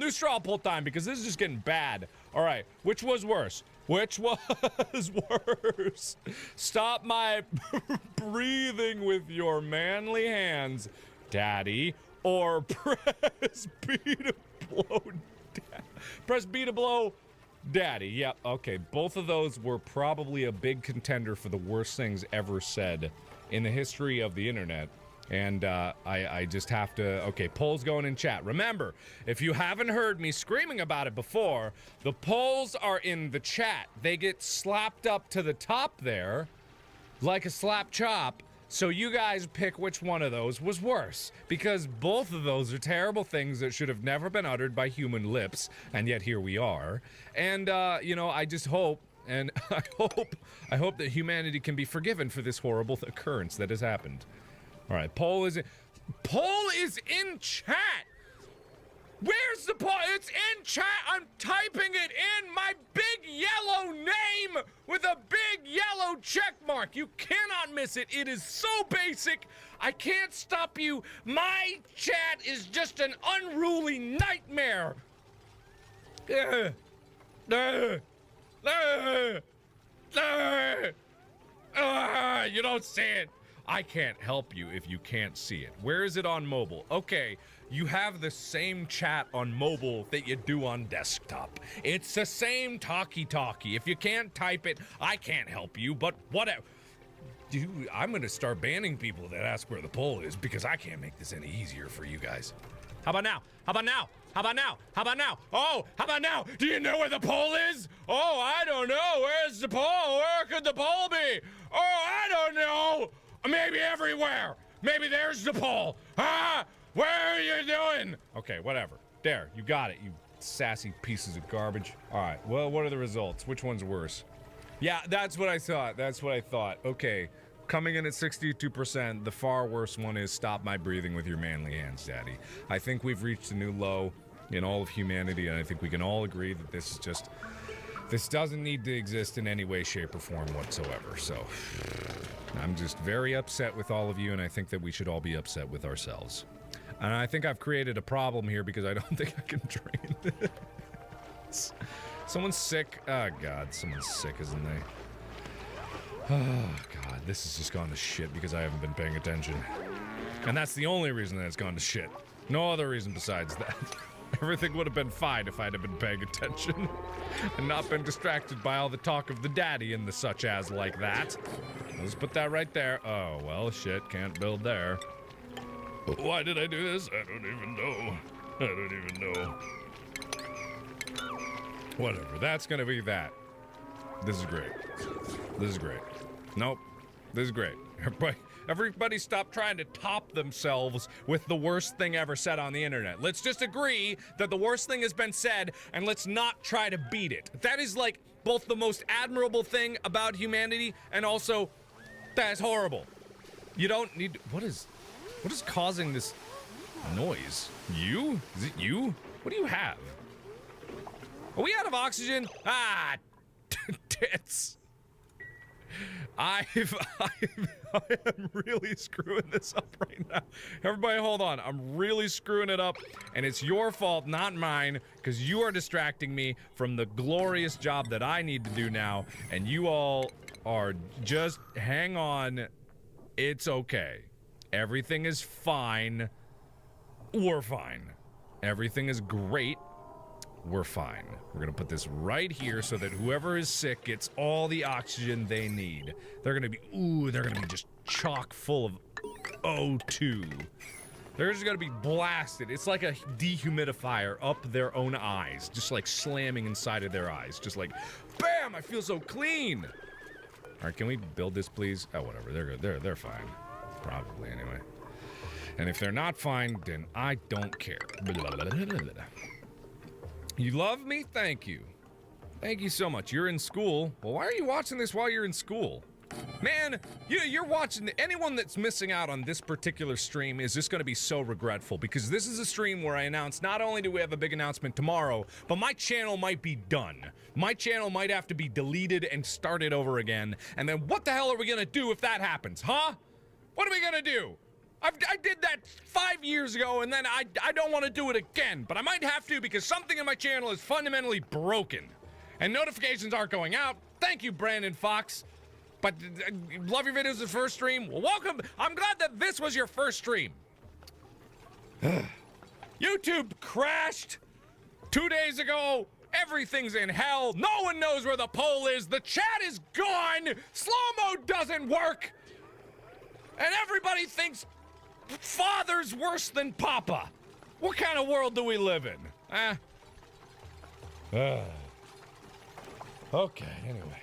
time, because this is just getting bad. All right, which was worse? Which was worse? Stop my breathing with your manly hands, daddy, or press B to blow daddy. Press B to blow daddy. Yep, okay, both of those were probably a big contender for the worst things ever said in the history of the internet. And I just have to... Okay, polls going in chat. Remember, if you haven't heard me screaming about it before, the polls are in the chat. They get slapped up to the top there, like a slap chop. So you guys pick which one of those was worse, because both of those are terrible things that should have never been uttered by human lips, and yet here we are. And, you know, I just hope, and I hope that humanity can be forgiven for this horrible occurrence that has happened. All right, poll is... Poll is in chat. Where's the poll? It's in chat. I'm typing it in. My big yellow name with a big yellow check mark. You cannot miss it. It is so basic. I can't stop you. My chat is just an unruly nightmare. You don't see it. I can't help you if you can't see it. Where is it on mobile? Okay, you have the same chat on mobile that you do on desktop. It's the same talkie-talkie. If you can't type it, I can't help you, but whatever. Dude, I'm gonna start banning people that ask where the poll is because I can't make this any easier for you guys. How about now? How about now? How about now? How about now? Oh, how about now? Do you know where the poll is? Oh, I don't know. Where's the poll? Where could the poll be? Oh, I don't know. Maybe everywhere. Maybe there's the poll. Ah, where are you doing? Okay, whatever. There, you got it, you sassy pieces of garbage. All right, well, what are the results? Which one's worse? Yeah, that's what I thought. That's what I thought. Okay, coming in at 62%, the far worse one is stop my breathing with your manly hands, Daddy. I think we've reached a new low in all of humanity, and I think we can all agree that this is just... This doesn't need to exist in any way, shape, or form whatsoever, so... I'm just very upset with all of you, and I think that we should all be upset with ourselves. And I think I've created a problem here because I don't think I can drain this. Someone's sick. Oh, God, someone's sick, isn't they? Oh, God, this has just gone to shit because I haven't been paying attention. And that's the only reason that it's gone to shit. No other reason besides that. Everything would have been fine if I'd have been paying attention and not been distracted by all the talk of the daddy and the such as like that. Let's put that right there. Oh, well, shit, can't build there. Why did I do this? I don't even know. I don't even know. Whatever, that's gonna be that. This is great. This is great. Nope, this is great. Everybody stop trying to top themselves with the worst thing ever said on the internet. Let's just agree that the worst thing has been said, and let's not try to beat it. That is like both the most admirable thing about humanity, and also, that's horrible. You don't need... What is causing this noise? You? Is it you? What do you have? Are we out of oxygen? Ah, tits. I am really screwing this up right now. Everybody hold on. I'm really screwing it up, and it's your fault, not mine, because you are distracting me from the glorious job that I need to do now, and you all are just hang on. It's okay. Everything is fine. We're fine. Everything is great. We're fine. We're gonna put this right here so that whoever is sick gets all the oxygen they need. They're gonna be, they're gonna be just chock full of O2. They're just gonna be blasted. It's like a dehumidifier up their own eyes, just like slamming inside of their eyes. Just like, bam, I feel so clean. All right, can we build this, please? Oh, whatever, they're good. They're fine. Probably, anyway. And if they're not fine, then I don't care. You love me? Thank you. Thank you so much. You're in school. Well, why are you watching this while you're in school? Man, you're watching... Anyone that's missing out on this particular stream is just going to be so regretful, because this is a stream where I announce not only do we have a big announcement tomorrow, but my channel might be done. My channel might have to be deleted and started over again. And then what the hell are we going to do if that happens, huh? What are we going to do? I did that 5 years ago, and then I don't want to do it again, but I might have to because something in my channel is fundamentally broken. And notifications aren't going out. Thank you, Brandon Fox. But love your videos the first stream. Well, welcome. I'm glad that this was your first stream. YouTube crashed 2 days ago. Everything's in hell. No one knows where the poll is. The chat is gone. Slow-mo doesn't work. And everybody thinks Father's worse than Papa. What kind of world do we live in? Okay, anyway.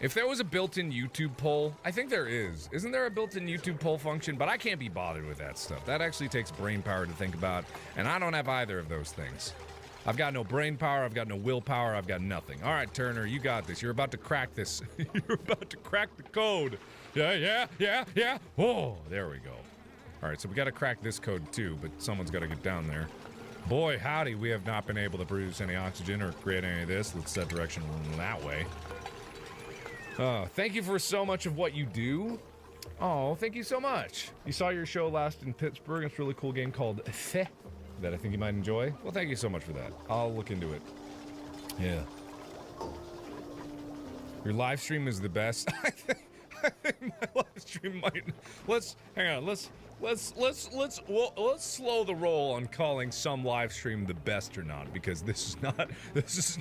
If there was a built-in YouTube poll, I think there is. Isn't there a built-in YouTube poll function? But I can't be bothered with that stuff. That actually takes brain power to think about, and I don't have either of those things. I've got no brain power, I've got no willpower, I've got nothing. All right, Turner, you got this. You're about to crack this. You're about to crack the code. Yeah. Oh, there we go. Alright, so we gotta crack this code too, but someone's gotta get down there. Boy, howdy, we have not been able to produce any oxygen or create any of this. Let's set direction that way. Thank you for so much of what you do. Oh, thank you so much. You saw your show last in Pittsburgh. It's a really cool game called Fe that I think you might enjoy. Well, thank you so much for that. I'll look into it. Yeah. Your live stream is the best. I think my live stream might. Hang on. Let's slow the roll on calling some live stream the best or not, because this is not. No. This is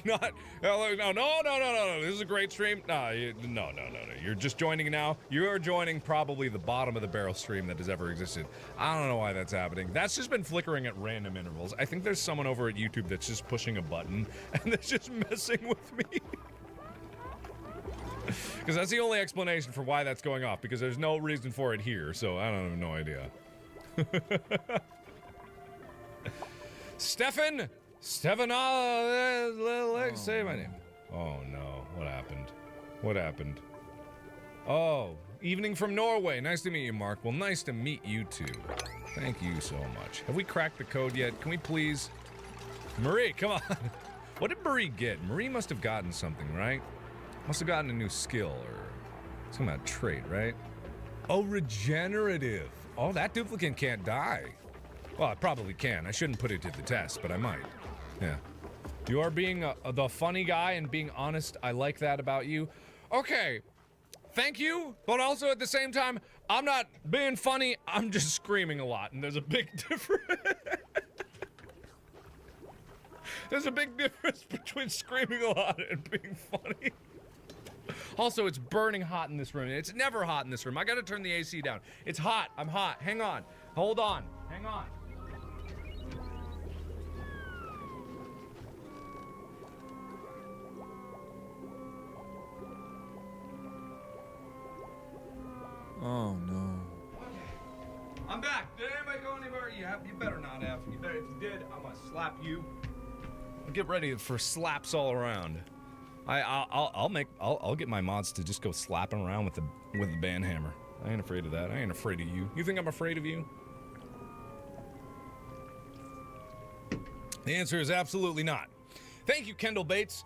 a great stream. No. You're just joining now. You are joining probably the bottom of the barrel stream that has ever existed. I don't know why that's happening. That's just been flickering at random intervals. I think there's someone over at YouTube that's just pushing a button and that's just messing with me. Because that's the only explanation for why that's going off, because there's no reason for it here, so I don't have no idea. Stefan, say my name. Oh no, what happened? Oh, evening from Norway. Nice to meet you, Mark. Well, nice to meet you too. Thank you so much. Have we cracked the code yet? Can we please? Marie, come on. What did Marie get? Marie must have gotten something, right? Must have gotten a new skill or some kind of trait, right? Oh, regenerative. Oh, that duplicate can't die. Well, it probably can. I shouldn't put it to the test, but I might. Yeah. You are being the funny guy and being honest. I like that about you. Okay. Thank you, but also at the same time, I'm not being funny. I'm just screaming a lot, and there's a big difference. There's a big difference between screaming a lot and being funny. Also, it's burning hot in this room. It's never hot in this room. I gotta turn the AC down. It's hot. I'm hot. Hang on. Hold on. Hang on. Oh, no. I'm back. Did anybody go anywhere? You better not have. If you did, I'm gonna slap you. Get ready for slaps all around. I'll get my mods to just go slapping around with the band hammer. I ain't afraid of that. I ain't afraid of you. You think I'm afraid of you? The answer is absolutely not. Thank you, Kendall Bates.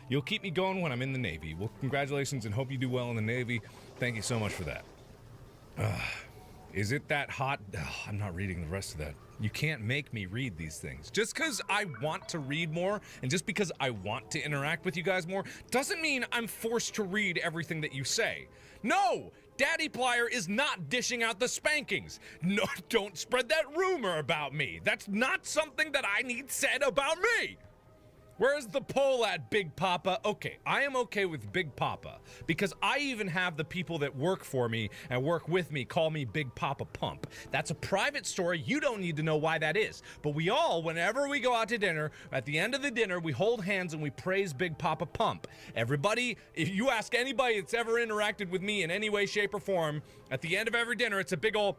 You'll keep me going when I'm in the Navy. Well, congratulations and hope you do well in the Navy. Thank you so much for that. Is it that hot? I'm not reading the rest of that. You can't make me read these things. Just because I want to read more and just because I want to interact with you guys more doesn't mean I'm forced to read everything that you say. No! Daddy Plier is not dishing out the spankings. No, don't spread that rumor about me. That's not something that I need said about me. Where's the poll at, Big Papa? Okay, I am okay with Big Papa because I even have the people that work for me and work with me call me Big Papa Pump. That's a private story. You don't need to know why that is. But we all, whenever we go out to dinner, at the end of the dinner, we hold hands and we praise Big Papa Pump. Everybody, if you ask anybody that's ever interacted with me in any way, shape, or form, at the end of every dinner, it's a big ol'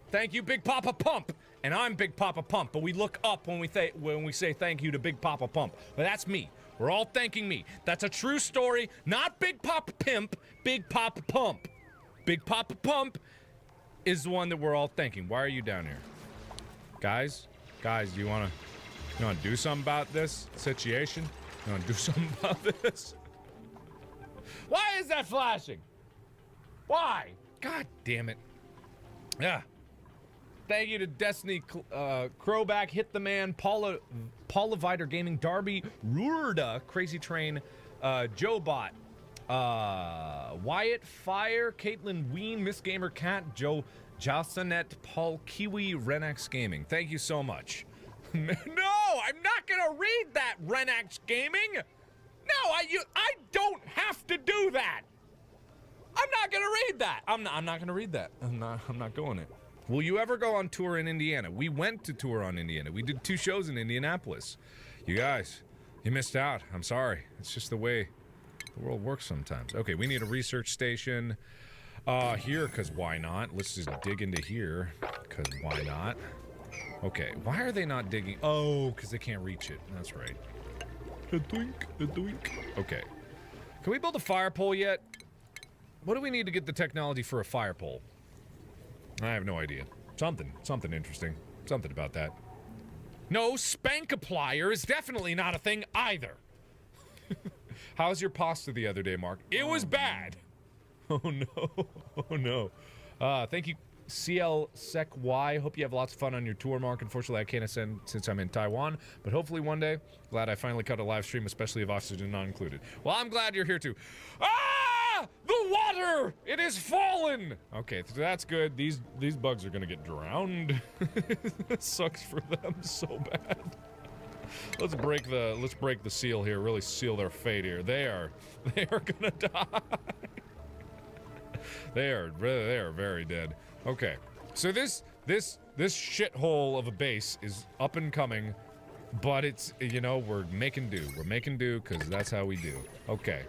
thank you, Big Papa Pump. And I'm Big Papa Pump, but we look up when we say thank you to Big Papa Pump. But that's me. We're all thanking me. That's a true story. Not Big Papa Pimp, Big Papa Pump. Big Papa Pump is the one that we're all thanking. Why are you down here? Guys, do you wanna do something about this situation? You wanna do something about this? Why is that flashing? Why? God damn it. Yeah. Thank you to Destiny, Crowback, Hit the Man, Paula Viter Gaming, Darby, Rurda, Crazy Train, Joe-Bot, Wyatt Fire, Caitlin Ween, Miss Gamer Cat, Joe Jalsanet, Paul Kiwi, Renax Gaming. Thank you so much. No, I'm not gonna read that, Renax Gaming. No, I don't have to do that. I'm not gonna read that. I'm not gonna read that. I'm not going it. Will you ever go on tour in Indiana? We went to tour on Indiana. We did 2 shows in Indianapolis. You guys, you missed out. I'm sorry. It's just the way the world works sometimes. Okay, we need a research station here, because why not? Let's just dig into here, because why not? Okay, why are they not digging? Oh, because they can't reach it. That's right. A doink, a doink. Okay. Can we build a fire pole yet? What do we need to get the technology for a fire pole? I have no idea. Something interesting. Something about that. No, Spankiplier is definitely not a thing either. How's your pasta the other day, Mark? It was bad. Oh no. Oh no. Thank you, CL Sec Y. Hope you have lots of fun on your tour, Mark. Unfortunately, I can't ascend since I'm in Taiwan, but hopefully one day. Glad I finally cut a live stream, especially if Oxygen not included. Well, I'm glad you're here too. Ah! The water! It has fallen! Okay, so that's good. These bugs are gonna get drowned. It sucks for them so bad. Let's break the seal here. Really seal their fate here. They are gonna die. They are very dead. Okay, so this shithole of a base is up and coming, but it's, you know, we're making do. We're making do because that's how we do. Okay,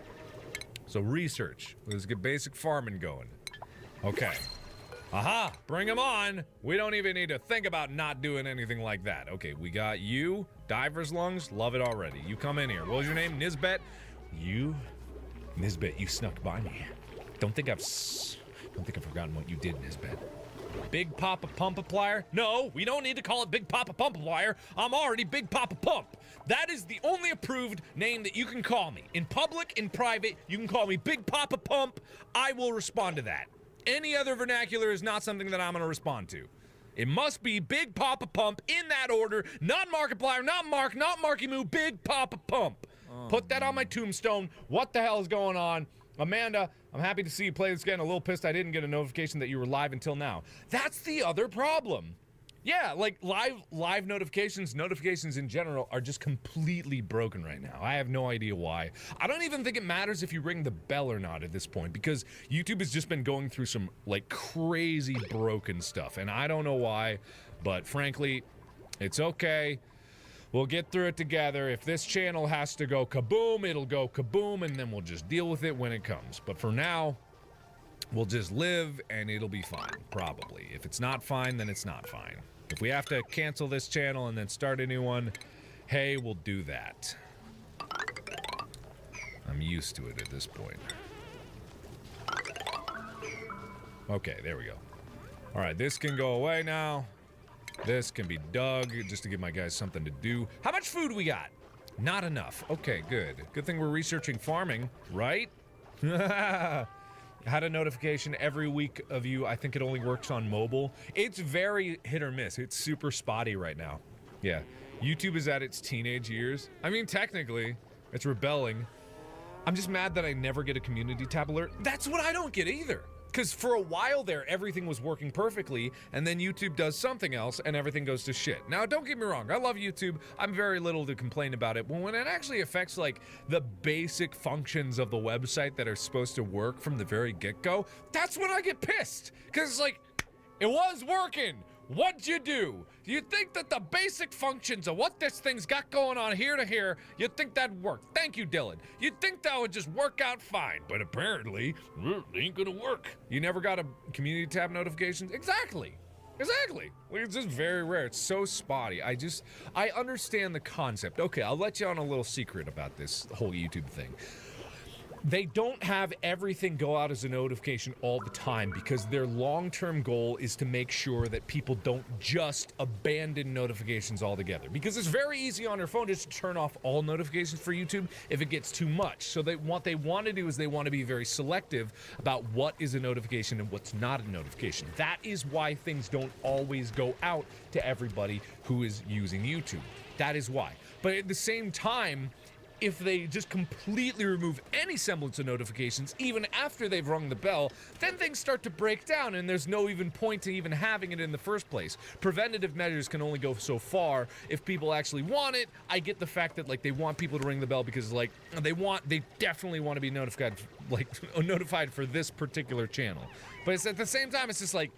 so research. Let's get basic farming going. Okay. Aha! Bring them on! We don't even need to think about not doing anything like that. Okay, we got you. Diver's lungs. Love it already. You come in here. What was your name? Nisbet? Nisbet, you snuck by me. Don't think I've forgotten what you did, Nisbet. Big Papa Pump-a-plier? No, we don't need to call it Big Papa Pump-a-plier. I'm already Big Papa Pump. That is the only approved name that you can call me. In public, in private, you can call me Big Papa Pump. I will respond to that. Any other vernacular is not something that I'm going to respond to. It must be Big Papa Pump in that order. Not Markiplier, not Mark, not Marky Moo, Big Papa Pump. Oh, put that on my tombstone. What the hell is going on? Amanda, I'm happy to see you play this game. A little pissed I didn't get a notification that you were live until now. That's the other problem. Yeah, like live notifications in general are just completely broken right now. I have no idea why. I don't even think it matters if you ring the bell or not at this point, because YouTube has just been going through some like crazy broken stuff, and I don't know why, but frankly, it's okay. We'll get through it together. If this channel has to go kaboom, it'll go kaboom, and then we'll just deal with it when it comes. But for now, we'll just live, and it'll be fine, probably. If it's not fine, then it's not fine. If we have to cancel this channel and then start a new one, hey, we'll do that. I'm used to it at this point. Okay, there we go. All right, this can go away now. This can be dug, just to give my guys something to do. How much food we got? Not enough. Okay, good. Good thing we're researching farming, right? Had a notification every week of you. I think it only works on mobile. It's very hit or miss. It's super spotty right now. Yeah. YouTube is at its teenage years. I mean, technically, it's rebelling. I'm just mad that I never get a community tab alert. That's what I don't get either. Because for a while there, everything was working perfectly, and then YouTube does something else, and everything goes to shit. Now, don't get me wrong. I love YouTube. I'm very little to complain about it. But when it actually affects, like, the basic functions of the website that are supposed to work from the very get-go, that's when I get pissed. Because it's like, it was working. What'd you do? You think that the basic functions of what this thing's got going on here to here, you'd think that'd work. Thank you, Dylan. You'd think that would just work out fine, but apparently, it ain't gonna work. You never got a community tab notifications? Exactly. Exactly. Like, it's just very rare. It's so spotty. I understand the concept. Okay, I'll let you on a little secret about this whole YouTube thing. They don't have everything go out as a notification all the time because their long-term goal is to make sure that people don't just abandon notifications altogether. Because it's very easy on your phone just to turn off all notifications for YouTube if it gets too much. So what they want to do is they want to be very selective about what is a notification and what's not a notification. That is why things don't always go out to everybody who is using YouTube. That is why. But at the same time, if they just completely remove any semblance of notifications, even after they've rung the bell, then things start to break down and there's no even point to even having it in the first place. Preventative measures can only go so far. If people actually want it, I get the fact that, like, they want people to ring the bell because, like, they definitely want to be notified, like, notified for this particular channel. But it's at the same time, it's just like,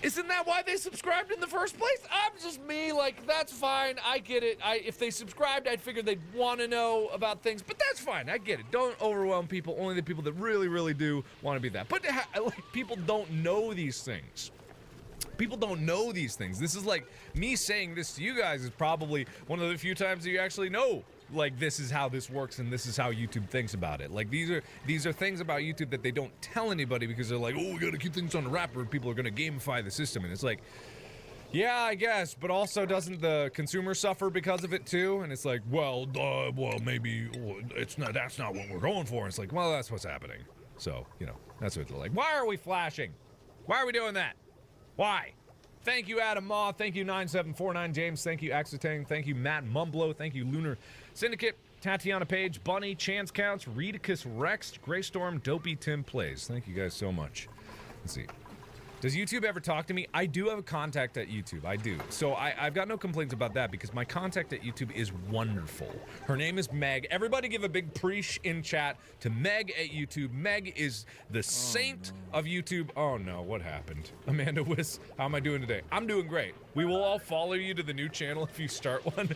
isn't that why they subscribed in the first place? I'm just me, like, that's fine, I get it. If they subscribed, I'd figure they'd want to know about things, but that's fine, I get it. Don't overwhelm people, only the people that really, really do want to be that. But, like, people don't know these things. People don't know these things. This is like, me saying this to you guys is probably one of the few times that you actually know like this is how this works and this is how YouTube thinks about it. Like these are things about YouTube that they don't tell anybody because they're like, oh, we gotta keep things on the wrap or people are gonna gamify the system. And it's like, yeah, I guess, but also doesn't the consumer suffer because of it too? And it's like, well, maybe that's not what we're going for. And it's like, well, that's what's happening. So, you know, that's what they're like. Why are we flashing? Why are we doing that? Why? Thank you, Adam Maw. Thank you, 9749 James. Thank you, Axatang. Thank you, Matt Mumblo. Thank you, Lunar Syndicate, Tatiana Page, Bunny, Chance Counts, Redicus Rex, Greystorm, Dopey Tim Plays. Thank you guys so much. Let's see. Does YouTube ever talk to me? I do have a contact at YouTube. I do. So I've got no complaints about that because my contact at YouTube is wonderful. Her name is Meg. Everybody give a big preach in chat to Meg at YouTube. Meg is the saint of YouTube. Oh no, what happened? Amanda Wiss, how am I doing today? I'm doing great. We will all follow you to the new channel if you start one.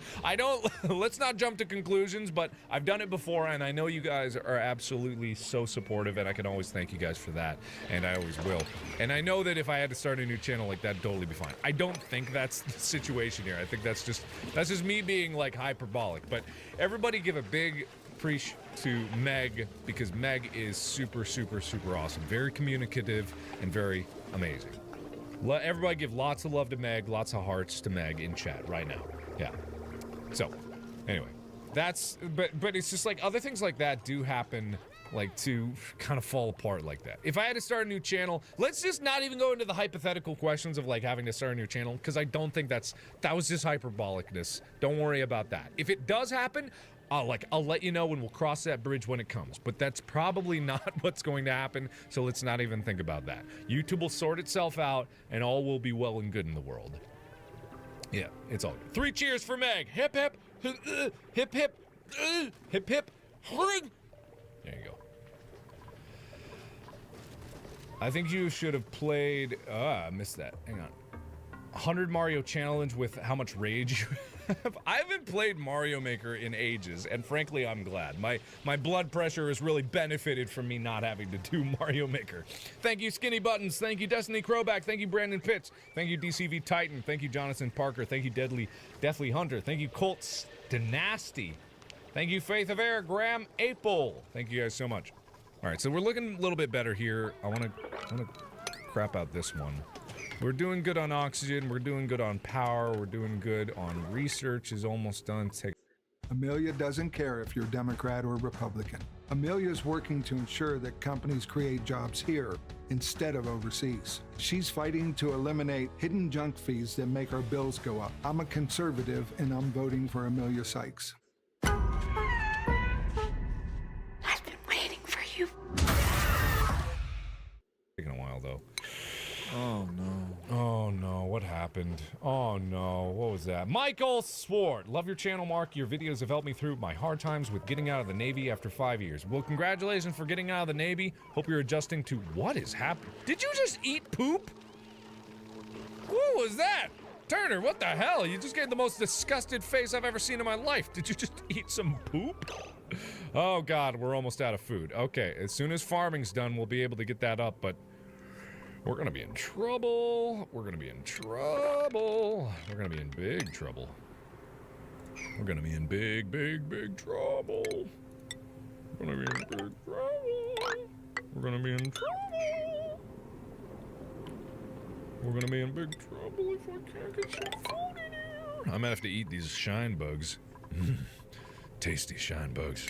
Let's not jump to conclusions, but I've done it before and I know you guys are absolutely so supportive and I can always thank you guys for that. And I always will. And I know that if I had to start a new channel like that, totally be fine. I don't think that's the situation here. I think that's just me being like hyperbolic. But everybody give a big preach to Meg because Meg is super, super, super awesome. Very communicative and very amazing. Everybody give lots of love to Meg, lots of hearts to Meg in chat right now. Yeah. So, anyway, but it's just like other things like that do happen, like to kind of fall apart like that. If I had to start a new channel, let's just not even go into the hypothetical questions of like having to start a new channel because I don't think that was just hyperbolicness. Don't worry about that. If it does happen, I'll let you know and we'll cross that bridge when it comes. But that's probably not what's going to happen, so let's not even think about that. YouTube will sort itself out and all will be well and good in the world. Yeah, it's all good. 3 cheers for Meg. Hip hip, hip hip, hip hip, hooray. There you go. I think you should have played, I missed that, hang on. 100 Mario Challenge with how much rage you have. I haven't played Mario Maker in ages, and frankly, I'm glad. My blood pressure has really benefited from me not having to do Mario Maker. Thank you, Skinny Buttons. Thank you, Destiny Crowback. Thank you, Brandon Pitts. Thank you, DCV Titan. Thank you, Jonathan Parker. Thank you, Deathly Hunter. Thank you, Colt Dynasty. Thank you, Faith of Air, Graham Apel. Thank you guys so much. All right, so we're looking a little bit better here. I want to crap out this one. We're doing good on oxygen. We're doing good on power. We're doing good on research. Is almost done.
Amelia doesn't care if you're Democrat or Republican. Amelia's working to ensure that companies create jobs here instead of overseas. She's fighting to eliminate hidden junk fees that make our bills go up. I'm a conservative, and I'm voting for Amelia Sykes.
Taking a while though. Oh no. Oh no, what happened? Oh no, what was that? Michael Swart, love your channel, Mark. Your videos have helped me through my hard times with getting out of the Navy after 5 years. Well, congratulations for getting out of the Navy. Hope you're adjusting to what is happening. Did you just eat poop? What was that? Turner, what the hell? You just gave the most disgusted face I've ever seen in my life. Did you just eat some poop? Oh god, we're almost out of food. Okay, as soon as farming's done, we'll be able to get that up, but we're gonna be in trouble. We're gonna be in trouble. We're gonna be in big trouble. We're gonna be in big, big, big trouble. We're gonna be in big trouble. We're gonna be in trouble. We're gonna be in big trouble if I can't get some food in here. I might have to eat these shine bugs. Tasty shine bugs.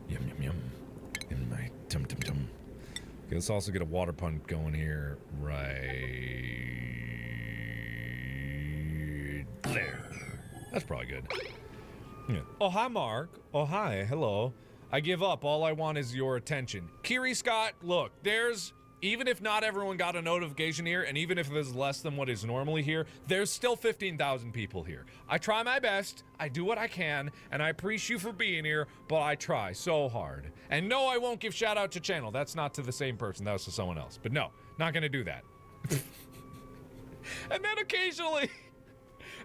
Yum, yum, yum. In my tum-tum-tum. Okay, let's also get a water pump going here. Right there. That's probably good. Yeah. Oh, hi, Mark. Oh, hi. Hello. I give up. All I want is your attention. Kiri Scott, look, even if not everyone got a notification here, and even if there's less than what is normally here, there's still 15,000 people here. I try my best, I do what I can, and I appreciate you for being here, but I try so hard. And no, I won't give shout out to channel. That's not to the same person, that was to someone else. But no, not gonna do that. And then occasionally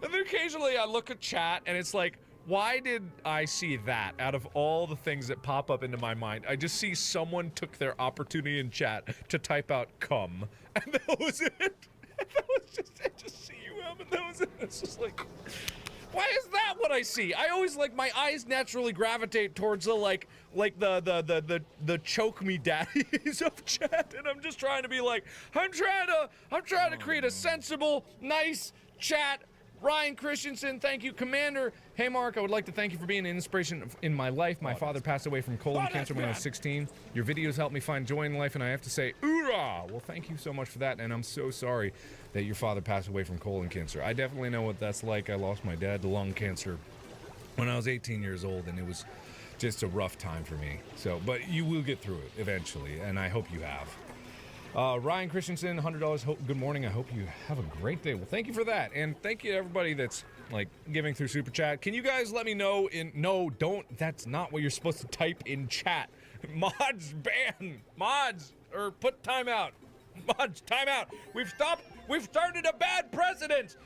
I look at chat and it's like, why did I see that out of all the things that pop up into my mind? I just see someone took their opportunity in chat to type out "cum," and that was it. And that was just, I just see you, and that was it. It's just like, why is that what I see. I always like my eyes naturally gravitate towards the the choke me daddies of chat, and I'm just trying to be like, I'm trying to create a sensible, nice chat. Ryan Christensen, thank you. Commander, hey Mark, I would like to thank you for being an inspiration in my life. My father passed away from colon cancer when I was 16. Your videos helped me find joy in life, and I have to say, oorah! Well, thank you so much for that, and I'm so sorry that your father passed away from colon cancer. I definitely know what that's like. I lost my dad to lung cancer when I was 18 years old, and it was just a rough time for me. So, but you will get through it eventually, and I hope you have. Ryan Christensen, $100. Good morning. I hope you have a great day. Well, thank you for that, and thank you to everybody that's like giving through super chat. Can you guys let me know that's not what you're supposed to type in chat. Mods ban mods or put timeout. Mods timeout. We've started a bad precedent.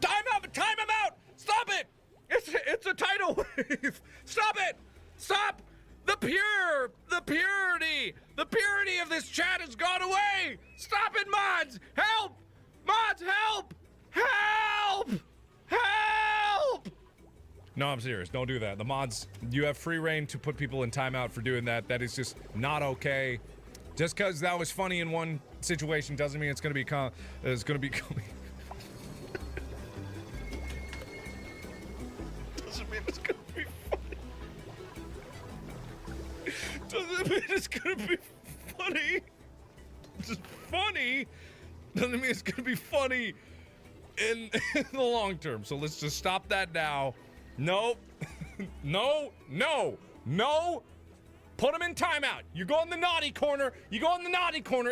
Time him out. Stop it. It's a tidal wave. Stop it. Stop. The purity of this chat has gone away! Stop it, mods! Help! Mods, help! Help! Help! No, I'm serious. Don't do that. The mods, you have free reign to put people in timeout for doing that. That is just not okay. Just because that was funny in one situation doesn't mean it's going to be coming. Doesn't mean it's going to be funny. Doesn't mean it's gonna be funny. Just funny doesn't mean it's gonna be funny in the long term. So let's just stop that now. Nope. No. Put them in timeout. You go in the naughty corner.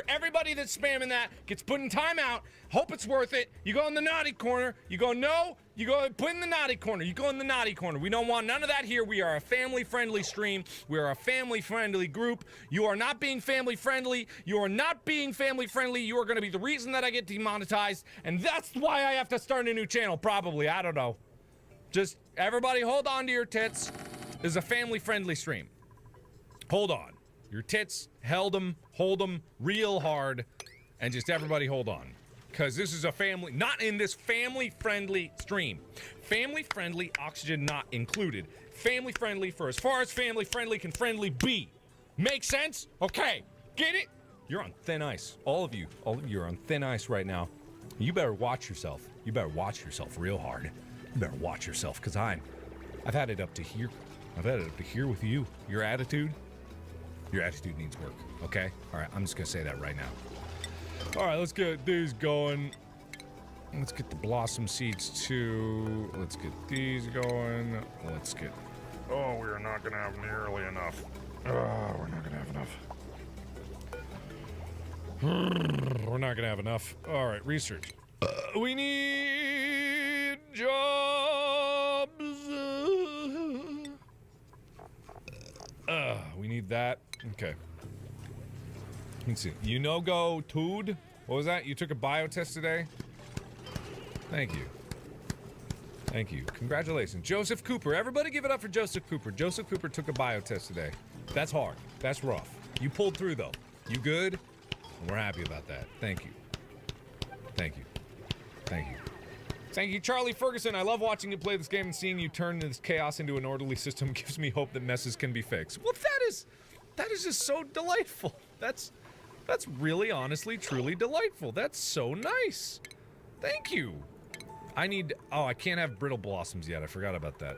Everybody that's spamming that gets put in timeout. Hope it's worth it. You go in the naughty corner. You go no. You go put in the naughty corner. You go in the naughty corner. We don't want none of that here. We are a family-friendly stream. We are a family-friendly group. You are not being family-friendly. You are not being family-friendly. You are going to be the reason that I get demonetized, and that's why I have to start a new channel, probably. I don't know. Just everybody hold on to your tits. This is a family-friendly stream. Hold on. Your tits, hold them real hard, and just everybody hold on. Because this is a family, not in this family-friendly stream. Family-friendly, oxygen not included. Family-friendly for as far as family-friendly can friendly be. Make sense? Okay, get it? You're on thin ice. All of you are on thin ice right now. You better watch yourself. You better watch yourself real hard. You better watch yourself, because I've had it up to here. I've had it up to here with you. Your attitude needs work, okay? All right, I'm just gonna say that right now. All right, let's get these going. Let's get the blossom seeds too. Let's get these going. Oh, we are not gonna have nearly enough. We're not gonna have enough. We're not gonna have enough. All right, research. We need jobs. We need that. Okay. Let's see. Go Tood. What was that? You took a bio test today? Thank you. Thank you. Congratulations. Joseph Cooper. Everybody give it up for Joseph Cooper. Joseph Cooper took a bio test today. That's hard. That's rough. You pulled through, though. You good? We're happy about that. Thank you. Thank you. Thank you. Thank you, Charlie Ferguson. I love watching you play this game and seeing you turn this chaos into an orderly system gives me hope that messes can be fixed. Well, that is just so delightful. That's really, honestly, truly delightful. That's so nice. Thank you. I can't have brittle blossoms yet. I forgot about that.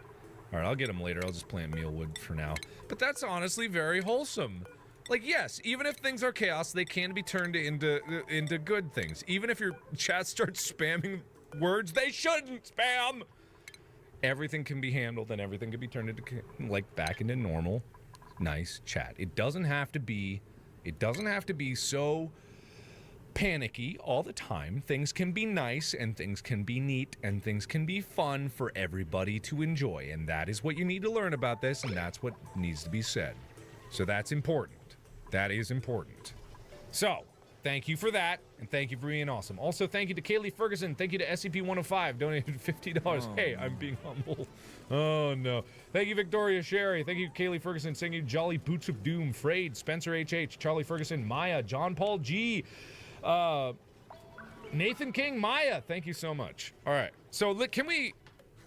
All right, I'll get them later. I'll just plant mealwood for now. But that's honestly very wholesome. Like, yes, even if things are chaos, they can be turned into good things. Even if your chat starts spamming words they shouldn't spam, everything can be handled and everything can be turned into, like, back into normal, nice chat. It doesn't have to be so panicky all the time. Things can be nice and things can be neat and things can be fun for everybody to enjoy. And that is what you need to learn about this, and that's what needs to be said. So that's important. That is important. So, thank you for that, and thank you for being awesome. Also, thank you to Kaylee Ferguson. Thank you to SCP-105, donated $50. Oh, hey, I'm being humble. Oh, no. Thank you, Victoria Sherry. Thank you, Kaylee Ferguson. Thank you, Jolly Boots of Doom, Frayed, Spencer H.H., Charlie Ferguson, Maya, John Paul G., Nathan King, Maya. Thank you so much. All right. So, can we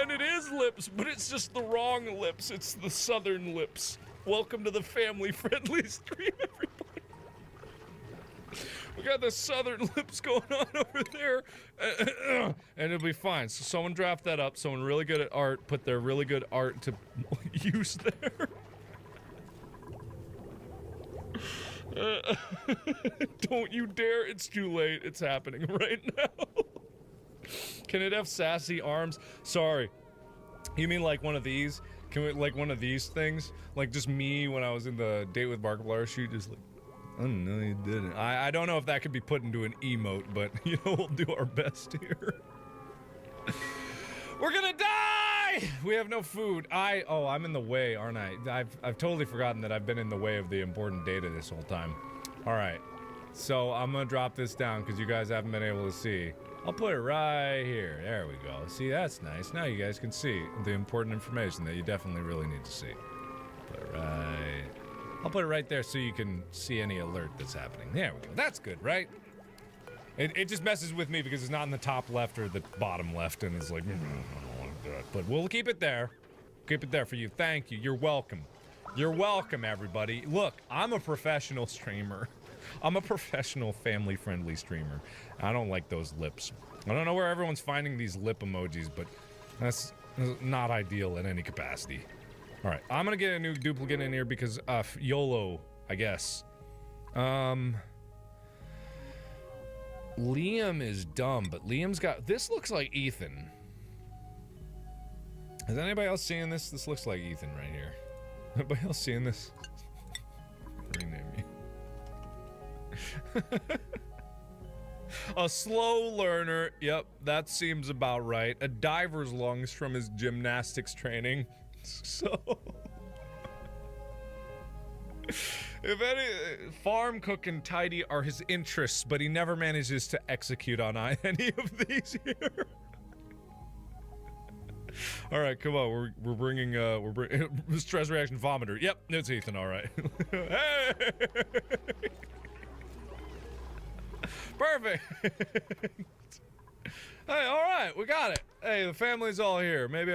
And it is lips, but it's just the wrong lips. It's the southern lips. Welcome to the family-friendly stream, everybody. We got the southern lips going on over there. And it'll be fine. So someone draft that up. Someone really good at art. Put their really good art to use there. Don't you dare. It's too late. It's happening right now. Can it have sassy arms? Sorry. You mean like one of these? Can we, like one of these things? Like just me when I was in the Date with Markiplier shoot, just like, oh no, you didn't. I don't know if that could be put into an emote, but you know, we'll do our best here. We're gonna die! We have no food. I'm in the way, aren't I? I've totally forgotten that I've been in the way of the important data this whole time. All right, so I'm gonna drop this down because you guys haven't been able to see. I'll put it right here. There we go. See, that's nice. Now you guys can see the important information that you definitely really need to see. Put it right. I'll put it right there so you can see any alert that's happening. There we go. That's good, right? It just messes with me because it's not in the top left or the bottom left, and it's like, I don't want to do it. But we'll keep it there. Keep it there for you. Thank you. You're welcome. You're welcome, everybody. Look, I'm a professional streamer. I'm a professional family-friendly streamer. I don't like those lips. I don't know where everyone's finding these lip emojis, but that's not ideal in any capacity. All right, I'm gonna get a new duplicate in here because YOLO, I guess. Liam is dumb, but Liam's got... This looks like Ethan. Is anybody else seeing this? This looks like Ethan right here. Anybody else seeing this? Rename me. A slow learner. Yep, that seems about right. A diver's lungs from his gymnastics training. So... If any, farm, cook, and tidy are his interests, but he never manages to execute on any of these here. All right, come on, we're bringing stress reaction vomiter. Yep, it's Ethan. All right. Hey, perfect. Hey, all right, we got it. Hey, the family's all here. Maybe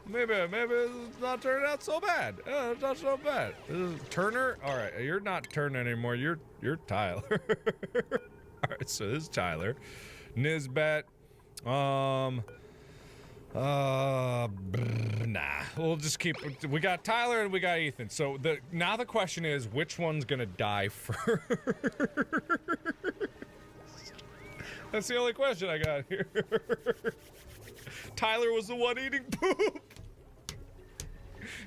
it's not turning out so bad. It's not so bad. This is Turner? All right, you're not Turner anymore. You're Tyler. All right, so this is Tyler. Nisbet. Nah. We'll just keep. We got Tyler and we got Ethan. So now the question is, which one's gonna die first? That's the only question I got here. Tyler was the one eating poop.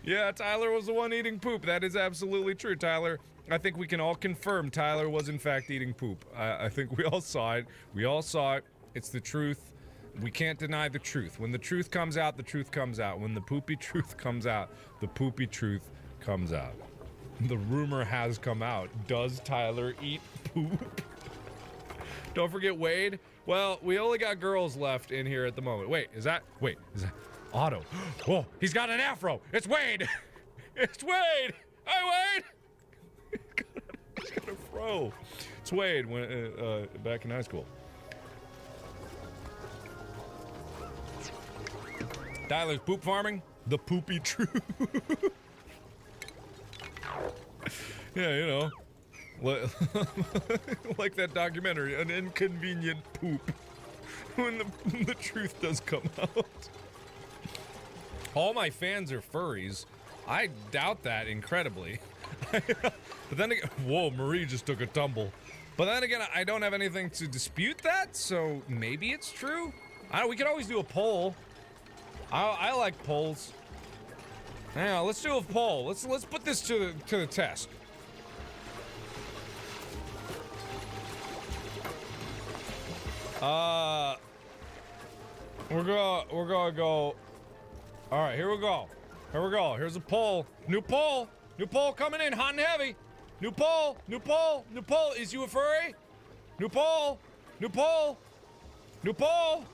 Yeah, Tyler was the one eating poop. That is absolutely true, Tyler. I think we can all confirm Tyler was in fact eating poop. I think we all saw it. We all saw it. It's the truth. We can't deny the truth. When the truth comes out, the truth comes out. When the poopy truth comes out, the poopy truth comes out. The rumor has come out. Does Tyler eat poop? Don't forget Wade. Well, we only got girls left in here at the moment. Wait, is that Otto? Whoa, he's got an afro. It's Wade. It's Wade. Hi, Wade. He's got a fro. It's Wade when back in high school. Tyler's poop farming. The poopy truth. Yeah, you know. Like that documentary, An Inconvenient Poop. When the truth does come out. All my fans are furries. I doubt that incredibly. But then again, whoa, Marie just took a tumble. But then again, I don't have anything to dispute that, so maybe it's true. We could always do a poll. I like polls. Yeah, let's do a poll. Let's put this to the test. We're gonna go. All right, here we go. Here we go. Here's a poll. New poll. New poll coming in hot and heavy. New poll. New poll. New poll. Is you a furry? New poll. New poll. New poll.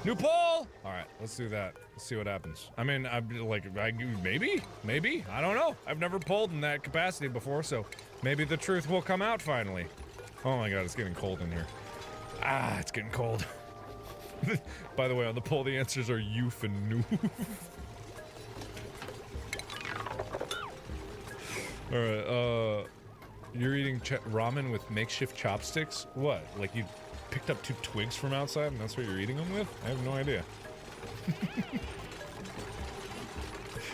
New poll. All right, let's do that. Let's see what happens. I mean, maybe. I don't know. I've never polled in that capacity before, so maybe the truth will come out finally. Oh my god, it's getting cold in here. Ah, it's getting cold. By the way, on the poll, the answers are youth and noof. Alright, you're eating ramen with makeshift chopsticks? What? Like you picked up 2 twigs from outside and that's what you're eating them with? I have no idea.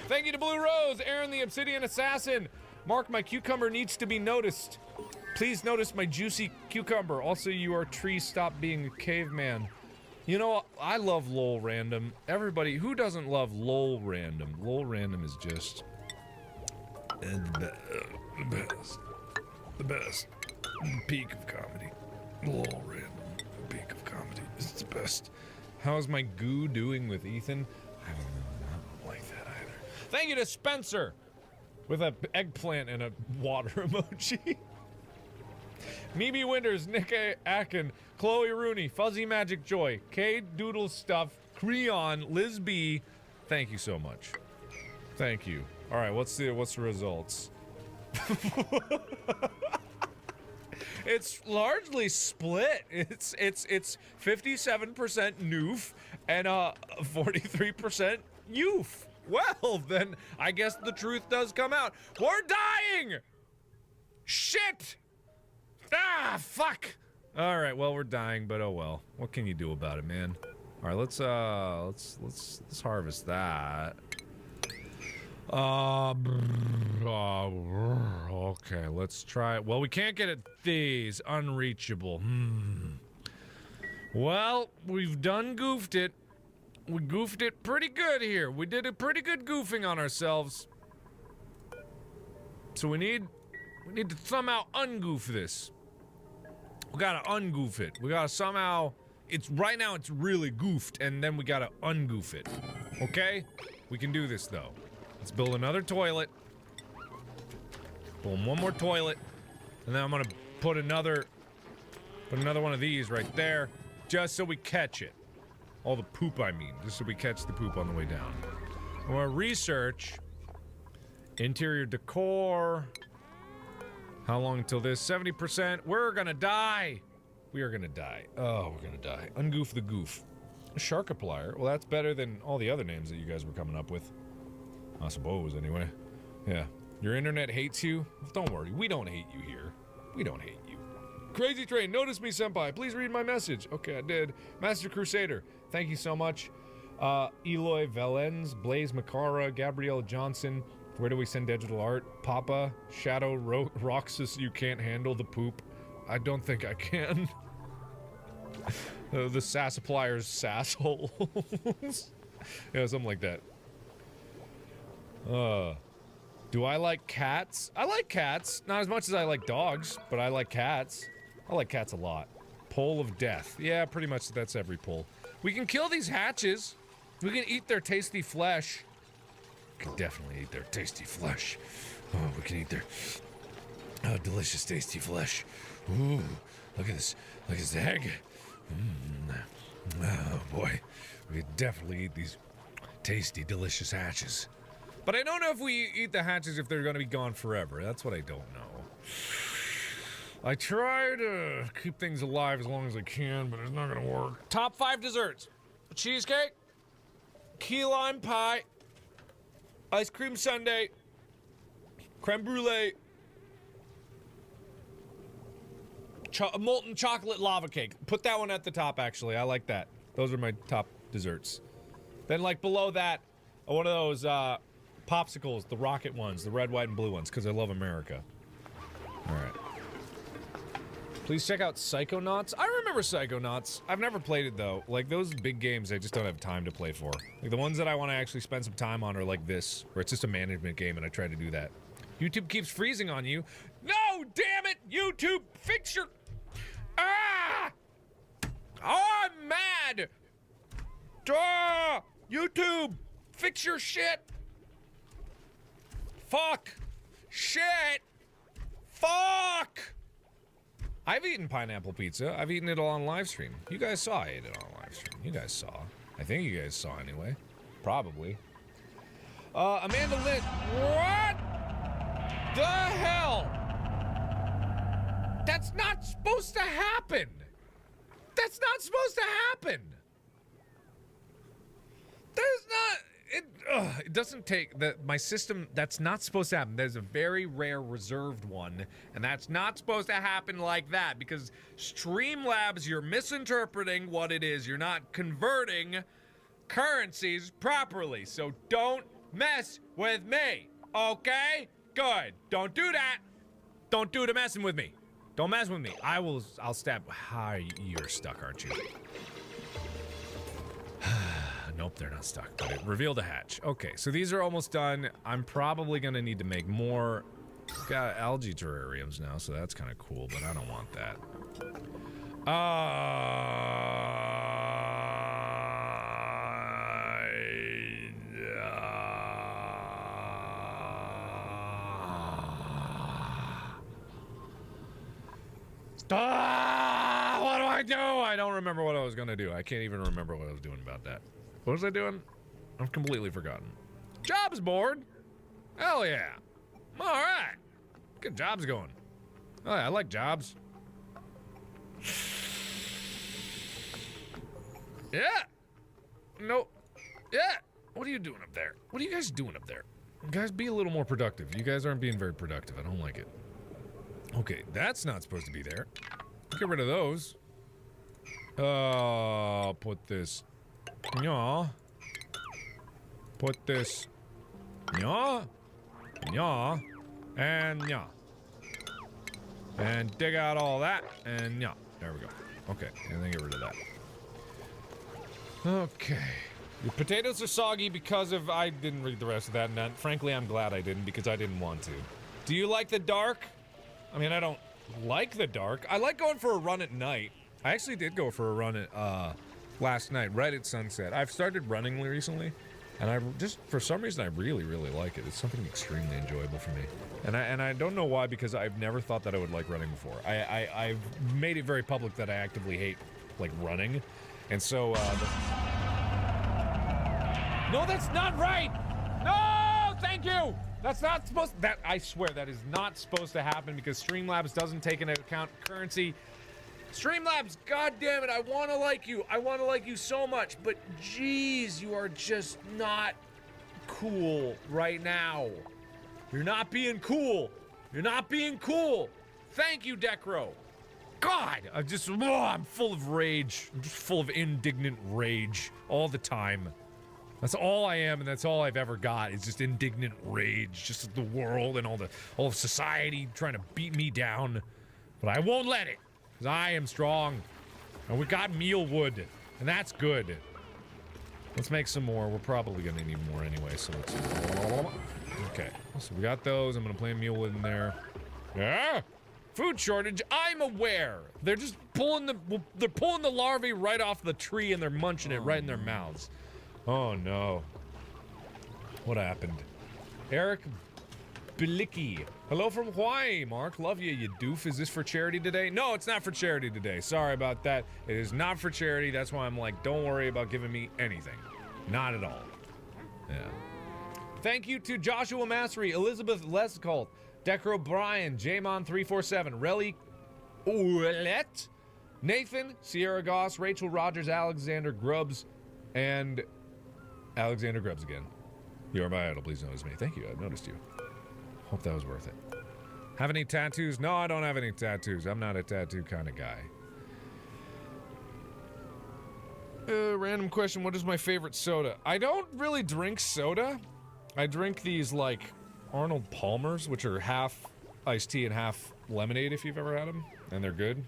Thank you to Blue Rose, Aaron the Obsidian Assassin. Mark, my cucumber needs to be noticed. Please notice my juicy cucumber. Also, your tree stopped being a caveman. You know, I love LOL Random. Everybody, who doesn't love LOL Random? LOL Random is just the best. The best. The peak of comedy. LOL Random. The peak of comedy. It's the best. How's my goo doing with Ethan? I don't like that either. Thank you to Spencer with an eggplant and a water emoji. Mimi Winters, Nick Akin, Chloe Rooney, Fuzzy Magic Joy, K Doodle Stuff, Creon, Liz B. Thank you so much. Thank you. All right, what's the results? It's largely split. It's 57% noof and 43% youth. Well, then I guess the truth does come out. We're dying. Shit. Ah, fuck. All right, well, we're dying, but oh well. What can you do about it, man? All right, let's harvest that. Okay, let's try it. Well, we can't get at these. Unreachable. Well, we've done goofed it. We goofed it pretty good here. We did a pretty good goofing on ourselves. So we need to somehow ungoof this. We gotta ungoof it. We gotta somehow... Right now it's really goofed, and then we gotta ungoof it. Okay? We can do this, though. Let's build another toilet. Boom, one more toilet. And then I'm gonna put another one of these right there, just so we catch it. All the poop, I mean. Just so we catch the poop on the way down. I wanna research interior decor. How long until this? 70%. We're gonna die. We are gonna die. Oh, we're gonna die. Ungoof the goof. Sharkiplier. Well, that's better than all the other names that you guys were coming up with. I suppose, anyway. Yeah. Your internet hates you? Don't worry. We don't hate you here. We don't hate you. Crazy Train. Notice me, senpai. Please read my message. Okay, I did. Master Crusader. Thank you so much. Eloy Valens. Blaze Macara. Gabrielle Johnson. Where do we send digital art? Papa, Shadow, Roxas, you can't handle the poop. I don't think I can. The Sassappliers sassholes. Yeah, something like that. Do I like cats? I like cats. Not as much as I like dogs, but I like cats. I like cats a lot. Pole of Death. Yeah, pretty much that's every pole. We can kill these hatches. We can eat their tasty flesh. We can definitely eat their tasty flesh. Oh, we can eat their delicious tasty flesh. Ooh, look at this. Look at this egg. Oh boy, we can definitely eat these tasty, delicious hatches. But I don't know if we eat the hatches if they're going to be gone forever. That's what I don't know. I try to keep things alive as long as I can, but it's not going to work. Top 5 desserts. Cheesecake, key lime pie, ice cream sundae, creme brulee, molten chocolate lava cake. Put that one at the top, actually. I like that. Those are my top desserts. Then, like, below that, one of those popsicles, the rocket ones, the red, white, and blue ones, because I love America. All right. Please check out Psychonauts. I remember Psychonauts. I've never played it, though. Like, those big games I just don't have time to play for. Like, the ones that I want to actually spend some time on are like this, where it's just a management game, and I try to do that. YouTube keeps freezing on you. No, damn it! YouTube, fix your... Ah! Oh, I'm mad! Ah! YouTube, fix your shit! Fuck! Shit! Fuck! I've eaten pineapple pizza. I've eaten it all on live stream. You guys saw I ate it on live stream. You guys saw. I think you guys saw anyway. Probably. Amanda Litt. What the hell? That's not supposed to happen. That's not supposed to happen. it doesn't take that my system. That's not supposed to happen. There's a very rare reserved one, and that's not supposed to happen like that because Streamlabs, you're misinterpreting what it is. You're not converting currencies properly. So don't mess with me, okay? Good. Don't do that. Don't do the messing with me. Don't mess with me. I'll stab. Hi, you're stuck, aren't you? Nope, they're not stuck, but it revealed a hatch. Okay, so these are almost done. I'm probably gonna need to make more. Got algae terrariums now, so that's kind of cool, but I don't want that. What do I do? I don't remember what I was gonna do. I can't even remember what I was doing about that. What was I doing? I've completely forgotten. Jobs board? Hell yeah. All right. Good jobs going. Oh, yeah, I like jobs. Yeah. Nope. Yeah. What are you doing up there? What are you guys doing up there? Guys, be a little more productive. You guys aren't being very productive. I don't like it. Okay, that's not supposed to be there. Get rid of those. Put this. Yeah. Put this. Yeah. Yeah. And yeah. And dig out all that. And yeah. There we go. Okay, and then get rid of that. Okay. Your potatoes are soggy because of... I didn't read the rest of that, and frankly, I'm glad I didn't because I didn't want to. Do you like the dark? I mean, I don't like the dark. I like going for a run at night. I actually did go for a run at, last night, right at sunset. I've started running recently, and I just, for some reason, I really, really like it. It's something extremely enjoyable for me. And I don't know why, because I've never thought that I would like running before. I've made it very public that I actively hate, like, running. And so, No, that's not right! No! Thank you! That's not supposed to, that, I swear, that is not supposed to happen because Streamlabs doesn't take into account currency. Streamlabs, goddammit, I want to like you. I want to like you so much, but geez, you are just not cool right now. You're not being cool. You're not being cool. Thank you, Decro. God, I'm full of rage. I'm just full of indignant rage all the time. That's all I am, and that's all I've ever got. It's just indignant rage, just the world and all of society trying to beat me down. But I won't let it, because I am strong. And we got meal wood, and that's good. Let's make some more. We're probably gonna need more anyway, so let's... Okay, so we got those. I'm gonna plant meal wood in there. Yeah! Food shortage, I'm aware. They're just pulling the larvae right off the tree and they're munching it right in their mouths. Oh no. What happened? Eric Bilicki. Hello from Hawaii, Mark. Love you, you doof. Is this for charity today? No, it's not for charity today. Sorry about that. It is not for charity. That's why I'm like, don't worry about giving me anything. Not at all. Yeah. Thank you to Joshua Massery, Elizabeth Lescult, Decro Bryan, Jamon347, Relly Ouellette, Nathan, Sierra Goss, Rachel Rogers, Alexander Grubbs, and Alexander Grubbs again. You are my idol. Please notice me. Thank you. I've noticed you. Hope that was worth it. Have any tattoos? No, I don't have any tattoos. I'm not a tattoo kind of guy. Random question. What is my favorite soda? I don't really drink soda. I drink these, like, Arnold Palmers, which are half iced tea and half lemonade, if you've ever had them. And they're good.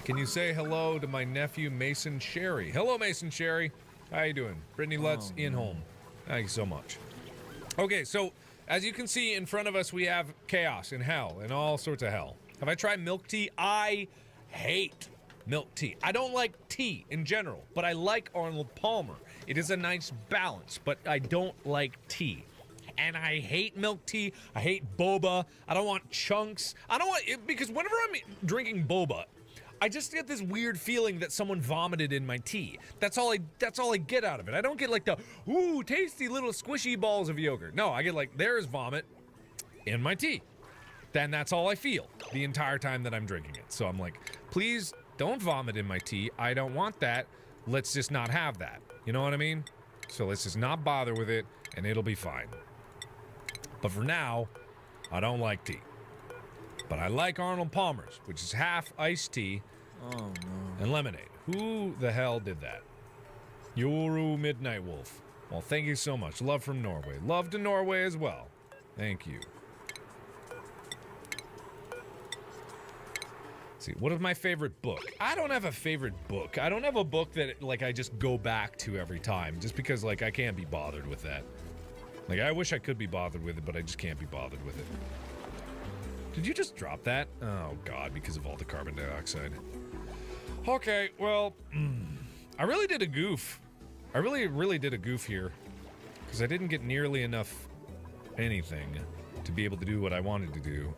Can you say hello to my nephew, Mason Sherry? Hello, Mason Sherry. How you doing? Brittany Lutz in home. Thank you so much. Okay, so as you can see in front of us, we have chaos and hell and all sorts of hell. Have I tried milk tea? I hate milk tea. I don't like tea in general, but I like Arnold Palmer. It is a nice balance, but I don't like tea. And I hate milk tea. I hate boba. I don't want chunks. I don't want it because whenever I'm drinking boba, I just get this weird feeling that someone vomited in my tea. That's all I get out of it. I don't get like the, ooh, tasty little squishy balls of yogurt. No, I get like, there's vomit in my tea. Then that's all I feel the entire time that I'm drinking it. So I'm like, please don't vomit in my tea. I don't want that. let's just not have that. You know what I mean? So let's just not bother with it, and it'll be fine. But for now, I don't like tea. But I like Arnold Palmer's, which is half iced tea and lemonade. Who the hell did that? Yoru Midnight Wolf. Well, thank you so much. Love from Norway. Love to Norway as well. Thank you. See, what is my favorite book? I don't have a favorite book. I don't have a book that, like, I just go back to every time, just because, like, I can't be bothered with that. Like, I wish I could be bothered with it, but I just can't be bothered with it. Did you just drop that? Oh, God, because of all the carbon dioxide. Okay, well, I really did a goof. I really did a goof here, because I didn't get nearly enough anything to be able to do what I wanted to do.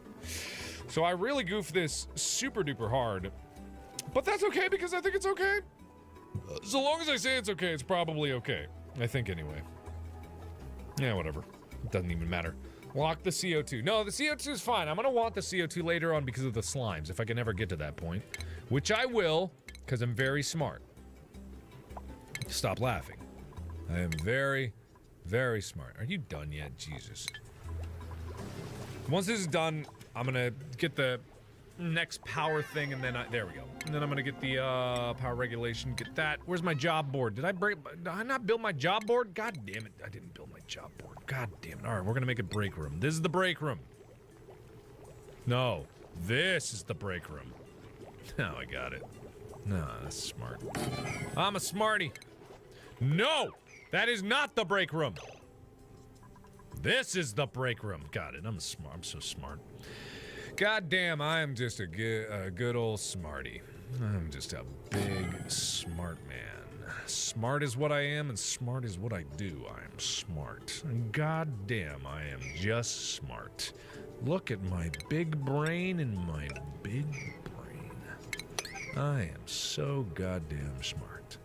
So I really goofed this super duper hard, but that's okay because I think it's okay. So long as I say it's okay, it's probably okay. I think anyway. Yeah, whatever. It doesn't even matter. Lock the CO2. No, the CO2 is fine. I'm gonna want the CO2 later on because of the slimes, if I can ever get to that point. Which I will, because I'm very smart. Stop laughing. I am very, very smart. Are you done yet? Jesus. Once this is done, I'm gonna get the next power thing, and then there we go. And then I'm gonna get the power regulation, get that. Where's my job board? Did I not build my job board? God damn it, I didn't build my job board. God damn it. All right, we're gonna make a break room. This is the break room. No, this is the break room. Now I got it. No, that's smart. I'm a smarty. No, that is not the break room. This is the break room. Got it. I'm smart. I'm so smart. God damn, I am just a good old smarty. I'm just a big smart man. Smart is what I am, and smart is what I do. I am smart. And god damn, I am just smart. Look at my big brain and my big brain. I am so goddamn smart.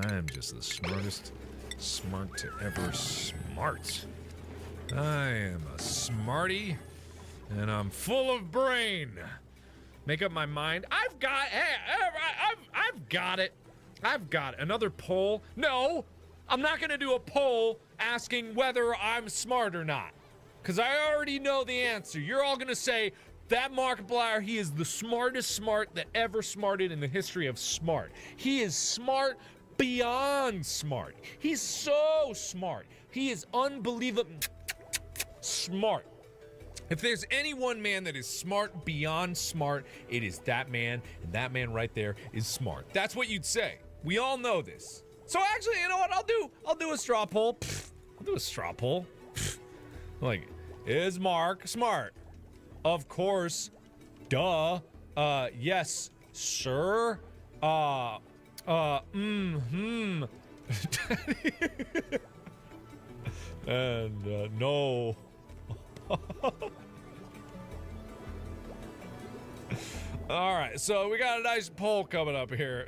I am just the smartest smart to ever smart. I am a smarty, and I'm full of brain. Make up my mind. I've got it. I've got it. Another poll? No, I'm not gonna do a poll asking whether I'm smart or not, because I already know the answer. You're all gonna say that Markiplier, he is the smartest smart that ever smarted in the history of smart. He is smart beyond smart. He's so smart. He is unbelievable smart. If there's any one man that is smart beyond smart, it is that man, and that man right there is smart. That's what you'd say. We all know this. So actually, you know what I'll do a straw poll. I'll do a straw poll. Like, is Mark smart? Of course. Duh. Yes, sir. And, no. Alright, so we got a nice poll coming up here.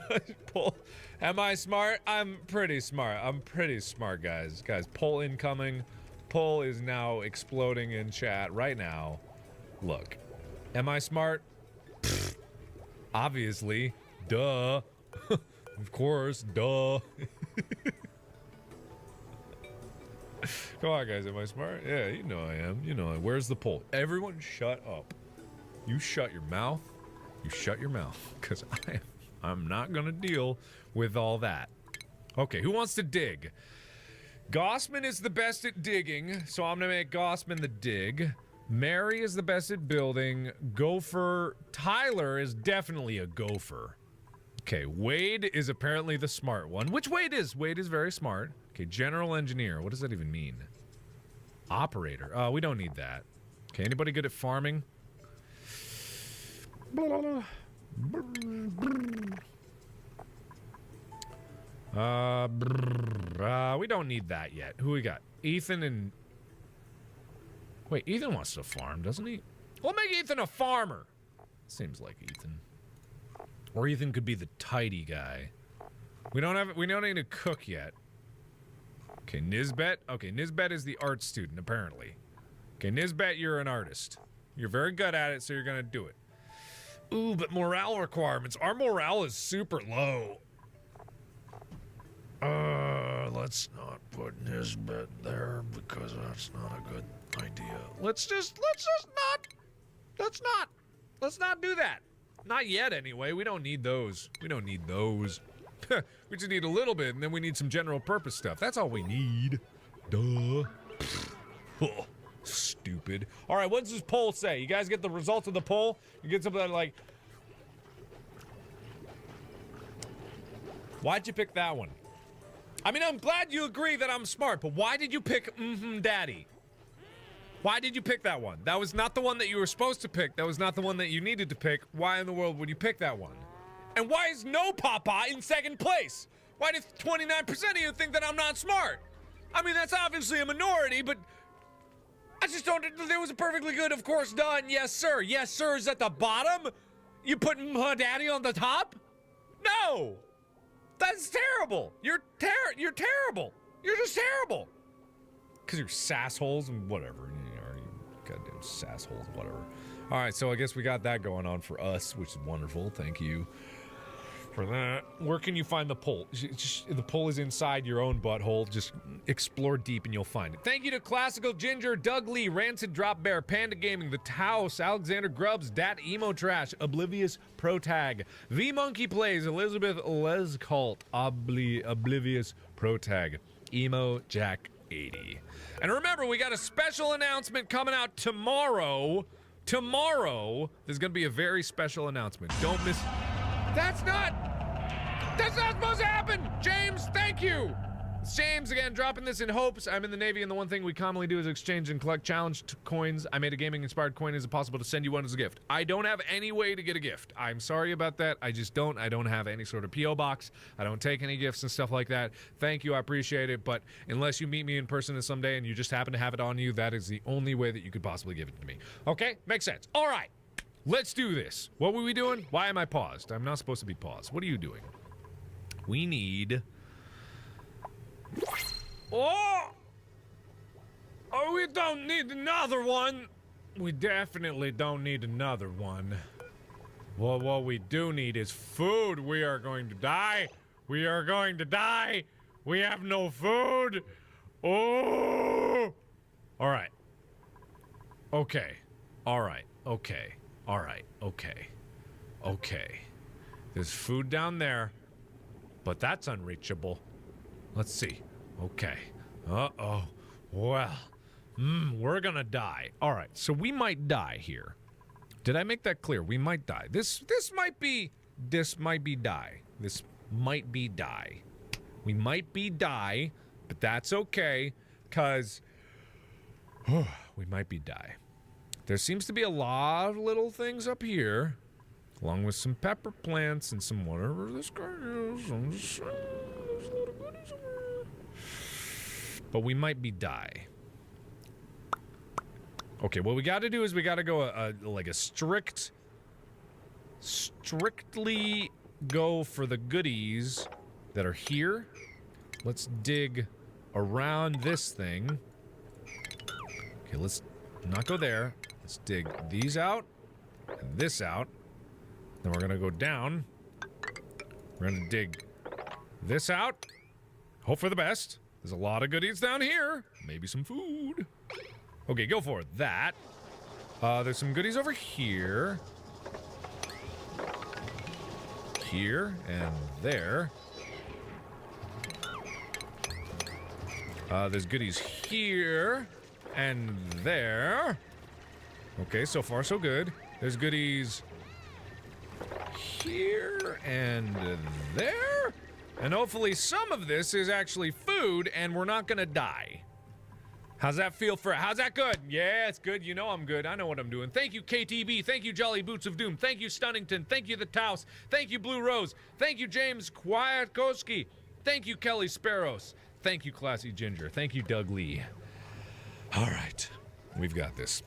Nice poll. Am I smart? I'm pretty smart. I'm pretty smart, guys. Guys, poll incoming. Poll is now exploding in chat right now. Look. Am I smart? Pfft. Obviously. Duh. Of course. Duh. Come on, guys. Am I smart? Yeah, you know I am. You know, where's the poll? Everyone shut up. You shut your mouth. You shut your mouth. Because I'm not going to deal with all that. Okay, who wants to dig? Gossman is the best at digging, so I'm going to make Gossman the dig. Mary is the best at building. Gopher. Tyler is definitely a gopher. Okay, Wade is apparently the smart one. Which Wade is? Wade is very smart. Okay, general engineer. What does that even mean? Operator. Oh, we don't need that. Okay, anybody good at farming? We don't need that yet. Who we got? Ethan and... Wait, Ethan wants to farm, doesn't he? We'll make Ethan a farmer. Seems like Ethan. Or Ethan could be the tidy guy. We don't need a cook yet. Okay, Nisbet. Okay, Nisbet is the art student, apparently. Okay, Nisbet, you're an artist. You're very good at it, so you're gonna do it. Ooh, but morale requirements. Our morale is super low. Let's not put his bed there because that's not a good idea. Let's not do that. Not yet, anyway. We don't need those. We don't need those. We just need a little bit, and then we need some general purpose stuff. That's all we need. Duh. Oh, stupid. All right, what does this poll say? You guys get the results of the poll? You get something like... Why'd you pick that one? I mean, I'm glad you agree that I'm smart, but why did you pick Daddy? Why did you pick that one? That was not the one that you were supposed to pick. That was not the one that you needed to pick. Why in the world would you pick that one? And why is no Papa in second place? Why does 29% of you think that I'm not smart? I mean, that's obviously a minority, but I just don't... There was a perfectly good, of course, done. Yes, sir. Yes, sir is at the bottom? You put Daddy on the top? No! That's terrible. You're terrible. You're just terrible. Because you're sassholes and whatever. You goddamn sassholes, whatever. All right, so I guess we got that going on for us, which is wonderful. Thank you for that. Where can you find the poll? The poll is inside your own butthole. Just explore deep and you'll find it. Thank you to Classical Ginger, Doug Lee, Rancid Drop Bear, Panda Gaming, The Taos, Alexander Grubbs, Dat Emo Trash, Oblivious Protag, V Monkey Plays, Elizabeth Lescult, Oblivious Protag, Emo Jack 80. And remember, we got a special announcement coming out tomorrow. Tomorrow, there's going to be a very special announcement. Don't miss... That's not supposed to happen! James, thank you! It's James again, dropping this in hopes. I'm in the Navy, and the one thing we commonly do is exchange and collect challenged coins. I made a gaming-inspired coin. Is it possible to send you one as a gift? I don't have any way to get a gift. I'm sorry about that. I just don't. I don't have any sort of P.O. box. I don't take any gifts and stuff like that. Thank you, I appreciate it, but unless you meet me in person someday and you just happen to have it on you, that is the only way that you could possibly give it to me. Okay? Makes sense. All right. Let's do this. What were we doing? Why am I paused? I'm not supposed to be paused. What are you doing? We need... Oh! We don't need another one. We definitely don't need another one. Well, what we do need is food. We are going to die. We are going to die. We have no food. Oh! All right. Okay. All right. Okay. All right, okay. Okay. There's food down there, but that's unreachable. Let's see. Okay. Uh-oh. Well, we're gonna die. All right, so we might die here. Did I make that clear? We might die. This might be die. This might be die. We might be die, but that's okay, because we might be die. There seems to be a lot of little things up here, along with some pepper plants and some whatever this guy is. I'm just saying, there's a lot of goodies over here. But we might be die. Okay, what we got to do is we got to go like a strictly go for the goodies that are here. Let's dig around this thing. Okay, let's not go there. Let's dig these out, and this out. Then we're gonna go down. We're gonna dig this out. Hope for the best. There's a lot of goodies down here. Maybe some food. Okay, go for it. That. There's some goodies over here. Here and there. There's goodies here and there. Okay, so far so good. There's goodies here and there. And hopefully some of this is actually food and we're not gonna die. How's that feel for... How's that good? Yeah, it's good. You know I'm good. I know what I'm doing. Thank you, KTB. Thank you, Jolly Boots of Doom. Thank you, Stunnington. Thank you, The Taos. Thank you, Blue Rose. Thank you, James Kwiatkowski. Thank you, Kelly Sparrows. Thank you, Classy Ginger. Thank you, Doug Lee. All right. We've got this.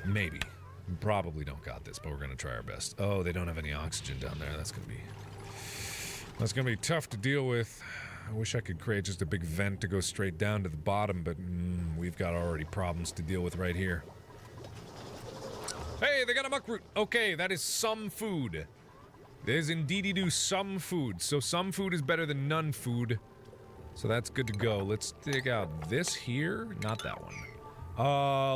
Maybe. We probably don't got this, but we're gonna try our best. Oh, they don't have any oxygen down there. That's gonna be tough to deal with. I wish I could create just a big vent to go straight down to the bottom, but we've got already problems to deal with right here. Hey, they got a muckroot. Okay, that is some food. There's indeedy-do some food. So some food is better than none food. So that's good to go. Let's dig out this here. Not that one.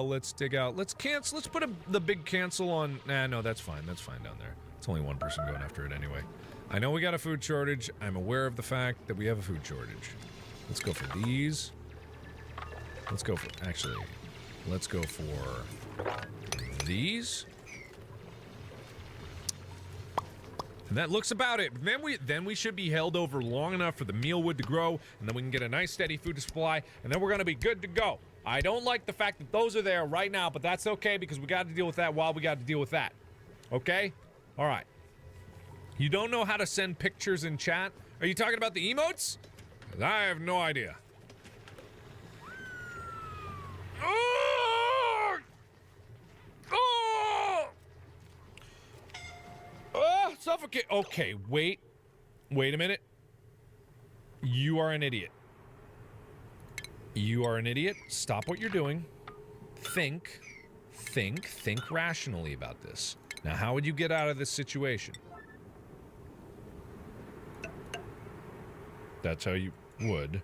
Let's dig out. Let's cancel. Let's put the big cancel on. Nah, no, that's fine. That's fine down there. It's only one person going after it anyway. I know we got a food shortage. I'm aware of the fact that we have a food shortage. Let's go for these. Let's go for, actually, let's go for these. And that looks about it. Then we should be held over long enough for the mealwood to grow, and then we can get a nice steady food supply, and then we're gonna be good to go. I don't like the fact that those are there right now, but that's okay because we got to deal with that while we got to deal with that. Okay? All right. You don't know how to send pictures in chat? Are you talking about the emotes? 'Cause I have no idea. Oh! Oh! Oh! Suffocate. Okay, wait. Wait a minute. You are an idiot. You are an idiot. Stop what you're doing. Think rationally about this. Now, how would you get out of this situation? That's how you would.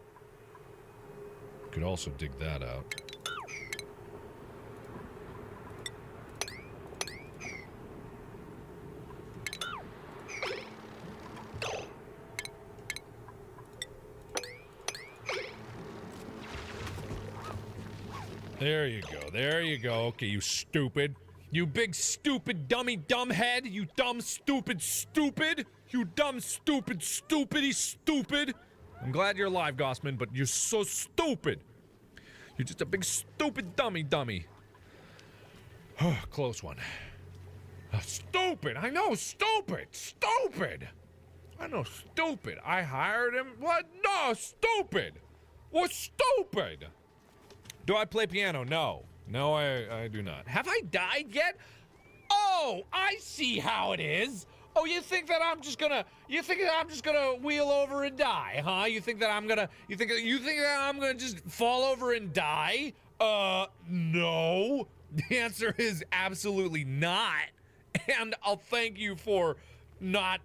You could also dig that out. There you go. There you go. Okay, you stupid. You big stupid dummy dumbhead. You dumb stupid stupid. You dumb stupid stupid stupid. I'm glad you're alive, Gossman, but you're so stupid. You're just a big stupid dummy. Close one. Stupid. I know, stupid. I know, stupid. I hired him. What? No, stupid. What stupid? Do I play piano? No. No, I do not. Have I died yet? Oh, I see how it is. Oh, you think that I'm just gonna wheel over and die, huh? You think that I'm gonna just fall over and die? No. The answer is absolutely not. And I'll thank you for not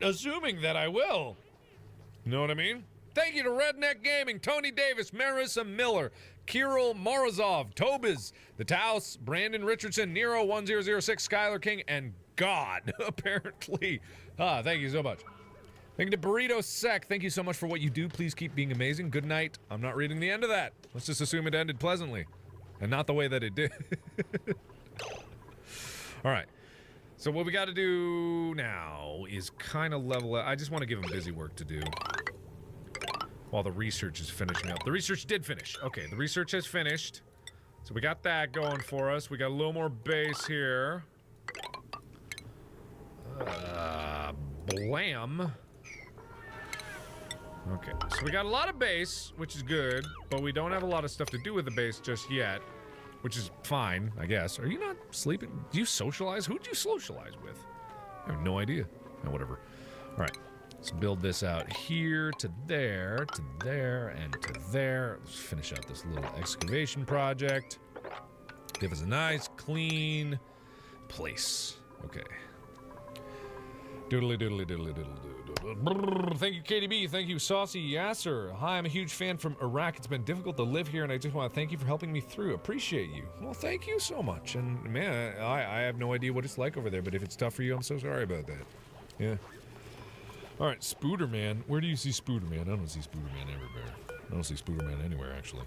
assuming that I will. You know what I mean? Thank you to Redneck Gaming, Tony Davis, Marissa Miller, Kirill Morozov, Tobis, The Taos, Brandon Richardson, Nero1006, Skylar King, and God, apparently. Thank you so much. Thank you to Burrito Sec. Thank you so much for what you do. Please keep being amazing. Good night. I'm not reading the end of that. Let's just assume it ended pleasantly. And not the way that it did. All right. So what we got to do now is kind of level up. I just want to give him busy work to do while the research is finishing up. The research did finish. Okay, the research has finished. So we got that going for us. We got a little more base here. Blam. Okay, so we got a lot of base, which is good, but we don't have a lot of stuff to do with the base just yet, which is fine, I guess. Are you not sleeping? Do you socialize? Who do you socialize with? I have no idea. Oh, whatever. All right, let's build this out here to there, and to there. Let's finish out this little excavation project. Give us a nice, clean place. Okay. Doodly doodly doodly doodly. Thank you, KDB. Thank you, Saucy Yasser. Hi, I'm a huge fan from Iraq. It's been difficult to live here, and I just want to thank you for helping me through. Appreciate you. Well, thank you so much. And man, I have no idea what it's like over there, but if it's tough for you, I'm so sorry about that. Yeah. All right, Spooderman. Where do you see Spooderman? I don't see Spooderman everywhere. I don't see Spooderman anywhere, actually.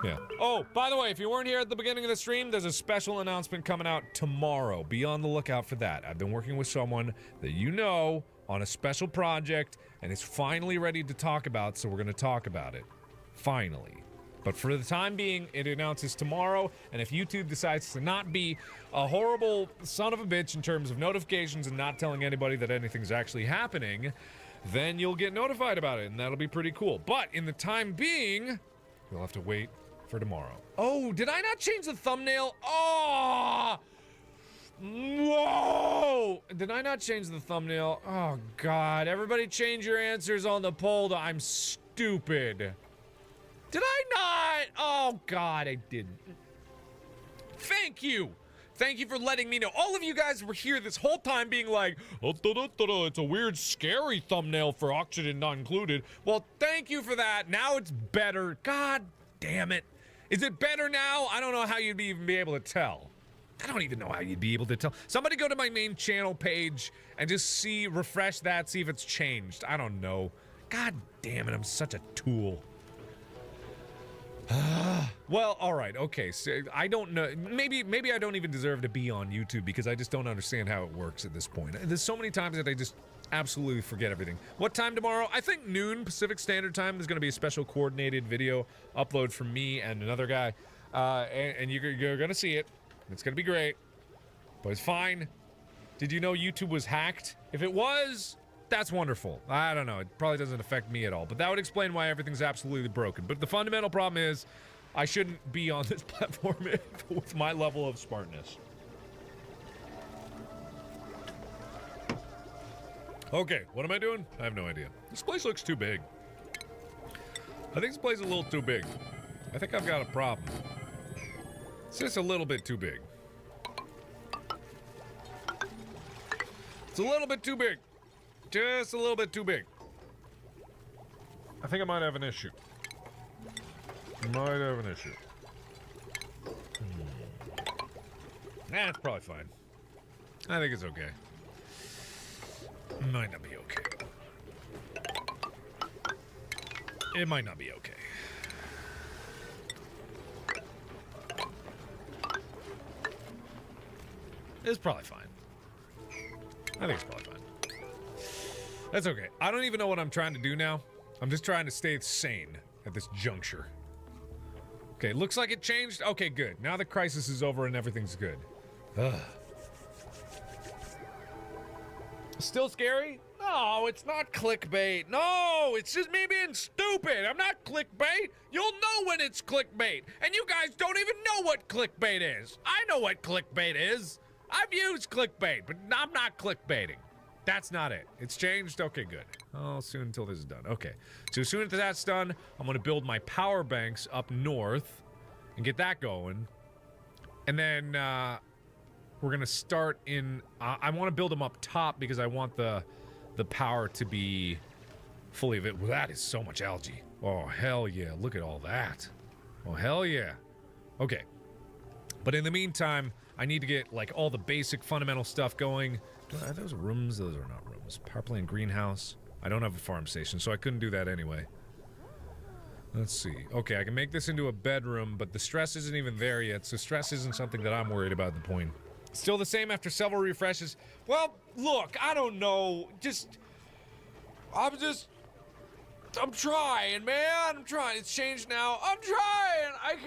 Yeah. Oh, by the way, if you weren't here at the beginning of the stream, there's a special announcement coming out tomorrow. Be on the lookout for that. I've been working with someone that you know on a special project, and it's finally ready to talk about, so we're going to talk about it. Finally. But for the time being, it announces tomorrow, and if YouTube decides to not be a horrible son of a bitch in terms of notifications and not telling anybody that anything's actually happening, then you'll get notified about it, and that'll be pretty cool. But in the time being, you'll have to wait for tomorrow. Oh, did I not change the thumbnail? Oh! Whoa! Did I not change the thumbnail? Oh, God. Everybody change your answers on the poll to I'm stupid. Did I not? Oh, God, I didn't. Thank you. Thank you for letting me know. All of you guys were here this whole time being like, oh, it's a weird, scary thumbnail for Oxygen Not Included. Well, thank you for that. Now it's better. God damn it. Is it better now? I don't know how you'd even be able to tell. I don't even know how you'd be able to tell. Somebody go to my main channel page and just refresh that, see if it's changed. I don't know. God damn it, I'm such a tool. Well, all right, okay. So I don't know. Maybe I don't even deserve to be on YouTube because I just don't understand how it works at this point. There's so many times that I just absolutely forget everything. What time tomorrow? I think noon Pacific Standard Time. There's going to be a special coordinated video upload from me and another guy, and you're going to see it. It's going to be great, but it's fine. Did you know YouTube was hacked? If it was, that's wonderful. I don't know. It probably doesn't affect me at all, but that would explain why everything's absolutely broken. But the fundamental problem is I shouldn't be on this platform with my level of smartness. Okay, what am I doing? I have no idea. This place looks too big. I think this place is a little too big. I think I've got a problem. It's just a little bit too big. It's a little bit too big. Just a little bit too big. I think I might have an issue. Might have an issue. Nah, it's probably fine. I think it's okay. Might not be okay. It might not be okay. It's probably fine. I think it's probably fine. That's okay. I don't even know what I'm trying to do now. I'm just trying to stay sane at this juncture. Okay, looks like it changed. Okay, good. Now the crisis is over and everything's good. Ugh. Still scary? No, it's not clickbait. No, it's just me being stupid. I'm not clickbait. You'll know when it's clickbait. And you guys don't even know what clickbait is. I know what clickbait is. I've used clickbait, but I'm not clickbaiting. That's not it. It's changed? Okay, good. Oh, soon until this is done. Okay. So as soon as that's done, I'm going to build my power banks up north and get that going. And then we're going to start in... I want to build them up top because I want the power to be fully available. Well, that is so much algae. Oh, hell yeah. Look at all that. Oh, hell yeah. Okay. But in the meantime, I need to get, like, all the basic fundamental stuff going. Are those rooms? Those are not rooms. Power plant greenhouse. I don't have a farm station, so I couldn't do that anyway. Let's see. Okay, I can make this into a bedroom, but the stress isn't even there yet, so stress isn't something that I'm worried about at the point. Still the same after several refreshes. Well, look, I don't know. I'm trying, man. I'm trying. It's changed now. I'm trying.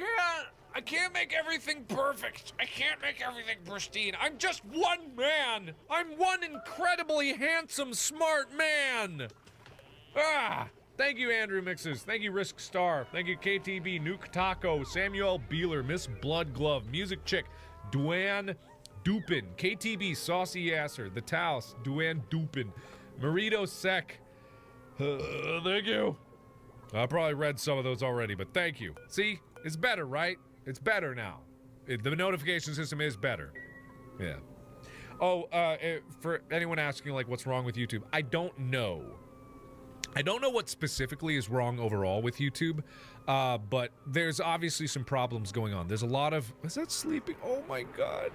I can't make everything perfect. I can't make everything pristine. I'm just one man. I'm one incredibly handsome, smart man. Ah, thank you, Andrew Mixes. Thank you, Risk Star. Thank you, KTB, Nuke Taco, Samuel Beeler, Miss Blood Glove, Music Chick, Duane Dupin, KTB, Saucy Yasser, The Taos, Duane Dupin, Marito Sec. Thank you. I probably read some of those already, but thank you. See, it's better, right? It's better now. The notification system is better. Yeah. Oh, for anyone asking, like, what's wrong with YouTube, I don't know. I don't know what specifically is wrong overall with YouTube, but there's obviously some problems going on. There's a lot of... Is that sleeping? Oh, my God.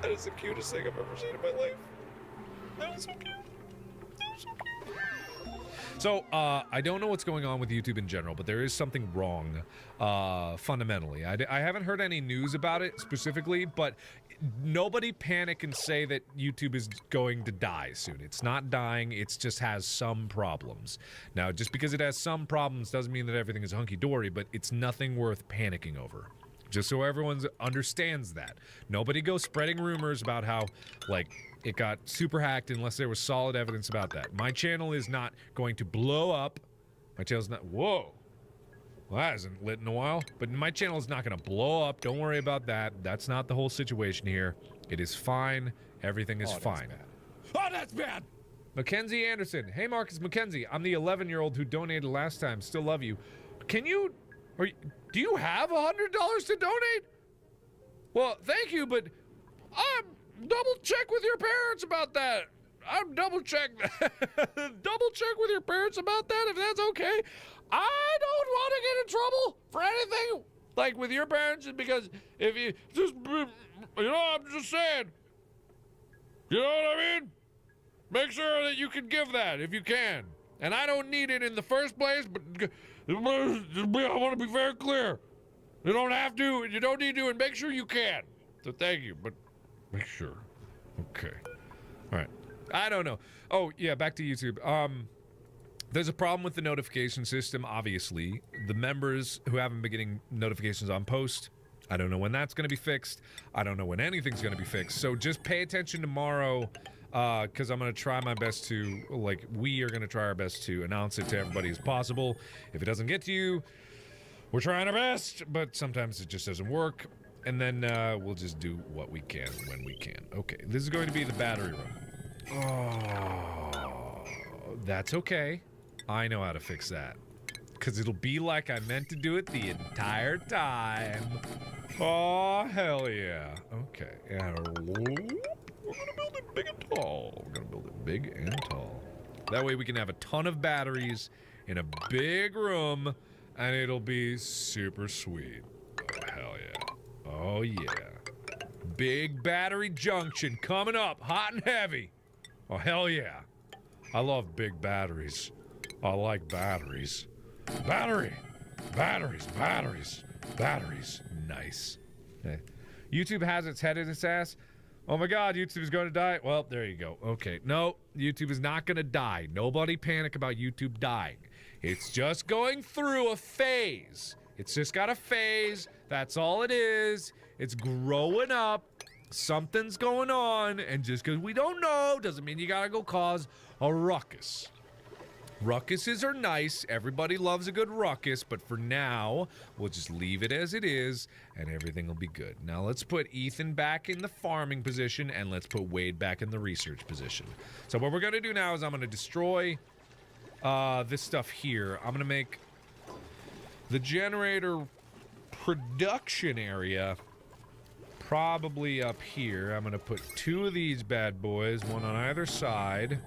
That is the cutest thing I've ever seen in my life. That was so cute. That was so cute. So, I don't know what's going on with YouTube in general, but there is something wrong, fundamentally. I haven't heard any news about it specifically, but nobody panic and say that YouTube is going to die soon. It's not dying, it just has some problems. Now, just because it has some problems doesn't mean that everything is hunky-dory, but it's nothing worth panicking over. Just so everyone understands that. Nobody goes spreading rumors about how, like, it got super hacked unless there was solid evidence about that. My channel is not going to blow up. My channel's not... Whoa. Well, that hasn't lit in a while. But my channel is not going to blow up. Don't worry about that. That's not the whole situation here. It is fine. Everything is fine. Oh, that's bad. Mackenzie Anderson. Hey, Marcus Mackenzie. I'm the 11-year-old who donated last time. Still love you. Can you... do you have $100 to donate? Well, thank you, but double check with your parents about that. I'm double check double check with your parents about that if that's okay. I don't want to get in trouble for anything like with your parents, because if you just, I'm just saying. You know what I mean? Make sure that you can give that if you can. And I don't need it in the first place, but I want to be very clear. You don't have to, you don't need to, and make sure you can. So thank you, but make sure. Okay. All right. I don't know. Oh, yeah, back to YouTube. There's a problem with the notification system, obviously. The members who haven't been getting notifications on post, I don't know when that's going to be fixed. I don't know when anything's going to be fixed. So just pay attention tomorrow, because I'm going to try my best to, we are going to try our best to announce it to everybody as possible. If it doesn't get to you, we're trying our best, but sometimes it just doesn't work. And then we'll just do what we can when we can. Okay, this is going to be the battery room. Oh, that's okay. I know how to fix that. Because it'll be like I meant to do it the entire time. Oh, hell yeah. Okay. And we're going to build it big and tall. We're going to build it big and tall. That way we can have a ton of batteries in a big room, and it'll be super sweet. Oh, hell yeah. Oh, yeah. Big battery junction coming up, hot and heavy. Oh, hell yeah. I love big batteries. I like batteries. Batteries. Nice. Okay. YouTube has its head in its ass. Oh my god, YouTube is going to die. Well, there you go. Okay. No, YouTube is not going to die. Nobody panic about YouTube dying. It's just going through a phase. It's just got a phase. That's all it is. It's growing up. Something's going on, and just because we don't know doesn't mean you gotta go cause a ruckus. Ruckuses are nice. Everybody loves a good ruckus, but for now, we'll just leave it as it is, and everything will be good. Now let's put Ethan back in the farming position, and let's put Wade back in the research position. So what we're gonna do now is I'm gonna destroy this stuff here. I'm gonna make the generator production area probably up here. I'm gonna put 2 of these bad boys, one on either side,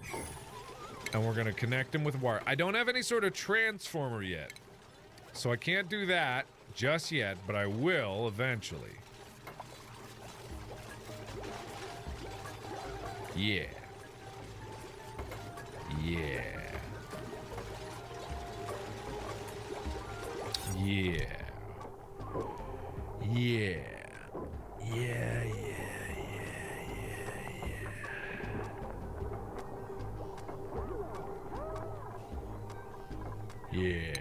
and we're gonna connect them with wire. I don't have any sort of transformer yet, so I can't do that just yet, but I will eventually. Yeah. Yeah. Yeah. Yeah. Yeah. Yeah.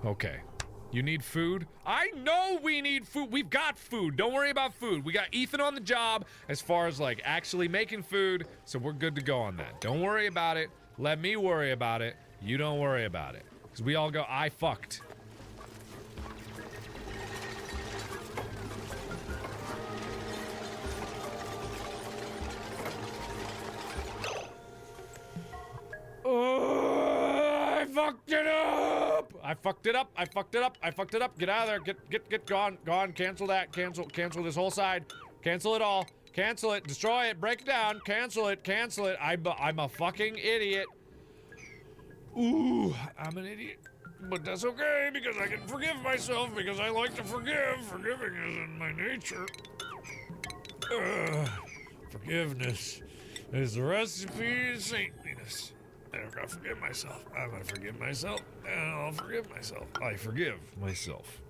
Okay. You need food? I know we need food. We've got food. Don't worry about food. We got Ethan on the job as far as like actually making food, so we're good to go on that. Don't worry about it. Let me worry about it. You don't worry about it. Because we all go, I fucked. Oh, I fucked it up! I fucked it up. I fucked it up. I fucked it up. Get out of there. Get gone. Gone. Cancel that. Cancel this whole side. Cancel it all. Cancel it. Destroy it. Break it down. Cancel it. Cancel it. I'm a fucking idiot. Ooh, I'm an idiot. But that's okay, because I can forgive myself, because I like to forgive. Forgiving is in my nature. Forgiveness is the recipe of saintliness. I'm gonna forgive myself. I'm gonna forgive myself, and I'll forgive myself. I forgive myself.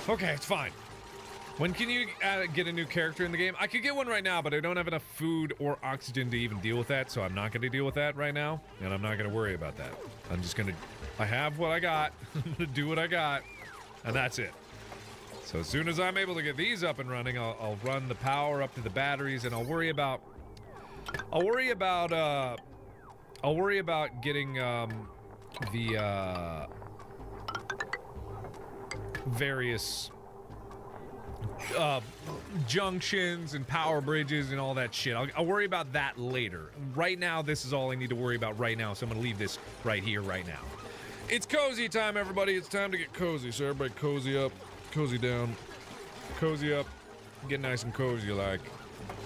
Okay, it's fine. When can you get a new character in the game? I could get one right now, but I don't have enough food or oxygen to even deal with that, so I'm not going to deal with that right now, and I'm not going to worry about that. I'm just going to... I have what I got. I'm going to do what I got, and that's it. So as soon as I'm able to get these up and running, I'll run the power up to the batteries, and I'll worry about getting the various junctions and power bridges and all that shit. I'll worry about that later. Right now, this is all I need to worry about right now, so I'm gonna leave this right here, right now. It's cozy time, everybody. It's time to get cozy, so everybody cozy up, cozy down, cozy up, get nice and cozy like,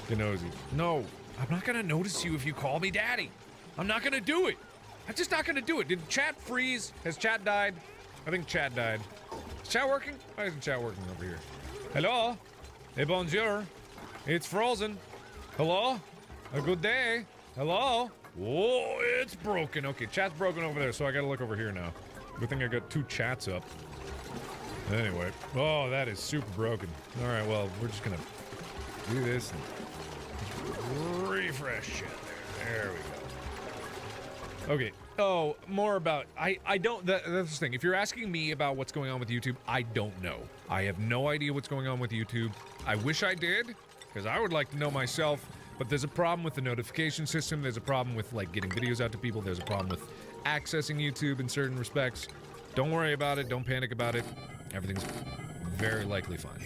get nosy. No, I'm not gonna notice you if you call me daddy. I'm not gonna do it. I'm just not gonna do it. Did chat freeze? Has chat died? I think chat died. Is chat working? Why isn't chat working over here? Hello? Hey, bonjour. It's frozen. Hello? A good day. Hello? Whoa, it's broken. Okay, chat's broken over there, so I gotta look over here now. Good thing I got 2 chats up. Anyway. Oh, that is super broken. Alright, well, we're just gonna do this and refresh shit. There we go. Okay. Oh, more about... I don't... That's the thing. If you're asking me about what's going on with YouTube, I don't know. I have no idea what's going on with YouTube. I wish I did, because I would like to know myself. But there's a problem with the notification system. There's a problem with, like, getting videos out to people. There's a problem with accessing YouTube in certain respects. Don't worry about it. Don't panic about it. Everything's very likely fine.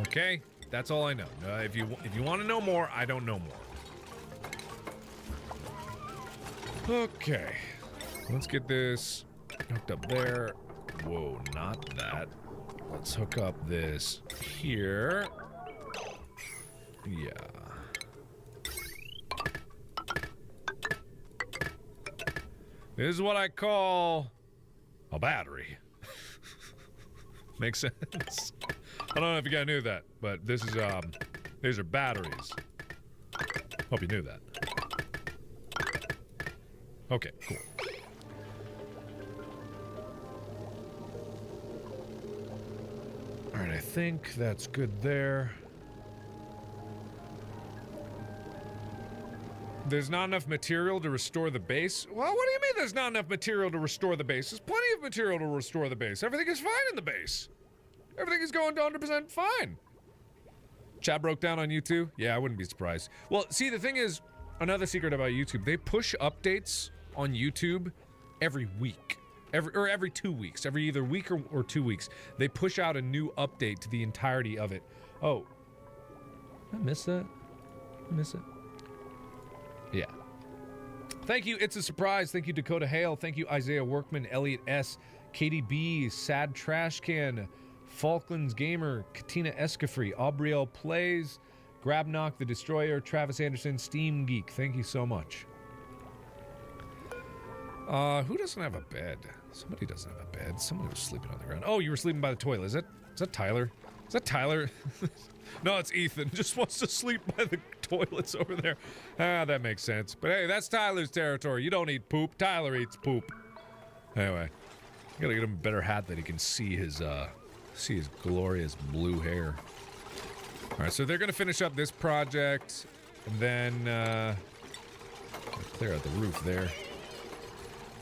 Okay? That's all I know. If you want to know more, I don't know more. Okay. Let's get this hooked up there. Whoa, not that. Let's hook up this here. Yeah. This is what I call a battery. Makes sense. I don't know if you guys knew that, but this is these are batteries. Hope you knew that. Okay, cool. All right, I think that's good there. There's not enough material to restore the base? Well, what do you mean there's not enough material to restore the base? There's plenty of material to restore the base. Everything is fine in the base. Everything is going to 100% fine. Chat broke down on YouTube? Yeah, I wouldn't be surprised. Well, see, the thing is, another secret about YouTube, they push updates on YouTube every week. Every 2 weeks. Every either week or 2 weeks. They push out a new update to the entirety of it. Oh. Did I miss that? Did I miss it? Yeah. Thank you, It's a Surprise. Thank you, Dakota Hale. Thank you, Isaiah Workman, Elliot S., Katie B., Sad Trash Can, Falklands Gamer, Katina Escafree, Aubriel Plays, Grabnock the Destroyer, Travis Anderson, Steam Geek. Thank you so much. Who doesn't have a bed? Somebody doesn't have a bed. Somebody was sleeping on the ground. Oh, you were sleeping by the toilet. Is that Tyler? Is that Tyler? No, it's Ethan. Just wants to sleep by the toilets over there. Ah, that makes sense. But hey, that's Tyler's territory. You don't eat poop. Tyler eats poop. Anyway, I gotta get him a better hat that he can see his glorious blue hair. All right, so they're gonna finish up this project, and then clear out the roof there.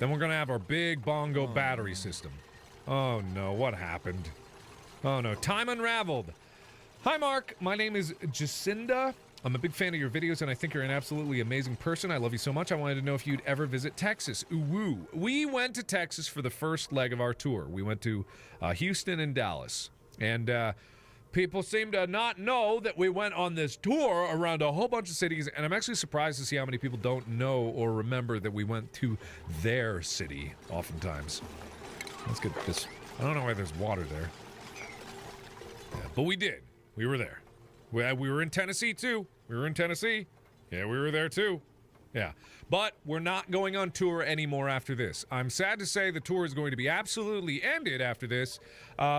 Then we're gonna have our big bongo battery system. Oh no, what happened? Oh no, time unraveled. Hi Mark, my name is Jacinda. I'm a big fan of your videos and I think you're an absolutely amazing person. I love you so much. I wanted to know if you'd ever visit Texas. Ooh woo. We went to Texas for the first leg of our tour. We went to Houston and Dallas. And people seem to not know that we went on this tour around a whole bunch of cities, and I'm actually surprised to see how many people don't know or remember that we went to their city oftentimes. Let's get this. I don't know why there's water there. Yeah, but we did. We were there. We were in Tennessee, too. We were in Tennessee. Yeah, we were there, too. Yeah. But we're not going on tour anymore after this. I'm sad to say the tour is going to be absolutely ended after this.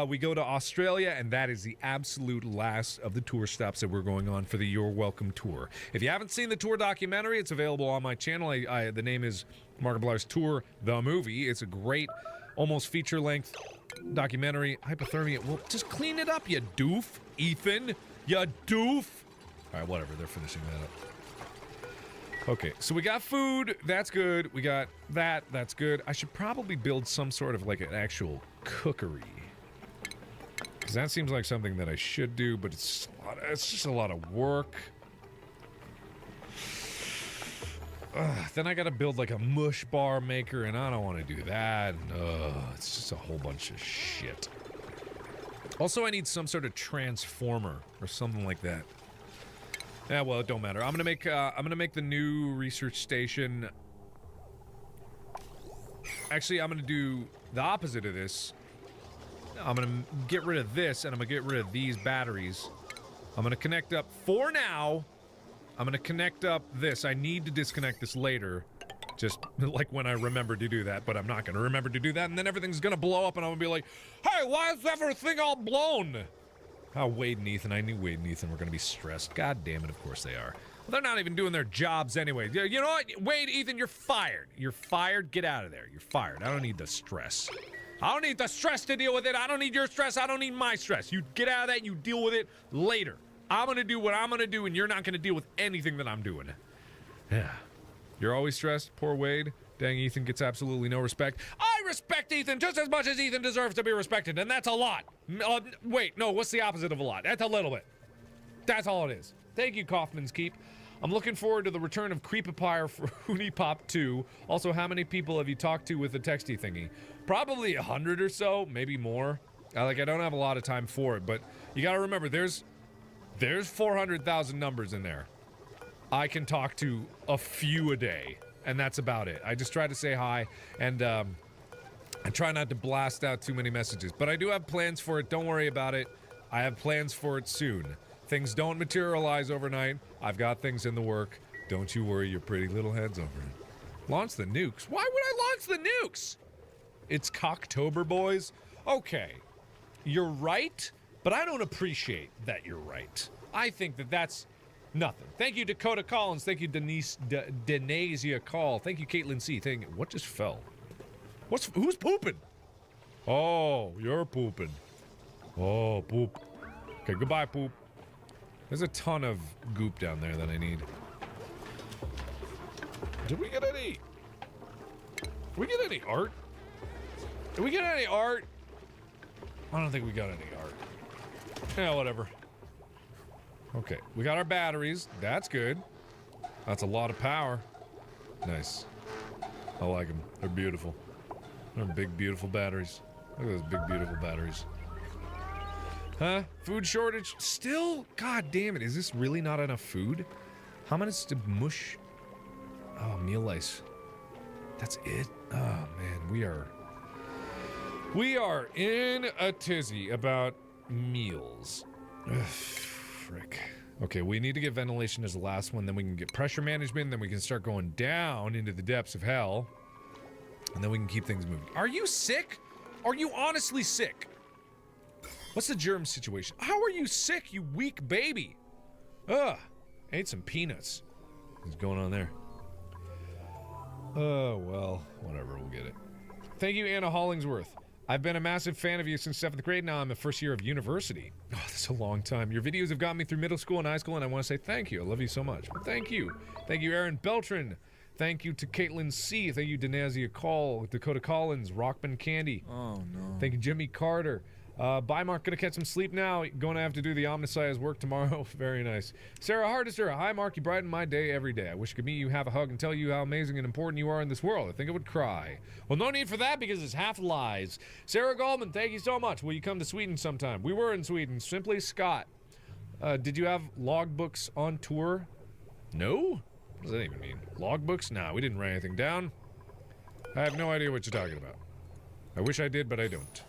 We go to Australia, and that is the absolute last of the tour stops that we're going on for the You're Welcome tour. If you haven't seen the tour documentary, it's available on my channel. The name is Markiplier's Tour, the Movie. It's a great, almost feature-length documentary. Hypothermia. Well, just clean it up, you doof. Ethan, you doof. All right, whatever. They're finishing that up. Okay, so we got food. That's good. We got that. That's good. I should probably build some sort of like an actual cookery. Because that seems like something that I should do, but it's just a lot of work. Then I gotta build like a mush bar maker, and I don't want to do that. It's just a whole bunch of shit. Also, I need some sort of transformer or something like that. Yeah, well, it don't matter. I'm gonna make the new research station. Actually, I'm gonna do the opposite of this. I'm gonna get rid of this, and I'm gonna get rid of these batteries. I'm gonna connect up, for now, I'm gonna connect up this. I need to disconnect this later. Just like when I remember to do that, but I'm not gonna remember to do that, and then everything's gonna blow up, and I'm gonna be like, hey, why is everything all blown? Oh, Wade and Ethan. I knew Wade and Ethan were gonna be stressed. God damn it, of course they are. Well, they're not even doing their jobs anyway. You know what? Wade, Ethan, you're fired. You're fired. Get out of there. You're fired. I don't need the stress. I don't need the stress to deal with it. I don't need your stress. I don't need my stress. You get out of that, you deal with it later. I'm gonna do what I'm gonna do, and you're not gonna deal with anything that I'm doing. Yeah. You're always stressed? Poor Wade. Dang, Ethan gets absolutely no respect. I respect Ethan just as much as Ethan deserves to be respected, and that's a lot. Wait, no, what's the opposite of a lot? That's a little bit. That's all it is. Thank you, Kaufman's Keep. I'm looking forward to the return of Creepapire for Hoonie Pop 2. Also, how many people have you talked to with the texty thingy? Probably 100 or so, maybe more. I don't have a lot of time for it, but you gotta remember, there's 400,000 numbers in there. I can talk to a few a day, and that's about it. I just try to say hi, and I try not to blast out too many messages. But I do have plans for it. Don't worry about it. I have plans for it soon. Things don't materialize overnight. I've got things in the work. Don't you worry your pretty little heads over it. Launch the nukes? Why would I launch the nukes? It's Cocktober, boys. Okay, you're right, but I don't appreciate that you're right. I think that that's nothing. Thank you, Dakota Collins. Thank you, Denasia Call. Thank you, Caitlin C. Thank you. What just fell? Who's pooping? Oh, you're pooping. Oh, poop. Okay, goodbye, poop. There's a ton of goop down there that I need. Did we get any? Did we get any art? Did we get any art? I don't think we got any art. Yeah, whatever. Okay, we got our batteries. That's good. That's a lot of power. Nice. I like them. They're beautiful. They're big, beautiful batteries. Look at those big, beautiful batteries. Huh? Food shortage? Still? God damn it. Is this really not enough food? How much to mush? Oh, meal ice. That's it? Oh, man. We are in a tizzy about meals. Ugh, frick. Okay, we need to get ventilation as the last one, then we can get pressure management, then we can start going down into the depths of hell, and then we can keep things moving. Are you sick? Are you honestly sick? What's the germ situation? How are you sick, you weak baby? Ugh. Ate some peanuts. What's going on there? Oh, well, whatever, we'll get it. Thank you, Anna Hollingsworth. I've been a massive fan of you since 7th grade. Now I'm in first year of university. Oh, that's a long time. Your videos have got me through middle school and high school, and I want to say thank you. I love you so much. Well, thank you. Thank you, Aaron Beltran. Thank you to Caitlin C. Thank you, Denasia Call, Dakota Collins, Rockman Candy. Oh, no. Thank you, Jimmy Carter. Bye, Mark. Gonna catch some sleep now. Going to have to do the Omniscience work tomorrow. Very nice. Sarah Hardister. Hi, Mark. You brighten my day every day. I wish I could meet you, have a hug, and tell you how amazing and important you are in this world. I think I would cry. Well, no need for that because it's half lies. Sarah Goldman, thank you so much. Will you come to Sweden sometime? We were in Sweden. Simply Scott. Did you have logbooks on tour? No? What does that even mean? Logbooks? Nah, we didn't write anything down. I have no idea what you're talking about. I wish I did, but I don't.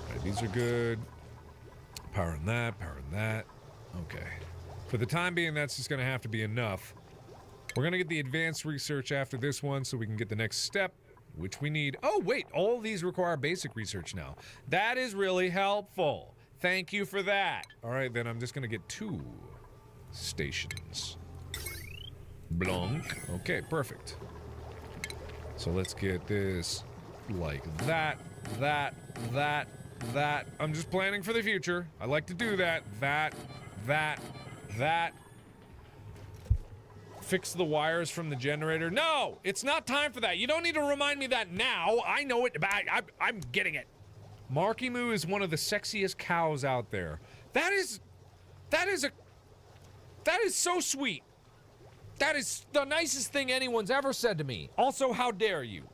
Right, these are good. Power on that, power on that. Okay. For the time being, that's just going to have to be enough. We're going to get the advanced research after this one so we can get the next step, which we need. Oh, wait. All of these require basic research now. That is really helpful. Thank you for that. All right, then I'm just going to get 2 stations. Blanc. Okay, perfect. So let's get this like that. I'm just planning for the future. I like to do that. That. Fix the wires from the generator. No, it's not time for that. You don't need to remind me that now. I know it. I'm getting it. Marky Moo is one of the sexiest cows out there. That is so sweet. That is the nicest thing anyone's ever said to me. Also, how dare you?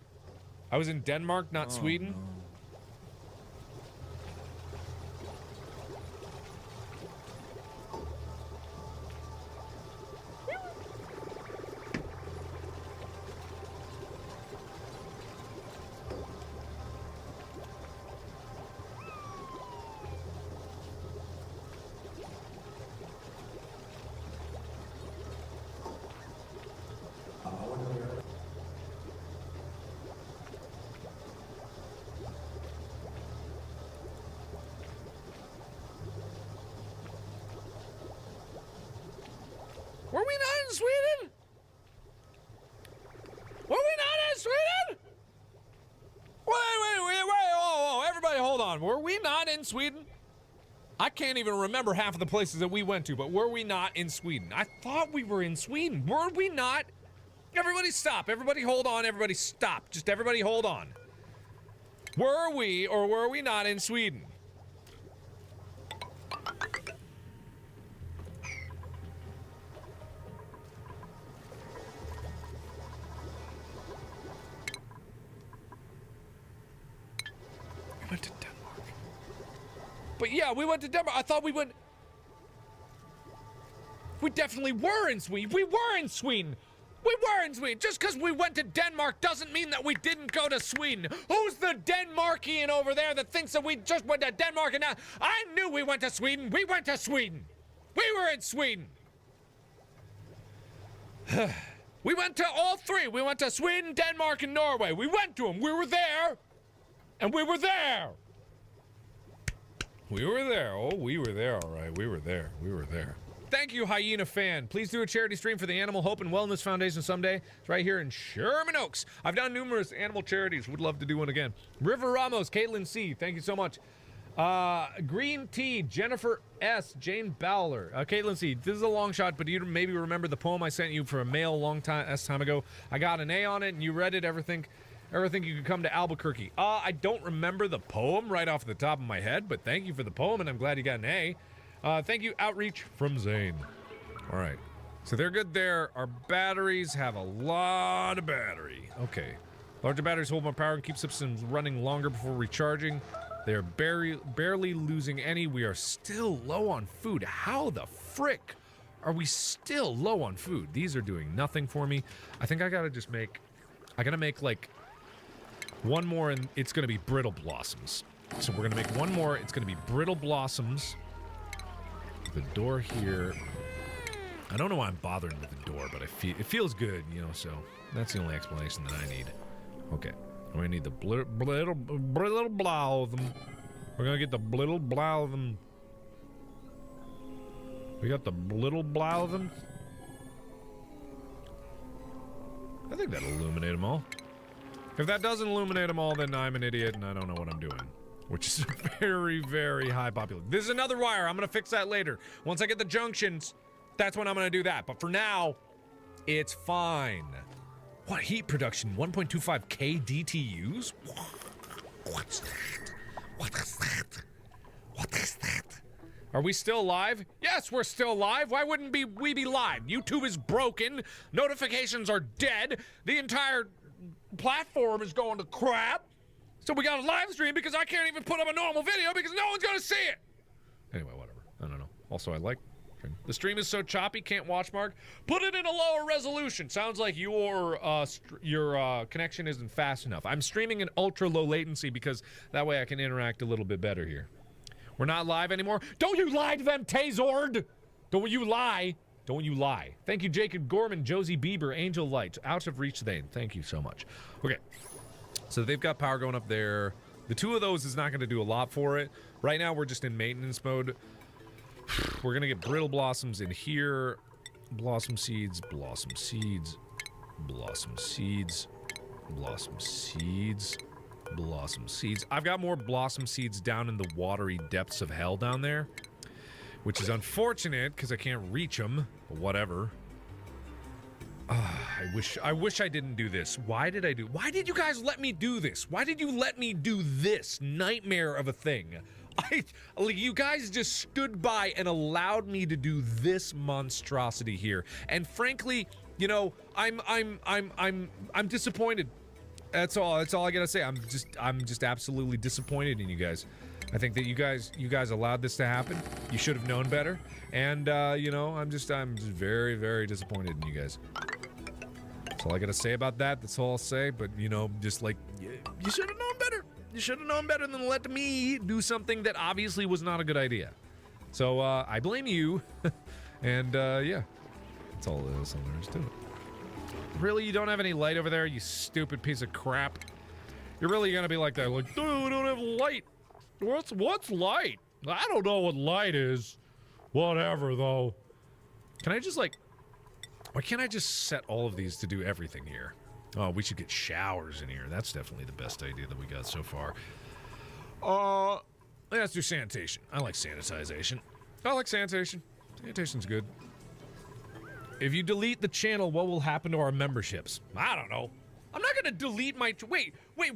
I was in Denmark, not Sweden. Were we not in Sweden? I can't even remember half of the places that we went to, but were we not in Sweden? I thought we were in Sweden. Were we not? Everybody stop. Everybody hold on. Everybody stop. Just everybody hold on. Were we or were we not in Sweden? We went to Denmark. But yeah, we went to Denmark. I thought we went... We definitely were in Sweden. We were in Sweden. We were in Sweden. Just because we went to Denmark doesn't mean that we didn't go to Sweden. Who's the Denmarkian over there that thinks that we just went to Denmark and now? I knew we went to Sweden. We went to Sweden. We were in Sweden. We went to all three. We went to Sweden, Denmark, and Norway. We went to them. We were there. And we were there. We were there. Oh, we were there, all right. We were there. We were there. Thank you, Hyena Fan. Please do a charity stream for the Animal Hope and Wellness Foundation someday. It's right here in Sherman Oaks. I've done numerous animal charities. Would love to do one again. River Ramos, Caitlin C. Thank you so much. Green Tea, Jennifer S. Jane Bowler. Caitlin C. This is a long shot, but you maybe remember the poem I sent you for a mail a long time ago. I got an A on it, and you read it. Everything you could come to Albuquerque. I don't remember the poem right off the top of my head, but thank you for the poem, and I'm glad you got an A. Thank you, Outreach from Zane. All right. So they're good there. Our batteries have a lot of battery. Okay. Larger batteries hold more power and keep systems running longer before recharging. They are barely losing any. We are still low on food. How the frick are we still low on food? These are doing nothing for me. I think I gotta just make... I gotta make, like, one more, and it's gonna be brittle blossoms. So we're gonna make one more. It's gonna be brittle blossoms. The door here. I don't know why I'm bothering with the door, but it feels good, you know, so that's the only explanation that I need. Okay. We're gonna need the brittle blossom. We're gonna get the brittle blossom. We got the brittle blossom. I think that'll illuminate them all. If that doesn't illuminate them all, then I'm an idiot and I don't know what I'm doing. Which is very, very high population. This is another wire. I'm going to fix that later. Once I get the junctions, that's when I'm going to do that. But for now, it's fine. What? Heat production, 1.25K DTUs? What's that? What is that? What is that? Are we still live? Yes, we're still live. Why wouldn't we be live? YouTube is broken. Notifications are dead. The entire platform is going to crap. So we got a live stream because I can't even put up a normal video because no one's gonna see it. Anyway, whatever. I don't know. Also, I like the stream is so choppy, can't watch Mark. Put it in a lower resolution. Sounds like your connection isn't fast enough. I'm streaming in ultra low latency because that way I can interact a little bit better here. We're not live anymore. Don't you lie to them, Tazord! Don't you lie. Don't you lie. Thank you, Jacob Gorman, Josie Bieber, Angel Light, Out of Reach Thane. Thank you so much. Okay. So they've got power going up there. The two of those is not going to do a lot for it. Right now, we're just in maintenance mode. We're going to get brittle blossoms in here. Blossom seeds, blossom seeds, blossom seeds, blossom seeds, blossom seeds. I've got more blossom seeds down in the watery depths of hell down there, which is unfortunate because I can't reach them, but whatever. I wish I didn't do this. Why did you guys let me do this? Why did you let me do this nightmare of a thing? You guys just stood by and allowed me to do this monstrosity here. And frankly, you know, I'm disappointed. That's all I gotta say. I'm just absolutely disappointed in you guys. I think that you guys allowed this to happen. You should have known better. And you know, I'm just very, very disappointed in you guys. That's all I gotta say about that. That's all I'll say. But you know, just like you should have known better. You should have known better than let me do something that obviously was not a good idea. So I blame you. And yeah, that's all there is to it. Really, you don't have any light over there, you stupid piece of crap? You're really gonna be like that? Like, dude, we don't have light. What's light? I don't know what light is. Whatever, though. Can I just, like... Why can't I just set all of these to do everything here? Oh, we should get showers in here. That's definitely the best idea that we got so far. let's do sanitation. I like sanitization. I like sanitation. Sanitation's good. If you delete the channel, what will happen to our memberships? I don't know. I'm not gonna delete my... Wait, where...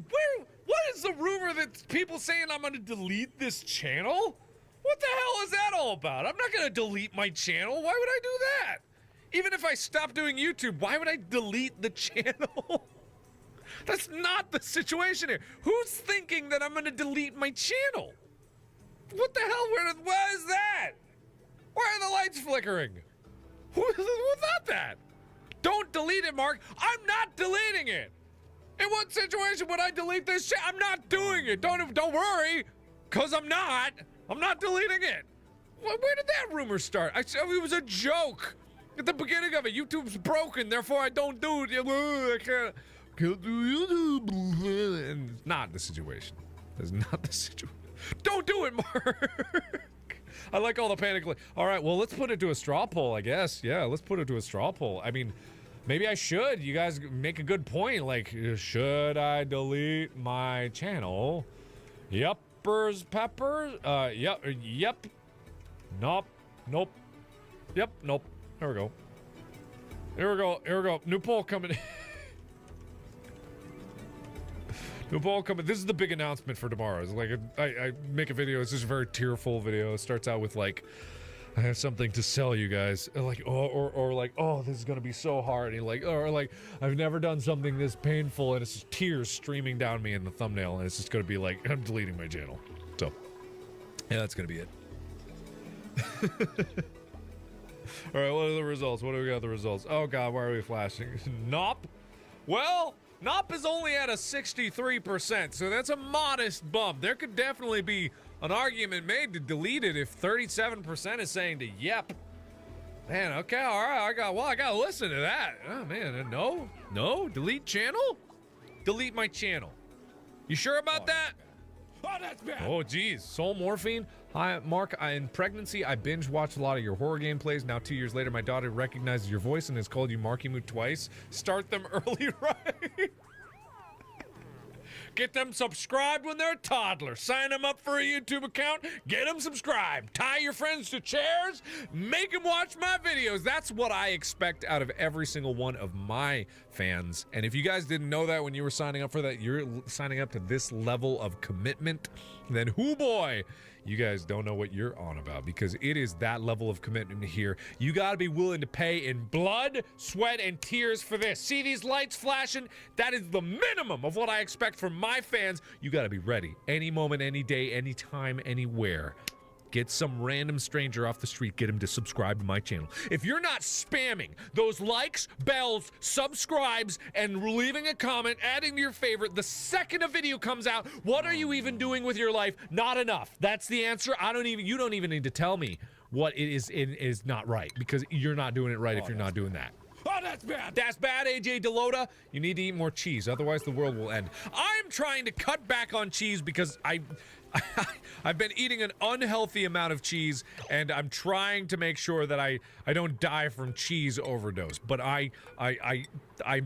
What is the rumor that people saying I'm gonna delete this channel? What the hell is that all about? I'm not gonna delete my channel. Why would I do that? Even if I stop doing YouTube, why would I delete the channel? That's not the situation here. Who's thinking that I'm gonna delete my channel? What the hell? What is that? Why are the lights flickering? Who thought that? Don't delete it, Mark. I'm not deleting it. In what situation would I delete this shit? I'm not doing it. Don't worry, cause I'm not. I'm not deleting it. Where did that rumor start? I said it was a joke at the beginning of it. YouTube's broken, therefore I don't do it. I can't do YouTube. And it's not the situation. That's not the situation. Don't do it, Mark. I like all the panic. All right, well, let's put it to a straw poll, I guess. Yeah, let's put it to a straw poll. I mean, maybe I should. You guys make a good point. Like, should I delete my channel? Yuppers, peppers. Yep. Nope. Yep, nope. There we go. Here we go. New poll coming. New poll coming. This is the big announcement for tomorrow. It's like I make a video. It's just a very tearful video. It starts out with like, I have something to sell you guys. Like, or like, oh, this is gonna be so hard. And like, or like, I've never done something this painful, and it's just tears streaming down me in the thumbnail, and it's just gonna be like, I'm deleting my channel. So, yeah, that's gonna be it. All right, what are the results? What do we got? The results? Oh God, why are we flashing? Nope. Well, Nop is only at a 63%, so that's a modest bump. There could definitely be an argument made to delete it if 37% is saying to yep. Man, okay, all right, I gotta listen to that. Oh man, no, delete channel? Delete my channel. You sure about that? Oh, that's bad. Oh, geez. Soul Morphine. Hi, Mark. In pregnancy, I binge watched a lot of your horror gameplays. Now, 2 years later, my daughter recognizes your voice and has called you Marky Moo twice. Start them early, right? Get them subscribed when they're a toddler. Sign them up for a YouTube account. Get them subscribed. Tie your friends to chairs. Make them watch my videos. That's what I expect out of every single one of my fans. And if you guys didn't know that when you were signing up for that, you're signing up to this level of commitment, then hoo boy, you guys don't know what you're on about, because it is that level of commitment here. You got to be willing to pay in blood, sweat, and tears for this. See these lights flashing? That is the minimum of what I expect from my fans. You got to be ready. Any moment, any day, anytime, anywhere. Get some random stranger off the street, get him to subscribe to my channel. If you're not spamming those likes, bells, subscribes, and leaving a comment, adding to your favorite the second a video comes out, what are you even doing with your life? Not enough. That's the answer. You don't even need to tell me what it is not right, because you're not doing it right if you're not doing that. Oh, that's bad. That's bad, AJ Delota. You need to eat more cheese, otherwise the world will end. I'm trying to cut back on cheese because I've been eating an unhealthy amount of cheese, and I'm trying to make sure that I don't die from cheese overdose. But I'm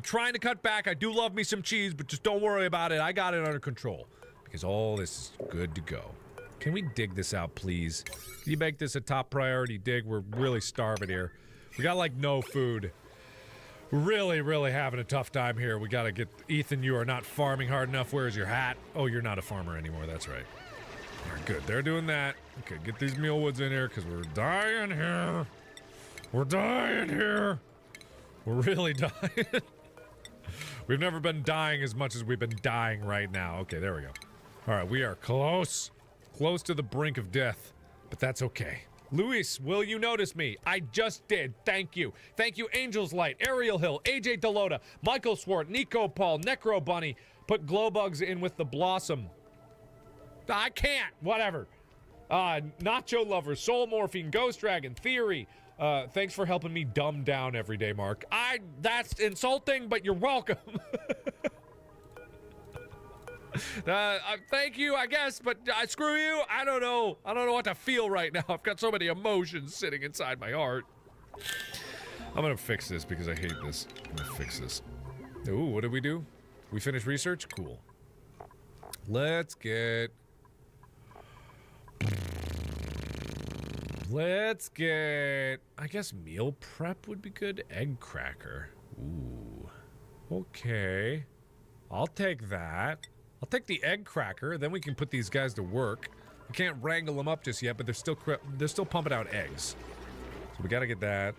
trying to cut back. I do love me some cheese, but just don't worry about it. I got it under control, because all this is good to go. Can we dig this out, please? Can you make this a top priority dig? We're really starving here. We got like no food. Really having a tough time here. We gotta get... Ethan, you are not farming hard enough. Where's your hat? Oh, you're not a farmer anymore. That's right. All right, good. They're doing that. Okay, get these mealwoods in here, because we're dying here. We're dying here. We're really dying. We've never been dying as much as we've been dying right now. Okay, there we go. All right, we are close. Close to the brink of death, but that's okay. Luis, will you notice me? I just did. Thank you. Thank you, Angel's Light, Ariel Hill, AJ Delota, Michael Swart, Nico Paul, Necro Bunny. Put glow bugs in with the blossom. I can't. Whatever. Nacho Lover, Soul Morphine, Ghost Dragon, Theory. Thanks for helping me dumb down every day, Mark. That's insulting, but you're welcome. Thank you, I guess, but screw you. I don't know what to feel right now. I've got so many emotions sitting inside my heart. I'm gonna fix this because I hate this. I'm gonna fix this. Ooh, what did we do? We finished research? Cool. Let's get Let's get, I guess meal prep would be good. Egg cracker. Ooh. Okay. I'll take that. I'll take the egg cracker, then we can put these guys to work. We can't wrangle them up just yet, but they're still pumping out eggs. So we gotta get that.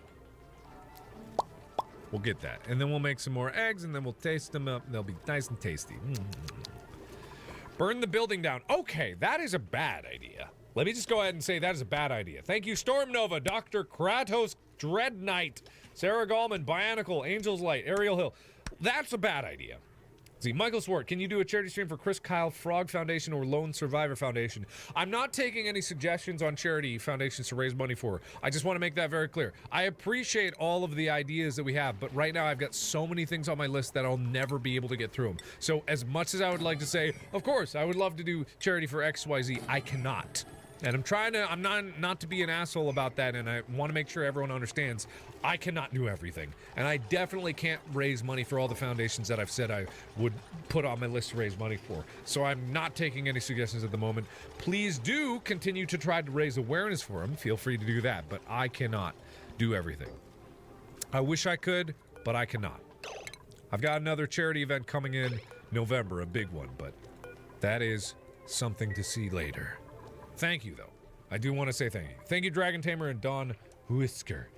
We'll get that. And then we'll make some more eggs, and then we'll taste them up. They'll be nice and tasty. Burn the building down. Okay, that is a bad idea. Let me just go ahead and say that is a bad idea. Thank you, Storm Nova, Dr. Kratos, Dread Knight, Sarah Gallman, Bionicle, Angel's Light, Ariel Hill. That's a bad idea. See, Michael Swart, can you do a charity stream for Chris Kyle Frog Foundation or Lone Survivor Foundation? I'm not taking any suggestions on charity foundations to raise money for. I just want to make that very clear. I appreciate all of the ideas that we have, but right now I've got so many things on my list that I'll never be able to get through them. So as much as I would like to say, of course, I would love to do charity for XYZ, I cannot. And I'm not to be an asshole about that, and I want to make sure everyone understands I cannot do everything. And I definitely can't raise money for all the foundations that I've said I would put on my list to raise money for. So I'm not taking any suggestions at the moment. Please do continue to try to raise awareness for them. Feel free to do that, but I cannot do everything. I wish I could, but I cannot. I've got another charity event coming in November, a big one, but that is something to see later. Thank you, though. I do want to say thank you. Thank you, Dragon Tamer and Don Whisker.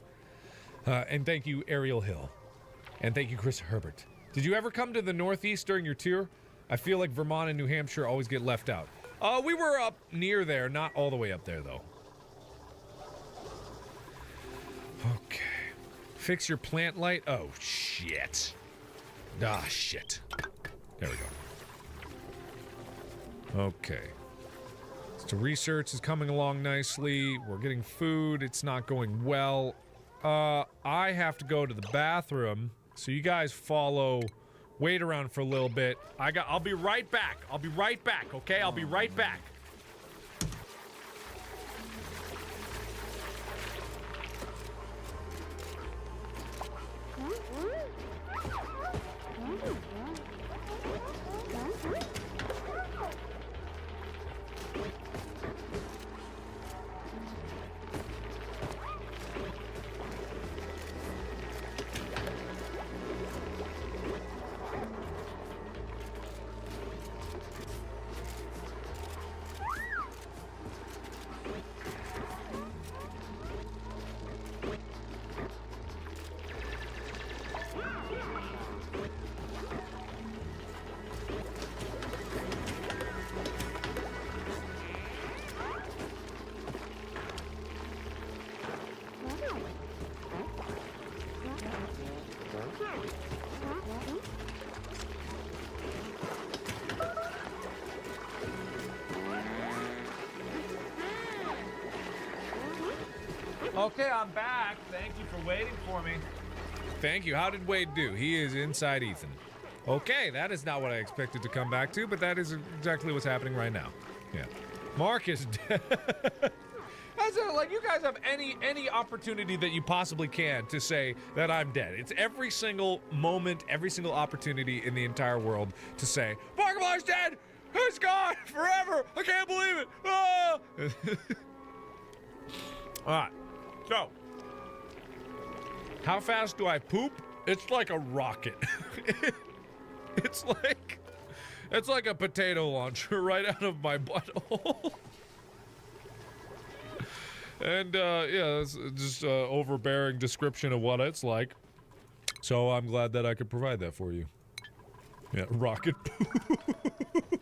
And thank you, Ariel Hill. And thank you, Chris Herbert. Did you ever come to the Northeast during your tour? I feel like Vermont and New Hampshire always get left out. We were up near there, not all the way up there, though. Okay. Fix your plant light. Oh, shit. Ah, shit. There we go. Okay. So research is coming along nicely. We're getting food. It's not going well. I have to go to the bathroom. So you guys follow. Wait around for a little bit. I'll be right back. I'll be right back, okay? I'll be right back. Okay, I'm back. Thank you for waiting for me. Thank you. How did Wade do? He is inside Ethan. Okay, that is not what I expected to come back to, but that is exactly what's happening right now. Yeah. Mark is dead. That's it. Like, you guys have any opportunity that you possibly can to say that I'm dead. It's every single moment, every single opportunity in the entire world to say, Markiplier's dead! He's gone forever! I can't believe it! Ah! Alright. So, how fast do I poop? It's like a rocket. It's like a potato launcher right out of my butthole. And yeah, that's just an overbearing description of what it's like. So I'm glad that I could provide that for you. Yeah, rocket poop.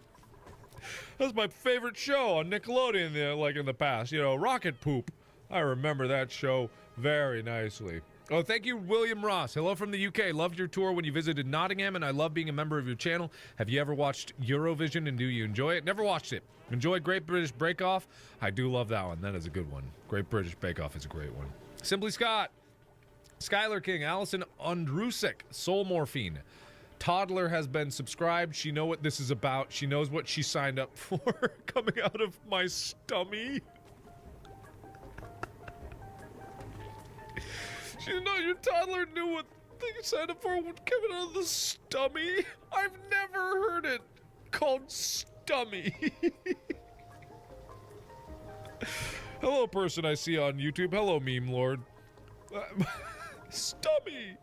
That's my favorite show on Nickelodeon, like in the past. You know, Rocket Poop. I remember that show very nicely. Oh, thank you, William Ross. Hello from the UK. Loved your tour when you visited Nottingham, and I love being a member of your channel. Have you ever watched Eurovision, and do you enjoy it? Never watched it. Enjoyed Great British Bake Off? I do love that one. That is a good one. Great British Bake Off is a great one. Simply Scott. Skylar King. Allison Undrusik. Soul Morphine. Toddler has been subscribed. She knows what this is about. She knows what she signed up for. Coming out of my stummy. You know, your toddler knew what thing you signed up for coming out of the stummy. I've never heard it called stummy. Hello, person I see on YouTube. Hello, meme lord. Stummy.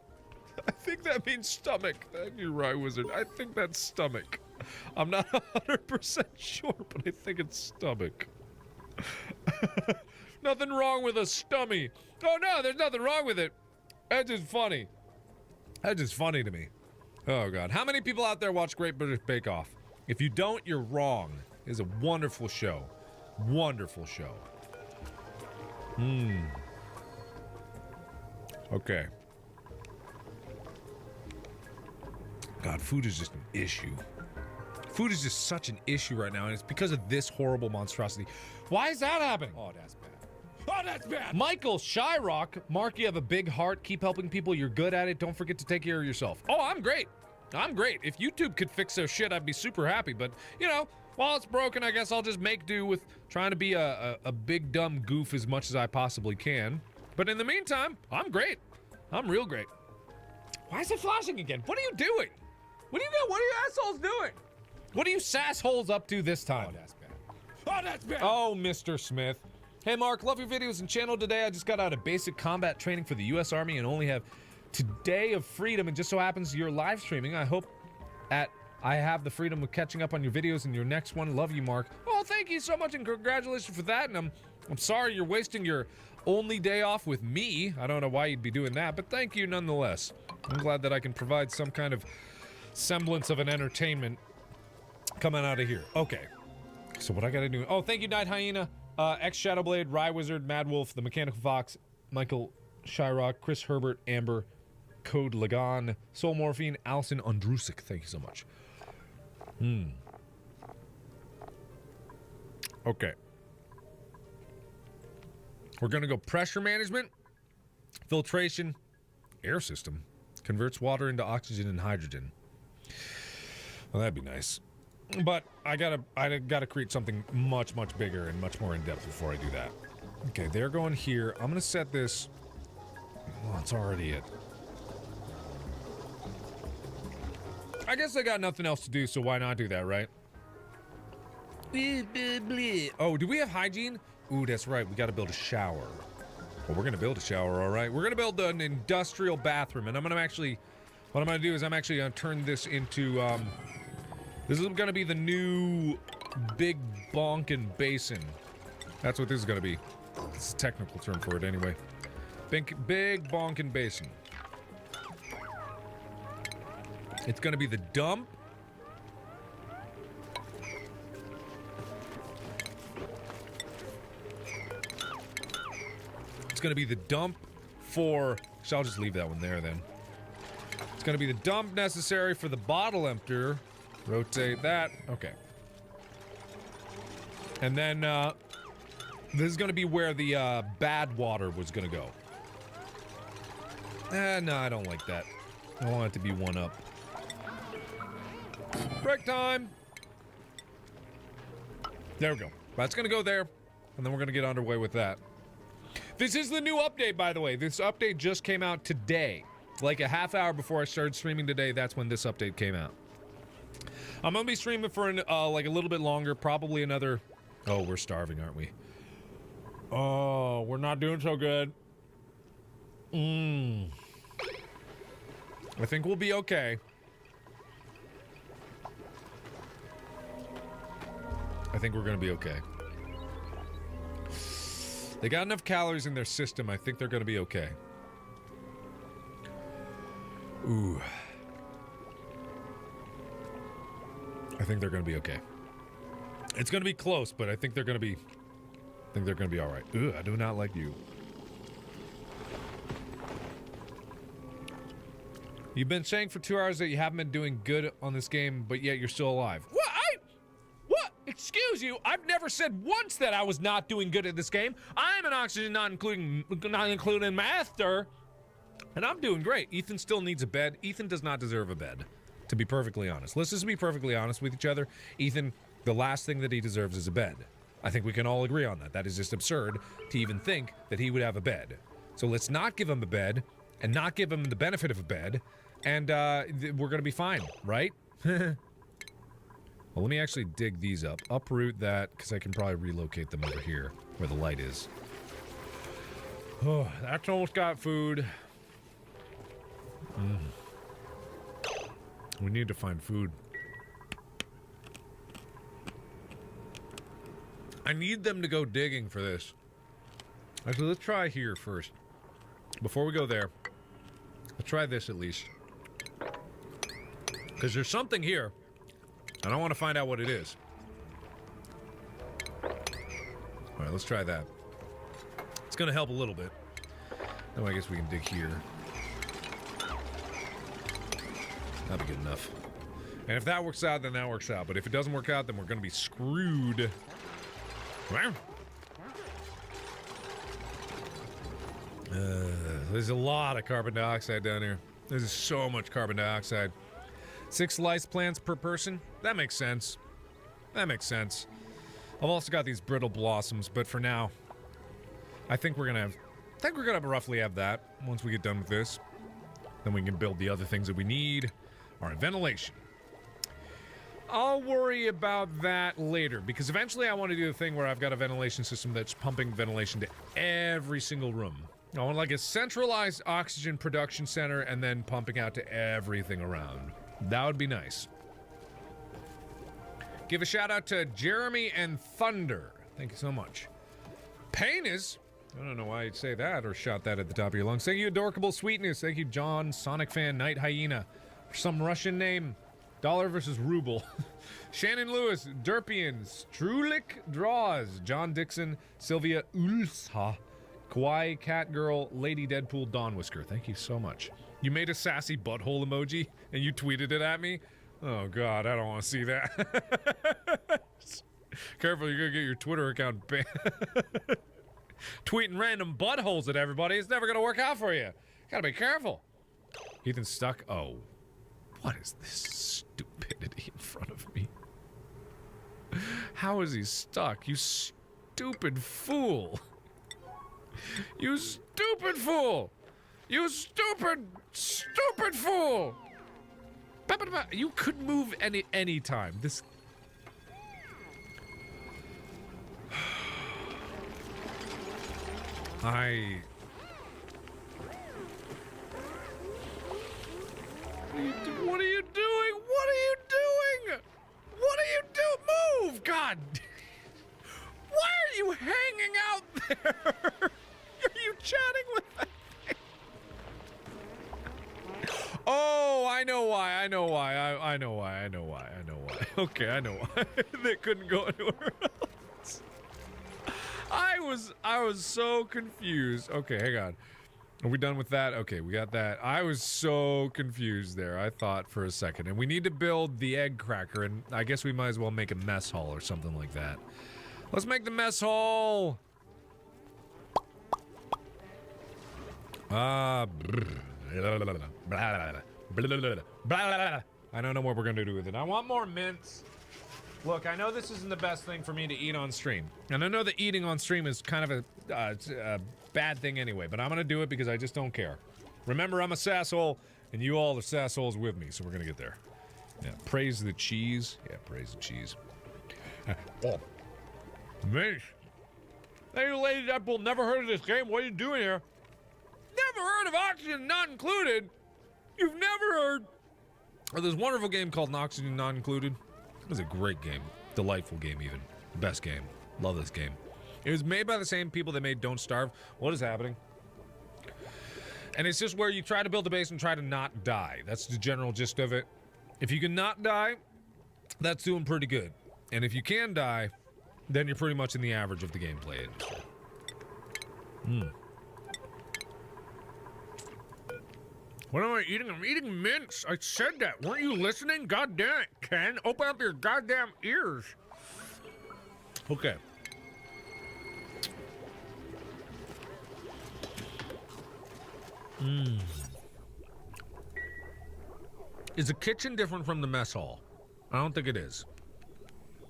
I think that means stomach. Thank you, Rye Wizard. I think that's stomach. I'm not 100% sure, but I think it's stomach. Nothing wrong with a stummy. Oh no, there's nothing wrong with it. That's just funny. That's just funny to me. Oh god. How many people out there watch Great British Bake Off? If you don't, you're wrong. It's a wonderful show. Wonderful show. Okay. God, food is just an issue. Food is just such an issue right now, and it's because of this horrible monstrosity. Why is that happening? Oh, that's bad. Oh, that's bad! Michael Shyrock. Mark, you have a big heart. Keep helping people. You're good at it. Don't forget to take care of yourself. Oh, I'm great. I'm great. If YouTube could fix their shit, I'd be super happy. But, you know, while it's broken, I guess I'll just make do with trying to be a big dumb goof as much as I possibly can. But in the meantime, I'm great. I'm real great. Why is it flashing again? What are you doing? What are you assholes doing? What are you sassholes up to this time? Oh, that's bad. Oh, that's bad. Oh, Mr. Smith. Hey, Mark, love your videos and channel today. I just got out of basic combat training for the U.S. Army and only have today of freedom, and just so happens you're live streaming. I hope I have the freedom of catching up on your videos in your next one. Love you, Mark. Oh, thank you so much, and congratulations for that. And I'm sorry you're wasting your only day off with me. I don't know why you'd be doing that, but thank you nonetheless. I'm glad that I can provide some kind of semblance of an entertainment coming out of here. Okay, so what I gotta do? Oh, thank you, Night Hyena, X Shadowblade, Rye Wizard, Mad Wolf, The Mechanical Fox, Michael Shyrock, Chris Herbert, Amber, Code Lagan, Soul Morphine, Allison Andrusik. Thank you so much. Okay. We're gonna go pressure management, filtration, air system, converts water into oxygen and hydrogen. Well, that'd be nice. But I gotta create something much, much bigger and much more in-depth before I do that. Okay, they're going here. I'm gonna set this... Well, it's already it. I guess I got nothing else to do, so why not do that, right? Oh, do we have hygiene? Ooh, that's right. We gotta build a shower. Well, we're gonna build a shower, all right? We're gonna build an industrial bathroom, and I'm gonna actually... What I'm gonna do is I'm actually gonna turn this into, this is gonna be the new big bonkin' basin. That's what this is gonna be. It's a technical term for it anyway. Big bonkin' basin. It's gonna be the dump. It's gonna be the dump for... So I'll just leave that one there then. It's gonna be the dump necessary for the bottle emptier. Rotate that. Okay. And then, this is gonna be where the, bad water was gonna go. No, I don't like that. I want it to be one up. Break time! There we go. That's gonna go there, and then we're gonna get underway with that. This is the new update, by the way. This update just came out today. Like a half hour before I started streaming today, that's when this update came out. I'm gonna be streaming for like a little bit longer, probably another... Oh, we're starving, aren't we? Oh, we're not doing so good. I think we'll be okay. I think we're gonna be okay. They got enough calories in their system. I think they're gonna be okay. Ooh. I think they're gonna be okay. It's gonna be close, but I think they're gonna be... all right. Ooh, I do not like you. You've been saying for 2 hours that you haven't been doing good on this game, but yet you're still alive. What? What? Excuse you? I've never said once that I was not doing good at this game. I'm an oxygen not including master, and I'm doing great. Ethan still needs a bed. Ethan does not deserve a bed, to be perfectly honest. Let's just be perfectly honest with each other. Ethan, the last thing that he deserves is a bed. I think we can all agree on that. That is just absurd to even think that he would have a bed. So let's not give him a bed and not give him the benefit of a bed, and we're gonna be fine, right? Well, let me actually dig these up. Uproot that, because I can probably relocate them over here, where the light is. Oh, that's almost got food. We need to find food. I need them to go digging for this. Actually, let's try here first. Before we go there, let's try this at least. Because there's something here, and I want to find out what it is. Alright, let's try that. It's going to help a little bit. Then I guess we can dig here. That'll be good enough. And if that works out, then that works out. But if it doesn't work out, then we're going to be screwed. There's a lot of carbon dioxide down here. There's so much carbon dioxide. 6 lice plants per person? That makes sense. That makes sense. I've also got these brittle blossoms, but for now, I think we're gonna roughly have that once we get done with this. Then we can build the other things that we need. Alright, ventilation. I'll worry about that later, because eventually I want to do the thing where I've got a ventilation system that's pumping ventilation to every single room. I want like a centralized oxygen production center and then pumping out to everything around. That would be nice. Give a shout out to Jeremy and Thunder. Thank you so much. Penis? I don't know why you'd say that or shout that at the top of your lungs. Thank you, Adorkable Sweetness. Thank you, John, Sonic Fan, Night Hyena. Some Russian name. Dollar versus ruble. Shannon Lewis, Derpian, Strulik Draws, John Dixon, Sylvia Ulsha, Kawaii Catgirl, Lady Deadpool, Dawn Whisker. Thank you so much. You made a sassy butthole emoji and you tweeted it at me? Oh god, I don't want to see that. Careful, you're gonna get your Twitter account banned. Tweeting random buttholes at everybody, it's never gonna work out for you. Gotta be careful. Ethan's stuck. Oh. What is this stupidity in front of me? How is he stuck? You stupid fool. You stupid fool. You stupid fool. You could move any time. This. What are you doing? What are you doing? What are you doing? Move! God! Why are you hanging out there? Are you chatting with that thing? Oh, I know why. I know why. I know why. I know why. I know why. Okay, I know why. They couldn't go anywhere else. I was so confused. Okay, hang on. Are we done with that? Okay, we got that. I was so confused there. I thought for a second. And we need to build the egg cracker, and I guess we might as well make a mess hall or something like that. Let's make the mess hall! I don't know what we're gonna do with it. I want more mints. Look, I know this isn't the best thing for me to eat on stream. And I know that eating on stream is kind of a bad thing anyway, but I'm gonna do it because I just don't care. Remember, I'm a sasshole, and you all are sassholes with me, so we're gonna get there. Yeah, praise the cheese. Yeah, praise the cheese. Oh. Mish. Hey, you Lady Deadpool, never heard of this game. What are you doing here? Never heard of Oxygen Not Included? You've never heard of this wonderful game called Oxygen Not Included? It was a great game. Delightful game, even. Best game. Love this game. It was made by the same people that made Don't Starve. What is happening? And it's just where you try to build a base and try to not die. That's the general gist of it. If you can not die, that's doing pretty good. And if you can die, then you're pretty much in the average of the gameplay. What am I eating? I'm eating mints. I said that. Weren't you listening? God damn it, Ken. Open up your goddamn ears. Okay. Is the kitchen different from the mess hall? I don't think it is.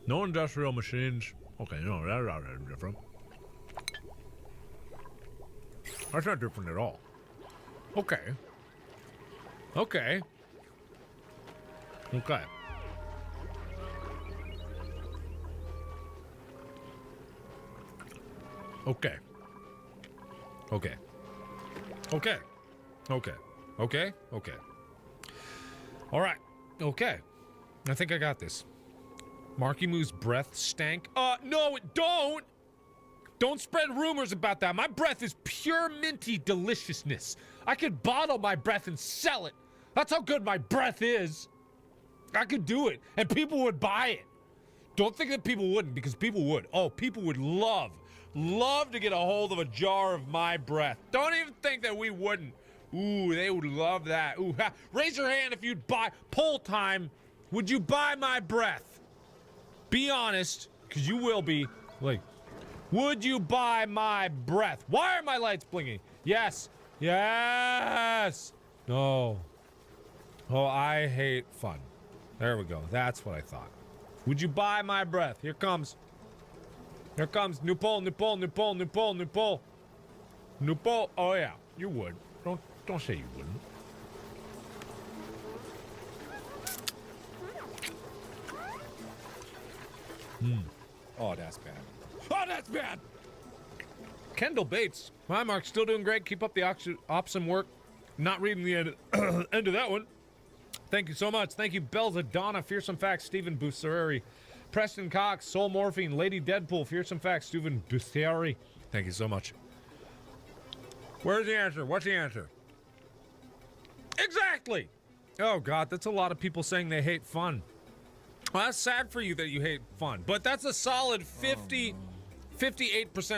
No industrial machines. Okay, no, that's not different. That's not different at all. Okay. Okay. Okay. Okay. Okay. Okay. Okay. Okay. Okay. All right. Okay. I think I got this. Marky Moo's breath stank. No, don't! Don't spread rumors about that. My breath is pure minty deliciousness. I could bottle my breath and sell it. That's how good my breath is. I could do it, and people would buy it. Don't think that people wouldn't, because people would. Oh, people would love to get a hold of a jar of my breath. Don't even think that we wouldn't. Ooh, they would love that. Ooh, raise your hand if you'd buy. Poll time. Would you buy my breath? Be honest, because you will be. Like, would you buy my breath? Why are my lights blinking? Yes. Yes. No. Oh, I hate fun. There we go. That's what I thought. Would you buy my breath? Here comes. Here comes. New poll, new poll, new poll, new poll, new poll. New poll. Oh, yeah. You would. Don't say you wouldn't. Oh, that's bad. Oh, that's bad! Kendall Bates. Hi, Mark. Still doing great. Keep up the awesome work. Not reading the end of that one. Thank you so much. Thank you, Belzadonna, Fearsome Facts, Stephen Busari, Preston Cox, Soul Morphine, Lady Deadpool, Fearsome Facts, Stephen Busari. Thank you so much. Where's the answer? What's the answer? Exactly! Oh, God, that's a lot of people saying they hate fun. Well, that's sad for you that you hate fun, but that's a solid 58%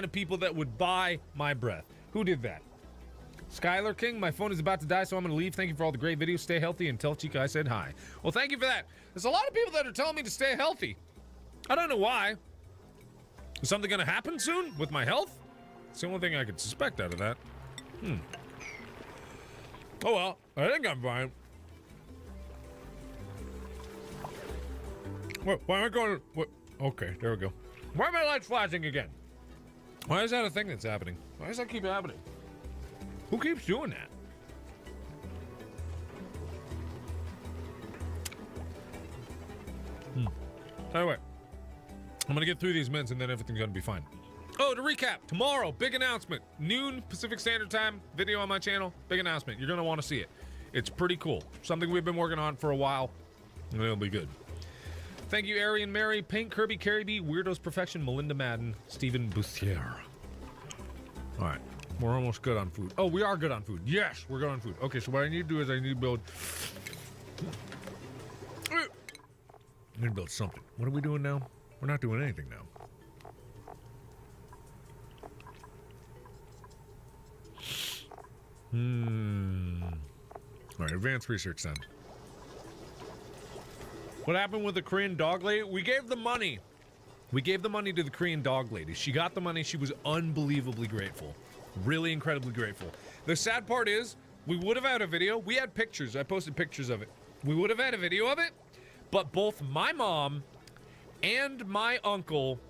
of people that would buy my breath. Who did that? Skylar King, my phone is about to die, so I'm going to leave. Thank you for all the great videos. Stay healthy, and tell Chica I said hi. Well, thank you for that. There's a lot of people that are telling me to stay healthy. I don't know why. Is something going to happen soon with my health? It's the only thing I could suspect out of that. Oh, well, I think I'm fine. What, why am I going? What? Okay, there we go. Why are my lights flashing again? Why is that a thing that's happening? Why does that keep happening? Who keeps doing that? Anyway, I'm gonna get through these minutes and then everything's gonna be fine. Oh, to recap, tomorrow, big announcement. Noon Pacific Standard Time, video on my channel, big announcement. You're gonna want to see it. It's pretty cool. Something we've been working on for a while, and it'll be good. Thank you, Arian Mary, Paint Kirby, Carrie B, Weirdos Perfection, Melinda Madden, Stephen Bussier. All right, we're almost good on food. Oh, we are good on food. Yes, we're good on food. Okay, so what I need to do is I need to build... I need to build something. What are we doing now? We're not doing anything now. All right, advanced research then. What happened with the Korean dog lady? We gave the money. We gave the money to the Korean dog lady. She got the money. She was unbelievably grateful. Really incredibly grateful. The sad part is, we would have had a video. We had pictures. I posted pictures of it. We would have had a video of it, but both my mom and my uncle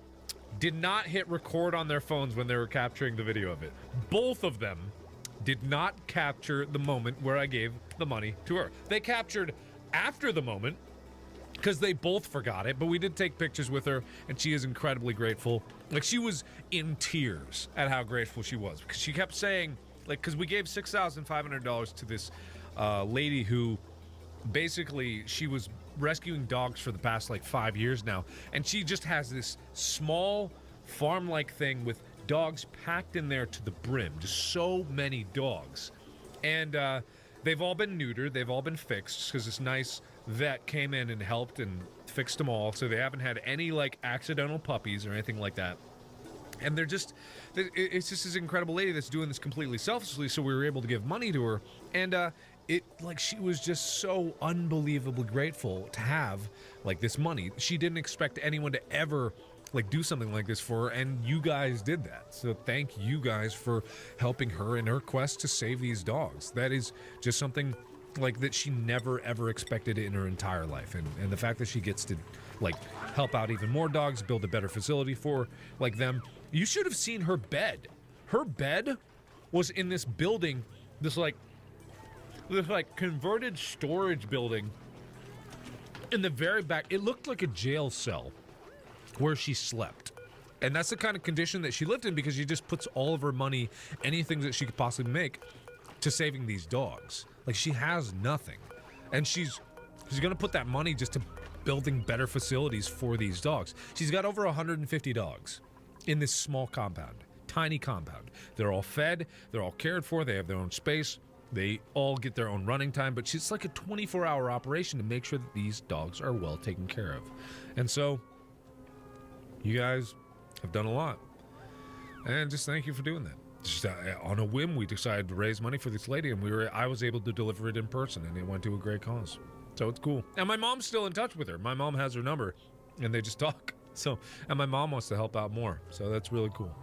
did not hit record on their phones when they were capturing the video of it. Both of them did not capture the moment where I gave the money to her. They captured after the moment, because they both forgot it, but we did take pictures with her, and she is incredibly grateful. Like, she was in tears at how grateful she was, because she kept saying, like, because we gave $6,500 to this lady who, basically, she was rescuing dogs for the past, like, 5 years now, and she just has this small farm-like thing with dogs packed in there to the brim, just so many dogs. And they've all been neutered, they've all been fixed, because this nice vet came in and helped and fixed them all, so they haven't had any like accidental puppies or anything like that. And they're just, it's just this incredible lady that's doing this completely selfishly, so we were able to give money to her. And it, like, she was just so unbelievably grateful to have like this money. She didn't expect anyone to ever like do something like this for her, and you guys did that. So thank you guys for helping her in her quest to save these dogs. That is just something like that she never ever expected in her entire life, and the fact that she gets to like help out even more dogs, build a better facility for like them. You should have seen her bed. Her bed was in this building, this converted storage building in the very back. It looked like a jail cell where she slept. And that's the kind of condition that she lived in because she just puts all of her money, anything that she could possibly make, to saving these dogs. Like, she has nothing. And she's going to put that money just to building better facilities for these dogs. She's got over 150 dogs in this small compound. Tiny compound. They're all fed. They're all cared for. They have their own space. They all get their own running time. But it's like a 24-hour operation to make sure that these dogs are well taken care of. And so, you guys have done a lot. And just thank you for doing that. Just on a whim, we decided to raise money for this lady, and I was able to deliver it in person, and it went to a great cause. So it's cool. And my mom's still in touch with her. My mom has her number, and they just talk. So, and my mom wants to help out more. So that's really cool.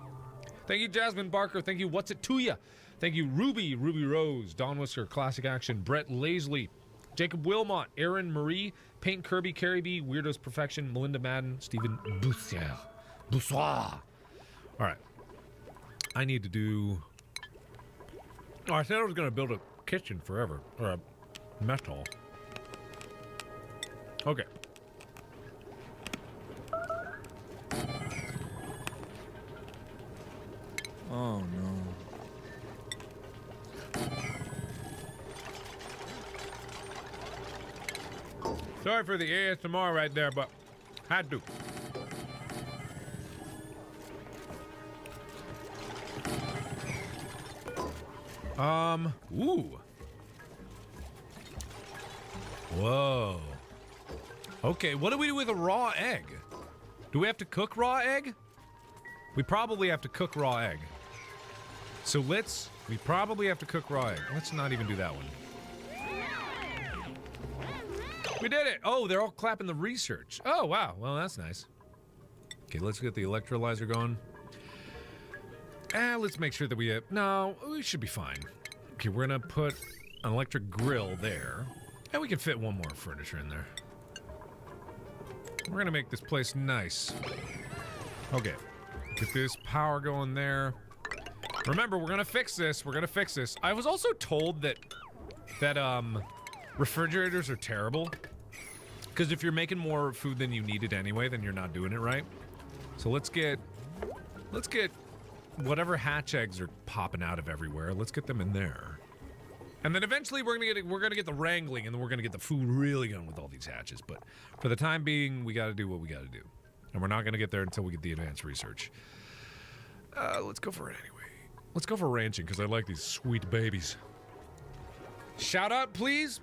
Thank you, Jasmine Barker. Thank you, What's It To Ya? Thank you, Ruby Rose, Don Whisker, Classic Action, Brett Laisley, Jacob Wilmot, Aaron Marie, Paint Kirby, Carrie B, Weirdos Perfection, Melinda Madden, Stephen Boussoir. All right. I need to do... Oh, I said I was going to build a kitchen forever, or a mess hall. Okay. Oh, no. Sorry for the ASMR right there, but had to. Ooh. Whoa. Okay, what do we do with a raw egg? Do we have to cook raw egg? We probably have to cook raw egg. So we probably have to cook raw egg. Let's not even do that one. We did it! Oh, they're all clapping the research. Oh, wow. Well, that's nice. Okay, let's get the electrolyzer going. Let's make sure that we have... No, we should be fine. Okay, we're gonna put an electric grill there. And we can fit one more furniture in there. We're gonna make this place nice. Okay. Get this power going there. Remember, we're gonna fix this. We're gonna fix this. I was also told that refrigerators are terrible. Because if you're making more food than you needed anyway, then you're not doing it right. So let's get whatever hatch eggs are popping out of everywhere. Let's get them in there. And then eventually we're gonna get the wrangling, and then we're gonna get the food really going with all these hatches. But for the time being, we gotta do what we gotta do. And we're not gonna get there until we get the advanced research. Let's go for it anyway. Let's go for ranching, because I like these sweet babies. Shout out, please?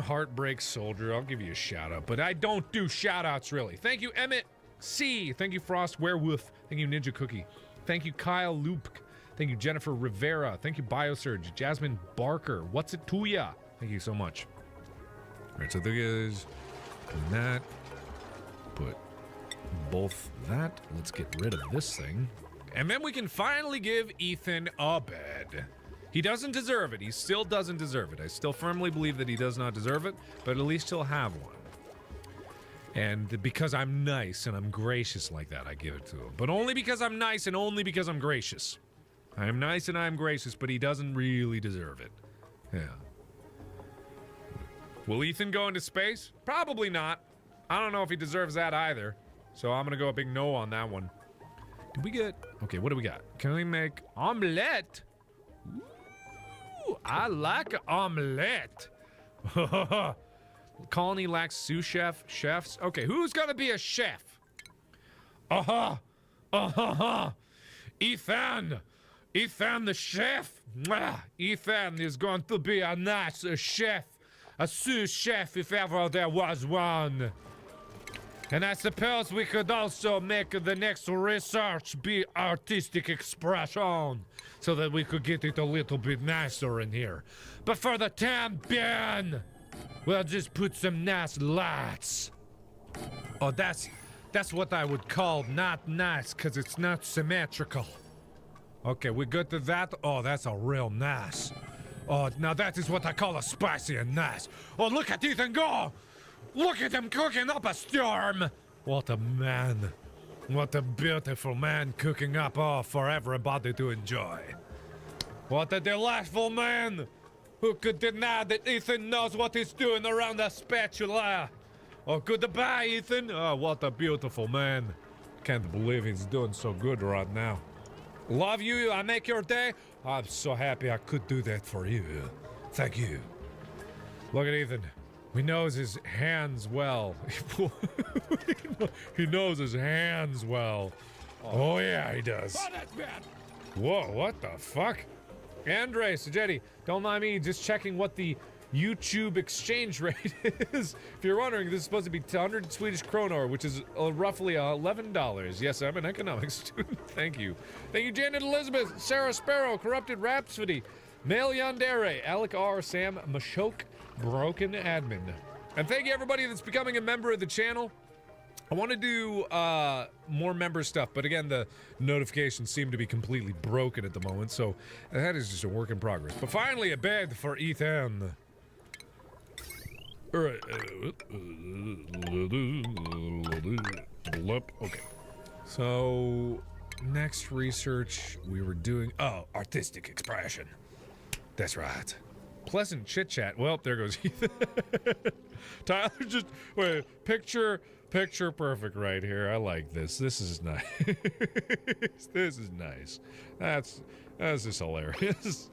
Heartbreak Soldier. I'll give you a shout out, but I don't do shout outs really. Thank you, Emmett C. Thank you, Frost Werewolf. Thank you, Ninja Cookie. Thank you, Kyle Loop. Thank you, Jennifer Rivera. Thank you, Biosurge. Jasmine Barker. What's It To Ya? Thank you so much. All right, so there is that. Put both that. Let's get rid of this thing. And then we can finally give Ethan a bed. He doesn't deserve it. He still doesn't deserve it. I still firmly believe that he does not deserve it, but at least he'll have one. And because I'm nice and I'm gracious like that, I give it to him. But only because I'm nice and only because I'm gracious. I am nice and I'm gracious, but he doesn't really deserve it. Yeah. Will Ethan go into space? Probably not. I don't know if he deserves that either. So I'm gonna go a big no on that one. Did we get... Okay, what do we got? Can we make omelette? Ooh, I like omelette. Colony lacks sous chefs. Okay, who's gonna be a chef? Ethan the chef. Ethan is going to be a nice chef, a sous chef if ever there was one. And I suppose we could also make the next research be artistic expression, so that we could get it a little bit nicer in here. But for the time being, we'll just put some nice lights. Oh, that's what I would call not nice, because it's not symmetrical. Okay, we good to that? Oh, that's a real nice. Oh, now that is what I call a spicy and nice. Oh, look at Ethan go! Look at him cooking up a storm! What a man. What a beautiful man cooking up, for everybody to enjoy. What a delightful man! Who could deny that Ethan knows what he's doing around a spatula? Oh, goodbye, Ethan. Oh, what a beautiful man. Can't believe he's doing so good right now. Love you, I make your day. I'm so happy I could do that for you. Thank you. Look at Ethan. He knows his hands well. He knows his hands well. Oh yeah, he does.
Oh, that's bad.
Whoa, what the fuck? Andre Sagetti, don't mind me, just checking what the YouTube exchange rate is. If you're wondering, this is supposed to be 100 Swedish kronor, which is roughly $11. Yes, I'm an economics student. Thank you. Thank you, Janet Elizabeth, Sarah Sparrow, Corrupted Rhapsody, Mail Yandere, Alec R, Sam Mashok, Broken Admin. And thank you, everybody that's becoming a member of the channel. I want to do more member stuff, but again, the notifications seem to be completely broken at the moment, so that is just a work in progress. But finally, a bed for Ethan. Alright. Okay. So, next research we were doing... Oh, artistic expression. That's right. Pleasant chit-chat. Well, there goes Ethan. Tyler just... Wait, picture perfect right here. I like this. This is nice. This is nice. That's just hilarious.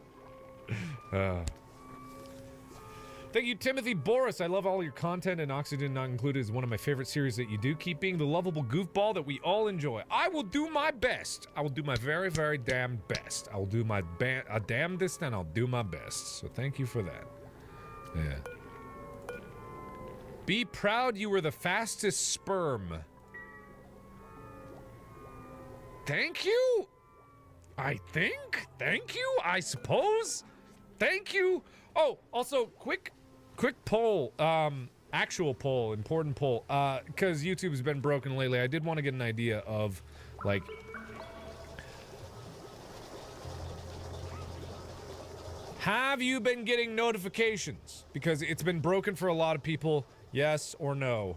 Thank you, Timothy Boris. I love all your content, and Oxygen Not Included is one of my favorite series that you do. Keep being the lovable goofball that we all enjoy. I will do my best. I will do my very, very damn best. I will do my damnedest, and I'll do my best. So thank you for that. Yeah. Be proud you were the fastest sperm. Thank you? I think? Thank you? I suppose? Thank you? Oh, also, quick poll, actual poll, important poll, because YouTube's been broken lately. I did want to get an idea of, like, have you been getting notifications? Because it's been broken for a lot of people, yes or no.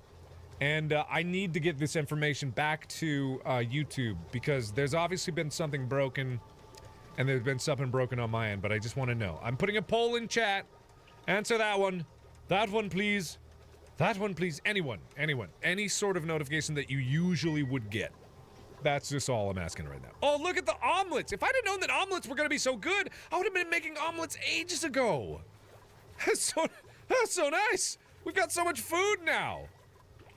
And I need to get this information back to YouTube, because there's obviously been something broken, and there's been something broken on my end, but I just want to know. I'm putting a poll in chat. Answer that one. That one, please. That one, please. Anyone. Any sort of notification that you usually would get. That's just all I'm asking right now. Oh, look at the omelets. If I'd have known that omelets were going to be so good, I would have been making omelets ages ago. That's so nice. We've got so much food now.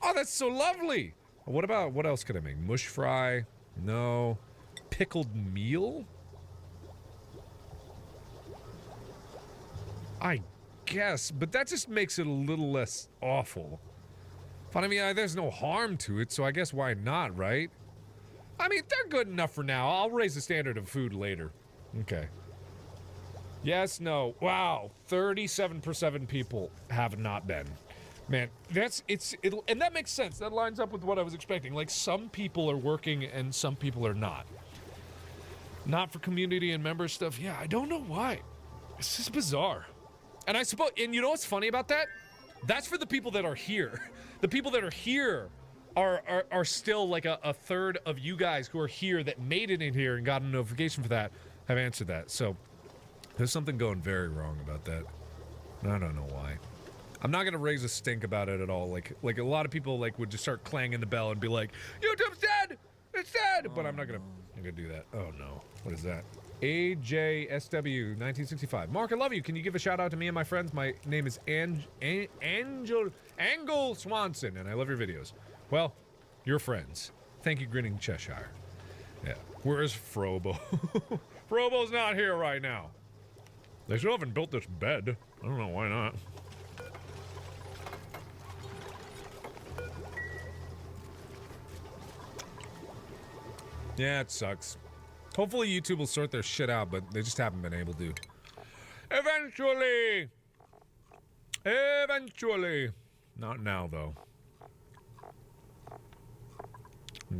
Oh, that's so lovely. What else could I make? Mush fry? No. Pickled meal? I guess, but that just makes it a little less awful. But I mean, there's no harm to it, so I guess why not, right? I mean, they're good enough for now. I'll raise the standard of food later. Okay. Yes, no. Wow. 37% people have not been. Man, and that makes sense. That lines up with what I was expecting. Like, some people are working and some people are not. Not for community and member stuff. Yeah, I don't know why. It's just bizarre. And I suppose, and you know what's funny about that? That's for the people that are here. The people that are here are still like a third of you guys who are here that made it in here and got a notification for that have answered that. So there's something going very wrong about that. I don't know why. I'm not gonna raise a stink about it at all. Like a lot of people like would just start clanging the bell and be like, YouTube's dead! It's dead! But I'm not gonna do that. Oh no. What is that? AJSW 1965. Mark, I love you. Can you give a shout out to me and my friends? My name is Angle Swanson, and I love your videos. Well, you're friends. Thank you, Grinning Cheshire. Yeah. Where's Frobo? Frobo's not here right now. They still haven't built this bed. I don't know why not. Yeah, it sucks. Hopefully YouTube will sort their shit out, but they just haven't been able to. Eventually! Eventually! Not now, though.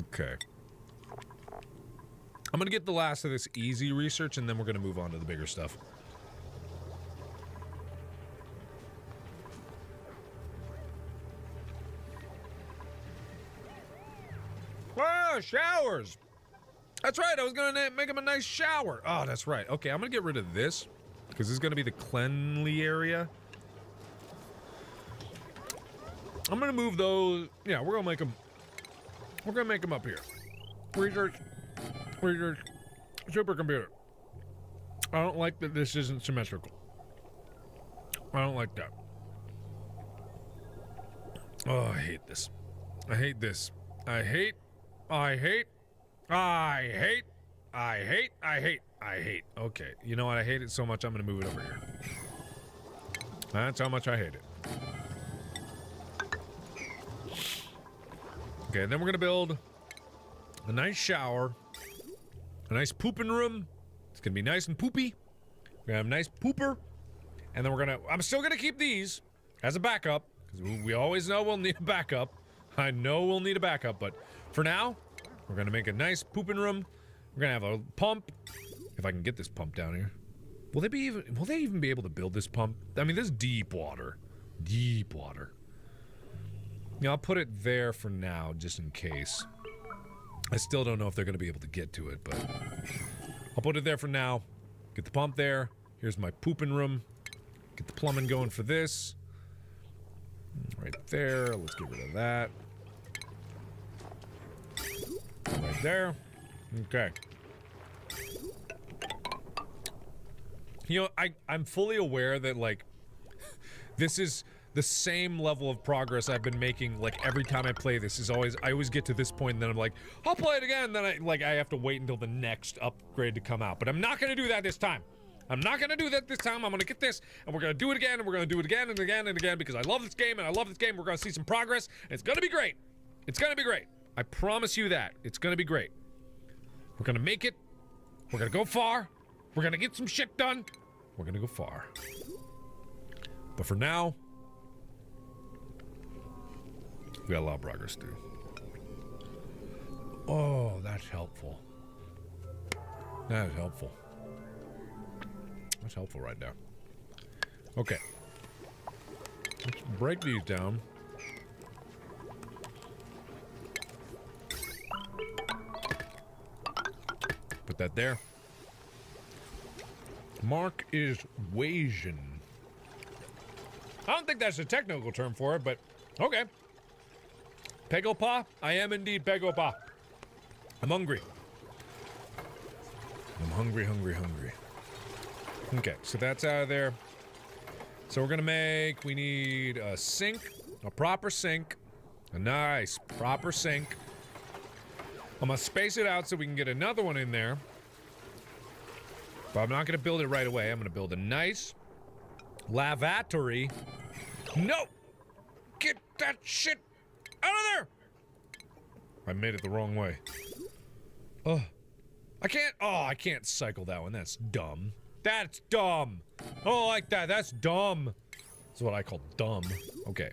Okay. I'm gonna get the last of this easy research, and then we're gonna move on to the bigger stuff. Ah, showers! That's right, I was gonna make him a nice shower. Oh, that's right. Okay, I'm gonna get rid of this, because this is gonna be the cleanly area. I'm gonna move those. Yeah, we're gonna make them up here. Research. Supercomputer. I don't like that this isn't symmetrical. I don't like that. Oh, I hate this. I hate this. I hate. Okay, you know what? I hate it so much I'm gonna move it over here. That's how much I hate it. Okay, then we're gonna build a nice shower, a nice pooping room. It's gonna be nice and poopy. We're gonna have a nice pooper, and then I'm still gonna keep these as a backup, because we always know we'll need a backup. I know we'll need a backup, but for now, we're gonna make a nice pooping room. We're gonna have a pump. If I can get this pump down here. Will they even be able to build this pump? I mean, this is deep water. Deep water. Yeah, I'll put it there for now, just in case. I still don't know if they're gonna be able to get to it, but I'll put it there for now. Get the pump there. Here's my pooping room. Get the plumbing going for this. Right there. Let's get rid of that. Right there. Okay. You know, I'm fully aware that, like, this is the same level of progress I've been making, like, every time I play this. I always get to this point and then I'm like, I'll play it again, and then I have to wait until the next upgrade to come out. But I'm not gonna do that this time. I'm not gonna do that this time. I'm gonna get this, and we're gonna do it again, and we're gonna do it again and again and again, because I love this game, and I love this game. We're gonna see some progress, and it's gonna be great. It's gonna be great. I promise you that. It's gonna be great. We're gonna make it. We're gonna go far. We're gonna get some shit done. We're gonna go far. But for now, we got a lot of progress to do. Oh, that's helpful. That is helpful. That's helpful right now. Okay. Let's break these down. Put that there. Mark is Wasian. I don't think that's a technical term for it, but okay. Pegopa? I am indeed Pegopa. I'm hungry. I'm hungry. Okay, so that's out of there. So we're gonna we need a sink, a proper sink, a nice proper sink. I'm gonna space it out so we can get another one in there. But I'm not gonna build it right away. I'm gonna build a nice lavatory. No! Get that shit out of there! I made it the wrong way. Oh. I can't cycle that one. That's dumb. That's dumb. I don't like that. That's dumb. That's what I call dumb. Okay.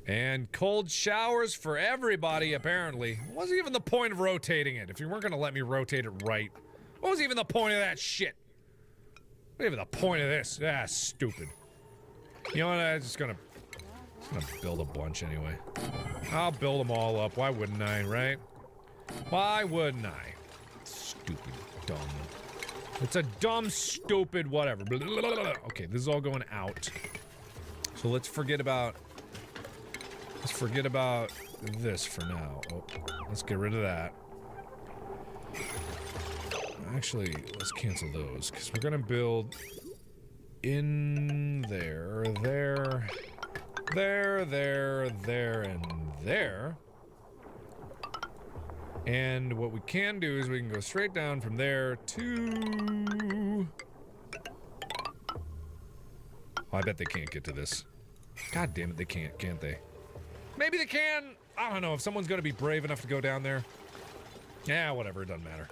And cold showers for everybody, apparently. What was even the point of rotating it? If you weren't gonna let me rotate it right. What was even the point of that shit? What even the point of this? Ah, stupid. You know what? I'm just gonna build a bunch anyway. I'll build them all up. Why wouldn't I, right? Why wouldn't I? Stupid, dumb. It's a dumb, stupid, whatever. Okay, this is all going out. So let's forget about this for now. Oh, let's get rid of that. Actually, let's cancel those, because we're gonna build in there, and there. And what we can do is we can go straight down from there to... Oh, I bet they can't get to this. God damn it, they can't they? Maybe they can! I don't know, if someone's gonna be brave enough to go down there. Yeah, whatever, it doesn't matter.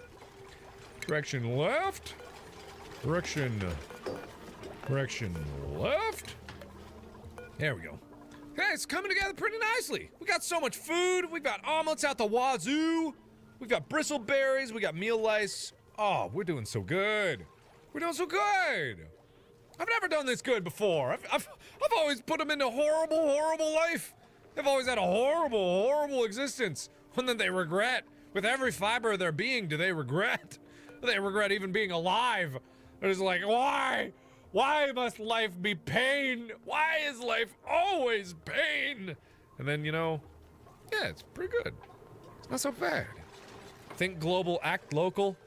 Direction left. Direction left. There we go. Hey, it's coming together pretty nicely. We got so much food. We've got omelets out the wazoo. We've got bristleberries. We got meal lice. Oh, we're doing so good. We're doing so good. I've never done this good before. I've always put them into horrible life. They've always had a horrible existence. One that they regret. With every fiber of their being, do they regret? They regret even being alive. They're just like, why? Why must life be pain? Why is life always pain? And then, you know, yeah, it's pretty good. It's not so bad. Think global, act local.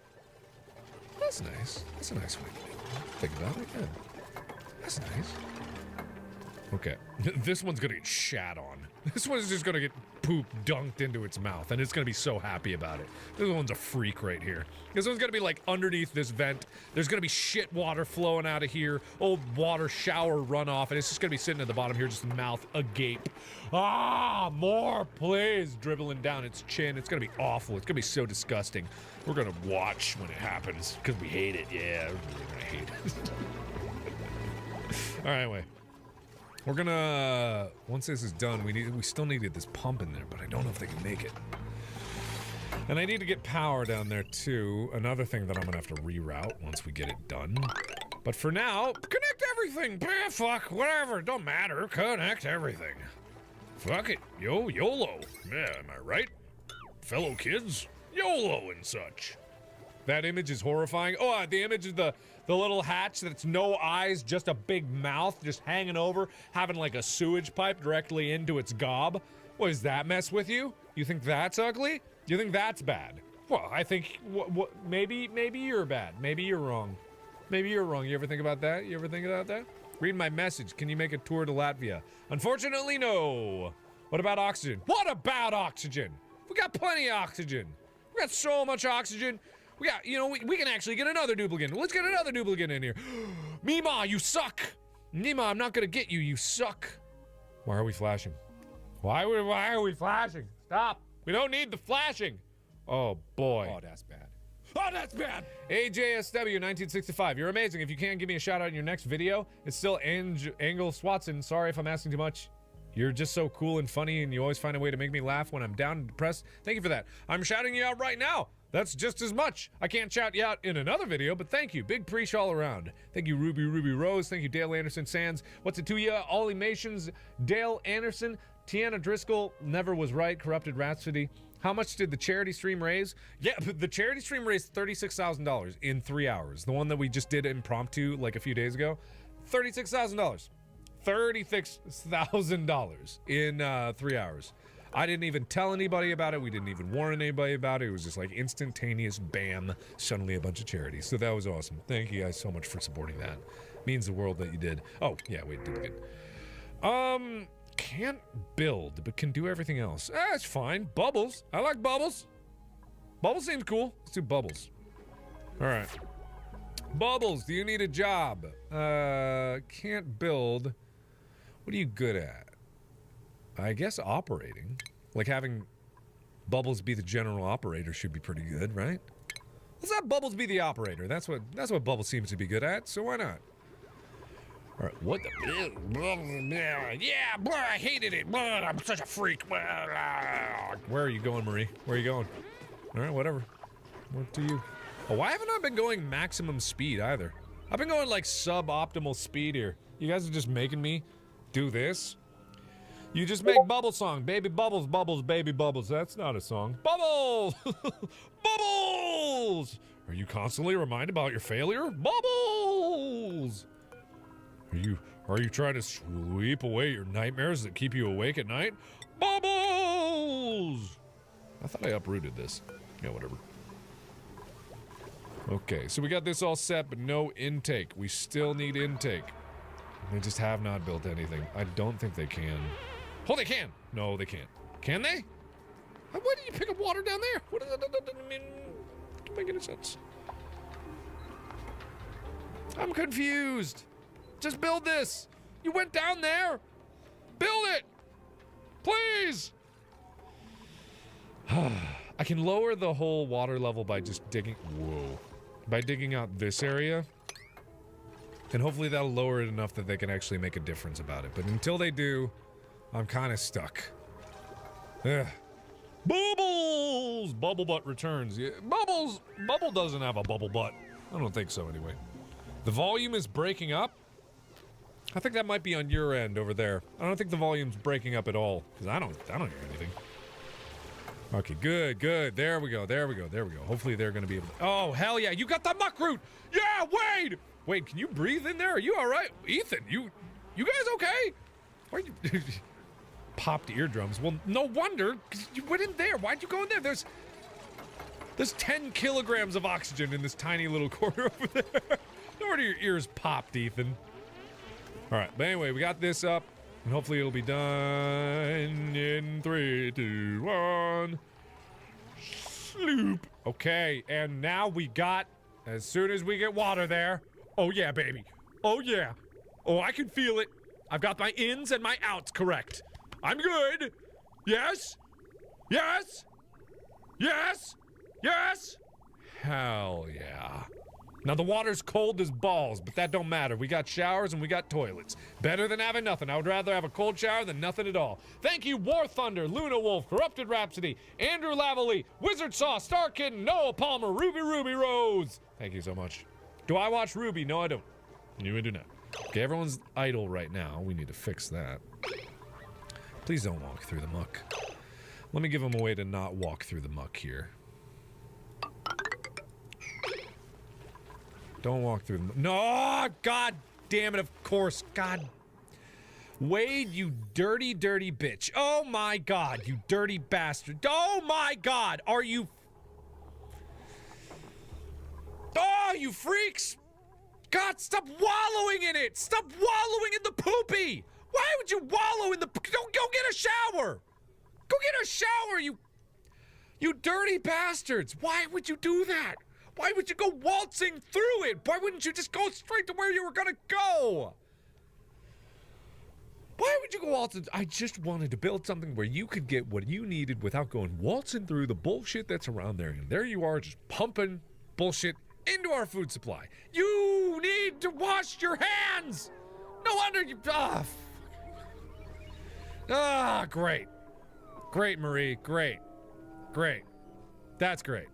That's nice. That's a nice way to do it. Think about it, yeah. That's nice. Okay, this one's gonna get shat on. This one's just gonna get poop dunked into its mouth, and it's gonna be so happy about it. This one's a freak right here. This one's gonna be like underneath this vent. There's gonna be shit water flowing out of here, old water shower runoff, and it's just gonna be sitting at the bottom here, just mouth agape. Ah, more, please, dribbling down its chin. It's gonna be awful. It's gonna be so disgusting. We're gonna watch when it happens because we hate it. Yeah, we're gonna hate it. All right, anyway. We're gonna, once this is done, we still needed this pump in there, but I don't know if they can make it. And I need to get power down there too. Another thing that I'm gonna have to reroute once we get it done. But for now, connect everything. Fuck, whatever, don't matter. Connect everything. Fuck it, YOLO. Yeah, am I right? Fellow kids, YOLO and such. That image is horrifying. Oh, the image of the little hatch that's no eyes, just a big mouth just hanging over, having like a sewage pipe directly into its gob. What, does that mess with you? You think that's ugly? You think that's bad? Well, I think, maybe you're bad. Maybe you're wrong. Maybe you're wrong. You ever think about that? You ever think about that? Read my message. Can you make a tour to Latvia? Unfortunately, no. What about oxygen? What about oxygen? We got plenty of oxygen. We got so much oxygen. We got, you know, we can actually get another duplicate. Let's get another duplicate in here. Mima, you suck. Mima, I'm not gonna get you. You suck. Why are we flashing? Why are we flashing? Stop. We don't need the flashing. Oh, boy. Oh, that's bad. Oh, that's bad. AJSW 1965. You're amazing. If you can't give me a shout out in your next video, it's still Angle Swatson. Sorry if I'm asking too much. You're just so cool and funny, and you always find a way to make me laugh when I'm down and depressed. Thank you for that. I'm shouting you out right now. That's just as much. I can't shout you out in another video, but thank you. Big preach all around. Thank you, Ruby Rose. Thank you, Dale Anderson Sands. What's it to ya? Ollie Mations, Dale Anderson, Tiana Driscoll, Never Was Right, Corrupted Rhapsody. How much did the charity stream raise? Yeah, the charity stream raised $36,000 in 3 hours. The one that we just did impromptu like a few days ago. $36,000. $36,000 in 3 hours. I didn't even tell anybody about it. We didn't even warn anybody about it. It was just like instantaneous, bam, suddenly a bunch of charities. So that was awesome. Thank you guys so much for supporting that. Means the world that you did. Oh, yeah, wait, did it again. Can't build, but can do everything else. That's fine. Bubbles. I like bubbles. Bubbles seems cool. Let's do bubbles. All right. Bubbles, do you need a job? Can't build. What are you good at? I guess operating. Like having Bubbles be the general operator should be pretty good, right? Let's have Bubbles be the operator. That's what Bubbles seems to be good at, so why not? All right, what the... Yeah, I hated it. I'm such a freak. Where are you going, Marie? Where are you going? All right, whatever. What to you? Oh, why haven't I been going maximum speed either? I've been going like suboptimal speed here. You guys are just making me do this. You just make bubble song. Baby bubbles, bubbles, baby bubbles. That's not a song. Bubbles! Bubbles! Are you constantly reminded about your failure? Bubbles! Are you trying to sweep away your nightmares that keep you awake at night? Bubbles! I thought I uprooted this. Yeah, whatever. Okay, so we got this all set, but no intake. We still need intake. They just have not built anything. I don't think they can. Oh, they can! No, they can't. Can they? Why did you pick up water down there? What does that mean? Doesn't make any sense. I'm confused. Just build this. You went down there. Build it. Please. I can lower the whole water level by just digging. Whoa. By digging out this area. And hopefully that'll lower it enough that they can actually make a difference about it. But until they do, I'm kind of stuck. Ugh. Bubbles! Bubble butt returns. Yeah, Bubbles! Bubble doesn't have a bubble butt. I don't think so anyway. The volume is breaking up. I think that might be on your end over there. I don't think the volume's breaking up at all. Because I don't hear anything. Okay, good. There we go. Hopefully they're gonna be able to... Oh, hell yeah, you got the muck root! Yeah, Wade! Wait, can you breathe in there? Are you alright? Ethan, you guys okay? Why you... Popped eardrums. Well, no wonder, because you went in there. Why'd you go in there? There's 10 kilograms of oxygen in this tiny little corner over there. No wonder your ears popped, Ethan. All right, but anyway, we got this up, and hopefully it'll be done in 3, 2, 1. Sloop. Okay, and now we got, as soon as we get water there, oh yeah, baby. Oh yeah. Oh, I can feel it. I've got my ins and my outs correct. I'm good. Yes? Yes? Yes? Yes? Hell yeah. Now the water's cold as balls, but that don't matter. We got showers and we got toilets. Better than having nothing. I would rather have a cold shower than nothing at all. Thank you, War Thunder, Luna Wolf, Corrupted Rhapsody, Andrew Lavalley, Wizard Saw, Star Kitten, Noah Palmer, Ruby Rose. Thank you so much. Do I watch Ruby? No, I don't. You do not. Okay, everyone's idle right now. We need to fix that. Please don't walk through the muck. Let me give them a way to not walk through the muck here. Don't walk through the muck. No! God damn it, of course. God. Wade, you dirty, dirty bitch. Oh my God, you dirty bastard. Oh my God, are you... Oh, you freaks! God, stop wallowing in it! Stop wallowing in the poopy! Why would you wallow in the... Don't go get a shower! Go get a shower, you dirty bastards! Why would you do that? Why would you go waltzing through it? Why wouldn't you just go straight to where you were gonna go? Why would you go waltzing? I just wanted to build something where you could get what you needed without going waltzing through the bullshit that's around there. And there you are, just pumping bullshit into our food supply. You need to wash your hands! No wonder you... Great. Great, Marie. Great. Great. That's great.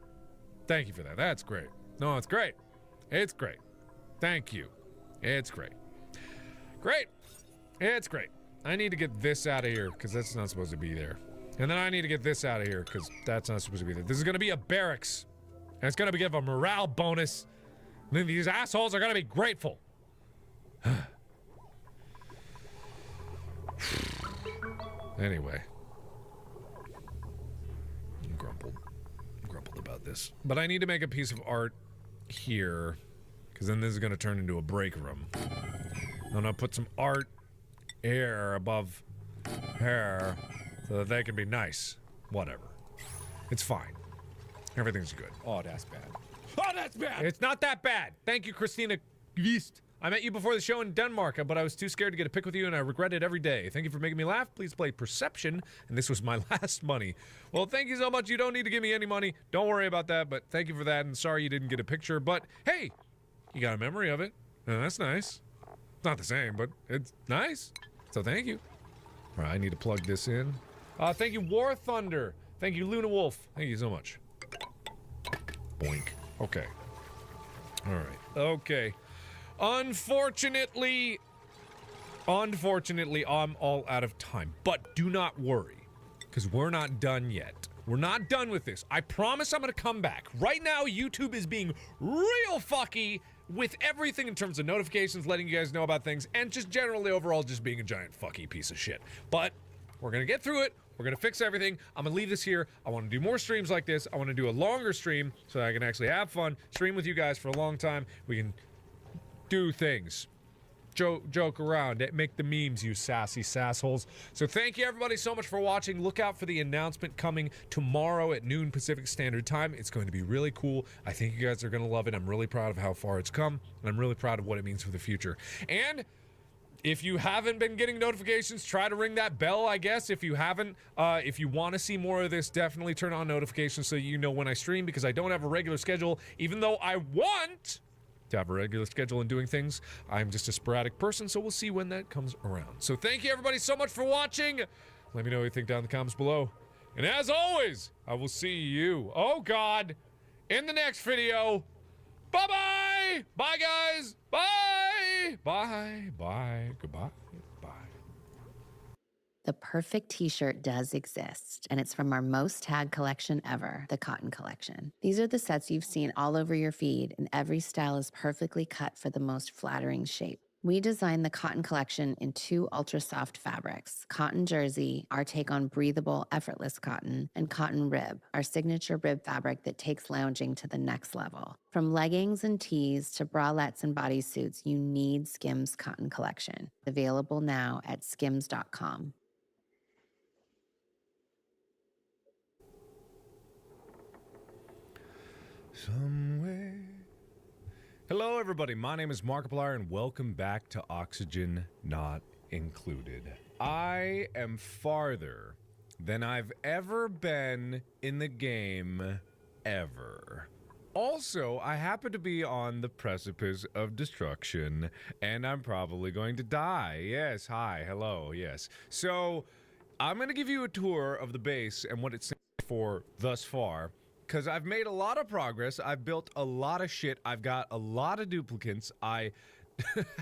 Thank you for that. That's great. No, it's great. It's great. Thank you. It's great. Great. It's great. I need to get this out of here because that's not supposed to be there. And then I need to get this out of here because that's not supposed to be there. This is going to be a barracks. And it's going to give a morale bonus. And then these assholes are going to be grateful. Anyway. I'm grumbled about this. But I need to make a piece of art here. Because then this is going to turn into a break room. I'm going to put some art here above here. So that they can be nice. Whatever. It's fine. Everything's good. Oh, that's bad. Oh, that's bad! It's not that bad. Thank you, Christina Geist. I met you before the show in Denmark, but I was too scared to get a pic with you, and I regret it every day. Thank you for making me laugh. Please play Perception, and this was my last money. Well, thank you so much. You don't need to give me any money. Don't worry about that, but thank you for that, and sorry you didn't get a picture, but hey, you got a memory of it, and that's nice. It's not the same, but it's nice, so thank you. All right, I need to plug this in. Thank you, War Thunder. Thank you, Luna Wolf. Thank you so much. Boink. Okay. All right. Okay. Unfortunately, I'm all out of time. But do not worry, because we're not done yet. We're not done with this. I promise I'm going to come back. Right now, YouTube is being real fucky with everything in terms of notifications, letting you guys know about things, and just generally overall just being a giant fucky piece of shit. But we're going to get through it. We're going to fix everything. I'm going to leave this here. I want to do more streams like this. I want to do a longer stream so that I can actually have fun, stream with you guys for a long time. We can do things. Joke around. Make the memes, you sassy sassholes. So thank you everybody so much for watching. Look out for the announcement coming tomorrow at noon Pacific Standard Time. It's going to be really cool. I think you guys are going to love it. I'm really proud of how far it's come. And I'm really proud of what it means for the future. And if you haven't been getting notifications, try to ring that bell, I guess. If you haven't, if you want to see more of this, definitely turn on notifications so you know when I stream, because I don't have a regular schedule, even though I want to have a regular schedule and doing things. I'm just a sporadic person, so we'll see when that comes around. So thank you everybody so much for watching. Let me know what you think down in the comments below. And as always, I will see you, oh God, in the next video. Bye-bye! Bye, guys! Bye! Bye, bye, goodbye, bye.
The perfect t-shirt does exist, and it's from our most tagged collection ever, the Cotton Collection. These are the sets you've seen all over your feed, and every style is perfectly cut for the most flattering shape. We designed the Cotton Collection in 2 ultra-soft fabrics, Cotton Jersey, our take on breathable, effortless cotton, and Cotton Rib, our signature rib fabric that takes lounging to the next level. From leggings and tees to bralettes and bodysuits, you need Skims Cotton Collection. Available now at skims.com.
Somewhere. Hello, everybody. My name is Markiplier, and welcome back to Oxygen Not Included. I am farther than I've ever been in the game, ever. Also, I happen to be on the precipice of destruction, and I'm probably going to die. Yes, hi, hello, yes. So, I'm going to give you a tour of the base and what it's for thus far. Because I've made a lot of progress, I've built a lot of shit, I've got a lot of duplicates, I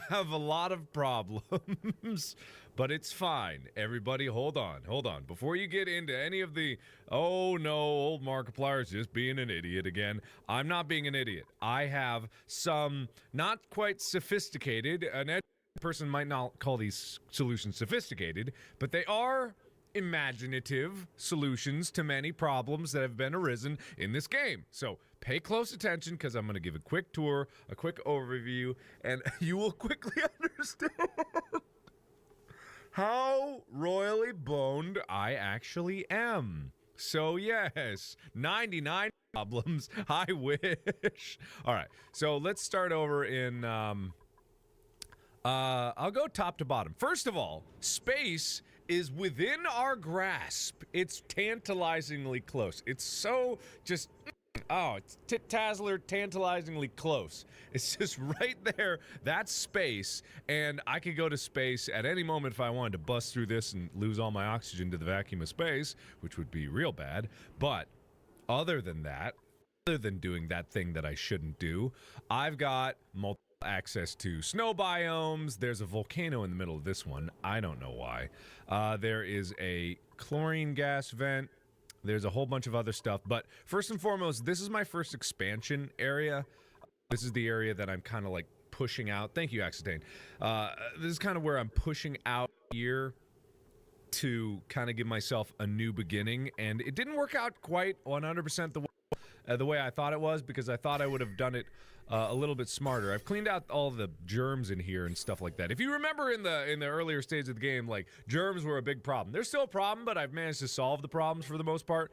have a lot of problems, but it's fine. Everybody, hold on. Before you get into any of the, oh no, old Markiplier's just being an idiot again, I'm not being an idiot. I have some not quite sophisticated, an person might not call these solutions sophisticated, but they are imaginative solutions to many problems that have been arisen in this game. So pay close attention because I'm going to give a quick tour, a quick overview, and you will quickly understand how royally boned I actually am. So yes, 99 problems, I wish. All right, so let's start over in, I'll go top to bottom. First of all, space is within our grasp. It's tantalizingly close. It's so just, oh, it's tit-tazzler tantalizingly close. It's just right there. That's space, and I could go to space at any moment if I wanted to bust through this and lose all my oxygen to the vacuum of space, which would be real bad. But other than that, other than doing that thing that I shouldn't do, I've got multiple access to snow biomes. There's a volcano in the middle of this one. I don't know why. There is a chlorine gas vent. There's a whole bunch of other stuff. But first and foremost, this is my first expansion area. This is the area that I'm kind of like pushing out. Thank you, Axitane. This is kind of where I'm pushing out here to kind of give myself a new beginning. And it didn't work out quite 100% the way I thought it was, because I thought I would have done it a little bit smarter. I've cleaned out all the germs in here and stuff like that. If you remember in the earlier stage of the game, like, germs were a big problem. They're still a problem, but I've managed to solve the problems for the most part.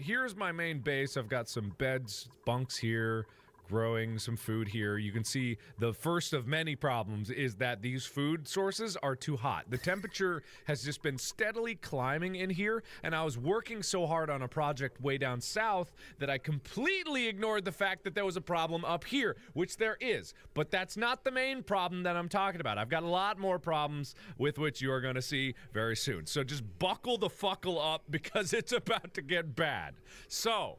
Here's my main base. I've got some beds, bunks here, growing some food here. You can see the first of many problems is that these food sources are too hot. The temperature has just been steadily climbing in here, and I was working so hard on a project way down south that I completely ignored the fact that there was a problem up here, which there is. But that's not the main problem that I'm talking about. I've got a lot more problems with which you are going to see very soon. So just buckle the fuckle up because it's about to get bad. So,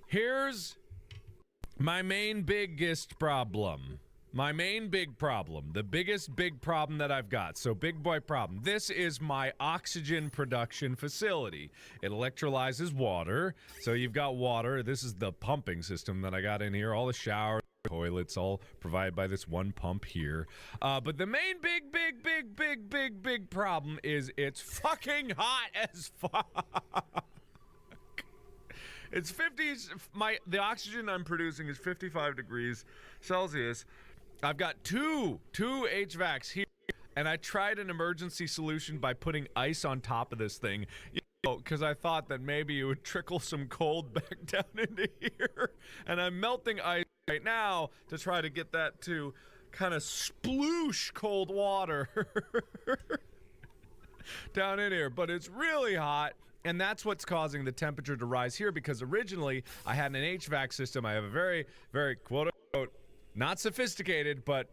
here's my main biggest problem. My main big problem. The biggest big problem that I've got. So, big boy problem. This is my oxygen production facility. It electrolyzes water. So, you've got water. This is the pumping system that I got in here. All the showers, toilets, all provided by this one pump here. But the main big problem is it's fucking hot as fuck. It's 50, the oxygen I'm producing is 55 degrees Celsius. I've got two HVACs here, and I tried an emergency solution by putting ice on top of this thing, you know, because I thought that maybe it would trickle some cold back down into here. And I'm melting ice right now to try to get that to kind of sploosh cold water down in here. But it's really hot. And that's what's causing the temperature to rise here, because originally I had an HVAC system. I have a very, very quote-unquote, not sophisticated, but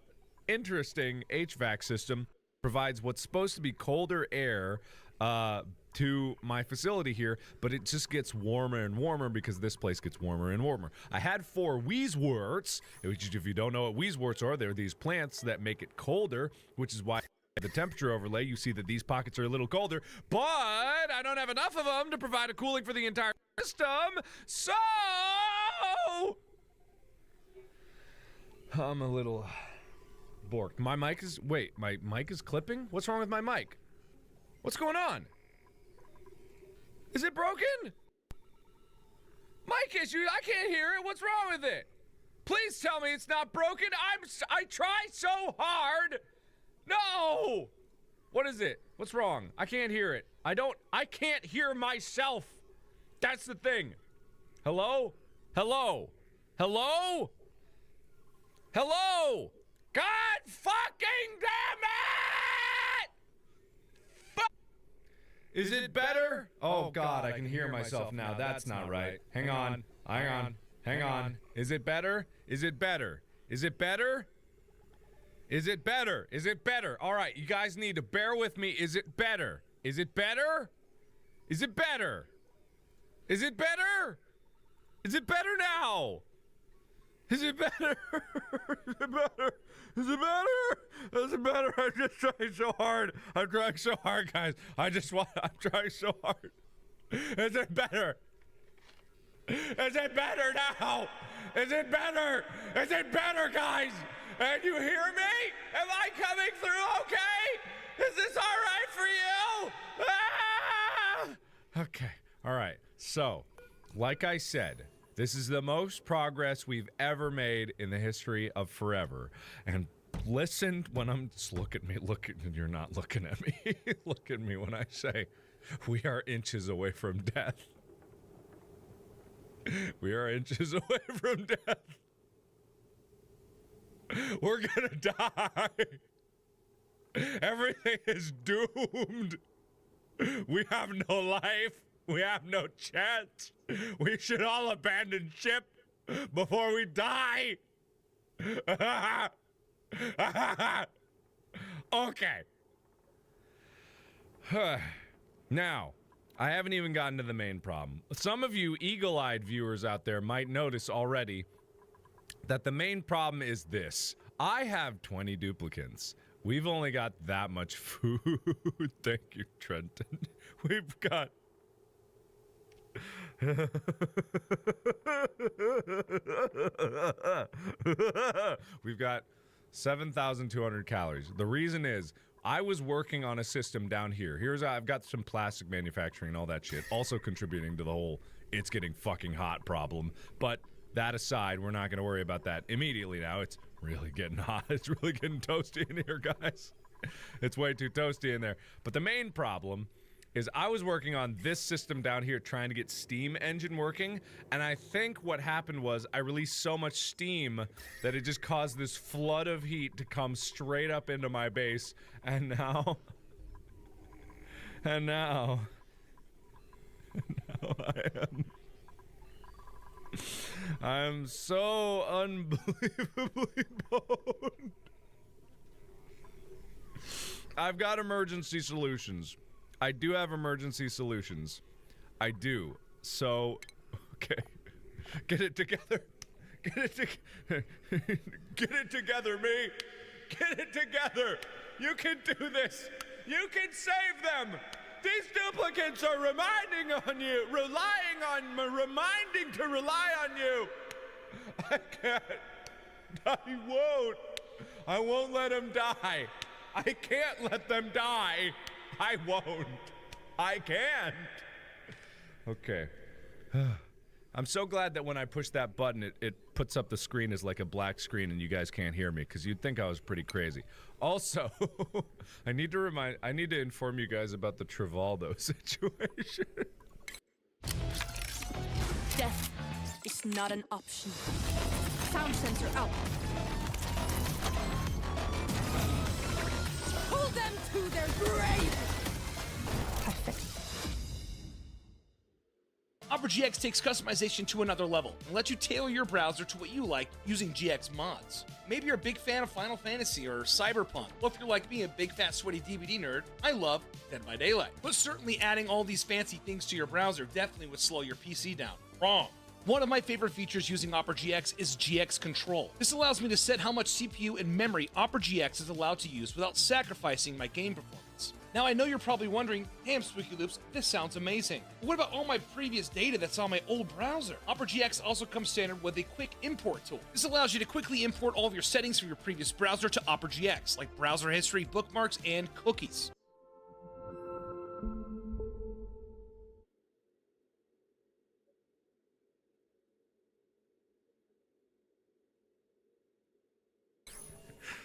interesting HVAC system. Provides what's supposed to be colder air to my facility here, but it just gets warmer and warmer because this place gets warmer and warmer. I had 4 wheezeworts, which, if you don't know what wheezeworts are, they're these plants that make it colder, which is why the temperature overlay, you see that these pockets are a little colder, but I don't have enough of them to provide a cooling for the entire system, so I'm a little borked. My mic is... Wait, my mic is clipping? What's wrong with my mic? What's going on? Is it broken? Mic issue, I can't hear it. What's wrong with it? Please tell me it's not broken. I try so hard. No! What is it? What's wrong? I can't hear it. I can't hear myself. That's the thing. Hello? Hello? Hello? Hello? God fucking damn it! Is it better? Oh God, I can hear myself now. That's not right. Hang on. Hang on. Hang on. Is it better? Is it better? Is it better? Is it better? Is it better? All right, you guys need to bear with me. Is it better? Is it better? Is it better? Is it better? Is it better now? Is it better? Is it better? Is it better? Is it better? I'm just trying so hard. I'm trying so hard, guys. I'm trying so hard. Is it better? Is it better now? Is it better? Is it better, guys? And you hear me? Am I coming through okay? Is this all right for you? Ah! Okay. All right. So, like I said, this is the most progress we've ever made in the history of forever. And listen when I'm just look at me. Look at you're not looking at me. Look at me when I say we are inches away from death. We are inches away from death. We're gonna die. Everything is doomed. We have no life. We have no chance. We should all abandon ship before we die. Okay. Now, I haven't even gotten to the main problem. Some of you eagle-eyed viewers out there might notice already that the main problem is this. I have 20 duplicants. We've only got that much food. Thank you, Trenton. We've got... We've got 7,200 calories. The reason is I was working on a system down here. I've got some plastic manufacturing and all that shit, also contributing to the whole it's getting fucking hot problem. But that aside, we're not going to worry about that immediately now. It's really getting hot. It's really getting toasty in here, guys. It's way too toasty in there. But the main problem is I was working on this system down here trying to get steam engine working, and I think what happened was I released so much steam that it just caused this flood of heat to come straight up into my base, and now I'm so unbelievably boned. I've got emergency solutions. I do have emergency solutions. I do. So, okay. Get it together. Get it together. Get it together, me. Get it together. You can do this. You can save them. These duplicates are reminding to rely on you. I can't. I won't let them die. I can't let them die. I won't. I can't. Okay. I'm so glad that when I push that button, it puts up the screen as like a black screen and you guys can't hear me, because you'd think I was pretty crazy. Also, I need to inform you guys about the Trivaldo situation.
Death is not an option. Sound sensor out. Pull them to their grave! Perfect.
Opera GX takes customization to another level and lets you tailor your browser to what you like using GX mods. Maybe you're a big fan of Final Fantasy or Cyberpunk, or if you're like me, a big fat sweaty DVD nerd, I love Dead by Daylight. But certainly adding all these fancy things to your browser definitely would slow your PC down. Wrong. One of my favorite features using Opera GX is GX Control. This allows me to set how much CPU and memory Opera GX is allowed to use without sacrificing my game performance. mods. Now I know you're probably wondering, damn Spooky Loops, this sounds amazing. But what about all my previous data that's on my old browser? Opera GX also comes standard with a quick import tool. This allows you to quickly import all of your settings from your previous browser to Opera GX, like browser history, bookmarks, and cookies.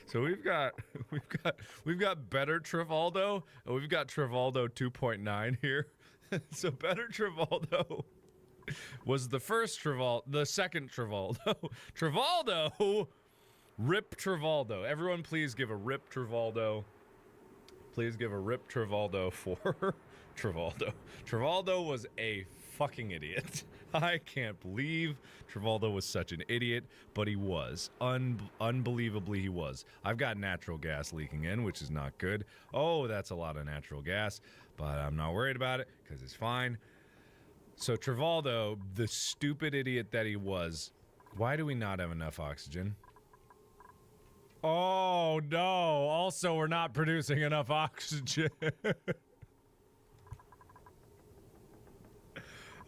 So we've got better Trivaldo, and we've got Trivaldo 2.9 here. So better Trivaldo was the second Trivaldo. Trivaldo, rip Trivaldo. Everyone, please give a rip Trivaldo. Please give a rip Trivaldo for Trivaldo. Trivaldo was a fucking idiot. I can't believe Trivaldo was such an idiot, but he was. Unbelievably, he was. I've got natural gas leaking in, which is not good. Oh, that's a lot of natural gas, but I'm not worried about it because it's fine. So Trivaldo, the stupid idiot that he was, why do we not have enough oxygen? Oh, no. Also, we're not producing enough oxygen.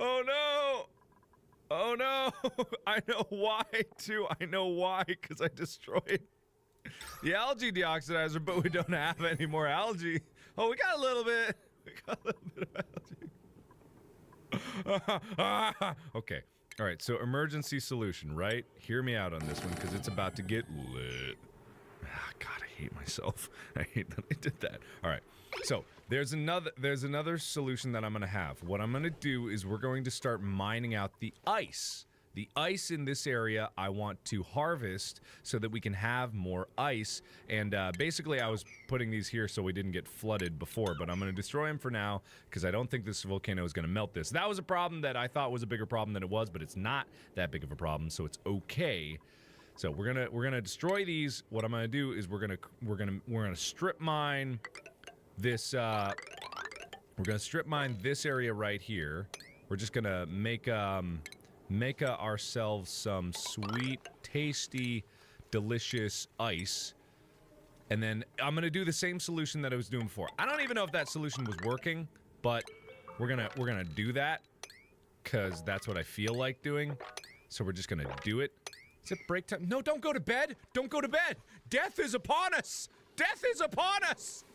Oh, no. Oh, no. I know why, too. I know why, because I destroyed the algae deoxidizer, but we don't have any more algae. Oh, we got a little bit. We got a little bit of algae. Okay. All right. So emergency solution, right? Hear me out on this one, because it's about to get lit. God, I hate myself. I hate that I did that. All right. So there's another solution that I'm going to have. What I'm going to do is we're going to start mining out the ice. The ice in this area I want to harvest so that we can have more ice. And basically I was putting these here so we didn't get flooded before, but I'm going to destroy them for now because I don't think this volcano is going to melt this. That was a problem that I thought was a bigger problem than it was, but it's not that big of a problem, so it's okay. So we're gonna destroy these. What I'm gonna do is we're gonna strip mine this. We're gonna strip mine this area right here. We're just gonna make ourselves some sweet, tasty, delicious ice, and then I'm gonna do the same solution that I was doing before. I don't even know if that solution was working, but we're gonna do that because that's what I feel like doing. So we're just gonna do it. Is it break time? No, don't go to bed. Don't go to bed. Death is upon us. Death is upon us.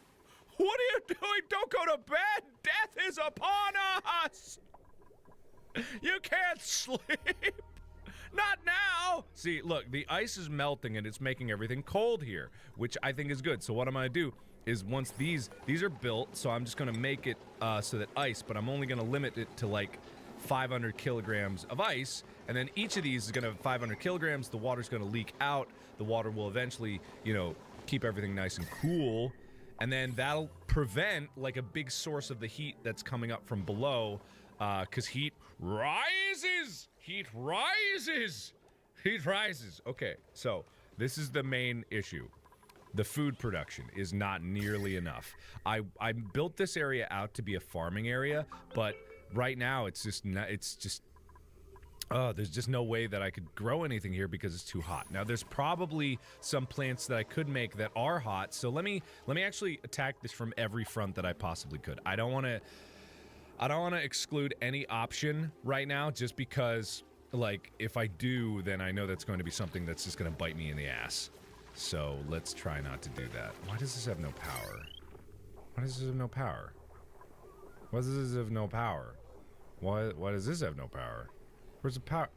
What are you doing? Don't go to bed. Death is upon us. You can't sleep. Not now. See, look, the ice is melting and it's making everything cold here, which I think is good. So what I'm going to do is once these are built, so I'm just going to make it so that ice, but I'm only going to limit it to like 500 kilograms of ice, and then each of these is going to have 500 kilograms. The water's going to leak out. The water will eventually, you know, keep everything nice and cool, and then that'll prevent like a big source of the heat that's coming up from below, because heat rises. Heat rises. Heat rises. Okay, so this is the main issue. The food production is not nearly enough. I built this area out to be a farming area, but right now, it's just there's just no way that I could grow anything here because it's too hot. Now, there's probably some plants that I could make that are hot. So let me actually attack this from every front that I possibly could. I don't want to exclude any option right now, just because, like, if I do, then I know that's going to be something that's just going to bite me in the ass. So let's try not to do that. Why does this have no power? Why does this have no power? Why does this have no power? Why does this have no power? Where's the power?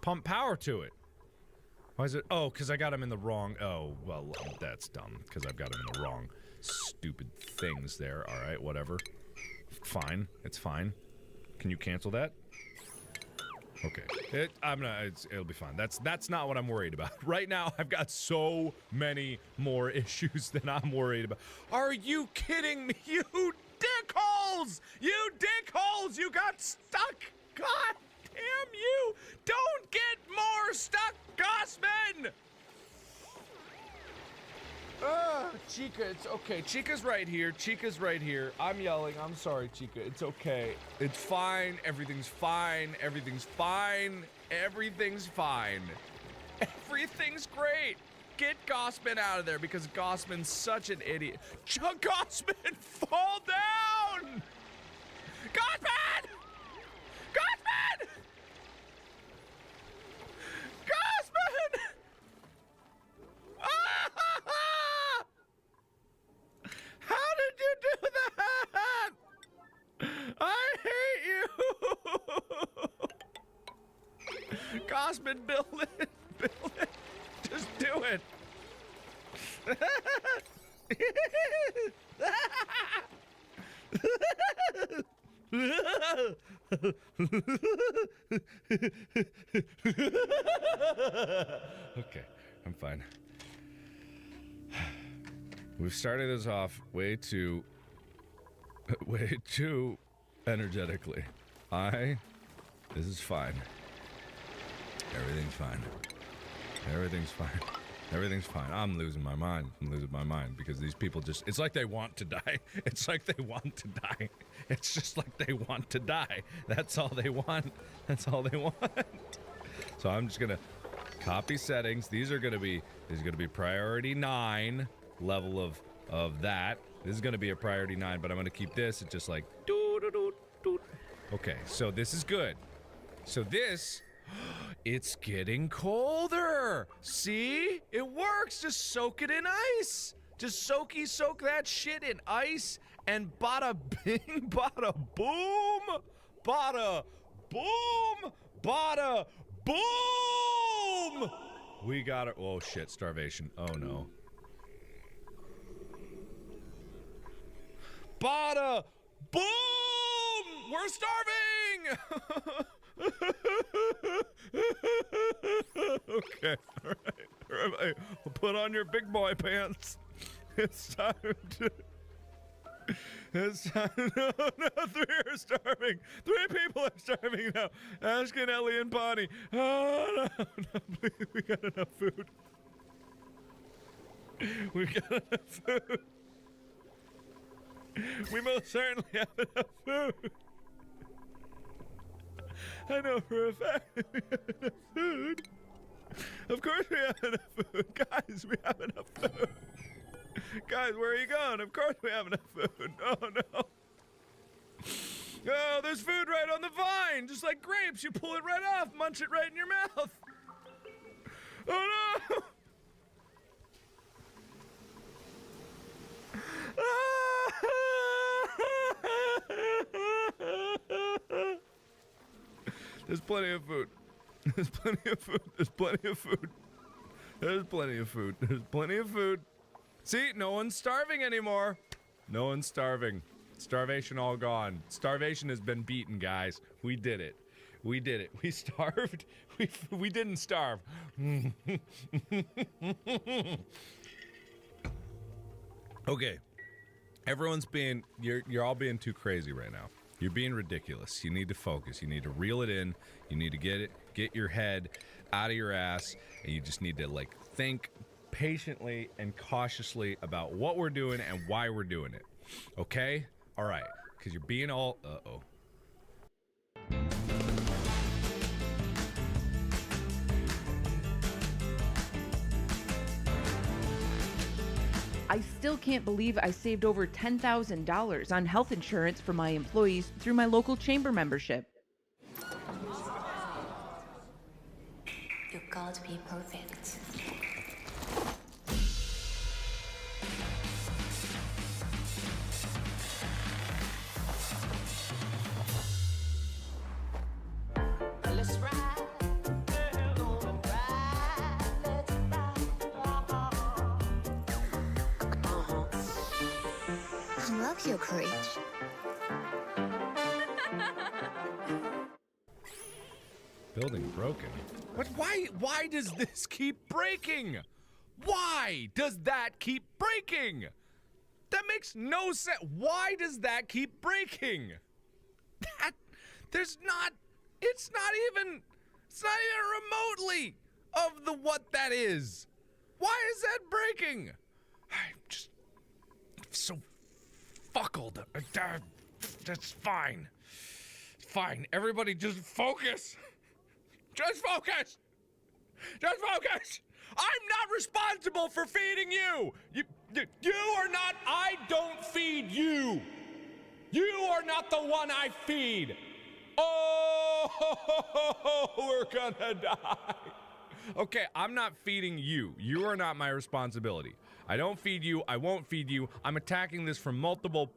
Pump power to it. Why is it? Oh, because I got him in the wrong. Oh, well, that's dumb. Because I've got him in the wrong stupid things there. All right, whatever. Fine. It's fine. Can you cancel that? Okay. It'll be fine. That's not what I'm worried about. Right now, I've got so many more issues than I'm worried about. Are you kidding me? You dickholes! You dickholes! You got stuck! God damn you! Don't get more stuck, Gossman! Chica, it's okay. Chica's right here. Chica's right here. I'm yelling. I'm sorry, Chica. It's okay. It's fine. Everything's fine. Everything's fine. Everything's fine. Everything's great. get Gossman out of there because Gossman's such an idiot. Gossman, fall down! Gossman! Gossman! Gossman! Ah! How did you do that? I hate you! Gossman, build it! Build it! Just do it! Okay, I'm fine. We've started this off way too energetically. This is fine. Everything's fine. Everything's fine. Everything's fine. I'm losing my mind. I'm losing my mind because these people just, it's like they want to die. It's like they want to die. It's just like they want to die. That's all they want. That's all they want. So I'm just gonna copy settings. These are gonna be priority 9 level of that. This is gonna be a priority 9, but I'm gonna keep this at just like doo doo doo doo. Okay, so this is good. So this, it's getting colder. See? It works. Just soak it in ice. Just soak that shit in ice and bada bing, bada boom. Bada boom, bada boom. We got it. Oh shit, starvation. Oh no. Bada boom! We're starving! Okay, all right. Well, put on your big boy pants. It's time to... It's time... No, 3 are starving. 3 people are starving now. Ashkin, Ellie, and Bonnie. Oh, no, please. We got enough food. We got enough food. We most certainly have enough food. I know for a fact that we have enough food. Of course we have enough food. Guys, we have enough food. Guys, where are you going? Of course we have enough food. Oh, no. Oh, there's food right on the vine. Just like grapes. You pull it right off, munch it right in your mouth. Oh, no. There's plenty of food. There's plenty of food. There's plenty of food. There's plenty of food. There's plenty of food. See, no one's starving anymore. No one's starving. Starvation all gone. Starvation has been beaten, guys. We did it. We did it. We starved. We didn't starve. Okay. Everyone's being, you're all being too crazy right now. You're being ridiculous. You need to focus. You need to reel it in. You need to get your head out of your ass, and you just need to like think patiently and cautiously about what we're doing and why we're doing it. Okay? All right. Because you're being all, uh-oh.
I still can't believe I saved over $10,000 on health insurance for my employees through my local chamber membership.
You gotta be perfect. Let's ride. I love your courage.
Building broken. But why does this keep breaking? Why does that keep breaking? That makes no sense. Why does that keep breaking? It's not even remotely of the what that is. Why is that breaking? I'm just so fuckled. That's fine. Fine. Everybody just focus. Just focus. Just focus. I'm not responsible for feeding you. You are not. I don't feed you. You are not the one I feed. Oh, we're gonna die. Okay, I'm not feeding you. You are not my responsibility. I don't feed you. I won't feed you. I'm attacking this from multiple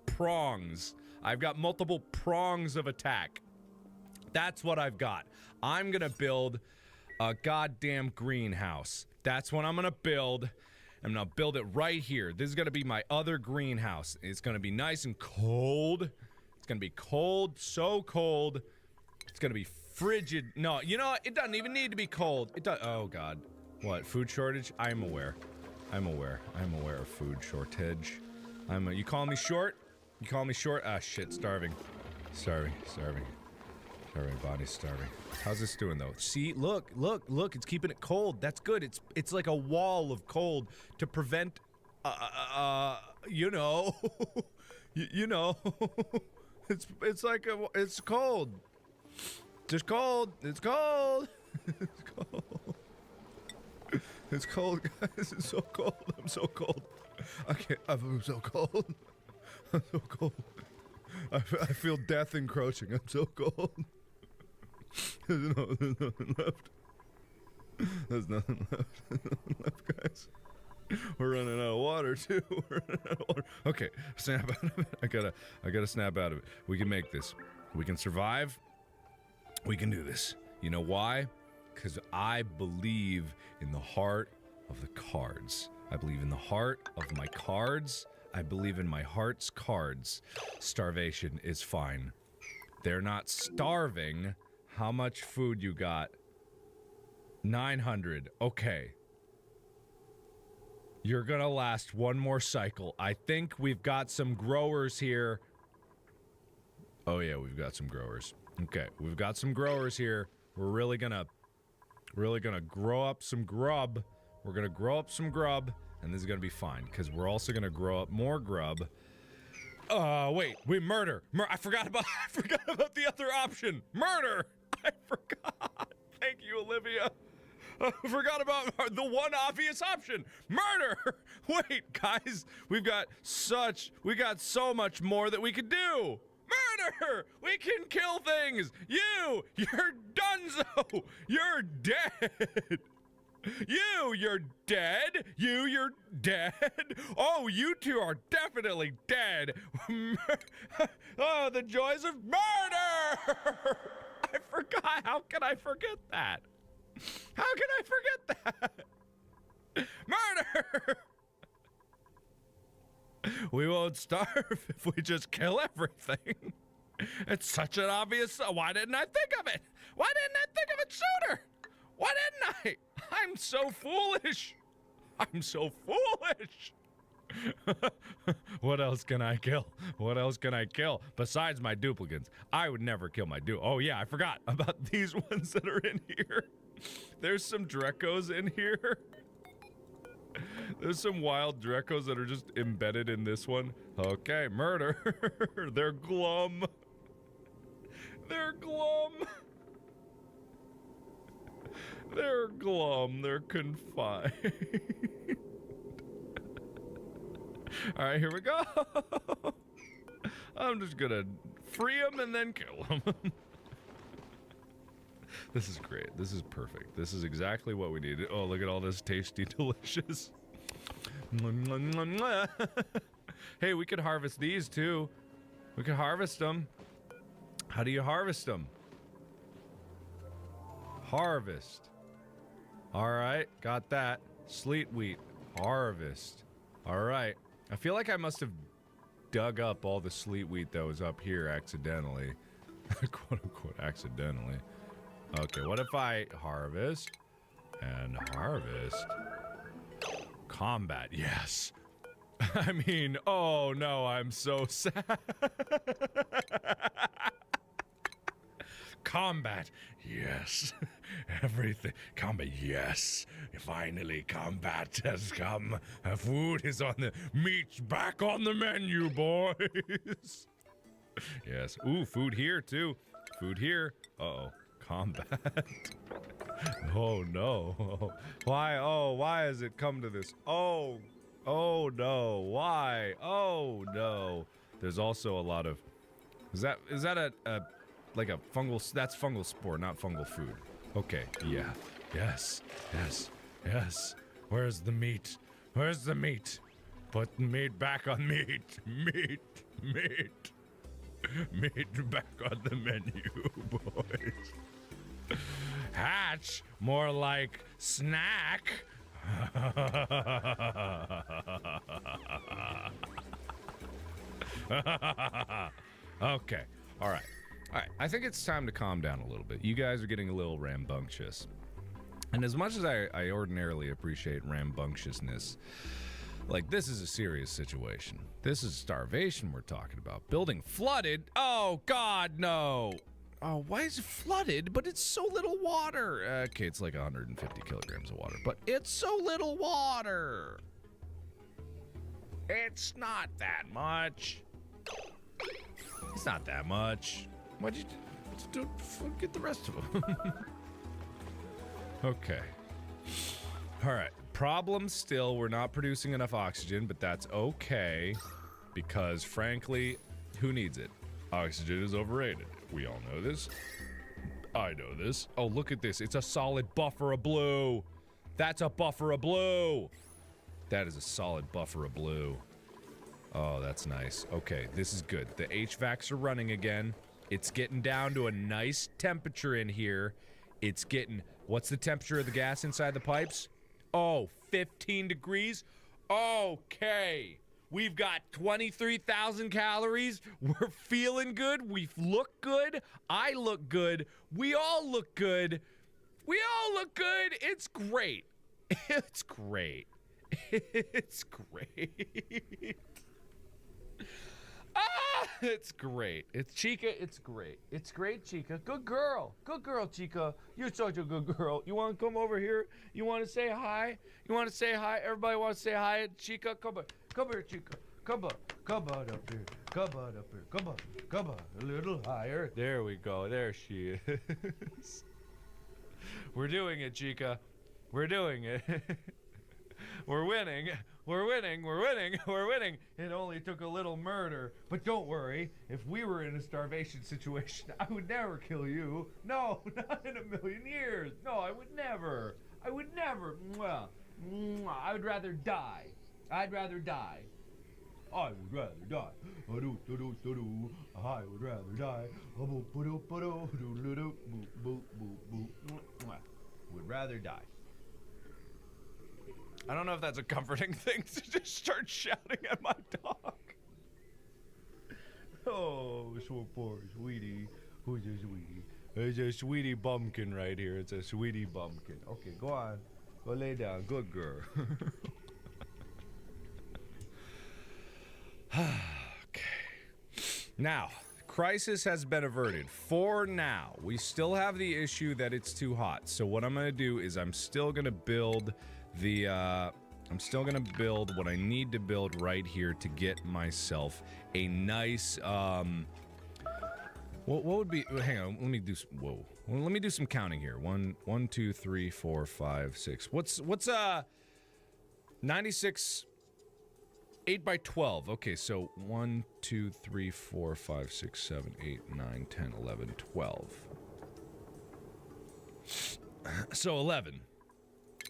prongs. I've got multiple prongs of attack. That's what I've got. I'm gonna build a goddamn greenhouse. That's what I'm gonna build. I'm gonna build it right here. This is gonna be my other greenhouse. It's gonna be nice and cold. It's gonna be cold, so cold. It's gonna be frigid. No, you know what? It doesn't even need to be cold. It does. Oh God. What? Food shortage? I'm aware. I'm aware. I'm aware of food shortage. You call me short? You call me short? Ah, shit. Starving. Starving. Starving. Starving. Body's starving. How's this doing though? See, look. It's keeping it cold. That's good. It's like a wall of cold to prevent. You know. you know. It's like it's cold. Just cold. It's cold. It's cold. It's cold, guys. It's so cold. I'm so cold. I'm so cold. I'm so cold. I feel death encroaching. I'm so cold. There's nothing left. There's nothing left. There's nothing left, guys. We're running out of water too. We're running out of water. Okay, snap out of it. I gotta snap out of it. We can make this. We can survive. We can do this. You know why? Because I believe in the heart of the cards. I believe in the heart of my cards. I believe in my heart's cards. Starvation is fine. They're not starving. How much food you got? 900. Okay. You're gonna last one more cycle. I think we've got some growers here. Oh yeah, we've got some growers. Okay, we've got some growers here. We're really gonna grow up some grub. We're gonna grow up some grub, and this is gonna be fine, because we're also gonna grow up more grub. Wait, murder. I forgot about the other option. Murder! I forgot. Thank you, Olivia. I forgot about the one obvious option. Murder! Wait, guys, we got so much more that we could do. Murder! We can kill things! You're donezo! You're dead! You're dead! You're dead! Oh, you two are definitely dead! Oh, the joys of murder! I forgot! How can I forget that? How can I forget that? Murder! We won't starve if we just kill everything. It's such an obvious... Why didn't I think of it? Why didn't I think of it sooner? Why didn't I? I'm so foolish. I'm so foolish. What else can I kill? What else can I kill? Besides my duplicates. I would never kill my Oh yeah, I forgot about these ones that are in here. There's some Drecos in here. There's some wild Drecos that are just embedded in this one. Okay, murder. They're glum. They're glum. They're glum. They're confined. All right, here we go. I'm just gonna free them and then kill them. This is great. This is perfect. This is exactly what we needed. Oh, look at all this tasty, delicious. Hey, we could harvest these too. We could harvest them. How do you harvest them? Harvest. All right, got that. Sleet wheat. Harvest. All right. I feel like I must have dug up all the sleet wheat that was up here accidentally. Quote unquote accidentally. Okay, what if I harvest and harvest? Combat, yes. I mean, oh no, I'm so sad. Combat, yes. Everything. Combat, yes. Finally, combat has come. Food is on the meat's back on the menu, boys. Yes. Ooh, food here too. Food here. Uh-oh. Combat. Oh no. Why? Oh, why has it come to this? Oh. Oh no. Why? Oh no. There's also a lot of... Is that a like a fungal... That's fungal spore, not fungal food. Okay. Yeah. Yes. Yes. Yes. Where's the meat? Where's the meat? Put meat back on meat. Meat. Meat. Meat back on the menu, boys. Hatch, more like snack. Okay, all right. I think it's time to calm down a little bit. You guys are getting a little rambunctious. And as much as I ordinarily appreciate rambunctiousness, like, this is a serious situation. This is starvation we're talking about. Building flooded? Oh, God, no. Oh, why is it flooded? But it's so little water. Okay, it's like 150 kilograms of water, but it's so little water. It's not that much. It's not that much. Why'd you do? Get the rest of them. Okay. All right. Problem still, we're not producing enough oxygen, but that's okay. Because, frankly, who needs it? Oxygen is overrated. We all know this. I know this. Oh, look at this. It's a solid buffer of blue. That's a buffer of blue. That is a solid buffer of blue. Oh, that's nice. Okay, this is good. The HVACs are running again. It's getting down to a nice temperature in here. It's getting... What's the temperature of the gas inside the pipes? Oh, 15 degrees? Okay. We've got 23,000 calories. We're feeling good. We look good. I look good. We all look good. We all look good. It's great. It's great. It's great. Ah, it's great. It's Chica. It's great. It's great, Chica. Good girl. Good girl, Chica. You're such a good girl. You want to come over here? You want to say hi? You want to say hi? Everybody want to say hi, Chica? Come on. Come here, Chica. Come on. Come on up here. Come on up here. Come on. Come on. A little higher. There we go. There she is. We're doing it, Chica. We're doing it. We're winning. We're winning. We're winning. We're winning. It only took a little murder. But don't worry. If we were in a starvation situation, I would never kill you. No, not in a million years. No, I would never. I would never. Well, I would rather die. I'd rather die. I would rather die. I would rather die. Would rather die. I don't know if that's a comforting thing to just start shouting at my dog. Oh, so poor sweetie. Who's a sweetie? There's a sweetie bumpkin right here. It's a sweetie bumpkin. Okay, go on. Go lay down. Good girl. Okay. Now, crisis has been averted. For now, we still have the issue that it's too hot. So what I'm going to do is I'm still going to build the, I'm still going to build what I need to build right here to get myself a nice, what would be, hang on, let me do, whoa. Well, let me do some counting here. 1, 2, 3, 4, 5, 6. What's 96... 8 by 12. Okay, so 1, 2, 3, 4, 5, 6, 7, 8, 9, 10, 11, 12. So 11.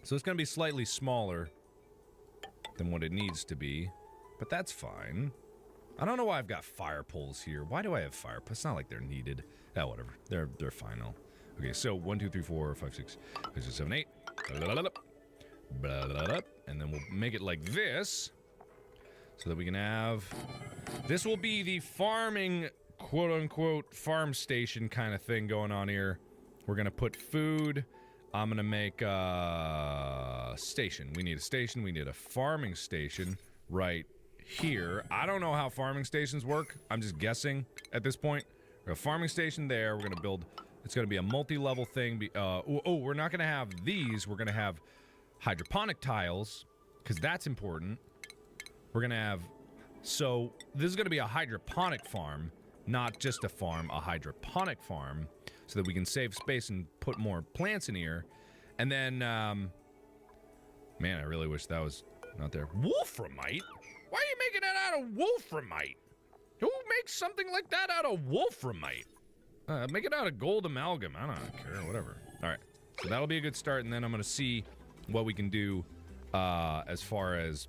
So it's going to be slightly smaller than what it needs to be, but that's fine. I don't know why I've got fire poles here. Why do I have fire poles? It's not like they're needed. Yeah, whatever. They're fine. Okay, so 1, 2, 3, 4, 5, 6, 7, 8. And then we'll make it like this. So that we can have... This will be the farming, quote-unquote, farm station kind of thing going on here. We're going to put food. I'm going to make a station. We need a station. We need a farming station right here. I don't know how farming stations work. I'm just guessing at this point. We're a farming station there. We're going to build... It's going to be a multi-level thing. We're not going to have these. We're going to have hydroponic tiles, because that's important. We're going to have, so this is going to be a hydroponic farm, not just a farm, a hydroponic farm. so that we can save space and put more plants in here. And then, man, I really wish that was not there. Wolframite? Why are you making that out of wolframite? Who makes something like that out of wolframite? Make it out of gold amalgam. I don't care, whatever. All right, so that'll be a good start, and then I'm gonna see what we can do as far as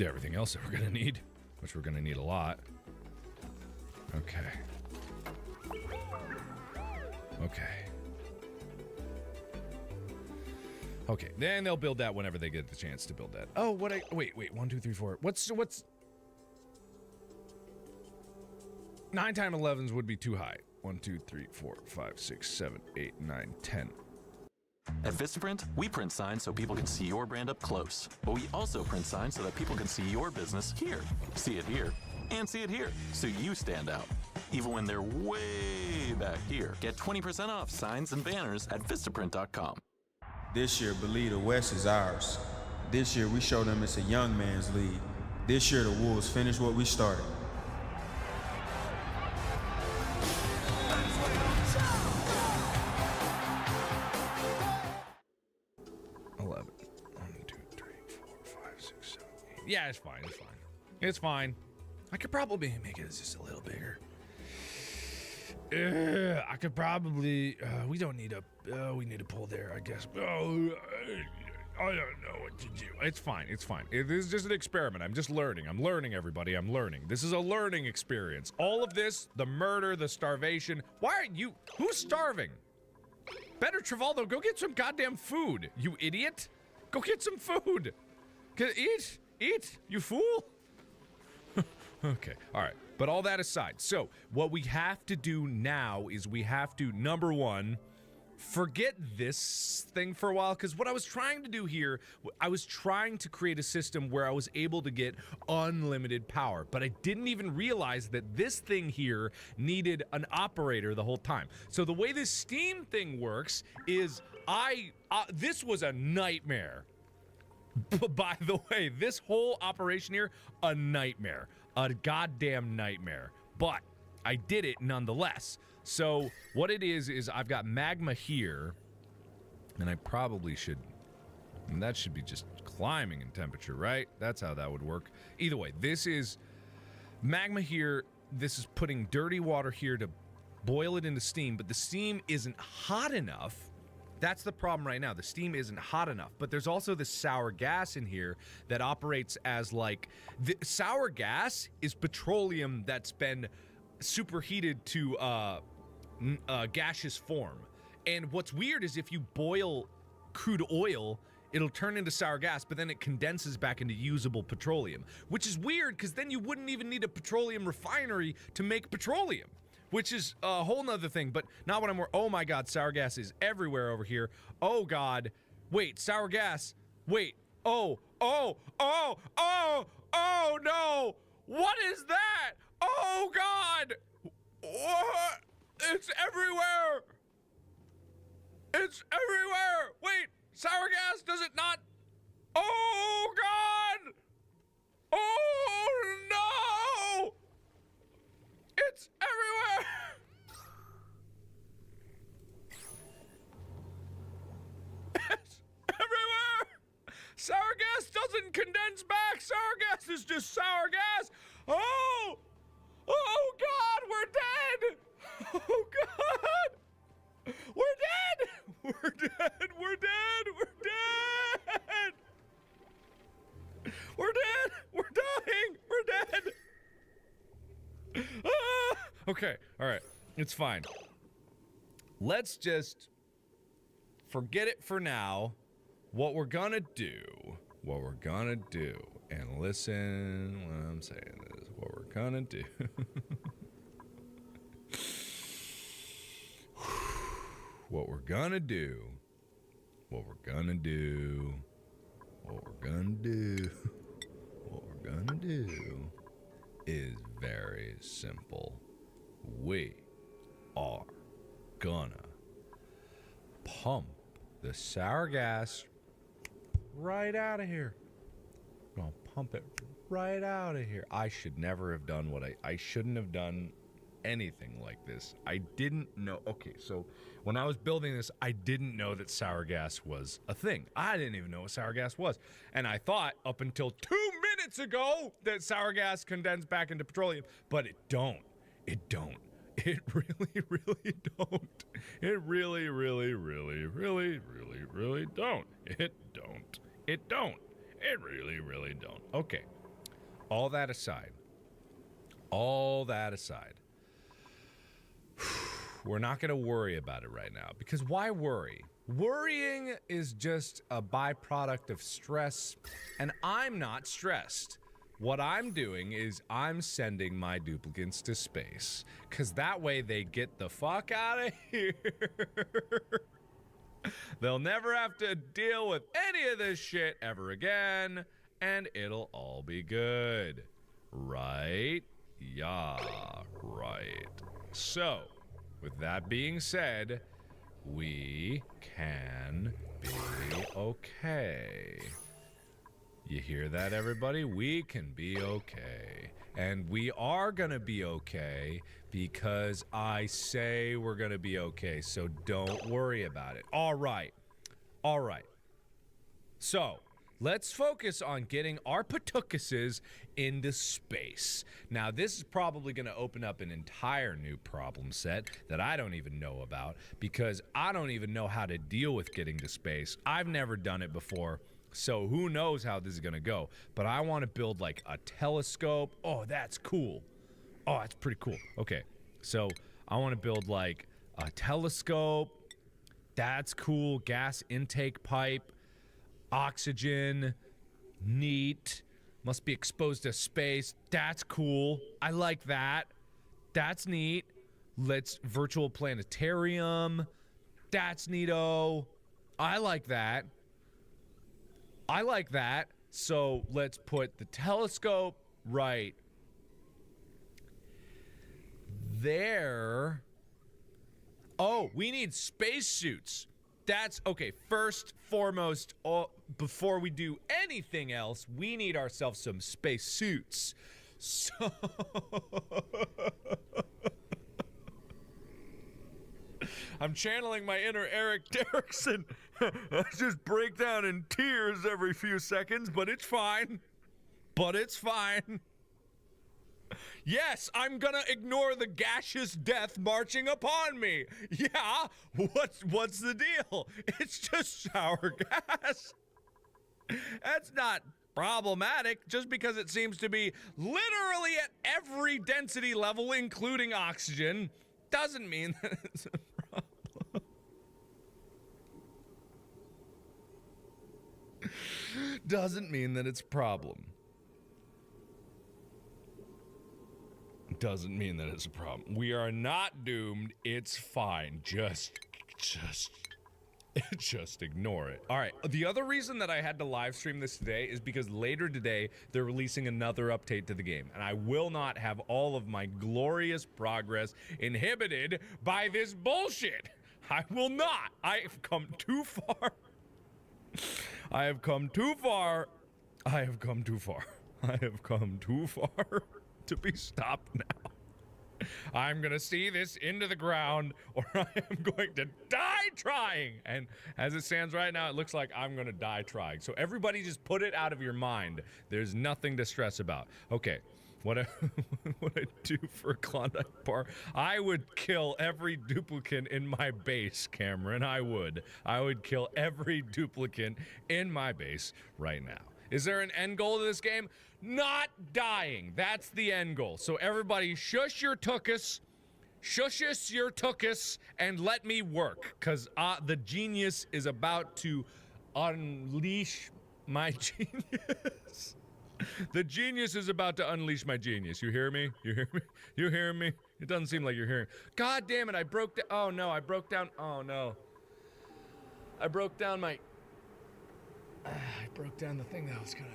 everything else that we're gonna need, which we're gonna need a lot. Okay. Okay, then they'll build that whenever they get the chance to build that. Oh, wait, 1, 2, 3, 4. What's 9 times 11s would be too high. 1, 2, 3, 4, 5, 6, 7, 8, 9, 10.
At Vistaprint, we print signs so people can see your brand up close. But we also print signs so that people can see your business here, see it here, and see it here, so you stand out. Even when they're way back here. Get 20% off signs and banners at Vistaprint.com.
This year, Believe the West is ours. This year, we show them it's a young man's league. This year, the Wolves finish what we started.
Yeah, it's fine. It's fine. It's fine. I could probably make it just a little bigger. I could probably. We don't need a. We need a pole there, I guess. Oh, I don't know what to do. It's fine. It's fine. This is just an experiment. I'm just learning. I'm learning, everybody. I'm learning. This is a learning experience. All of this, the murder, the starvation. Why aren't you? Who's starving? Better, Travoldo, go get some goddamn food. You idiot. Go get some food. Eat. Eat, you fool. Okay, all right. But all that aside, so what we have to do now is we have to, number one, forget this thing for a while, because what I was trying to do here, I was trying to create a system where I was able to get unlimited power, but I didn't even realize that this thing here needed an operator the whole time. So the way this Steam thing works is this was a nightmare. By the way, this whole operation here, a nightmare. A goddamn nightmare. But I did it nonetheless. So what it is I've got magma here, and I probably should, and that should be just climbing in temperature, right? That's how that would work. Either way, this is magma here. This is putting dirty water here to boil it into steam, but the steam isn't hot enough. That's the problem right now. The steam isn't hot enough. But there's also this sour gas in here that operates as like... The sour gas is petroleum that's been superheated to gaseous form. And what's weird is if you boil crude oil, it'll turn into sour gas, but then it condenses back into usable petroleum. Which is weird, because then you wouldn't even need a petroleum refinery to make petroleum. Which is a whole nother thing, but not what I'm... Oh my god, sour gas is everywhere over here. Oh god. Wait, sour gas. Wait. Oh no! What is that? Oh god! What? It's everywhere! It's everywhere! Wait, sour gas, does it not? Oh god! Oh no! It's everywhere! It's everywhere! Sour gas doesn't condense back! Sour gas is just sour gas! Oh! Oh god, we're dead! Oh god! We're dead! We're dead! We're dead! We're dead! We're dead! We're dying! We're dead! Ah! Okay, all right, it's fine. Let's just forget it for now. What we're gonna do, and listen when I'm saying this, what we're gonna do. What we're gonna do is very simple. We are gonna pump the sour gas right out of here. We're gonna pump it right out of here. I should never have done what I shouldn't have done anything like this. I didn't know. Okay, so when I was building this, I didn't know that sour gas was a thing. I didn't even know what sour gas was. And I thought up until 2 minutes ago that sour gas condensed back into petroleum, but it don't. It don't. It really, really don't. It really, really, really, really, really, really don't. It don't. It don't. It really, really don't. Okay. All that aside, we're not going to worry about it right now, because why worry? Worrying is just a byproduct of stress, and I'm not stressed. What I'm doing is I'm sending my duplicates to space, because that way they get the fuck out of here. They'll never have to deal with any of this shit ever again, and it'll all be good. Right? Yeah, right. So, with that being said, we can be okay. You hear that, everybody? We can be okay. And we are gonna be okay because I say we're gonna be okay, so don't worry about it. All right. All right. So, let's focus on getting our patukuses into space. Now, this is probably going to open up an entire new problem set that I don't even know about, because I don't even know how to deal with getting to space. I've never done it before, so who knows how this is going to go. But I want to build like a telescope. Oh, that's cool. Oh, that's pretty cool. Okay, so I want to build like a telescope. That's cool. Gas intake pipe. Oxygen, neat, must be exposed to space. That's cool. I like that. That's neat. Let's virtual planetarium. That's neato. I like that. I like that. So let's put the telescope right there. Oh, we need spacesuits. That's okay. First, foremost, before we do anything else, we need ourselves some space suits. So I'm channeling my inner Eric Derrickson. I just break down in tears every few seconds, but it's fine. But it's fine. Yes, I'm gonna ignore the gaseous death marching upon me. Yeah, what's the deal? It's just sour gas. That's not problematic. Just because it seems to be literally at every density level, including oxygen, doesn't mean that it's a problem. Doesn't mean that it's a problem. Doesn't mean that it's a problem. We are not doomed. It's fine. Just ignore it. All right. The other reason that I had to live stream this today is because later today they're releasing another update to the game, and I will not have all of my glorious progress inhibited by this bullshit. I will not. I have come too far. I have come too far. I have come too far. I have come too far to be stopped now. I'm gonna see this into the ground, or I am going to die trying. And as it stands right now, it looks like I'm gonna die trying. So everybody just put it out of your mind. There's nothing to stress about. Okay, what I do for Klondike Bar, I would kill every duplicate in my base, Cameron. I would kill every duplicate in my base right now. Is there an end goal to this game? Not dying. That's the end goal. So everybody shush your tuchus, and let me work, because the genius is about to unleash my genius. The genius is about to unleash my genius. You hear me? You hear me? You hear me? It doesn't seem like you're hearing. God damn it, I broke down. Oh no, I broke down. Oh no. I broke down my... I broke down the thing that I was gonna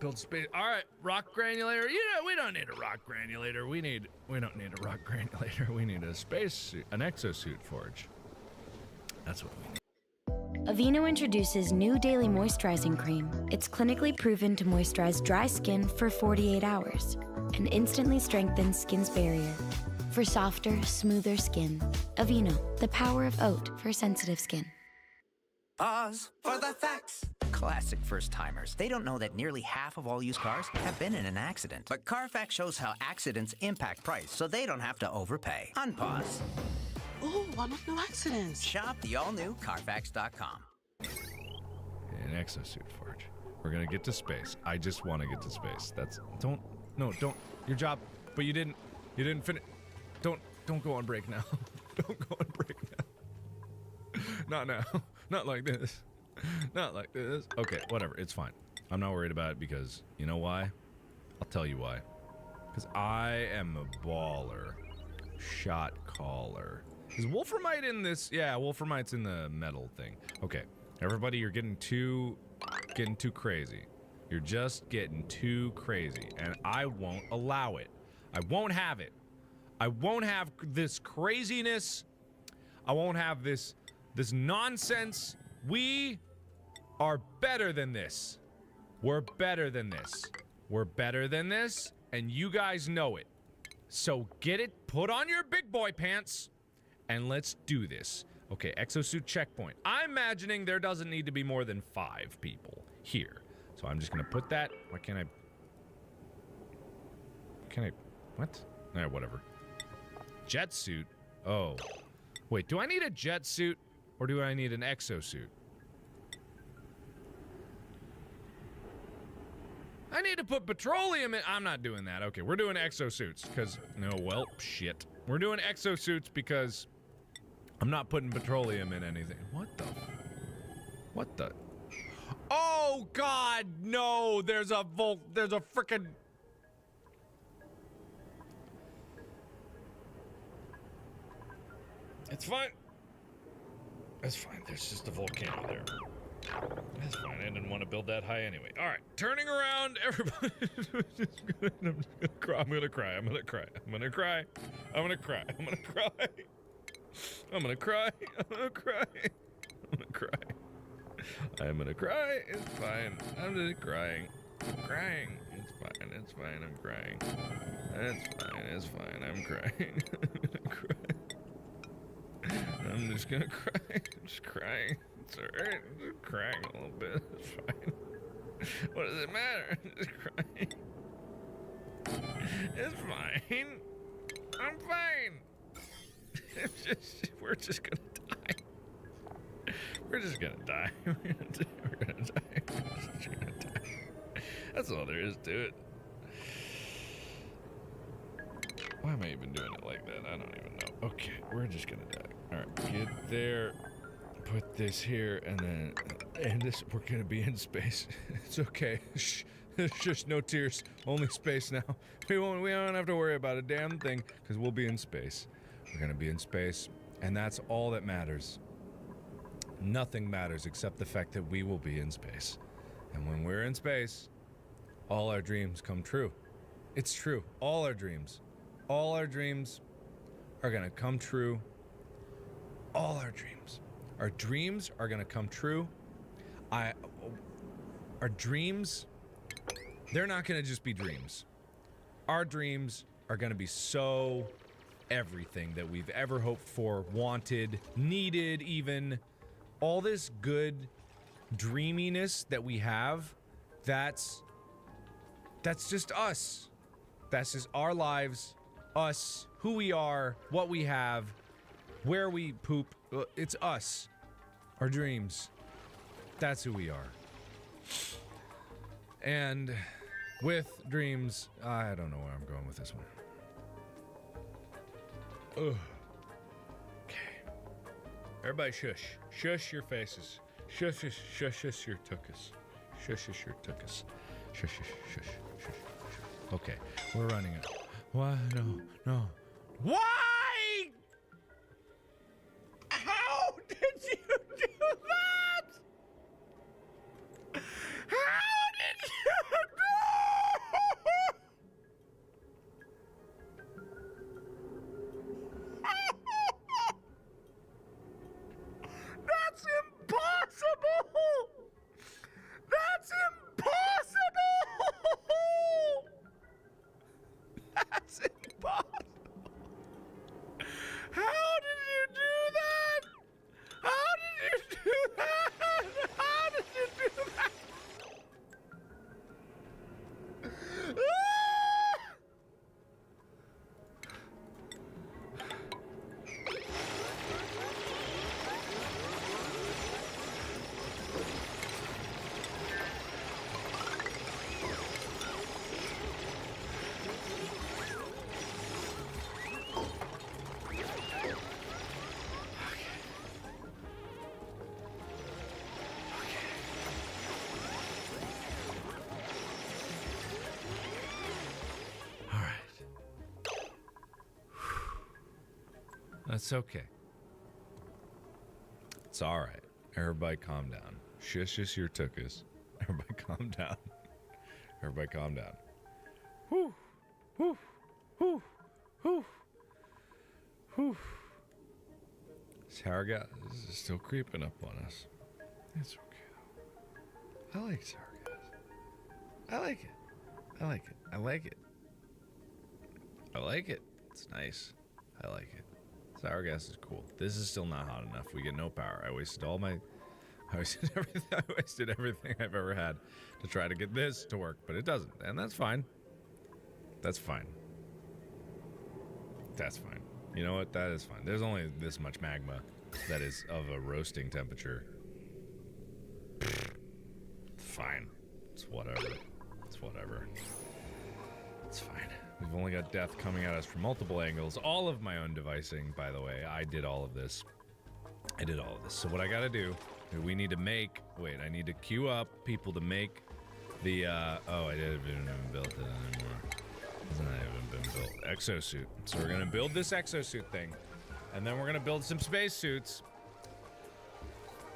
build space. All right, rock granulator. You know, we don't need a rock granulator. We don't need a rock granulator. We need a space suit, an exosuit forge. That's what we need.
Aveeno introduces new daily moisturizing cream. It's clinically proven to moisturize dry skin for 48 hours and instantly strengthens skin's barrier. for softer, smoother skin. Aveeno, the power of oat for sensitive skin.
Pause for the facts. Classic first-timers. They don't know that nearly half of all used cars have been in an accident. But Carfax shows how accidents impact price, so they don't have to overpay. Unpause.
Ooh, almost no accidents.
Shop the all-new Carfax.com.
An exosuit, Forge. We're gonna get to space. I just want to get to space. That's don't your job. But you didn't finish. Don't go on break now. Don't go on break now. Not now. Not like this. Not like this. Okay, whatever. It's fine. I'm not worried about it because you know why? I'll tell you why. Because I am a baller. Shot caller. Is Wolframite in this? Yeah, Wolframite's in the metal thing. Okay, everybody, you're getting too crazy. You're just getting too crazy, and I won't allow it. I won't have it. I won't have this craziness. I won't have this nonsense. We are better than this. We're better than this. We're better than this, and you guys know it. So get it, put on your big boy pants, and let's do this. Okay, exosuit checkpoint. I'm imagining there doesn't need to be more than 5 people here. So I'm just gonna put that. Why can't I? What? Alright, whatever. Jet suit? Oh. Wait, do I need a jet suit or do I need an exosuit? I need to put petroleum in. I'm not doing that. Okay, we're doing exosuits because, no, well, shit. We're doing exosuits because I'm not putting petroleum in anything. What the? Oh, God, no, there's a frickin'. It's fine. It's fine. There's just a volcano there. That's fine. I didn't want to build that high anyway. All right, turning around, everybody. I'm gonna cry. I'm gonna cry. I'm gonna cry. I'm gonna cry. I'm gonna cry. I'm gonna cry. I'm gonna cry. I'm gonna cry. I'm gonna cry. It's fine. I'm just crying. I'm crying. It's fine. It's fine. I'm crying. It's fine. It's fine. I'm crying. I'm crying. I'm just gonna cry. I'm just crying. It's alright. I'm just crying a little bit. It's fine. What does it matter? I'm just crying. It's fine. I'm fine. It's just, we're just gonna die. We're just gonna die. We're gonna die. We're just gonna die. That's all there is to it. Why am I even doing it like that? I don't even know. Okay, we're just gonna die. Alright, get there. Put this here, and this, we're gonna be in space. It's okay. Shh. Just no tears. Only space now. We don't have to worry about a damn thing, because we'll be in space. We're gonna be in space, and that's all that matters. Nothing matters except the fact that we will be in space. And when we're in space, all our dreams come true. It's true. All our dreams are gonna come true. All our dreams. Our dreams are gonna come true. Our dreams, they're not gonna just be dreams. Our dreams are gonna be so everything that we've ever hoped for, wanted, needed even. All this good dreaminess that we have, that's just us. That's just our lives, us, who we are, what we have, where we poop. It's us. Our dreams. That's who we are. And with dreams, I don't know where I'm going with this one. Ugh. Okay. Everybody shush. Shush your faces. Shush, shush, shush, shush your tuchus. Shush, shush your tuchus. Shush, shush, shush, shush, shush. Okay, we're running out. Why? No. Why? How did you do that? How did you do? That's impossible! That's impossible! That's impossible! That's okay. It's all right. Everybody calm down. Shush your tuchus. Everybody calm down. Everybody calm down. Whew. Whew. Whew. Whew. Whew. Sour gas is still creeping up on us. It's okay. I like sour gas. I like it. I like it. I like it. I like it. It's nice. I like it. Sour gas is cool. This is still not hot enough. We get no power. I wasted everything I've ever had to try to get this to work, but it doesn't. And that's fine. That's fine. That's fine. You know what? That is fine. There's only this much magma that is of a roasting temperature. Fine. It's whatever. It's whatever. It's fine. We've only got death coming at us from multiple angles. All of my own devising, by the way. I did all of this. So what I gotta do, we need to make... Wait, I need to queue up people to make the... oh, I didn't even build it anymore. It's not even been built. Exosuit. So we're gonna build this exosuit thing. And then we're gonna build some spacesuits.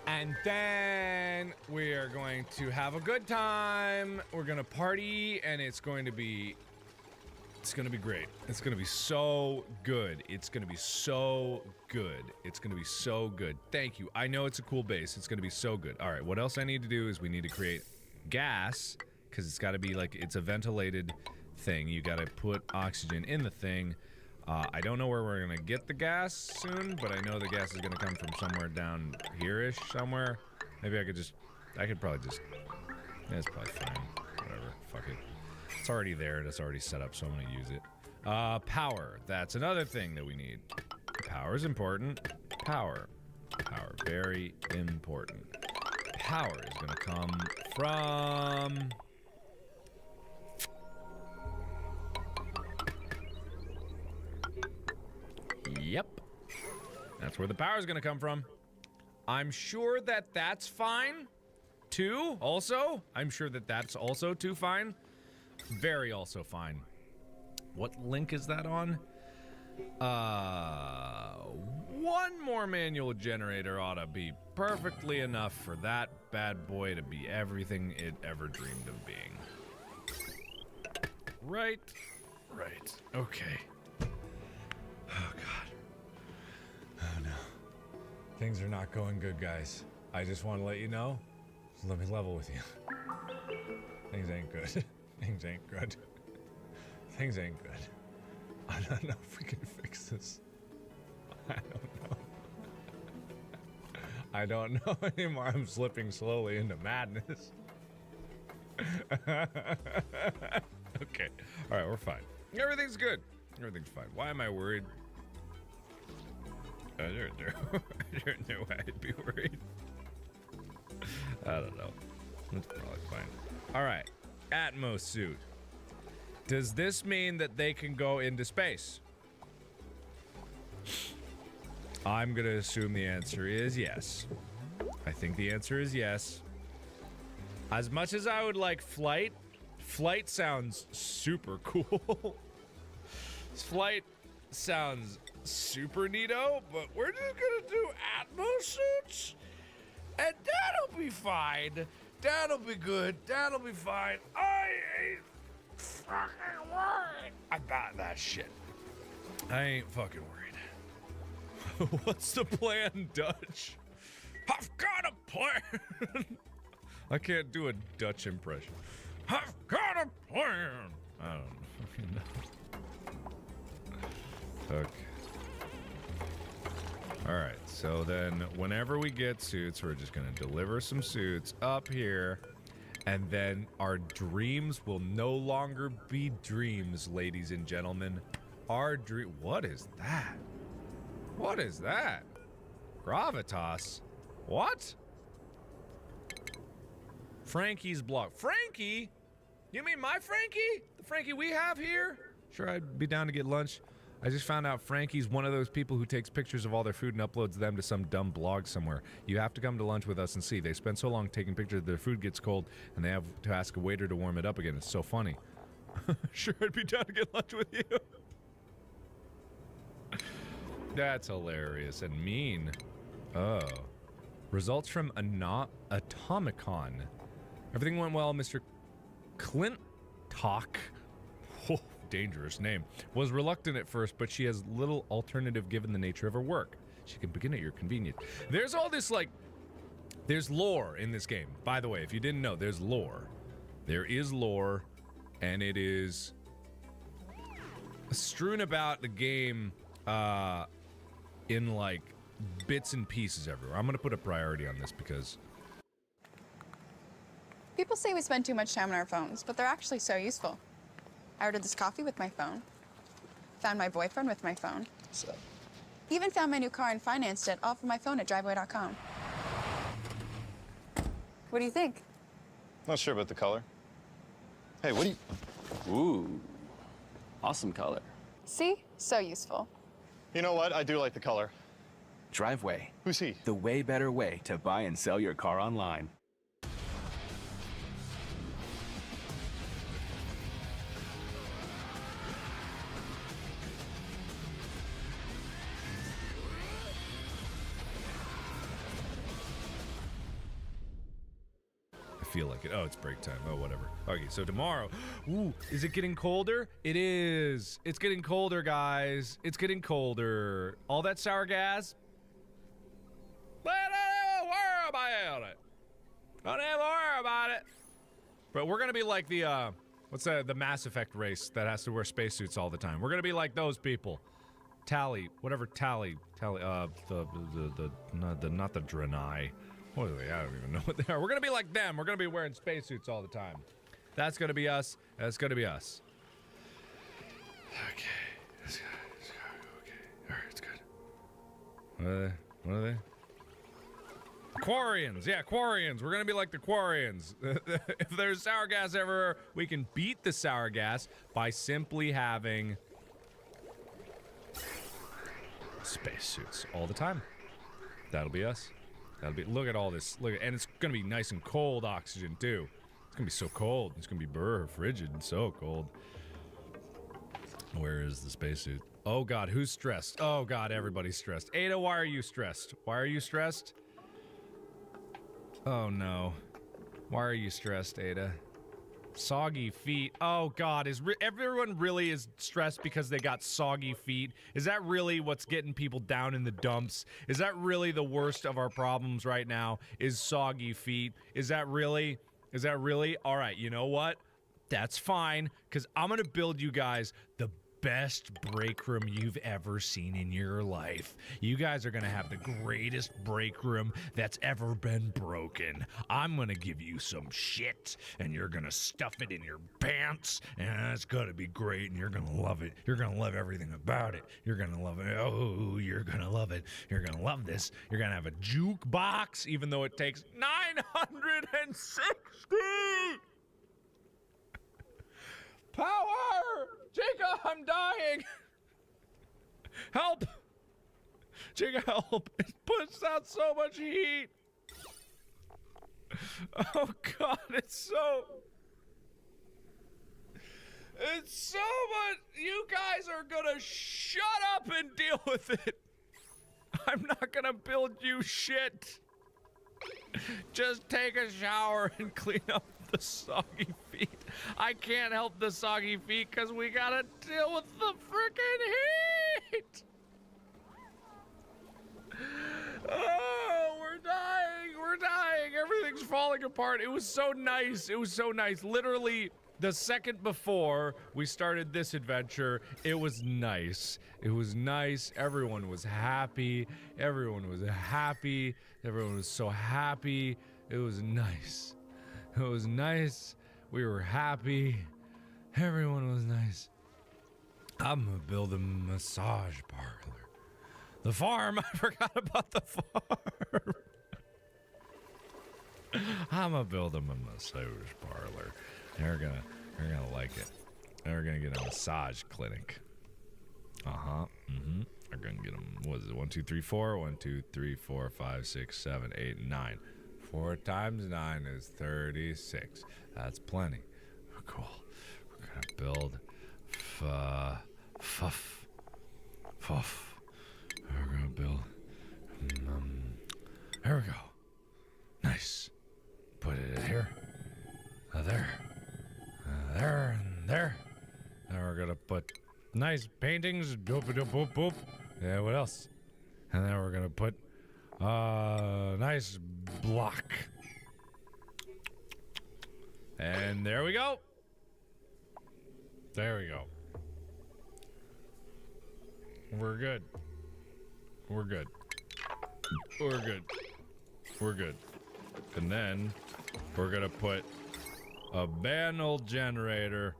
And then we are going to have a good time. We're gonna party, and it's going to be great. It's gonna be so good. It's gonna be so good. It's gonna be so good. Thank you. I know it's a cool base. It's gonna be so good. All right, what else I need to do is we need to create gas, because it's got to be like, it's a ventilated thing. You got to put oxygen in the thing. I don't know where we're gonna get the gas soon, but I know the gas is gonna come from somewhere down here-ish somewhere. Maybe I could probably just, yeah, it's probably fine. Whatever, fuck it. It's already there, it's already set up, so I'm gonna use it. Power, that's another thing that we need. Power is important. Power, very important. Power is gonna come from... Yep. That's where the power is going to come from. I'm sure that that's fine, too, also. I'm sure that that's also too fine. Very also fine. What link is that on? One more manual generator ought to be perfectly enough for that bad boy to be everything it ever dreamed of being. Right. Right. Okay. Oh, God. Oh, no. Things are not going good, guys. I just want to let you know. Let me level with you. Things ain't good. Things ain't good. Things ain't good. I don't know if we can fix this. I don't know. I don't know anymore. I'm slipping slowly into madness. Okay. All right, we're fine. Everything's good. Everything's fine. Why am I worried? I don't know why I'd be worried. I don't know. It's probably fine. All right. Atmos suit. Does this mean that they can go into space? I'm going to assume the answer is yes. I think the answer is yes. As much as I would like flight sounds super cool. Flight sounds super neato, but we're just gonna do Atmos suits, and that'll be fine. That'll be good. That'll be fine. I ain't fucking worried about that shit. I ain't fucking worried. What's the plan, Dutch? I've got a plan. I can't do a Dutch impression. I've got a plan. I don't fucking know. Okay. Alright, so then whenever we get suits, we're just gonna deliver some suits up here, and then our dreams will no longer be dreams, ladies and gentlemen. Our dream. What is that? What is that? Gravitas? What? Frankie's blog. Frankie? You mean my Frankie? The Frankie we have here? Sure, I'd be down to get lunch. I just found out Frankie's one of those people who takes pictures of all their food and uploads them to some dumb blog somewhere. You have to come to lunch with us and see. They spend so long taking pictures, their food gets cold, and they have to ask a waiter to warm it up again. It's so funny. Sure, I'd be down to get lunch with you. That's hilarious and mean. Oh. Results from Atomicon. Everything went well, Mr. Clintock. Oh, dangerous name. Was reluctant at first, but she has little alternative given the nature of her work. She can begin at your convenience. There's all this, like, there's lore in this game. By the way, if you didn't know, there's lore. There is lore, and it is strewn about the game in, like, bits and pieces everywhere. I'm gonna put a priority on this because
people say we spend too much time on our phones, but they're actually so useful. I ordered this coffee with my phone, found my boyfriend with my phone, even found my new car and financed it all from my phone at driveway.com. What do you think?
Not sure about the color. Hey, what do you... Ooh, awesome color.
See? So useful.
You know what? I do like the color.
Driveway.
Who's he?
The way better way to buy and sell your car online.
I feel like it. Oh, it's break time. Oh, whatever. Okay, so tomorrow. Ooh, is it getting colder? It is. It's getting colder, guys. It's getting colder. All that sour gas. But I don't worry about it. Don't even worry about it. But we're gonna be like the what's that? The Mass Effect race that has to wear spacesuits all the time. We're gonna be like those people. Tally, whatever Tally. Not the Draenei. What are they? I don't even know what they are. We're gonna be like them. We're gonna be wearing spacesuits all the time. That's gonna be us. That's gonna be us. Okay. Okay. All right, it's good. What are they? Quarians. Yeah, Quarians. We're gonna be like the Quarians. If there's sour gas everywhere, we can beat the sour gas by simply having spacesuits all the time. That'll be us. That'll be. Look at all this. Look at, and it's gonna be nice and cold oxygen too. It's gonna be so cold. It's gonna be frigid and so cold. Where is the spacesuit? Oh God, who's stressed? Oh God, everybody's stressed. Ada, why are you stressed? Why are you stressed? Oh no. Why are you stressed, Ada? Soggy feet. Oh God, everyone really is stressed because they got soggy feet? Is that really what's getting people down in the dumps? Is that really the worst of our problems right now? Is soggy feet? Is that really? Is that really? All right, you know what? That's fine, because I'm gonna build you guys the best break room you've ever seen in your life. You guys are gonna have the greatest break room that's ever been broken. I'm gonna give you some shit, and you're gonna stuff it in your pants, and it's gonna be great, and you're gonna love it. You're gonna love everything about it. You're gonna love it. Oh, you're gonna love it. You're gonna love this. You're gonna have a jukebox, even though it takes 960! Power! Jacob, I'm dying! Help! Jacob, help! It puts out so much heat! Oh God, it's so much! You guys are gonna shut up and deal with it! I'm not gonna build you shit! Just take a shower and clean up the soggy feet. I can't help the soggy feet because we gotta deal with the freaking heat. Oh, we're dying. We're dying. Everything's falling apart. It was so nice. It was so nice. Literally, the second before we started this adventure, it was nice. It was nice. Everyone was happy. Everyone was happy. Everyone was so happy. It was nice. It was nice. We were happy. Everyone was nice. I'm gonna build a massage parlor. The farm. I forgot about the farm. I'm gonna build them a massage parlor. They're gonna like it. They're gonna get a massage clinic. They're gonna get them. What is it? 1, 2, 3, 4. 1, 2, 3, 4, 5, 6, 7, 8, 9. 4 times 9 is 36. That's plenty. Cool. We're gonna build put nice paintings. Boop, boop, boop, boop. Yeah, what else? And then we're gonna put nice block. And there we go. There we go. We're good. We're good. We're good. We're good. And then we're gonna put a panel generator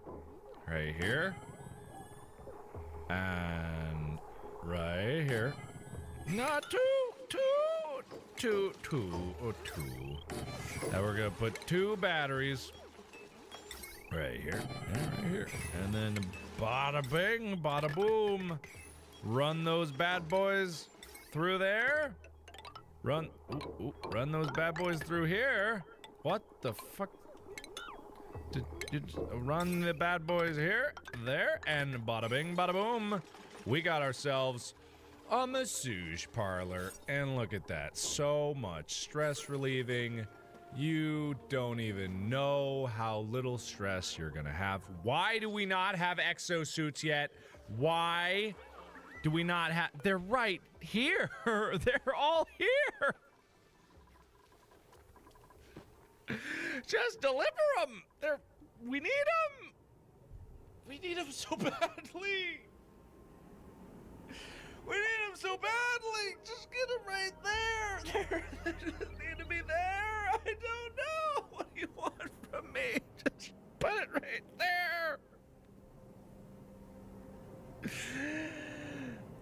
right here. And right here. Not two. Now we're gonna put 2 batteries right here and right here. And then bada bing, bada boom. Run those bad boys through there. Run those bad boys through here. What the fuck? Run the bad boys here, there, and bada bing, bada boom. We got ourselves a massage parlor, and look at that. So much stress relieving. You don't even know how little stress you're gonna have. Why do we not have exosuits yet? Why do we not have? They're right here. They're all here. Just deliver them. We need them. We need them so badly. We need them so badly. Just get them right there. They just need to be there. I don't know. What do you want from me? Just put it right there.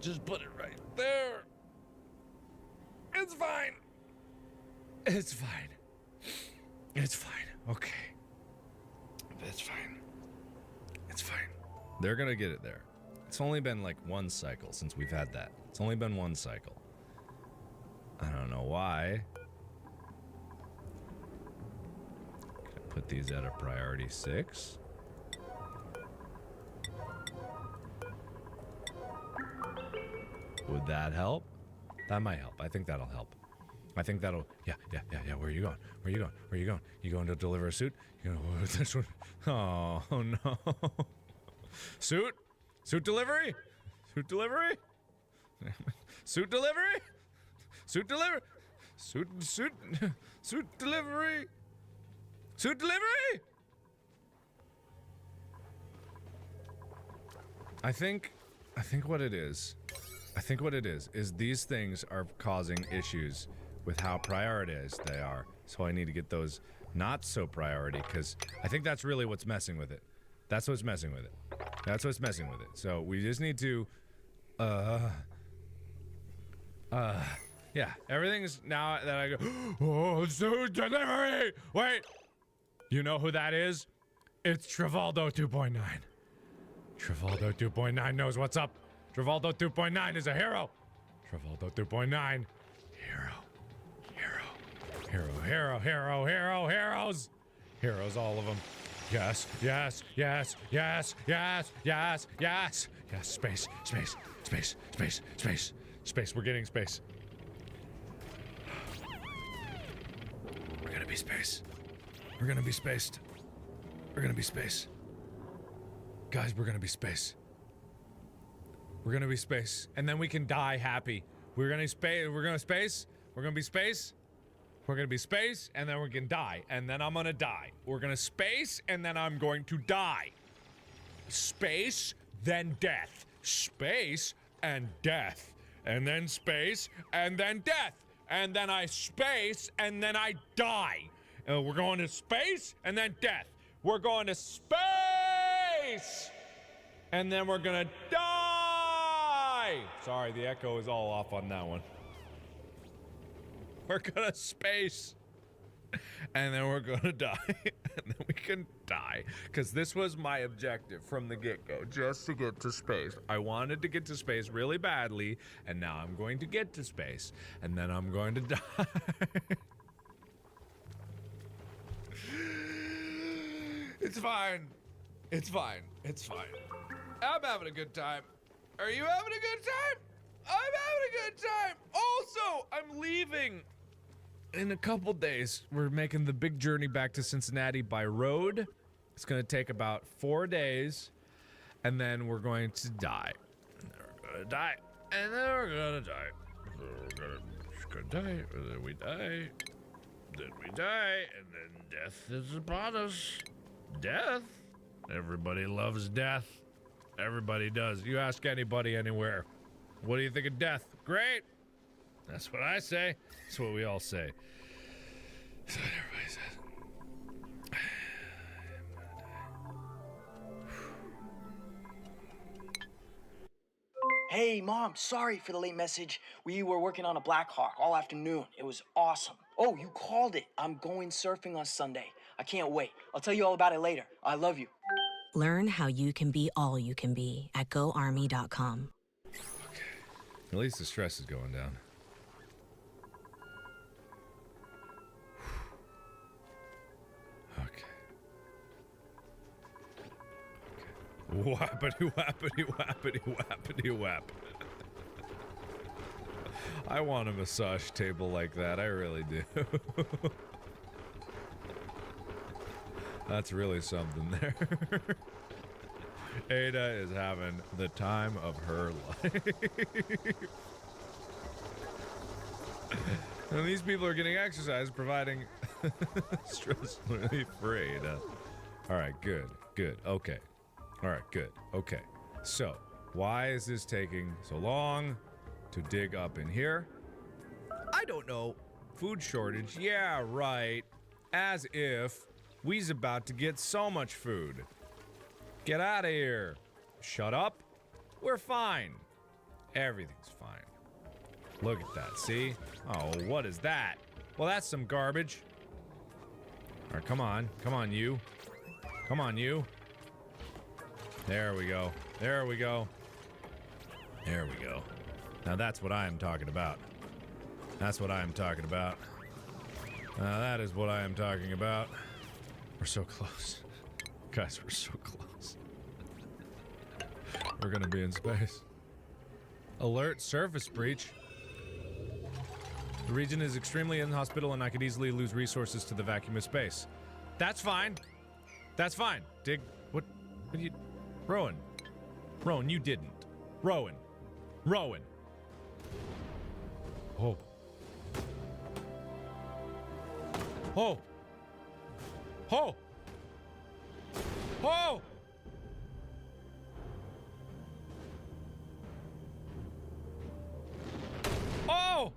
Just put it right there. It's fine. It's fine. It's fine. Okay. It's fine. It's fine. They're gonna get it there. It's only been like 1 cycle since we've had that. It's only been 1 cycle. I don't know why. Gonna put these at a priority 6. Would that help? That might help. I think that'll help. I think that'll. Yeah. Where are you going? Where are you going? Where are you going? You going to deliver a suit? You going to this one? Oh no. Suit delivery? Suit delivery? Suit delivery? Suit delivery? Suit delivery? Suit delivery? I think what it is. I think what it is these things are causing issues with how prioritized they are. So I need to get those not so priority, because I think that's really what's messing with it. That's what's messing with it. That's what's messing with it. So we just need to, yeah, everything's now that I go, oh, so delivery! Wait! You know who that is? It's Travaldo 2.9. Travaldo 2.9 knows what's up. Travaldo 2.9 is a hero. Travaldo 2.9. Heroes. Heroes, all of them. Yes. Space. We're getting space. We're gonna be space. We're gonna be spaced. We're gonna be space. Guys, we're gonna be space. We're gonna be space. And then we can die happy. We're gonna space. We're gonna space. We're gonna be space. We're gonna be space, and then we're gonna die, and then I'm gonna die. We're gonna space, and then I'm going to die. Space, then death. Space, and death. And then space, and then death. And then I space, and then I die. We're going to space, and then death. We're going to space! And then we're gonna die! Sorry, the echo is all off on that one. We're gonna space, and then we're gonna die, and then we can die. Because this was my objective from the get-go, just to get to space. I wanted to get to space really badly, and now I'm going to get to space, and then I'm going to die. It's fine. It's fine. It's fine. I'm having a good time. Are you having a good time? I'm having a good time. Also, I'm leaving in a couple days. We're making the big journey back to Cincinnati by road. It's going to take about 4 days. and then we're going to die. And then we're gonna die. And then we're gonna die. We're gonna die. And then we die. Then we die. And then death is upon us. Death? Everybody loves death. Everybody does. You ask anybody anywhere. What do you think of death? Great. That's what I say. That's what we all say. That's what everybody says.
Hey, Mom, sorry for the late message. We were working on a Black Hawk all afternoon. It was awesome. Oh, you called it. I'm going surfing on Sunday. I can't wait. I'll tell you all about it later. I love you.
Learn how you can be all you can be at GoArmy.com.
At least the stress is going down. Okay. Whappity whappity whappity whappity whap. I want a massage table like that. I really do. That's really something there. Ada is having the time of her life. And these people are getting exercise, providing stress relief for Ada. All right, good, good, okay. All right, good, okay. So, why is this taking so long to dig up in here? I don't know. Food shortage, yeah, right. As if we's about to get so much food. Get out of here. Shut up. We're fine. Everything's fine. Look at that, see? Oh, what is that? Well, that's some garbage. All right, come on. Come on, you. Come on, you. There we go. There we go. There we go. Now that's what I am talking about. That's what I am talking about. Now that is what I am talking about. We're so close. Guys, we're so close. We're gonna be in space. Alert, surface breach. The region is extremely inhospitable and I could easily lose resources to the vacuum of space. That's fine. That's fine. Dig. What you... Rowan. Rowan, you didn't. Rowan. Rowan. Oh. Oh. Oh. Oh. Oh.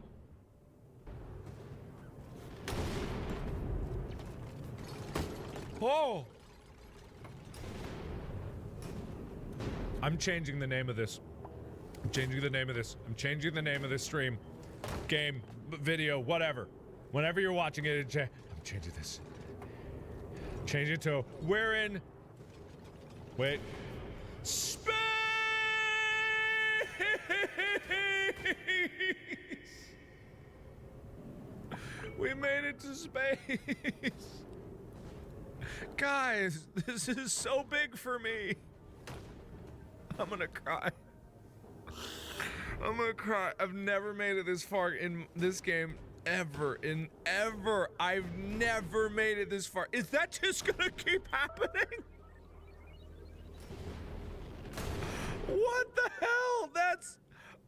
Oh. I'm changing the name of this. I'm changing the name of this. I'm changing the name of this stream. Game, video, whatever. Whenever you're watching it, I'm changing this. Change it to we're in. Wait. Space! We made it to space. Guys, this is so big for me. I'm gonna cry. I'm gonna cry. I've never made it this far in this game ever. I've never made it this far. Is that just gonna keep happening? What the hell? That's...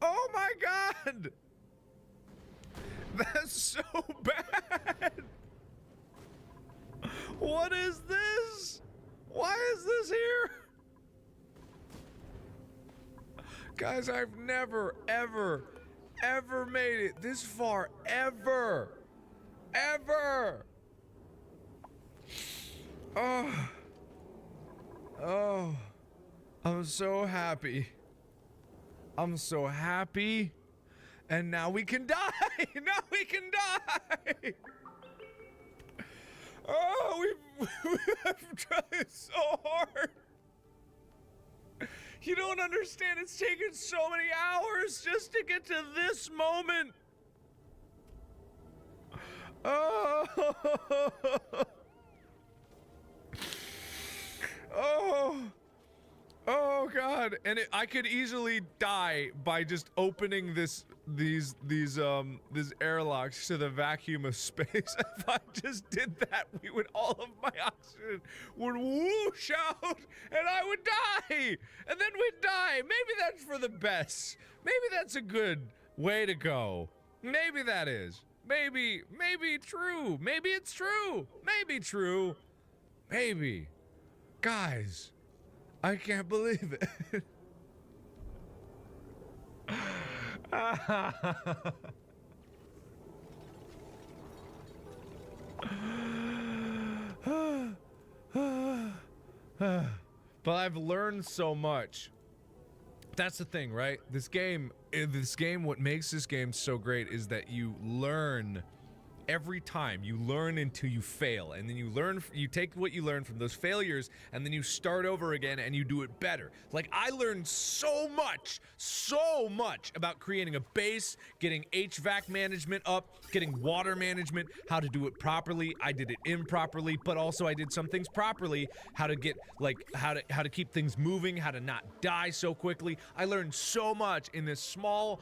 Oh my god! That's so bad! What is this? Why is this here? Guys, I've never, ever made it this far. Ever. Oh. I'm so happy. I'm so happy. And now we can die. Now we can die. Oh, we've tried so hard. You don't understand. It's taken so many hours just to get to this moment. Oh. Oh. Oh, God. god! And I could easily die by just opening these airlocks to the vacuum of space. If I just did that, all of my oxygen would whoosh out, and I would die, and then we'd die. Maybe that's for the best. Maybe that's a good way to go. Maybe that is. Maybe true. Maybe it's true. Maybe true. Maybe. Guys, I can't believe it. But I've learned so much. That's the thing, right? This game, what makes this game so great is that you learn every time. You learn until you fail, and then you take what you learn from those failures, and then you start over again and you do it better. Like, I learned so much about creating a base, getting HVAC management up, getting water management, how to do it properly. I did it improperly, but also I did some things properly, how to get, like, how to keep things moving, how to not die so quickly. I learned so much in this small,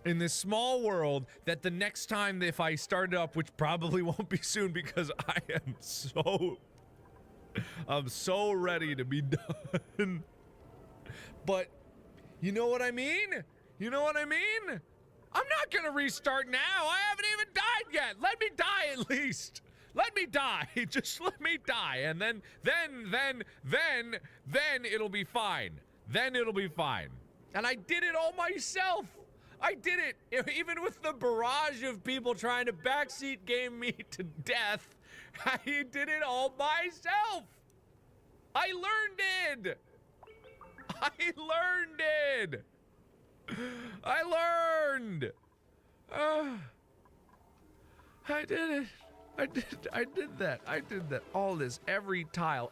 in this small world, that the next time if I start it up, which probably won't be soon because I'm so ready to be done. But you know what I mean? You know what I mean? I'm not gonna restart now. I haven't even died yet. Let me die at least. Let me die. Just let me die, and then it'll be fine. Then it'll be fine. And I did it all myself. I did it, even with the barrage of people trying to backseat game me to death. I did it all myself. I learned it. I learned. I did it. I did that. All this, every tile.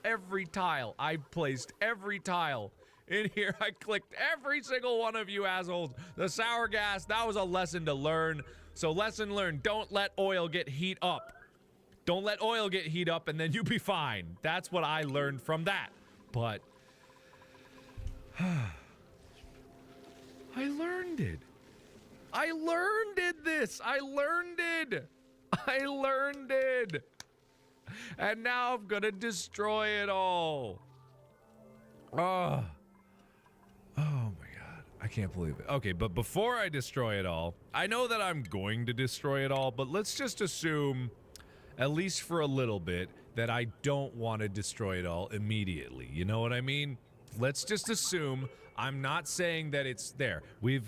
I placed every tile. In here, I clicked every single one of you assholes. The sour gas, that was a lesson to learn. So lesson learned, don't let oil get heat up. Don't let oil get heat up and then you'll be fine. That's what I learned from that. But I learned it. I learned it. And now I'm gonna destroy it all. Oh my god, I can't believe it. Okay, but before I destroy it all, I know that I'm going to destroy it all, but let's just assume, at least for a little bit, that I don't want to destroy it all immediately. You know what I mean? Let's just assume. I'm not saying that it's there.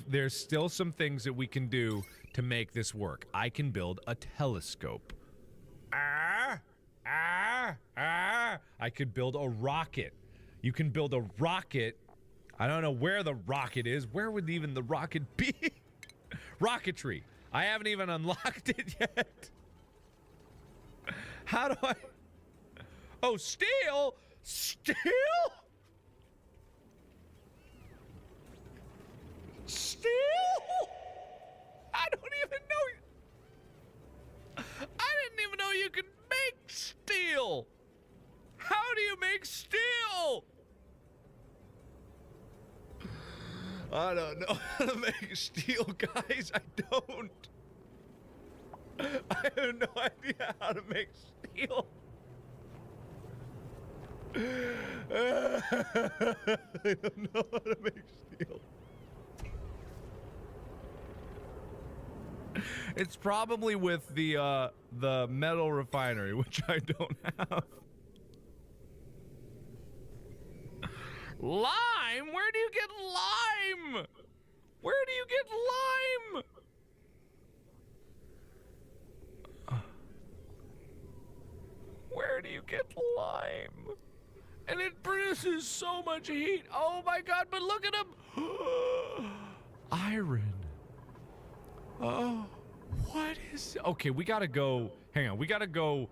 There's still some things that we can do to make this work. I can build a telescope. I could build a rocket. You can build a rocket. I don't know where the rocket is. Where would even the rocket be? Rocketry. I haven't even unlocked it yet. How do I... Oh, steel? Steel? Steel? I don't even know. I didn't even know you could make steel. How do you make steel? I don't know how to make steel, guys. I don't. I have no idea how to make steel. I don't know how to make steel. It's probably with the metal refinery, which I don't have. Lime? Where do you get lime? Where do you get lime? Where do you get lime? And it produces so much heat. Oh my god, but look at him. Iron. Oh, what is... Okay, we gotta go... Hang on, we gotta go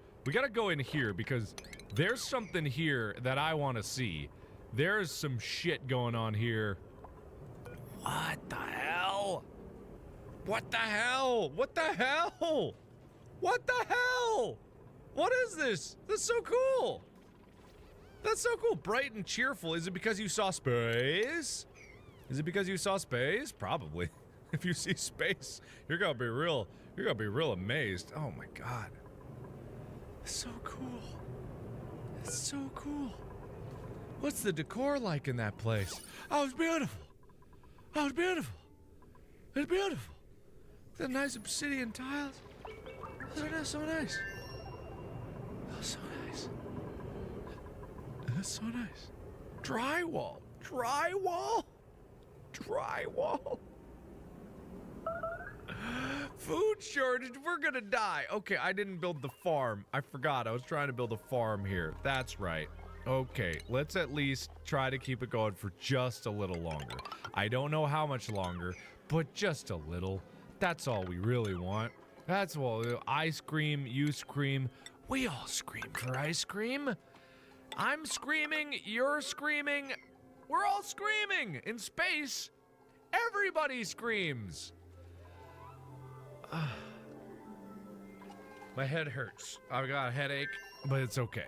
in here because there's something here that I want to see. There's some shit going on here. What the hell? What the hell? What the hell? What the hell? What is this? This is so cool. That's so cool. Bright and cheerful. Is it because you saw space? Is it because you saw space? Probably. If you see space, you're gonna be real amazed. Oh my god. It's so cool. It's so cool. What's the decor like in that place? Oh, it's beautiful. Oh, it's beautiful. It's beautiful. The nice obsidian tiles. They're so nice. Oh, so nice. That's so nice. Drywall. Drywall. Drywall. Food shortage. We're gonna die. Okay, I didn't build the farm. I forgot. I was trying to build a farm here. That's right. Okay, let's at least try to keep it going for just a little longer. I don't know how much longer, but just a little. That's all we really want. That's all. I scream, you scream. We all scream for ice cream. I'm screaming, you're screaming. We're all screaming. In space, everybody screams. My head hurts. I've got a headache, but it's okay.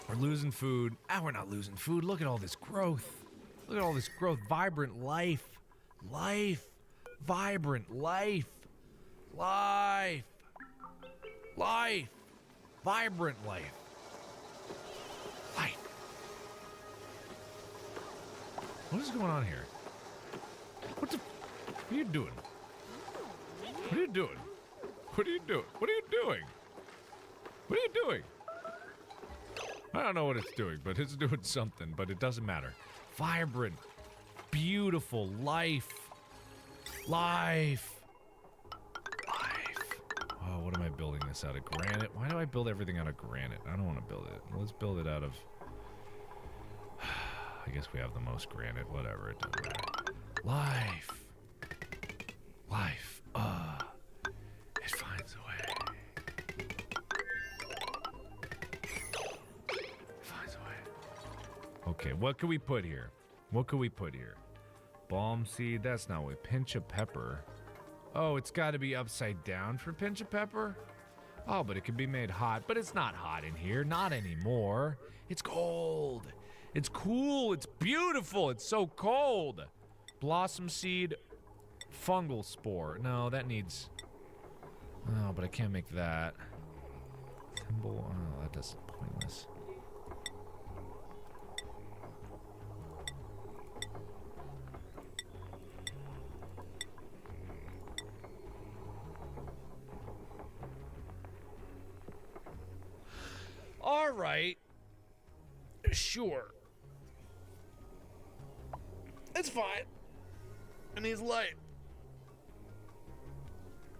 We're losing food. We're not losing food. Look at all this growth. Look at all this growth. Vibrant life. Life. Vibrant life. Life. Life. Vibrant life. Life. What is going on here? What are you doing? What are you doing? What are you doing? What are you doing? What are you doing? I don't know what it's doing, but it's doing something, but it doesn't matter. Vibrant, beautiful life. Life. Life. Oh, what am I building this out of? Granite? Why do I build everything out of granite? I don't want to build it. Let's build it out of... I guess we have the most granite. Whatever, it doesn't matter. Life. Life. It finds a way. It finds a way. Okay, what can we put here? What can we put here? Balm seed, that's not what. Pinch of pepper. Oh, it's got to be upside down for pinch of pepper? Oh, but it can be made hot. But it's not hot in here. Not anymore. It's cold. It's cool. It's beautiful. It's so cold. Blossom seed, fungal spore. No, that needs... Oh, but I can't make that. Thimble. Oh, that doesn't pointless. All right. Sure. It's fine. And he's light.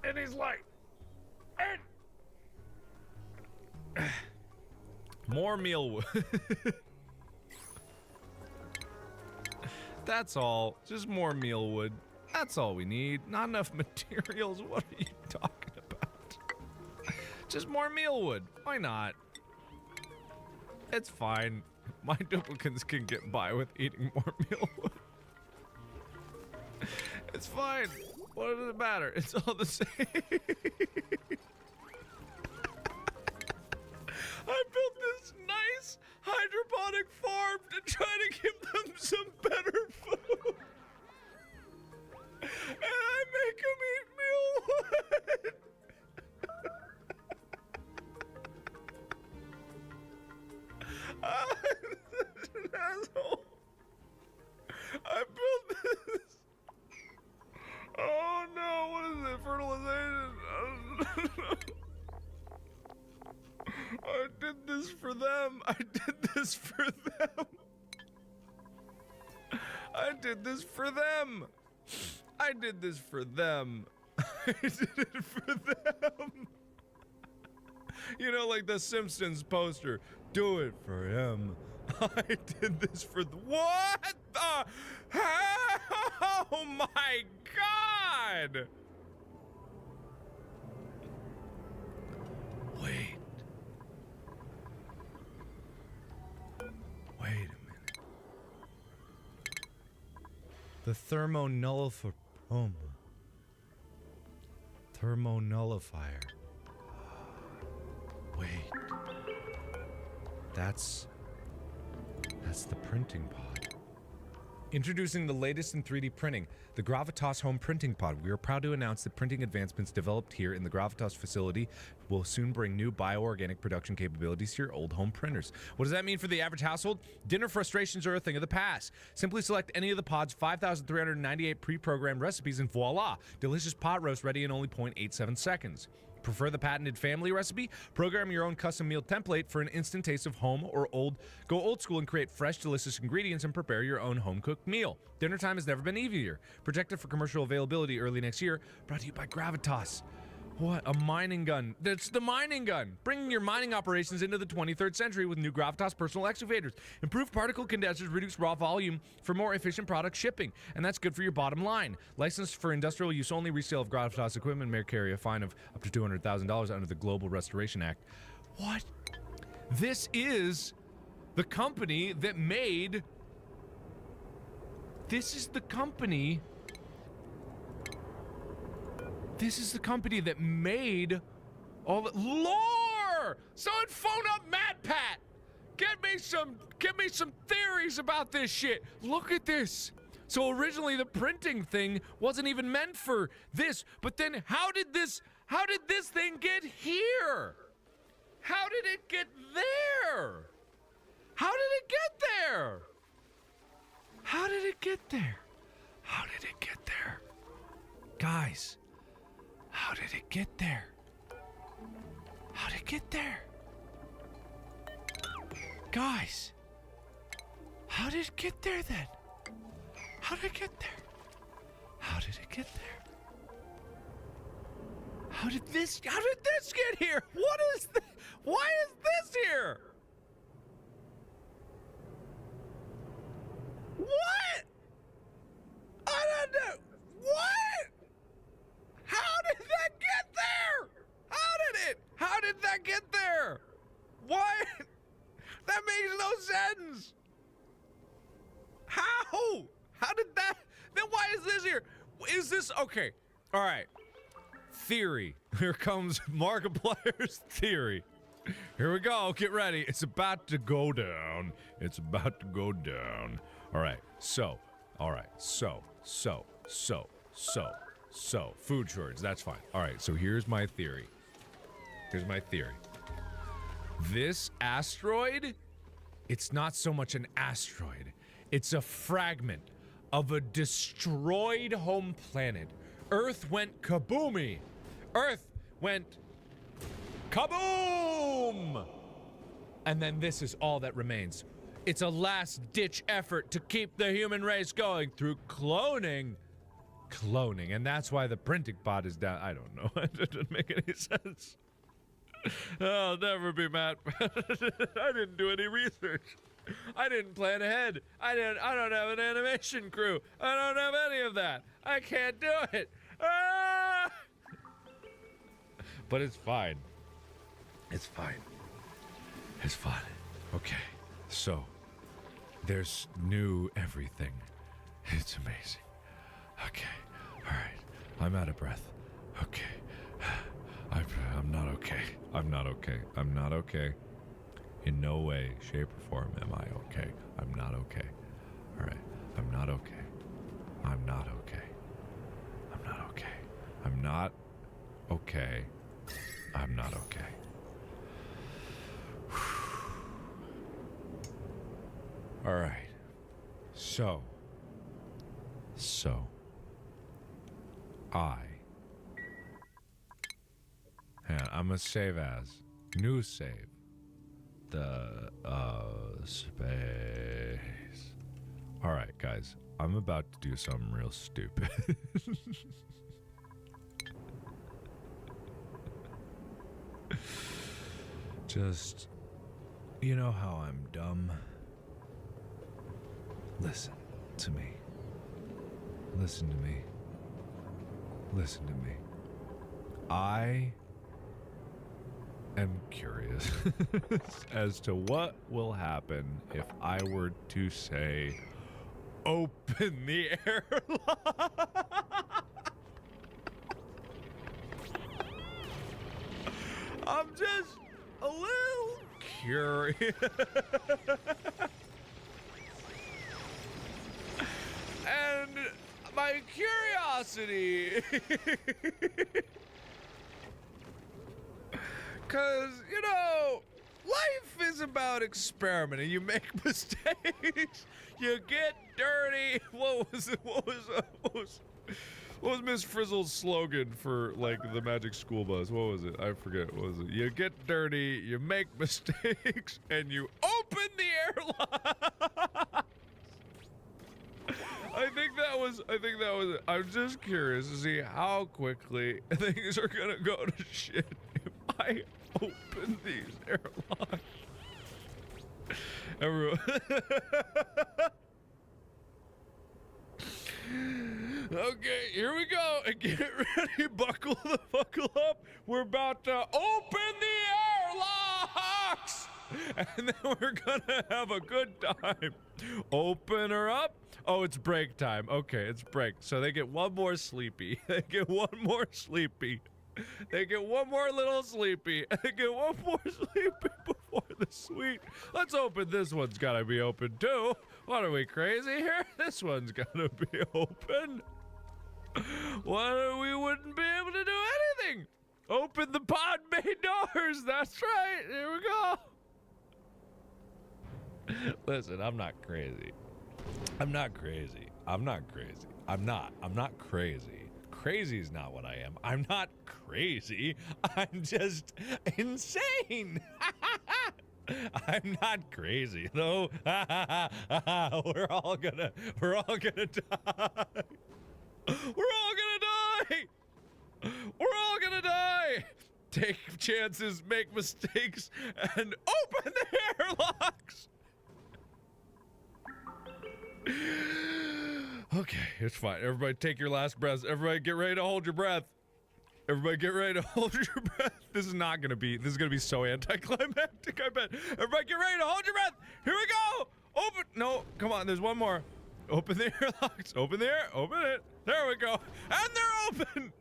And he's light. And more mealwood. That's all. Just more mealwood. That's all we need. Not enough materials. What are you talking about? Just more mealwood. Why not? It's fine. My duplicants can get by with eating more mealwood. It's fine. What does it matter? It's all the same. I built this nice hydroponic farm to try to give them some better food. And I make them eat mealwood. Such an asshole. I built this. Oh no, what is it? Fertilization. I did this for them. I did this for them. I did this for them. I did this for them. I did it for them. You know, like the Simpsons poster. Do it for him. I did this for the... What the... Oh my god! Wait. Wait a minute. The thermonullifier. Thermonullifier. Wait. That's That's the printing pod. Introducing the latest in 3D printing, the Gravitas Home Printing Pod. We are proud to announce that printing advancements developed here in the Gravitas facility will soon bring new bioorganic production capabilities to your old home printers. What does that mean for the average household? Dinner frustrations are a thing of the past. Simply select any of the pod's 5,398 pre-programmed recipes and voila, delicious pot roast ready in only 0.87 seconds. Prefer the patented family recipe? Program your own custom meal template for an instant taste of home or go old school and create fresh, delicious ingredients and prepare your own home-cooked meal. Dinner time has never been easier. Projected for commercial availability early next year. Brought to you by Gravitas. What? A mining gun. That's the mining gun. Bringing your mining operations into the 23rd century with new Gravitas personal excavators. Improved particle condensers reduce raw volume for more efficient product shipping. And that's good for your bottom line. Licensed for industrial use only, resale of Gravitas equipment may carry a fine of up to $200,000 under the Global Restoration Act. What? This is the company that made... This is the company that made all the lore. Someone phone up MatPat. Get me some theories about this shit. Look at this. So originally the printing thing wasn't even meant for this, but then how did this thing get here? How did it get there? How did it get there? How did it get there? How did it get there? Guys, how did it get there? How did it get there? Guys, how did it get there then? How did it get there? How did it get there? How did this get here? What is this? Why is this here? What? I don't know. What? How did that get there? How did that get there? What? That makes no sense. How? How did that? Then why is this here? Is this okay? All right. Theory. Here comes Markiplier's theory. Here we go. Get ready. It's about to go down. It's about to go down. All right. So, food shortage. That's fine. All right. So here's my theory. This asteroid, it's not so much an asteroid. It's a fragment of a destroyed home planet. Earth went kaboomy. Earth went kaboom! And then this is all that remains. It's a last-ditch effort to keep the human race going through cloning. And that's why the printing pod is down. I don't know. It doesn't make any sense. I'll never be Matt. I didn't do any research. I didn't plan ahead. I don't have an animation crew. I don't have any of that. I can't do it. Ah! But it's fine. It's fine. Okay. So, there's new everything. It's amazing. Okay. All right. I'm out of breath. Okay. I'm not okay. I'm not okay. In no way, shape, or form am I okay. I'm not okay. All right. I'm not okay. I'm not okay. All right. So I'm gonna save as new save the space. All right, guys, I'm about to do something real stupid. Just, you know how I'm dumb? Listen to me. I am curious as to what will happen if I were to say, open the airlock. I'm just a little curious. curiosity. Because, you know, life is about experimenting. You make mistakes. You get dirty. What was Miss Frizzle's slogan for, like, the Magic School Bus? What was it? I forget. What was it? You get dirty, you make mistakes, and you open the airlock. I think that was it. I'm just curious to see how quickly things are gonna go to shit if I open these airlocks. Everyone. Okay, here we go. Get ready. Buckle up. We're about to open the airlocks, and then we're gonna have a good time. Open her up. Oh, it's break time. Okay, it's break. So they get one more sleepy. They get one more sleepy. They get one more little sleepy. They get one more sleepy before the sweet. Let's open this one's gotta be open too. What are we crazy here? This one's gotta be open. What we wouldn't be able to do anything. Open the pod bay doors. That's right. Here we go. Listen, I'm not crazy. I'm not crazy. I'm not crazy. Crazy is not what I am. I'm not crazy. I'm just insane. I'm not crazy though. We're all gonna die. We're all gonna die. Take chances, make mistakes, and open the airlocks. Okay, it's fine. Everybody take your last breaths. Everybody get ready to hold your breath. Everybody get ready to hold your breath. This is gonna be so anticlimactic, I bet. Everybody get ready to hold your breath. Here we go. Open. No, come on, there's one more. Open the airlocks. Open the air. Open it. There we go. And they're open.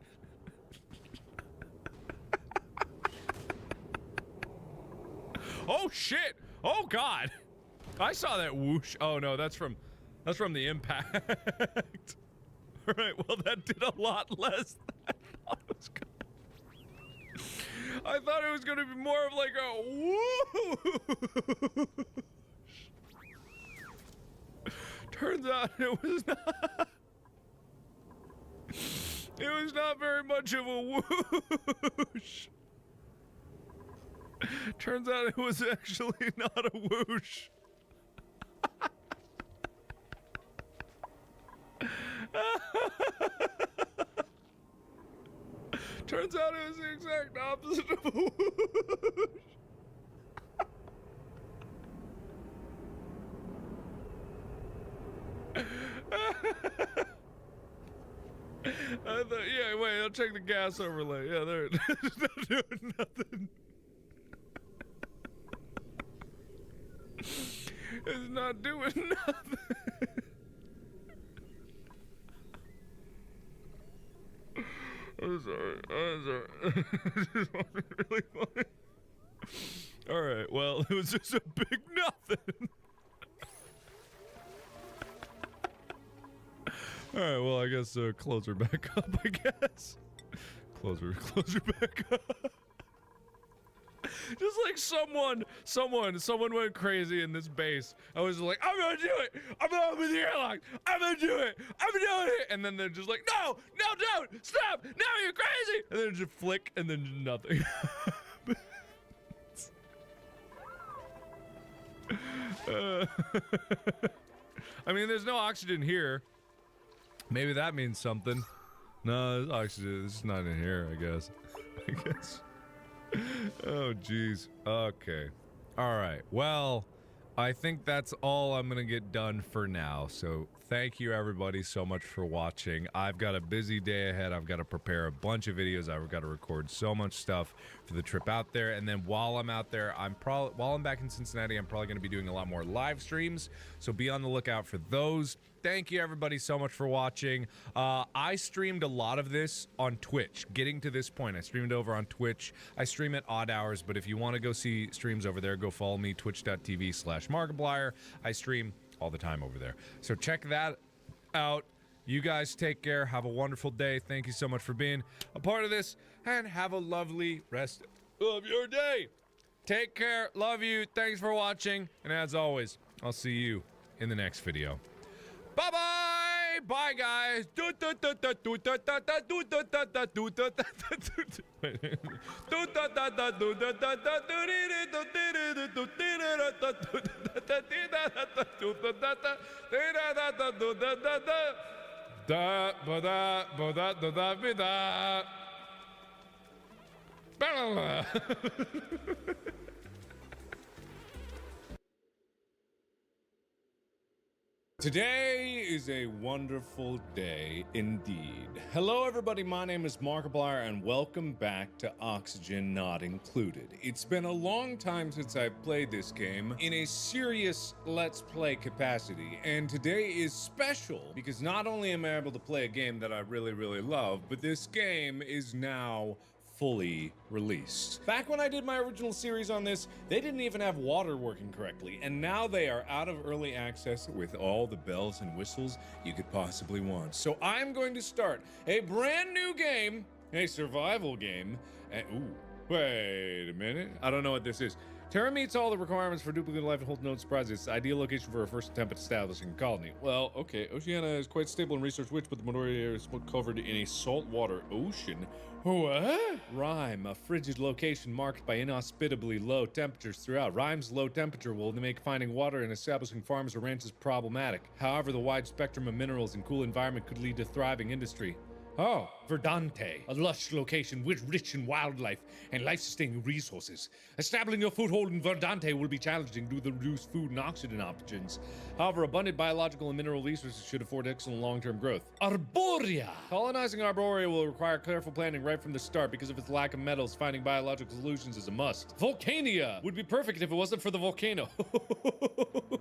Oh shit. Oh god. I saw that whoosh. Oh no, that's from the impact. All right, well that did a lot less than I thought it was gonna. I thought it was gonna be more of like a whoosh. Turns out it was not. It was not very much of a whoosh. Turns out it was actually not a whoosh. Turns out it was the exact opposite of a whoosh. I thought, yeah, wait, I'll check the gas overlay. Yeah, there it is. It's not doing nothing. It's not doing nothing. I'm sorry. This wasn't really funny. Alright, well, it was just a big nothing. Alright, well, I guess close her back up, I guess. Close her back up. Just like someone went crazy in this base. I was like, I'm gonna do it! I'm gonna open the airlock! I'm gonna do it! I'm doing it! And then they're just like, no, don't! Stop! No, you're crazy! And then just flick, and then nothing. I mean, there's no oxygen here. Maybe that means something. No, there's oxygen. It's not in here, I guess. Oh, jeez. Okay. All right. Well, I think that's all I'm gonna get done for now. So thank you everybody so much for watching. I've got a busy day ahead. I've got to prepare a bunch of videos. I've got to record so much stuff for the trip out there. And then while I'm out there, while I'm back in Cincinnati, I'm probably going to be doing a lot more live streams. So be on the lookout for those. Thank you everybody so much for watching. I streamed a lot of this on Twitch. Getting to this point, I streamed over on Twitch. I stream at odd hours, but if you want to go see streams over there, go follow me, twitch.tv/Markiplier. I stream all the time over there. So check that out. You guys take care. Have a wonderful day. Thank you so much for being a part of this, and have a lovely rest of your day. Take care. Love you. Thanks for watching. And as always, I'll see you in the next video. Bye-bye. Bye, guys. Today is a wonderful day indeed. Hello everybody, my name is Markiplier and welcome back to Oxygen Not Included. It's been a long time since I've played this game in a serious Let's Play capacity, and today is special because not only am I able to play a game that I really love, but this game is now fully released. Back when I did my original series on this, they didn't even have water working correctly, and now they are out of early access with all the bells and whistles you could possibly want. So I'm going to start a brand new game, a survival game, and ooh, wait a minute, I don't know what this is. Terra meets all the requirements for duplicate life and holds no surprises. It's the ideal location for a first attempt at establishing a colony. Well, okay, Oceania is quite stable and research-rich, but the majority area is covered in a saltwater ocean. What? Rhyme, a frigid location marked by inhospitably low temperatures throughout. Rhyme's low temperature will make finding water and establishing farms or ranches problematic. However, the wide spectrum of minerals and cool environment could lead to thriving industry. Oh, Verdante, a lush location with rich in wildlife and life-sustaining resources. Establishing a foothold in Verdante will be challenging due to the reduced food and oxygen options. However, abundant biological and mineral resources should afford excellent long-term growth. Arborea! Colonizing Arborea will require careful planning right from the start because of its lack of metals. Finding biological solutions is a must. Volcania would be perfect if it wasn't for the volcano.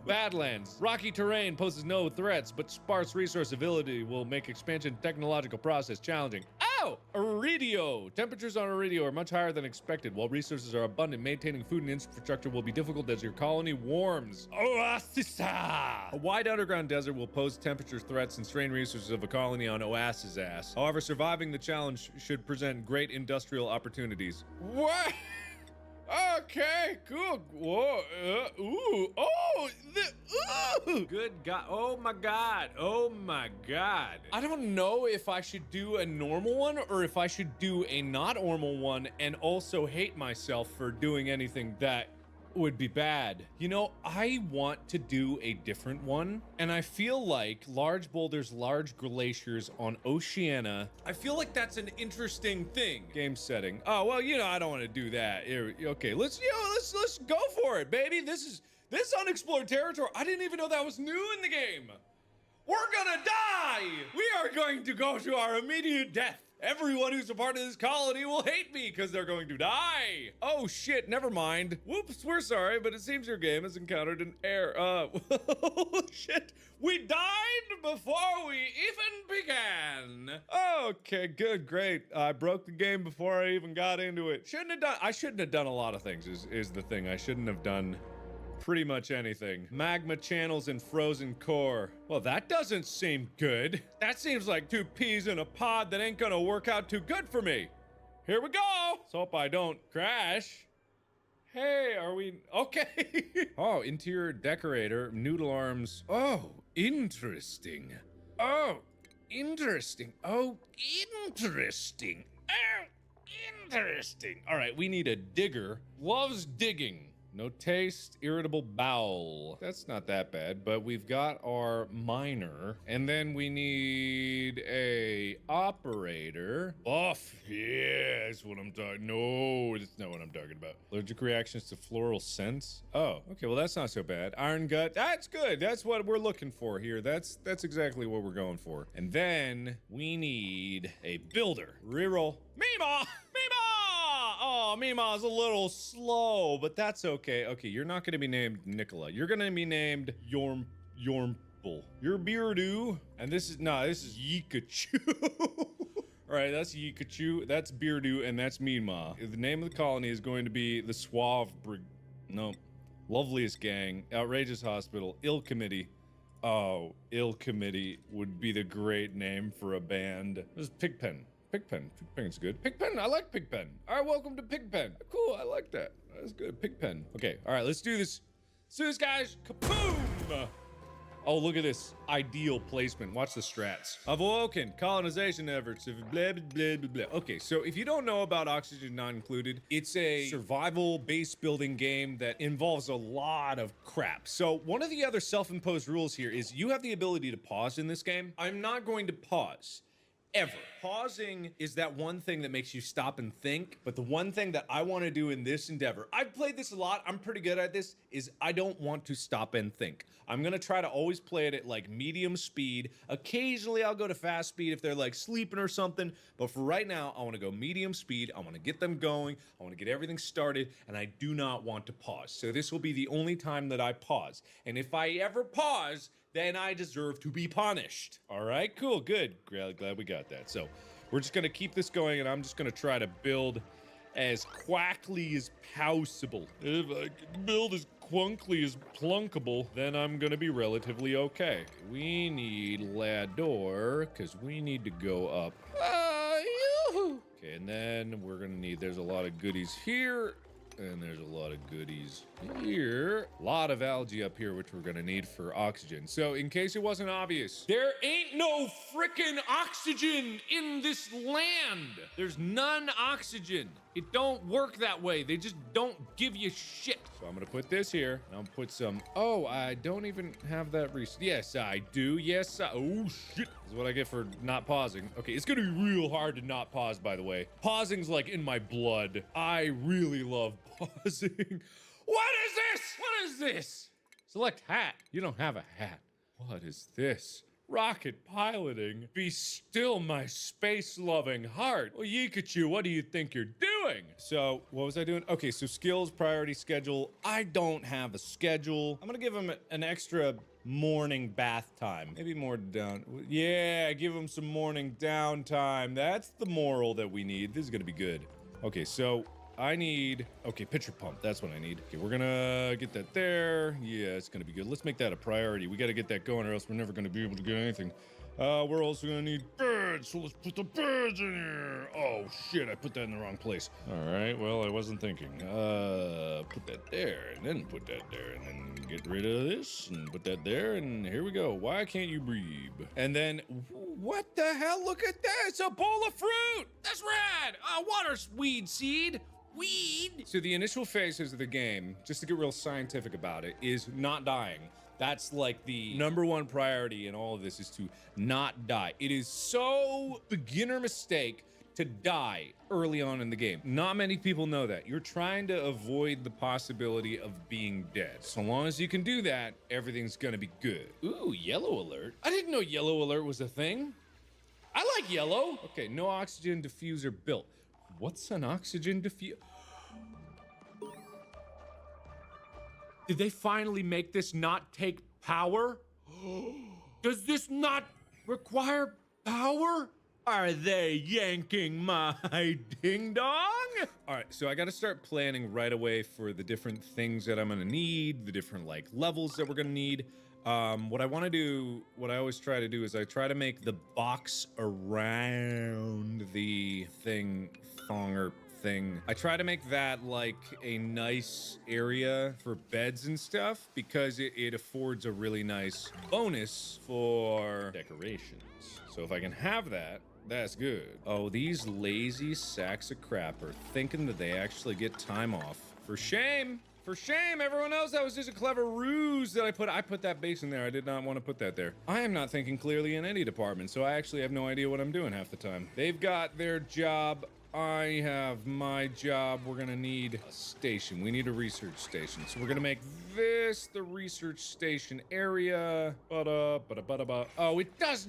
Badlands. Rocky terrain poses no threats, but sparse resource availability will make expansion technological process challenging. Oh! Iridio! Temperatures on Iridio are much higher than expected. While resources are abundant, maintaining food and infrastructure will be difficult as your colony warms. Oasisa! A wide underground desert will pose temperature threats and strain resources of a colony on Oasis ass. However, surviving the challenge should present great industrial opportunities. What? Okay, cool. Whoa, ooh, oh, ooh. Good God, oh my God, oh my God. I don't know if I should do a normal one or if I should do a not normal one and also hate myself for doing anything that would be bad. You know, I want to do a different one, and I feel like large boulders, large glaciers on Oceania, I feel like that's an interesting thing. Game setting. Oh, well, you know, I don't want to do that. Here, okay, let's go for it, baby. This unexplored territory. I didn't even know that was new in the game. We're gonna die. We are going to go to our immediate death. Everyone who's a part of this colony will hate me because they're going to die. Oh shit, never mind. Whoops, we're sorry, but it seems your game has encountered an error. Shit, we died before we even began. Okay, good, great. I broke the game before I even got into it. I shouldn't have done a lot of things is the thing. I shouldn't have done pretty much anything. Magma channels and frozen core. Well, that doesn't seem good. That seems like two peas in a pod that ain't gonna work out too good for me. Here we go. Let's hope I don't crash. Hey, are we okay? Oh, interior decorator, noodle arms. Oh, interesting. Oh, interesting. Oh, interesting. Oh, interesting. All right, we need a digger. Loves digging. No taste, irritable bowel. That's not that bad, but we've got our miner, and then we need a operator. Buff, yeah, that's what I'm talking. No, that's not what I'm talking about. Allergic reactions to floral scents. Oh, okay, well that's not so bad. Iron gut, that's good. That's what we're looking for here. That's exactly what we're going for. And then we need a builder. Reroll. Mima! Oh, Mima's a little slow, but that's okay. Okay, you're not gonna be named Nicola. You're gonna be named Yormple. You're Beardo. And this is Yikachu. All right, that's Yikachu, that's Beardo, and that's Mima. The name of the colony is going to be the Loveliest Gang, Outrageous Hospital, Ill Committee, Oh, Ill Committee would be the great name for a band. This is Pigpen. Pigpen. Pigpen's good. Pigpen, I like Pigpen. All right, welcome to Pigpen. Cool, I like that. That's good. Pigpen. Okay, all right, let's do this. Let's do this, guys. Kaboom! Oh, look at this. Ideal placement. Watch the strats. I've awoken. Colonization efforts. Blah, blah, blah, blah, blah. Okay, so if you don't know about Oxygen Not Included, it's a survival base building game that involves a lot of crap. So one of the other self-imposed rules here is you have the ability to pause in this game. I'm not going to pause. Ever. Pausing is that one thing that makes you stop and think, but the one thing that I want to do in this endeavor, I've played this a lot, I'm pretty good at this, is I don't want to stop and think. I'm gonna try to always play it at like medium speed. Occasionally I'll go to fast speed if they're like sleeping or something, but for right now, I want to go medium speed. I want to get them going. I want to get everything started, and I do not want to pause. So this will be the only time that I pause. And if I ever pause, then I deserve to be punished. All right, cool, good. Glad we got that. So we're just gonna keep this going, and I'm just gonna try to build as quackly as possible. If I can build as quunkly as plunkable, then I'm gonna be relatively okay. We need ladder, because we need to go up. Okay, and then we're gonna need, there's a lot of goodies here. And there's a lot of goodies here. A lot of algae up here, which we're gonna need for oxygen. So in case it wasn't obvious, there ain't no frickin' oxygen in this land. There's none oxygen. It don't work that way. They just don't give you shit. So I'm gonna put this here, and I'll put some, oh, I don't even have that yes, I do. Yes, oh shit. This is what I get for not pausing. Okay, it's gonna be real hard to not pause, by the way. Pausing's like in my blood. I really love pausing. What is this? What is this? Select hat. You don't have a hat. What is this? Rocket piloting. Be still, my space-loving heart. Well, Yikachu, what do you think you're doing? So, what was I doing? Okay, so skills, priority, schedule. I don't have a schedule. I'm gonna give him an extra morning bath time. Maybe more down. Yeah, give him some morning downtime. That's the moral that we need. This is gonna be good. Okay, so I need, okay, pitcher pump. That's what I need. Okay, we're gonna get that there. Yeah, it's gonna be good. Let's make that a priority. We gotta get that going or else we're never gonna be able to get anything. We're also gonna need beds, so let's put the beds in here. Oh shit, I put that in the wrong place. All right, well, I wasn't thinking. Put that there, and then put that there, and then get rid of this, and put that there, and here we go. Why can't you breathe? And then, what the hell? Look at that, it's a bowl of fruit. That's rad. Water weed seed. Weed! So the initial phases of the game, just to get real scientific about it, is not dying. That's like the #1 priority in all of this, is to not die. It is so beginner mistake to die early on in the game. Not many people know that. You're trying to avoid the possibility of being dead. So long as you can do that, everything's gonna be good. Ooh, yellow alert. I didn't know yellow alert was a thing. I like yellow. Okay, no oxygen diffuser built. What's an oxygen diffuser? Did they finally make this not take power? Does this not require power? Are they yanking my ding dong? All right, so I gotta start planning right away for the different things that I'm gonna need, the different like levels that we're gonna need. What I want to do, what I always try to do is I try to make the box around the thing, thonger thing. I try to make that like a nice area for beds and stuff because it affords a really nice bonus for decorations. So if I can have that, that's good. Oh, these lazy sacks of crap are thinking that they actually get time off. For shame! For shame, everyone knows that was just a clever ruse that I put that base in there. I did not want to put that there. I am not thinking clearly in any department, so I actually have no idea what I'm doing half the time. They've got their job. I have my job. We're gonna need a station. We need a research station. So we're gonna make this the research station area. Oh, it does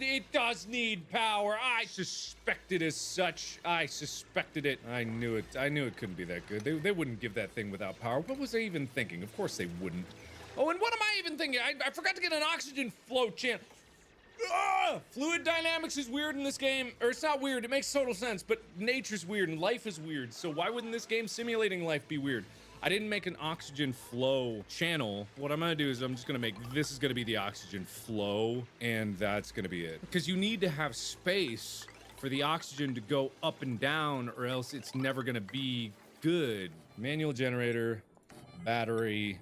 need power. I suspected as such. I suspected it. I knew it. I knew it couldn't be that good. They wouldn't give that thing without power. What was I even thinking? Of course they wouldn't. Oh, and what am I even thinking? I forgot to get an oxygen flow channel. Fluid dynamics is weird in this game, or it's not weird, it makes total sense, but nature's weird and life is weird, so why wouldn't this game simulating life be weird? I didn't make an oxygen flow channel. What I'm gonna do is I'm just gonna make, this is gonna be the oxygen flow, and that's gonna be it. Because you need to have space for the oxygen to go up and down, or else it's never gonna be good. Manual generator, battery,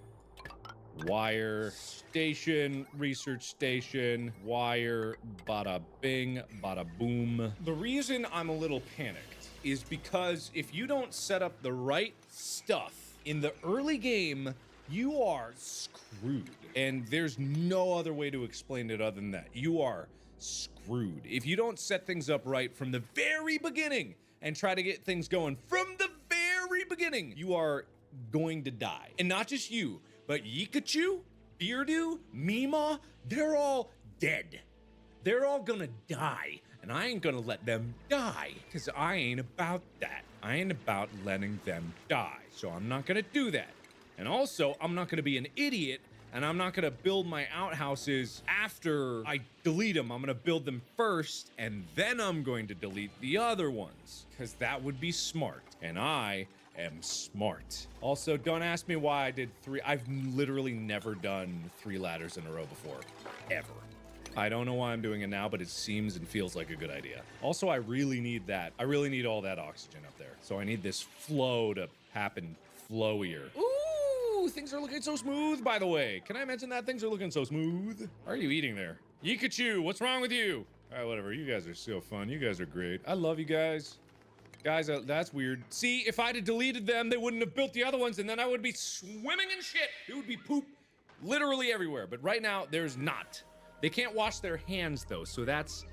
wire, station, research station, wire, bada bing, bada boom. The reason I'm a little panicked is because if you don't set up the right stuff in the early game, you are screwed. And there's no other way to explain it other than that. You are screwed. If you don't set things up right from the very beginning and try to get things going from the very beginning, you are going to die. And not just you, but Yikachu, Beardo, Mima, they're all dead. They're all gonna die. And I ain't gonna let them die, because I ain't about that. I ain't about letting them die. So I'm not gonna do that. And also, I'm not gonna be an idiot, and I'm not gonna build my outhouses after I delete them. I'm gonna build them first, and then I'm going to delete the other ones, because that would be smart. And I am smart. Also, don't ask me why I did 3. I've literally never done 3 ladders in a row before, ever. I don't know why I'm doing it now, but it seems and feels like a good idea. Also, I really need that. I really need all that oxygen up there. So I need this flow to happen flowier. Ooh, things are looking so smooth, by the way. Can I mention that things are looking so smooth? What are you eating there? Yikachu, what's wrong with you? All right, whatever. You guys are so fun. You guys are great. I love you guys. Guys, that's weird. See, if I'd have deleted them, they wouldn't have built the other ones, and then I would be swimming in shit. It would be poop literally everywhere. But right now, there's not. They can't wash their hands, though, so that's...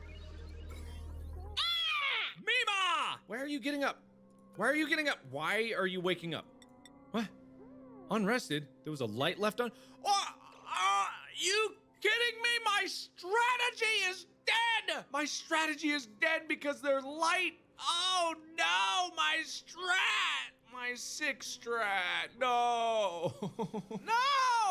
Ah! Mima! Why are you getting up? Why are you getting up? Why are you waking up? What? Unrested? There was a light left on? Oh, you kidding me? My strategy is dead! My strategy is dead because there's light. Oh, no! My strat! My 6 strat. No! No!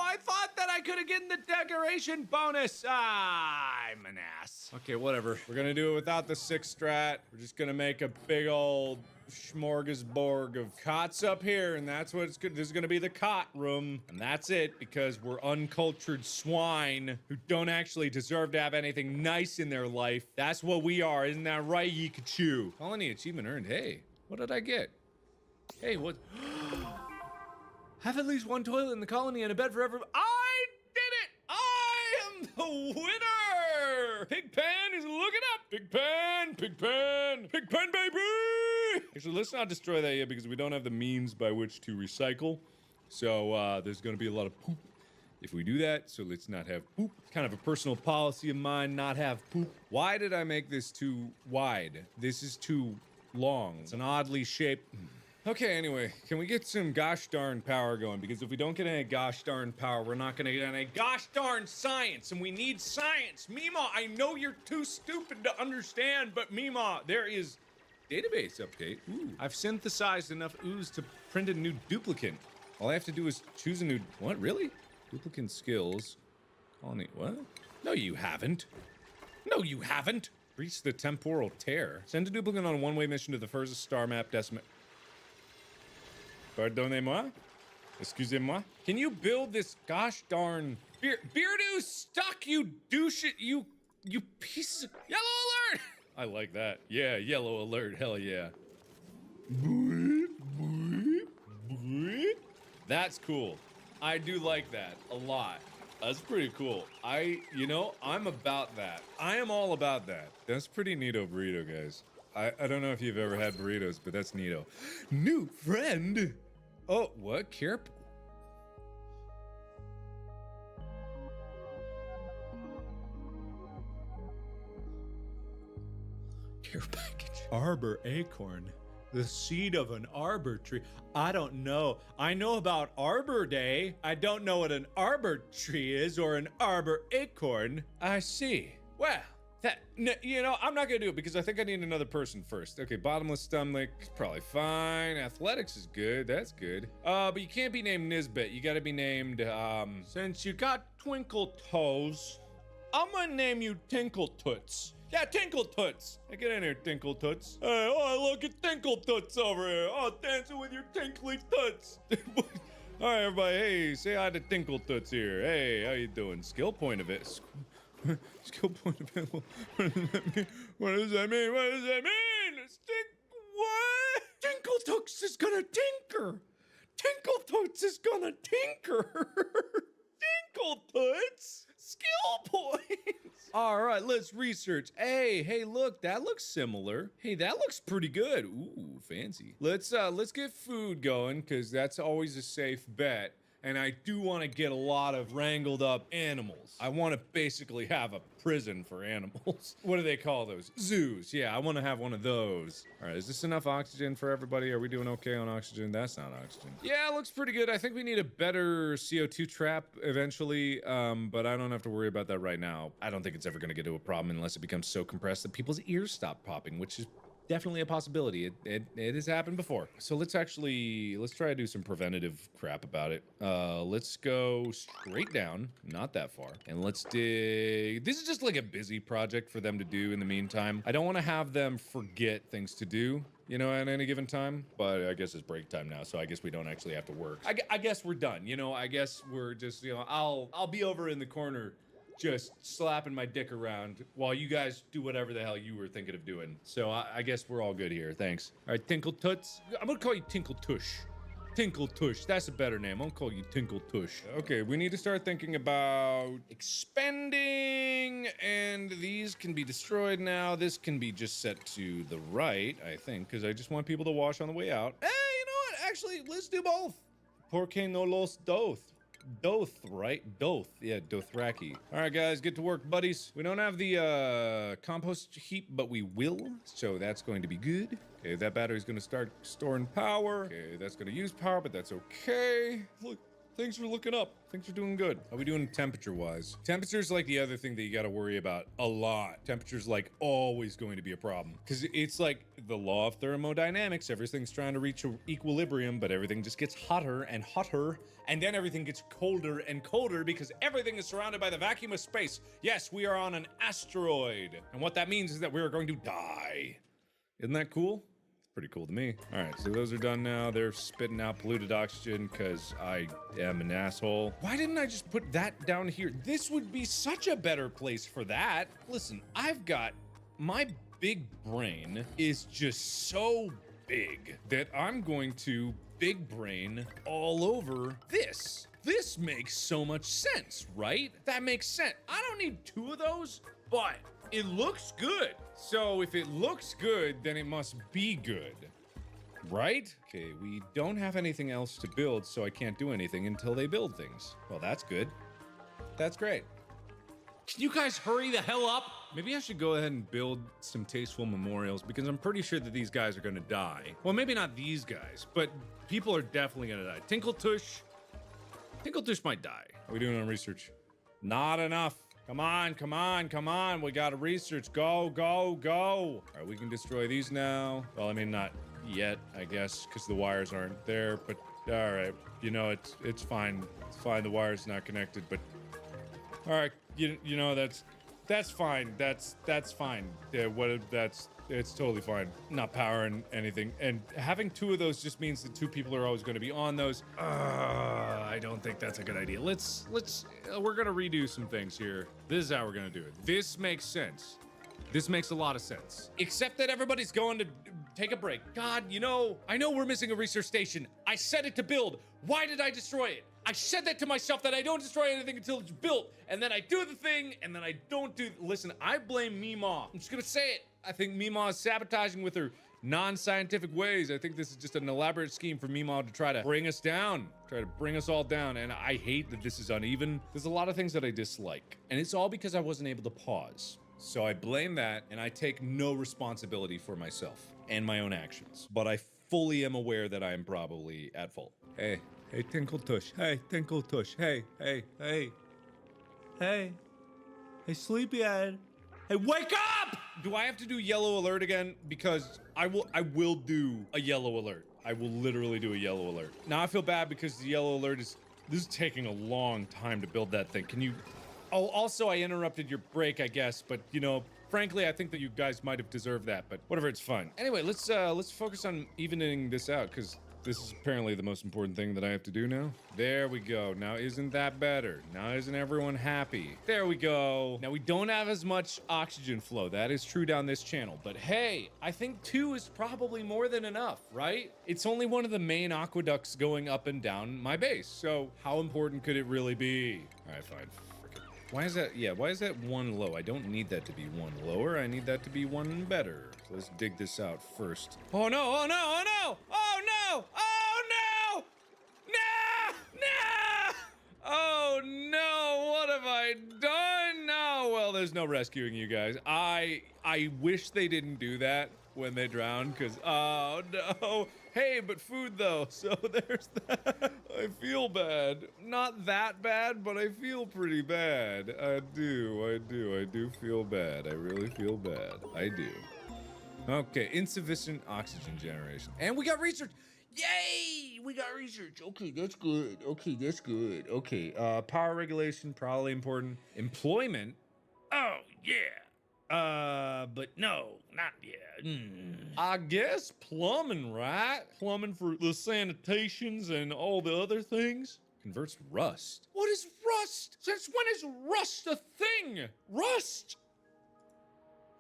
I thought that I could have gotten the decoration bonus. I'm an ass. Okay, whatever. We're gonna do it without the 6 strat. We're just gonna make a big old smorgasbord of cots up here, and that's what it's good. This is gonna be the cot room, and that's it, because we're uncultured swine who don't actually deserve to have anything nice in their life. That's what we are, isn't that right, Yikachu? Colony achievement earned. Hey, what did I get? Hey, what? Have at least 1 toilet in the colony and a bed for everyone. I did it! I am the winner! Pigpen is looking up! Pigpen! Pigpen! Pigpen, baby! Actually, let's not destroy that yet because we don't have the means by which to recycle. So, there's gonna be a lot of poop if we do that, so let's not have poop. It's kind of a personal policy of mine, not have poop. Why did I make this too wide? This is too long. It's an oddly shaped... Okay, anyway, can we get some gosh darn power going? Because if we don't get any gosh darn power, we're not gonna get any gosh darn science, and we need science. Mima, I know you're too stupid to understand, but Mima, there is database update. Ooh. I've synthesized enough ooze to print a new duplicate. All I have to do is choose a new, what, really? Duplicate skills. Colony, what? No, you haven't. No, you haven't. Reach the temporal tear. Send a duplicate on a one-way mission to the furthest star map decimate. Pardonnez-moi? Excusez-moi? Can you build this gosh darn... Beardo stuck, you douche it, you piece of... Yellow alert! I like that. Yeah, yellow alert, hell yeah. That's cool. I do like that a lot. That's pretty cool. I'm about that. I am all about that. That's pretty neato burrito, guys. I don't know if you've ever had burritos, but that's neato. New friend! Oh, what? Care package. Arbor acorn. The seed of an arbor tree. I don't know. I know about Arbor Day. I don't know what an arbor tree is or an arbor acorn. I see. Well, I'm not gonna do it because I think I need another person first. Okay, bottomless stomach, probably fine. Athletics is good, that's good. But you can't be named Nisbet. You gotta be named, since you got twinkle toes, I'm gonna name you Tinkle Toots. Yeah, Tinkle Toots. Hey, get in here, Tinkle Toots. Hey, oh, look at Tinkle Toots over here. Oh, dancing with your tinkly toots. All right, everybody. Hey, say hi to Tinkle Toots here. Hey, how you doing? Skill point of it. Skill point available. What does that mean? What does that mean? What does that mean? What? Tinkle Toots is gonna tinker. Tinkle Toots is gonna tinker. Tinkle Toots. Skill points. All right, let's research. Hey, look, that looks similar. Hey, that looks pretty good. Ooh, fancy. Let's get food going, because that's always a safe bet. And I do want to get a lot of wrangled up animals. I want to basically have a prison for animals. What do they call those? Zoos. Yeah, I want to have one of those. All right, is this enough oxygen for everybody? Are we doing okay on oxygen? That's not oxygen. Yeah, it looks pretty good. I think we need a better CO2 trap eventually, but I don't have to worry about that right now. I don't think it's ever going to get to a problem unless it becomes so compressed that people's ears stop popping, which is definitely a possibility. It has happened before. So let's try to do some preventative crap about it. Let's go straight down, not that far, and let's dig. This is just like a busy project for them to do in the meantime. I don't want to have them forget things to do, you know, at any given time, but I guess it's break time now, so I guess we don't actually have to work. I guess we're done, you know. I guess we're just, you know, I'll be over in the corner just slapping my dick around while you guys do whatever the hell you were thinking of doing. So I guess we're all good here. Thanks. All right, Tinkle Toots. I'm gonna call you Tinkle Tush. Tinkle Tush. That's a better name. I'll call you Tinkle Tush. Okay, we need to start thinking about expending, and these can be destroyed now. This can be just set to the right, I think, because I just want people to wash on the way out. Hey, you know what? Actually, let's do both. Porque no los dos? Doth, right? Doth. Yeah, Dothraki. All right, guys, get to work, buddies. We don't have the compost heap, but we will, so that's going to be good. Okay, that battery's going to start storing power. Okay, that's going to use power, but that's okay. Look, things are looking up. Things are doing good. How are we doing temperature-wise? Temperature's like the other thing that you got to worry about a lot. Temperature's like always going to be a problem, because it's like the law of thermodynamics. Everything's trying to reach equilibrium, but everything just gets hotter and hotter, and then everything gets colder and colder because everything is surrounded by the vacuum of space. Yes, we are on an asteroid, and what that means is that we are going to die. Isn't that cool? Pretty cool to me. All right, so those are done now. They're spitting out polluted oxygen because I am an asshole. Why didn't I just put that down here? This would be such a better place for that. Listen, my big brain is just so big that I'm going to big brain all over this. This makes so much sense, right? That makes sense. I don't need two of those, but it looks good. So if it looks good, then it must be good, right? Okay, we don't have anything else to build, so I can't do anything until they build things. Well, that's good. That's great. Can you guys hurry the hell up? Maybe I should go ahead and build some tasteful memorials, because I'm pretty sure that these guys are gonna die. Well, maybe not these guys, but people are definitely gonna die. Tinkle Tush might die. How are we doing on research? Not enough. Come on, come on, come on. We gotta research. Go, go, go. All right, we can destroy these now. Well, I mean, not yet, I guess, because the wires aren't there, but all right. You know, it's fine. It's fine. The wire's not connected, but all right. You know, that's fine. That's fine. Yeah, it's totally fine. Not powering anything. And having two of those just means that two people are always going to be on those. I don't think that's a good idea. We're going to redo some things here. This is how we're going to do it. This makes sense. This makes a lot of sense. Except that everybody's going to take a break. God, you know, I know we're missing a research station. I said it to build. Why did I destroy it? I said that to myself, that I don't destroy anything until it's built. And then I do the thing, and then I don't do. Listen, I blame Meemaw. I'm just going to say it. I think Meemaw is sabotaging with her non-scientific ways. I think this is just an elaborate scheme for Meemaw to try to bring us down, try to bring us all down. And I hate that this is uneven. There's a lot of things that I dislike, and it's all because I wasn't able to pause. So I blame that, and I take no responsibility for myself and my own actions. But I fully am aware that I am probably at fault. Hey, Tinkle Tush. Hey, Tinkle Tush. Hey, sleepyhead. Hey, wake up! Do I have to do yellow alert again? Because I will do a yellow alert. I will literally do a yellow alert. Now I feel bad because the yellow alert this is taking a long time to build that thing. Can you? Oh, also I interrupted your break, I guess, but you know, frankly, I think that you guys might have deserved that, but whatever, it's fine. Anyway, let's focus on evening this out, because This is apparently the most important thing that I have to do now. There we go. Now, isn't that better? Now, isn't everyone happy? There we go. Now, we don't have as much oxygen flow. That is true down this channel. But hey, I think 2 is probably more than enough, right? It's only one of the main aqueducts going up and down my base. So how important could it really be? All right, fine. Why is that? Yeah, why is that 1 low? I don't need that to be 1 lower. I need that to be 1 better. So let's dig this out first. Oh no, oh no, oh no! Oh no! Oh no! No! No! Oh no, what have I done? No, well, there's no rescuing you guys. I wish they didn't do that when they drown, because, oh no. Hey, but food though, so there's that. I feel bad. Not that bad, but I feel pretty bad. I do feel bad. I really feel bad. I do. Okay, insufficient oxygen generation. And we got research! Yay! We got research. Okay, that's good. Okay, that's good. Okay, power regulation, probably important. Employment? Oh, yeah. But no, not yet. I guess plumbing, right? Plumbing for the sanitations and all the other things. Converts rust. What is rust? Since when is rust a thing? Rust?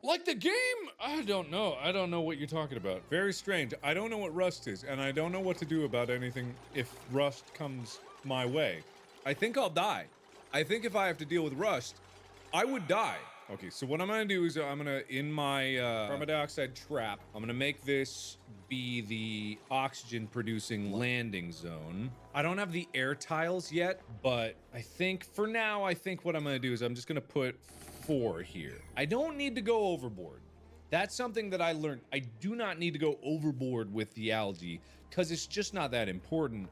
Like the game? I don't know. I don't know what you're talking about. Very strange. I don't know what rust is, and I don't know what to do about anything if rust comes my way. I think I'll die. I think if I have to deal with rust, I would die. Okay, so what I'm gonna do is I'm gonna, in my carbon dioxide trap, I'm gonna make this be the oxygen producing landing zone. I don't have the air tiles yet, but I think for now, I think what I'm gonna do is I'm just gonna put 4 here. I don't need to go overboard. That's something that I learned. I do not need to go overboard with the algae because it's just not that important,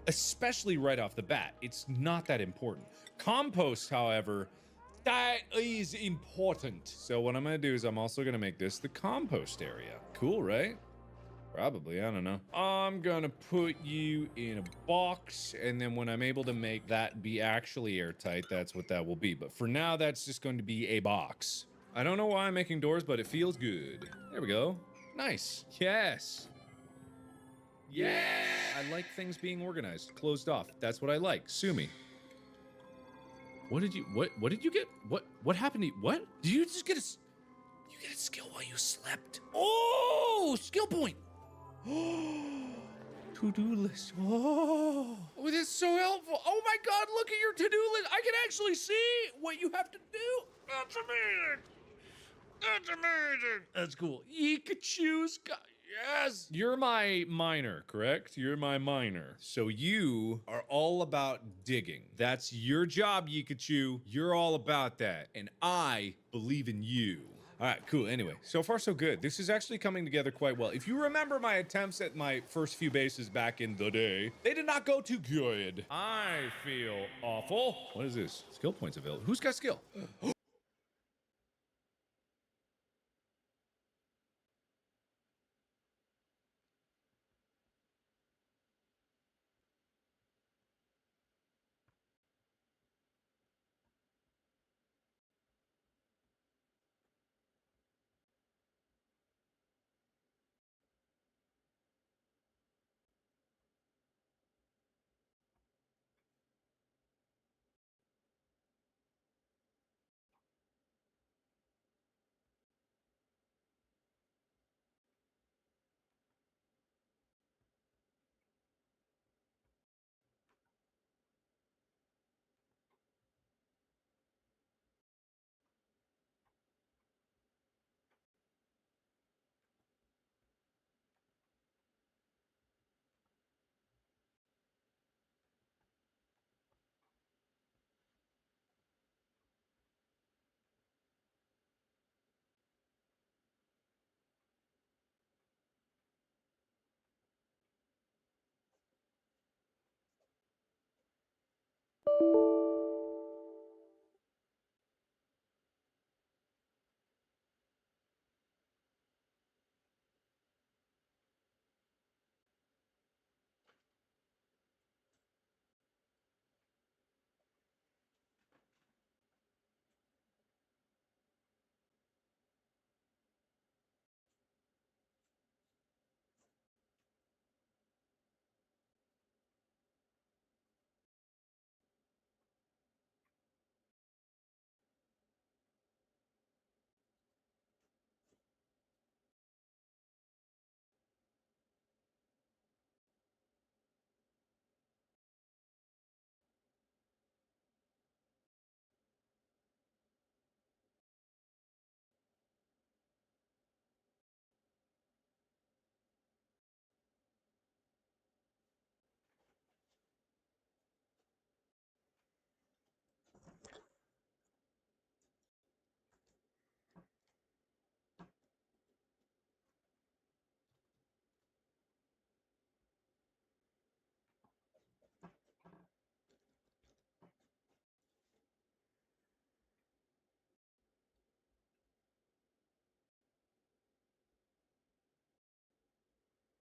especially right off the bat. It's not that important. Compost, however, that is important. So what I'm gonna do is I'm also gonna make this the compost area. Cool, right? Probably, I don't know. I'm gonna put you in a box, and then when I'm able to make that be actually airtight, that's what that will be. But for now, that's just going to be a box. I don't know why I'm making doors, but it feels good. There we go. Nice. Yes. Yeah. I like things being organized, closed off. That's what I like. Sue me. What did you get? What happened to you? What? Did you just get you get a skill while you slept? Oh, skill point. To-do list. Oh, that's so helpful. Oh my God, look at your to-do list. I can actually see what you have to do. That's amazing. That's amazing. That's cool. Pikachu's got, yes. You're my miner, correct? You're my miner. So you are all about digging. That's your job, Pikachu. You're all about that. And I believe in you. All right, cool. Anyway, so far so good. This is actually coming together quite well. If you remember my attempts at my first few bases back in the day, they did not go too good. I feel awful. What is this? Skill points available. Who's got skill?